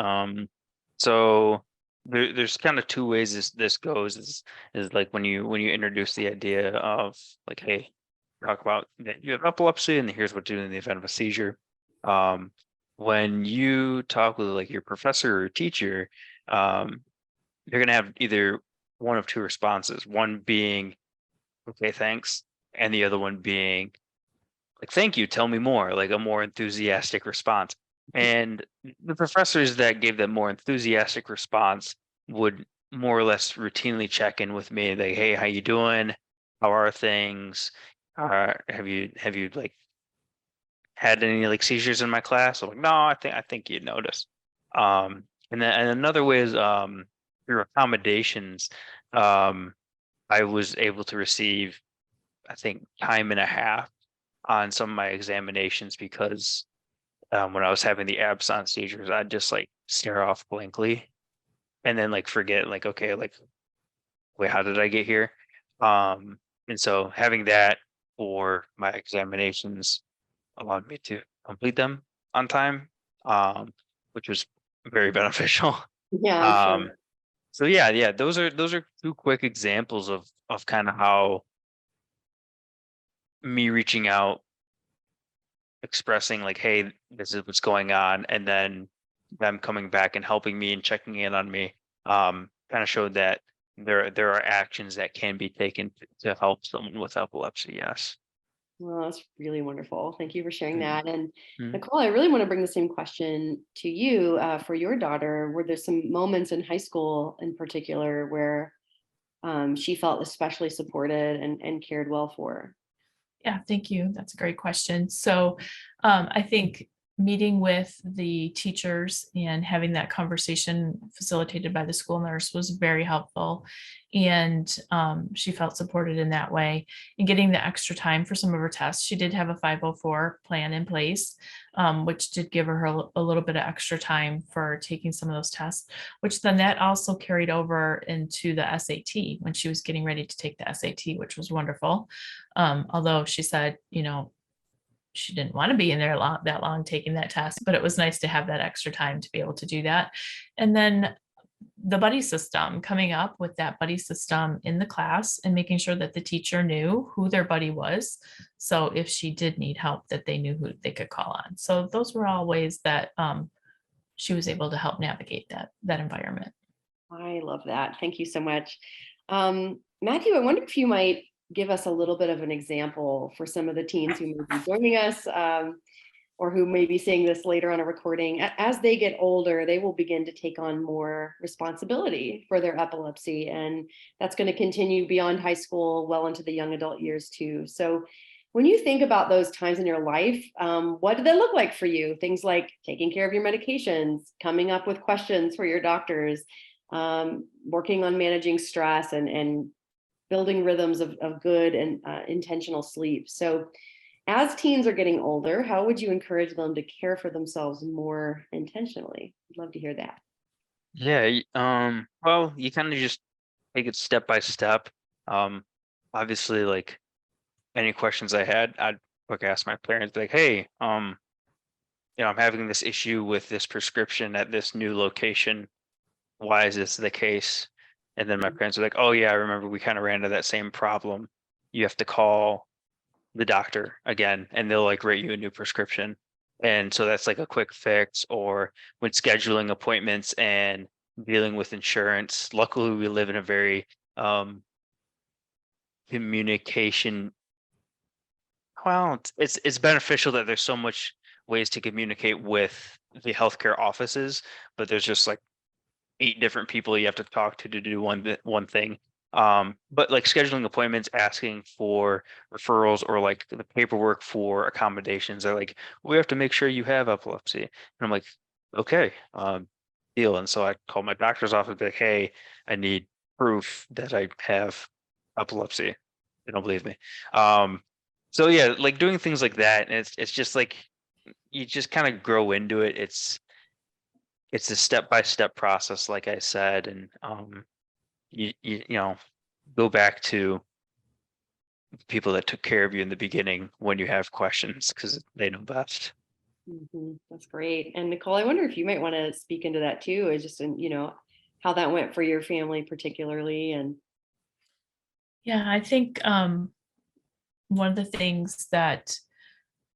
Speaker 2: So there's kind of 2 ways this goes. Is like when you introduce the idea of like, hey, talk about that you have epilepsy, and here's what to do in the event of a seizure. When you talk with like your professor or teacher, you're gonna have either one of 2 responses. One being, okay, thanks, and the other one being like, thank you, tell me more, like a more enthusiastic response. And the professors that gave that more enthusiastic response would more or less routinely check in with me, like, hey, how you doing? How are things? Have you like had any like seizures in my class? I'm like, no, I think you'd notice. And another way is through accommodations. I was able to receive, I think, time and a half on some of my examinations because when I was having the absence seizures, I'd just like stare off blankly and then like forget, like, okay, like, wait, how did I get here? And so having that for my examinations allowed me to complete them on time, which was very beneficial.
Speaker 10: Yeah, I'm sure.
Speaker 2: So yeah, those are 2 quick examples of kind of how me reaching out, expressing like, hey, this is what's going on, and then them coming back and helping me and checking in on me, kind of showed that there are actions that can be taken to help someone with epilepsy. Yes.
Speaker 10: Well, that's really wonderful. Thank you for sharing that. And
Speaker 2: Mhm.
Speaker 10: Nicole, I really want to bring the same question to you for your daughter. Were there some moments in high school in particular where she felt especially supported and cared well for?
Speaker 3: Yeah, thank you. That's a great question. So I think meeting with the teachers and having that conversation facilitated by the school nurse was very helpful. And she felt supported in that way. And getting the extra time for some of her tests, she did have a 504 plan in place, which did give her a little bit of extra time for taking some of those tests, which then that also carried over into the SAT when she was getting ready to take the SAT, which was wonderful. Although she said, she didn't want to be in there that long taking that test, but it was nice to have that extra time to be able to do that. And then the buddy system, coming up with that buddy system in the class and making sure that the teacher knew who their buddy was. So if she did need help, that they knew who they could call on. So those were all ways that she was able to help navigate that environment.
Speaker 10: I love that. Thank you so much. Matthew, I wonder if you might give us a little bit of an example for some of the teens who may be joining us, or who may be seeing this later on a recording. As they get older, they will begin to take on more responsibility for their epilepsy, and that's going to continue beyond high school, well into the young adult years too. So when you think about those times in your life, what did they look like for you? Things like taking care of your medications, coming up with questions for your doctors, working on managing stress and building rhythms of good and intentional sleep. So as teens are getting older, how would you encourage them to care for themselves more intentionally? I'd love to hear that.
Speaker 2: Yeah, well, you kind of just take it step by step. Obviously, like any questions I had, I'd quick ask my parents, like, hey, I'm having this issue with this prescription at this new location. Why is this the case? And then my parents are like, oh yeah, I remember we kind of ran into that same problem. You have to call the doctor again, and they'll like write you a new prescription. And so that's like a quick fix. Or when scheduling appointments and dealing with insurance, luckily we live in a very communication, well, it's beneficial that there's so much ways to communicate with the healthcare offices, but there's just like 8 different people you have to talk to do one thing. But like scheduling appointments, asking for referrals, or like the paperwork for accommodations, they're like, we have to make sure you have epilepsy. And I'm like, okay, deal. And so I call my doctor's office, be like, hey, I need proof that I have epilepsy. They don't believe me. So yeah, like doing things like that, and it's just like you just kind of grow into it. It's a step-by-step process, like I said, and you know, go back to people that took care of you in the beginning when you have questions, because they know best.
Speaker 10: That's great. And Nicole, I wonder if you might want to speak into that too, is just in, how that went for your family particularly. And
Speaker 3: Yeah, I think one of the things that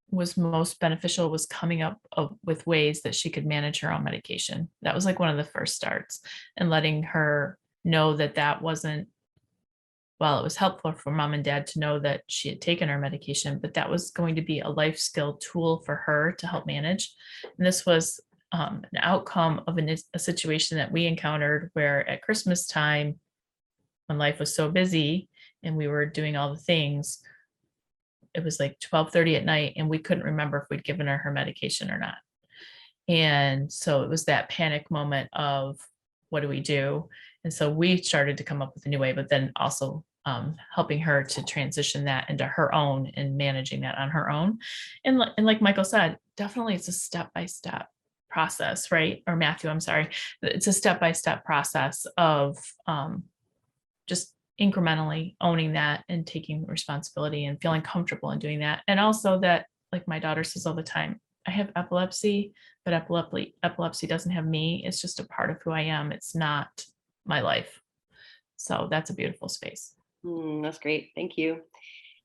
Speaker 3: was most beneficial was coming up with ways that she could manage her own medication. That was like one of the first starts, and letting her know that wasn't, well, it was helpful for mom and dad to know that she had taken her medication, but that was going to be a life skill tool for her to help manage. And this was an outcome of a situation that we encountered, where at Christmas time, when life was so busy and we were doing all the things, it was like 12:30 at night, and we couldn't remember if we'd given her medication or not. And so it was that panic moment of, what do we do? And so we started to come up with a new way, but then also helping her to transition that into her own and managing that on her own. And like Michael said, definitely it's a step-by-step process, right? Or Matthew, I'm sorry. It's a step-by-step process of just incrementally owning that and taking responsibility and feeling comfortable in doing that. And also that, like my daughter says all the time, I have epilepsy, but epilepsy doesn't have me. It's just a part of who I am. It's not my life. So that's a beautiful space.
Speaker 10: That's great. Thank you.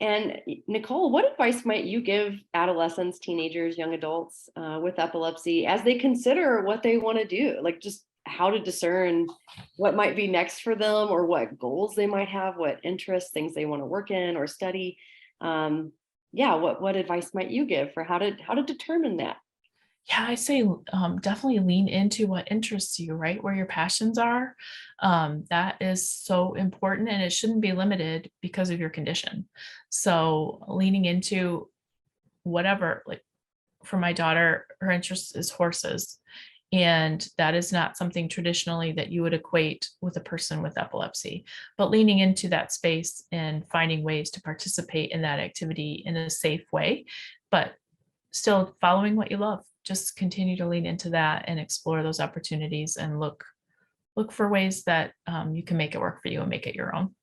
Speaker 10: And Nicole, what advice might you give adolescents, teenagers, young adults with epilepsy as they consider what they want to do? Like just how to discern what might be next for them, or what goals they might have, what interests, things they want to work in or study. What advice might you give for how to determine that?
Speaker 3: Yeah, I say definitely lean into what interests you, right? Where your passions are. That is so important, and it shouldn't be limited because of your condition. So leaning into whatever, like for my daughter, her interest is horses. And that is not something traditionally that you would equate with a person with epilepsy, but leaning into that space and finding ways to participate in that activity in a safe way, but still following what you love. Just continue to lean into that and explore those opportunities, and look for ways that you can make it work for you and make it your own.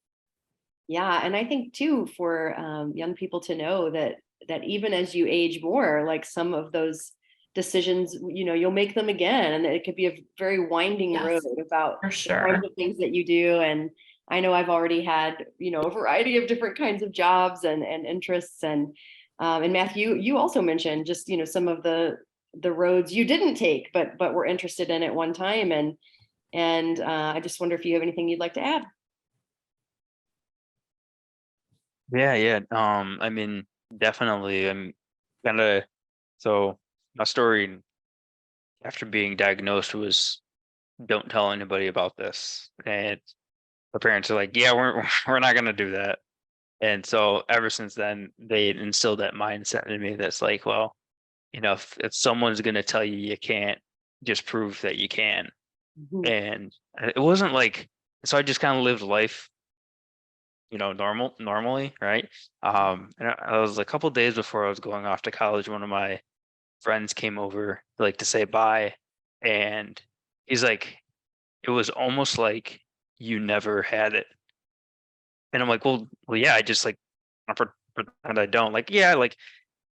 Speaker 10: Yeah, and I think too, for young people to know that even as you age more, like some of those decisions, you'll make them again, and it could be a very winding road about
Speaker 3: for sure.
Speaker 10: the kinds of things that you do. And I know I've already had a variety of different kinds of jobs and interests, and Matthew, you also mentioned just some of the roads you didn't take but were interested in at one time, and I just wonder if you have anything you'd like to add.
Speaker 2: Yeah. I mean, definitely. I'm so my story after being diagnosed was, don't tell anybody about this. And the parents are like, yeah, we're not gonna do that. And so ever since then, they instilled that mindset in me that's like, well, if someone's going to tell you you can't, just prove that you can. And it wasn't like, so I just kind of lived life, normally, right? And I was a couple days before I was going off to college, one of my friends came over like to say bye, and he's like, it was almost like you never had it. And I'm like, well, yeah, I just like pretend I don't. Like, yeah, like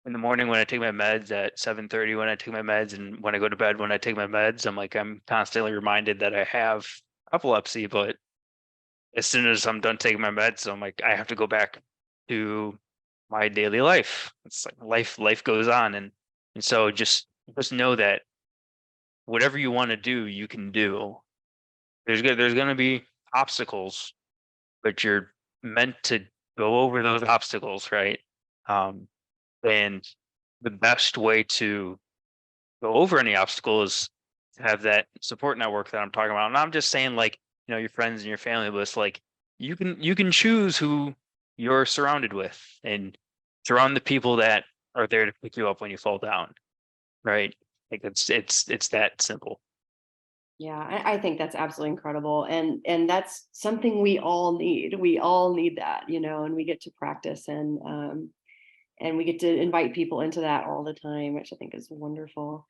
Speaker 2: in the morning when I take my meds at 7:30, when I take my meds, and when I go to bed when I take my meds, I'm constantly reminded that I have epilepsy. But as soon as I'm done taking my meds, I'm like, I have to go back to my daily life. It's like life goes on, and so just know that whatever you want to do, you can do. There's going to be obstacles, but you're meant to go over those obstacles, right? And the best way to go over any obstacle is to have that support network that I'm talking about. And I'm just saying, like, your friends and your family, but it's like you can choose who you're surrounded with, and surround the people that are there to pick you up when you fall down, right? Like it's that simple.
Speaker 10: Yeah, I think that's absolutely incredible. And that's something we all need. We all need that, and we get to practice and we get to invite people into that all the time, which I think is wonderful.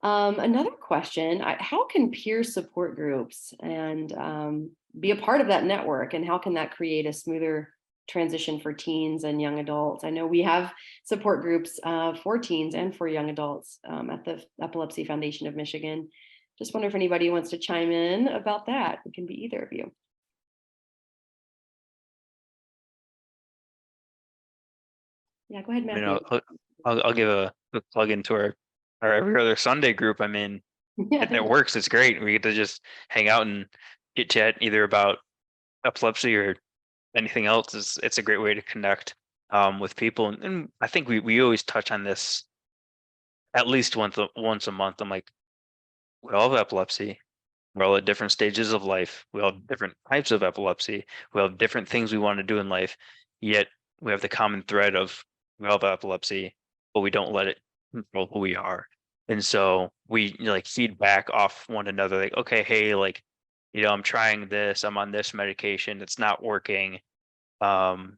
Speaker 10: Another question, how can peer support groups and be a part of that network, and how can that create a smoother transition for teens and young adults? I know we have support groups for teens and for young adults at the Epilepsy Foundation of Michigan. Just wonder if anybody wants to chime in about that. It can be either of you. Yeah, go ahead, Matthew.
Speaker 2: I'll give a quick plug into our every other Sunday group. I mean, it works. It's great. We get to just hang out and chit chat either about epilepsy or anything else. It's a great way to connect with people. And I think we always touch on this at least once a month. I'm like, we all have epilepsy. We're all at different stages of life. We all have different types of epilepsy. We all have different things we want to do in life. Yet we have the common thread of we all have epilepsy, but we don't let it control who we are. And so we like feed back off one another. Like, okay, hey, like, I'm trying this. I'm on this medication. It's not working. But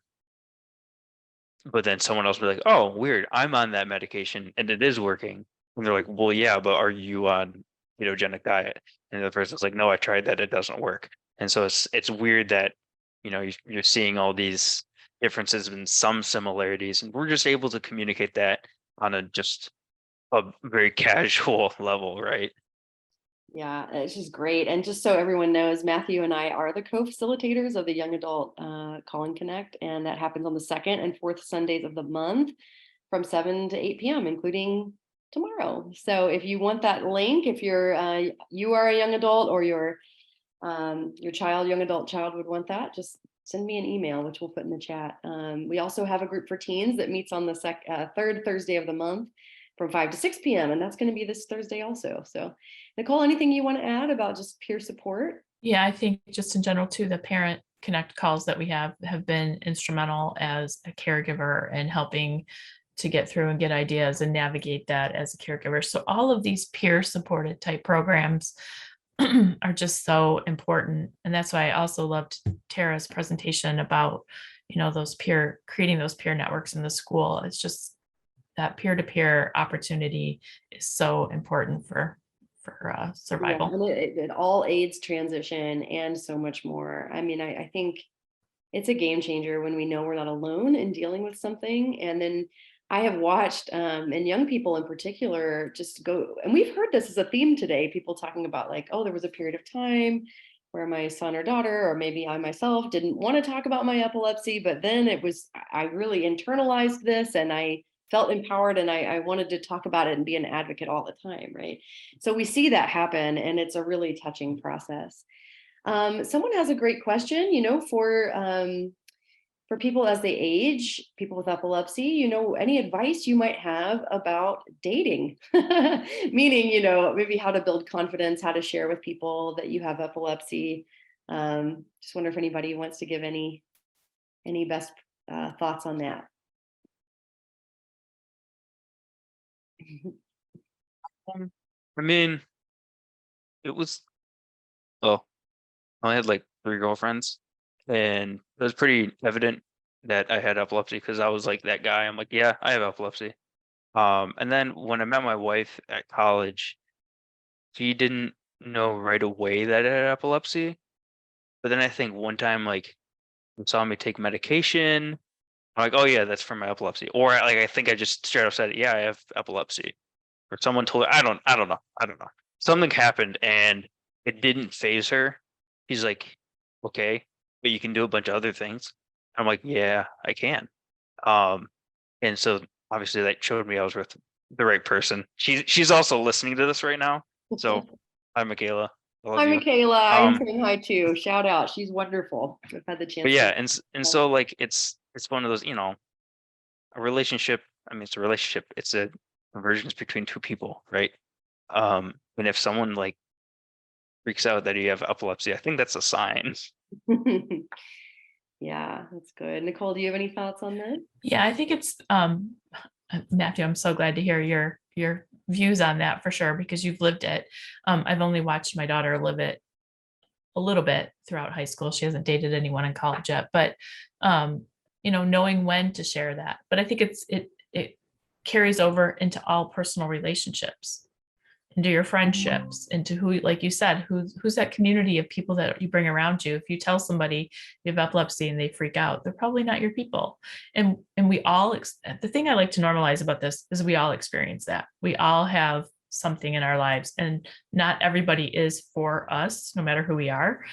Speaker 2: then someone else will be like, oh, weird. I'm on that medication and it is working. And they're like, well, yeah, but are you on ketogenic diet? And the person's like, no, I tried that. It doesn't work. And so it's weird that, you're seeing all these differences and some similarities, and we're just able to communicate that on a very casual level, right?
Speaker 10: Yeah, it's just great. And just so everyone knows, Matthew and I are the co-facilitators of the Young Adult Call and Connect, and that happens on the second and fourth Sundays of the month from 7 to 8 p.m., including tomorrow. So if you want that link, if you are a young adult, or your young adult child would want that, just send me an email, which we'll put in the chat. We also have a group for teens that meets on the third Thursday of the month from 5 to 6 p.m. And that's going to be this Thursday also. So Nicole, anything you want to add about just peer support?
Speaker 3: Yeah, I think just in general too, the parent connect calls that we have been instrumental as a caregiver in helping to get through and get ideas and navigate that as a caregiver. So all of these peer supported type programs are just so important. And that's why I also loved Terra's presentation about, creating those peer networks in the school. It's just that peer-to-peer opportunity is so important for survival.
Speaker 10: Yeah, and it all aids transition and so much more. I mean, I think it's a game changer when we know we're not alone in dealing with something. And then I have watched, and young people in particular, just go, and we've heard this as a theme today, people talking about like, oh, there was a period of time where my son or daughter, or maybe I myself, didn't want to talk about my epilepsy, but then I really internalized this and I felt empowered, and I wanted to talk about it and be an advocate all the time, right? So we see that happen, and it's a really touching process. Someone has a great question, for people as they age, people with epilepsy, any advice you might have about dating, meaning, maybe how to build confidence, how to share with people that you have epilepsy. Just wonder if anybody wants to give any best thoughts on that?
Speaker 2: I mean, it was, oh, I had like 3 girlfriends, and it was pretty evident that I had epilepsy because I was like that guy. I'm like, yeah, I have epilepsy. And then when I met my wife at college, she didn't know right away that I had epilepsy. But then I think one time, like, she saw me take medication. I'm like, oh yeah, that's for my epilepsy. Or like, I think I just straight up said, yeah, I have epilepsy. Or someone told her, I don't know. Something happened and it didn't phase her. She's like, okay, but you can do a bunch of other things. I'm like, yeah, I can. And so obviously that showed me I was with the right person. She's also listening to this right now. So hi, Michaela. I love
Speaker 10: Hi,
Speaker 2: you.
Speaker 10: Michaela. I'm saying hi too. Shout out. She's wonderful. I've had the chance.
Speaker 2: But yeah, and so like it's one of those, a relationship. I mean, it's a relationship. It's a convergence between 2 people, right? And if someone like freaks out that you have epilepsy, I think that's a sign.
Speaker 10: Yeah, that's good. Nicole, do you have any thoughts on that?
Speaker 3: Yeah, I think it's Matthew, I'm so glad to hear your views on that for sure, because you've lived it. I've only watched my daughter live it a little bit throughout high school. She hasn't dated anyone in college yet, but knowing when to share that. But I think it carries over into all personal relationships, into your friendships, into who, like you said, who's that community of people that you bring around you. If you tell somebody you have epilepsy and they freak out, they're probably not your people. And we all, the thing I like to normalize about this is we all experience that. We all have something in our lives, and not everybody is for us, no matter who we are.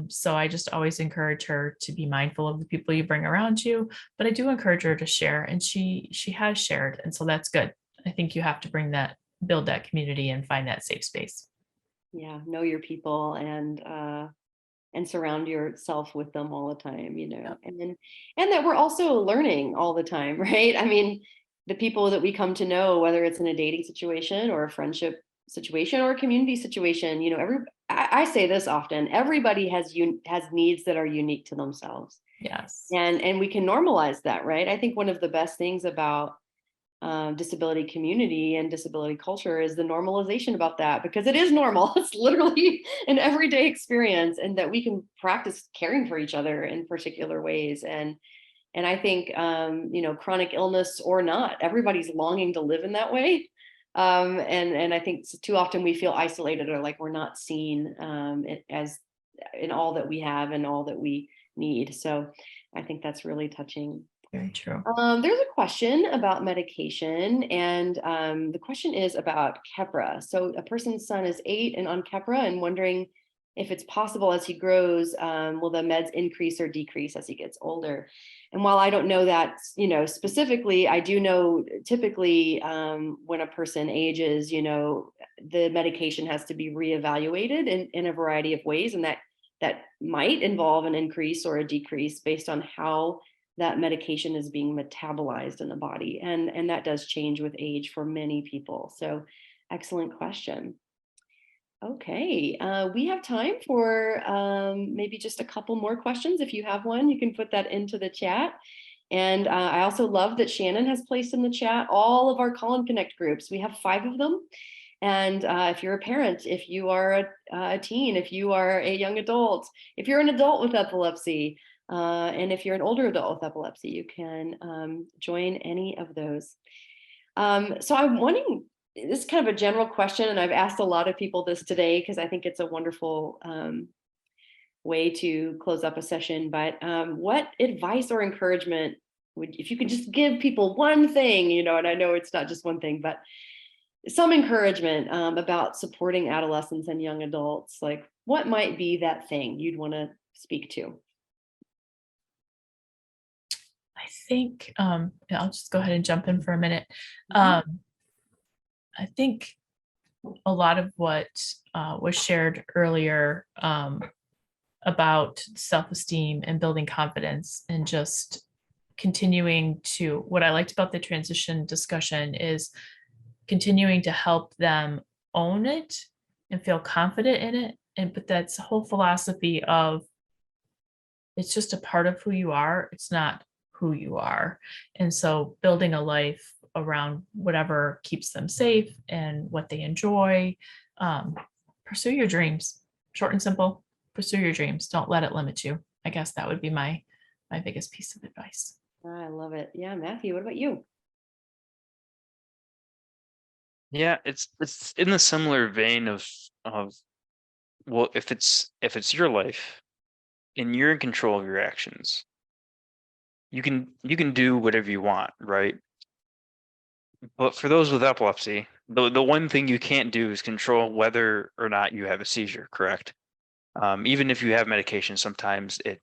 Speaker 3: So I just always encourage her to be mindful of the people you bring around you, but I do encourage her to share, and she has shared. And so that's good. I think you have to build that community and find that safe space.
Speaker 10: Yeah, know your people and surround yourself with them all the time, and that we're also learning all the time, right? I mean, the people that we come to know, whether it's in a dating situation or a friendship situation or a community situation, I say this often, everybody has needs that are unique to themselves.
Speaker 3: Yes.
Speaker 10: And we can normalize that, right? I think one of the best things about disability community and disability culture is the normalization about that, because it is normal. It's literally an everyday experience, and that we can practice caring for each other in particular ways. And I think, chronic illness or not, everybody's longing to live in that way. And I think too often we feel isolated, or like we're not seen as in all that we have and all that we need. So I think that's really touching.
Speaker 3: Very true.
Speaker 10: There's a question about medication, and the question is about Keppra. So a person's son is 8 and on Keppra, and wondering if it's possible as he grows, will the meds increase or decrease as he gets older? And while I don't know that, specifically, I do know typically when a person ages, the medication has to be reevaluated in a variety of ways, and that might involve an increase or a decrease based on how that medication is being metabolized in the body. And that does change with age for many people. So excellent question. Okay, we have time for maybe just a couple more questions. If you have one, you can put that into the chat. And I also love that Shannon has placed in the chat all of our Call and Connect groups. We have 5 of them. And if you're a parent, if you are a teen, if you are a young adult, if you're an adult with epilepsy, and if you're an older adult with epilepsy, you can join any of those. So I'm wondering, this is kind of a general question, and I've asked a lot of people this today because I think it's a wonderful way to close up a session. But what advice or encouragement if you could just give people one thing, and I know it's not just one thing, but some encouragement about supporting adolescents and young adults, like what might be that thing you'd want to speak to?
Speaker 3: I think I'll just go ahead and jump in for a minute. I think a lot of what was shared earlier about self-esteem and building confidence, and just continuing to, what I liked about the transition discussion is continuing to help them own it and feel confident in it. But that's the whole philosophy of, it's just a part of who you are. It's not who you are. And so building a life around whatever keeps them safe and what they enjoy. Pursue your dreams. Short and simple. Pursue your dreams. Don't let it limit you. I guess that would be my biggest piece of advice.
Speaker 10: I love it. Yeah, Matthew, what about you?
Speaker 2: Yeah, it's in the similar vein of well, if it's your life and you're in control of your actions, you can do whatever you want, right? But for those with epilepsy, the one thing you can't do is control whether or not you have a seizure, correct? Even if you have medication, sometimes it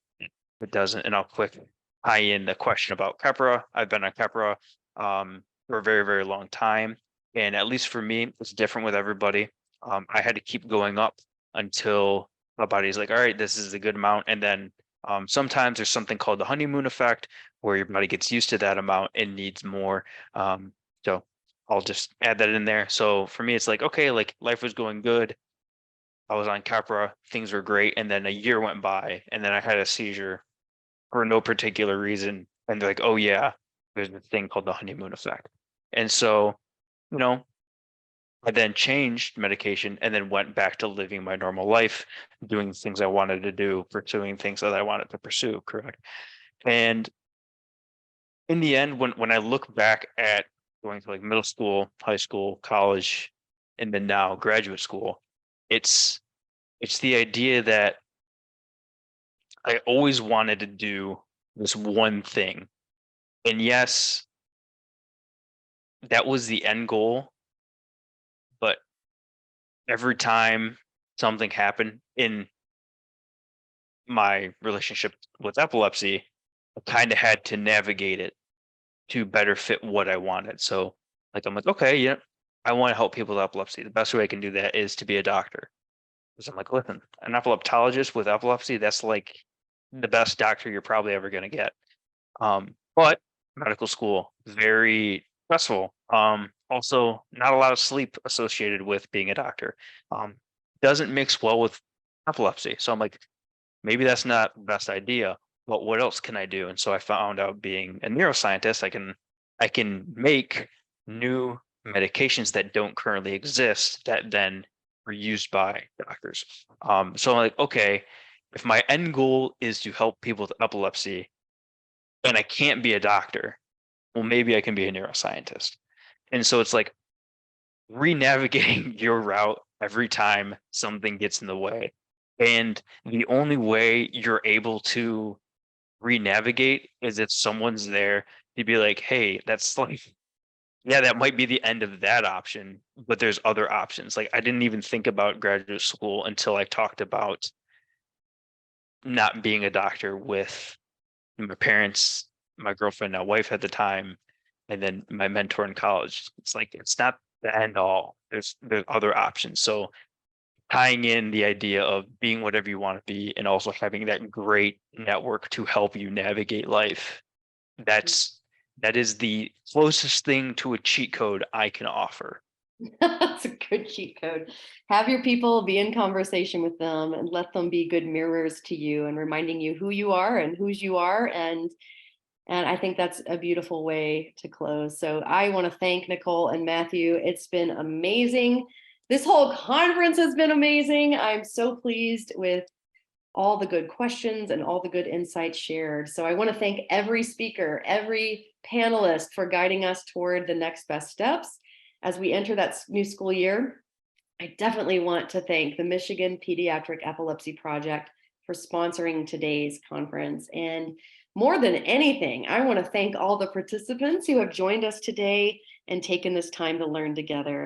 Speaker 2: doesn't. And I'll quick tie in the question about Keppra. I've been on Keppra for a very, very long time. And at least for me, it's different with everybody. I had to keep going up until my body's like, all right, this is a good amount. And then sometimes there's something called the honeymoon effect, where your body gets used to that amount and needs more. So I'll just add that in there. So for me, it's like, okay, like life was going good. I was on Keppra, things were great. And then a year went by and then I had a seizure for no particular reason. And they're like, oh yeah, there's this thing called the honeymoon effect. And so, you know, I then changed medication and then went back to living my normal life, doing things I wanted to do, pursuing things that I wanted to pursue, correct? And in the end, when I look back at going to like middle school, high school, college, and then now graduate school, it's the idea that I always wanted to do this one thing. And yes, that was the end goal. But every time something happened in my relationship with epilepsy, I kind of had to navigate it to better fit what I wanted. So like, I'm like, okay, yeah, I want to help people with epilepsy. The best way I can do that is to be a doctor. Because I'm like, listen, an epileptologist with epilepsy, that's like the best doctor you're probably ever going to get. But medical school, very stressful. Also, not a lot of sleep associated with being a doctor. Doesn't mix well with epilepsy. So I'm like, maybe that's not the best idea, but what else can I do? And so I found out, being a neuroscientist, I can make new medications that don't currently exist that then are used by doctors. So I'm like, okay, if my end goal is to help people with epilepsy and I can't be a doctor, well, maybe I can be a neuroscientist. And so it's like re-navigating your route every time something gets in the way. And the only way you're able to re-navigate is if someone's there to be like, hey, that's like, yeah, that might be the end of that option, but there's other options. Like I didn't even think about graduate school until I talked about not being a doctor with my parents, my girlfriend, now wife at the time, and then my mentor in college. It's like, it's not the end all. There's other options. So tying in the idea of being whatever you want to be and also having that great network to help you navigate life, that is the closest thing to a cheat code I can offer.
Speaker 10: That's a good cheat code. Have your people, be in conversation with them, and let them be good mirrors to you and reminding you who you are and whose you are. And I think that's a beautiful way to close. So I want to thank Nicole and Matthew. It's been amazing. This whole conference has been amazing. I'm so pleased with all the good questions and all the good insights shared. So I want to thank every speaker, every panelist for guiding us toward the next best steps as we enter that new school year. I definitely want to thank the Michigan Pediatric Epilepsy Project for sponsoring today's conference. And more than anything, I want to thank all the participants who have joined us today and taken this time to learn together.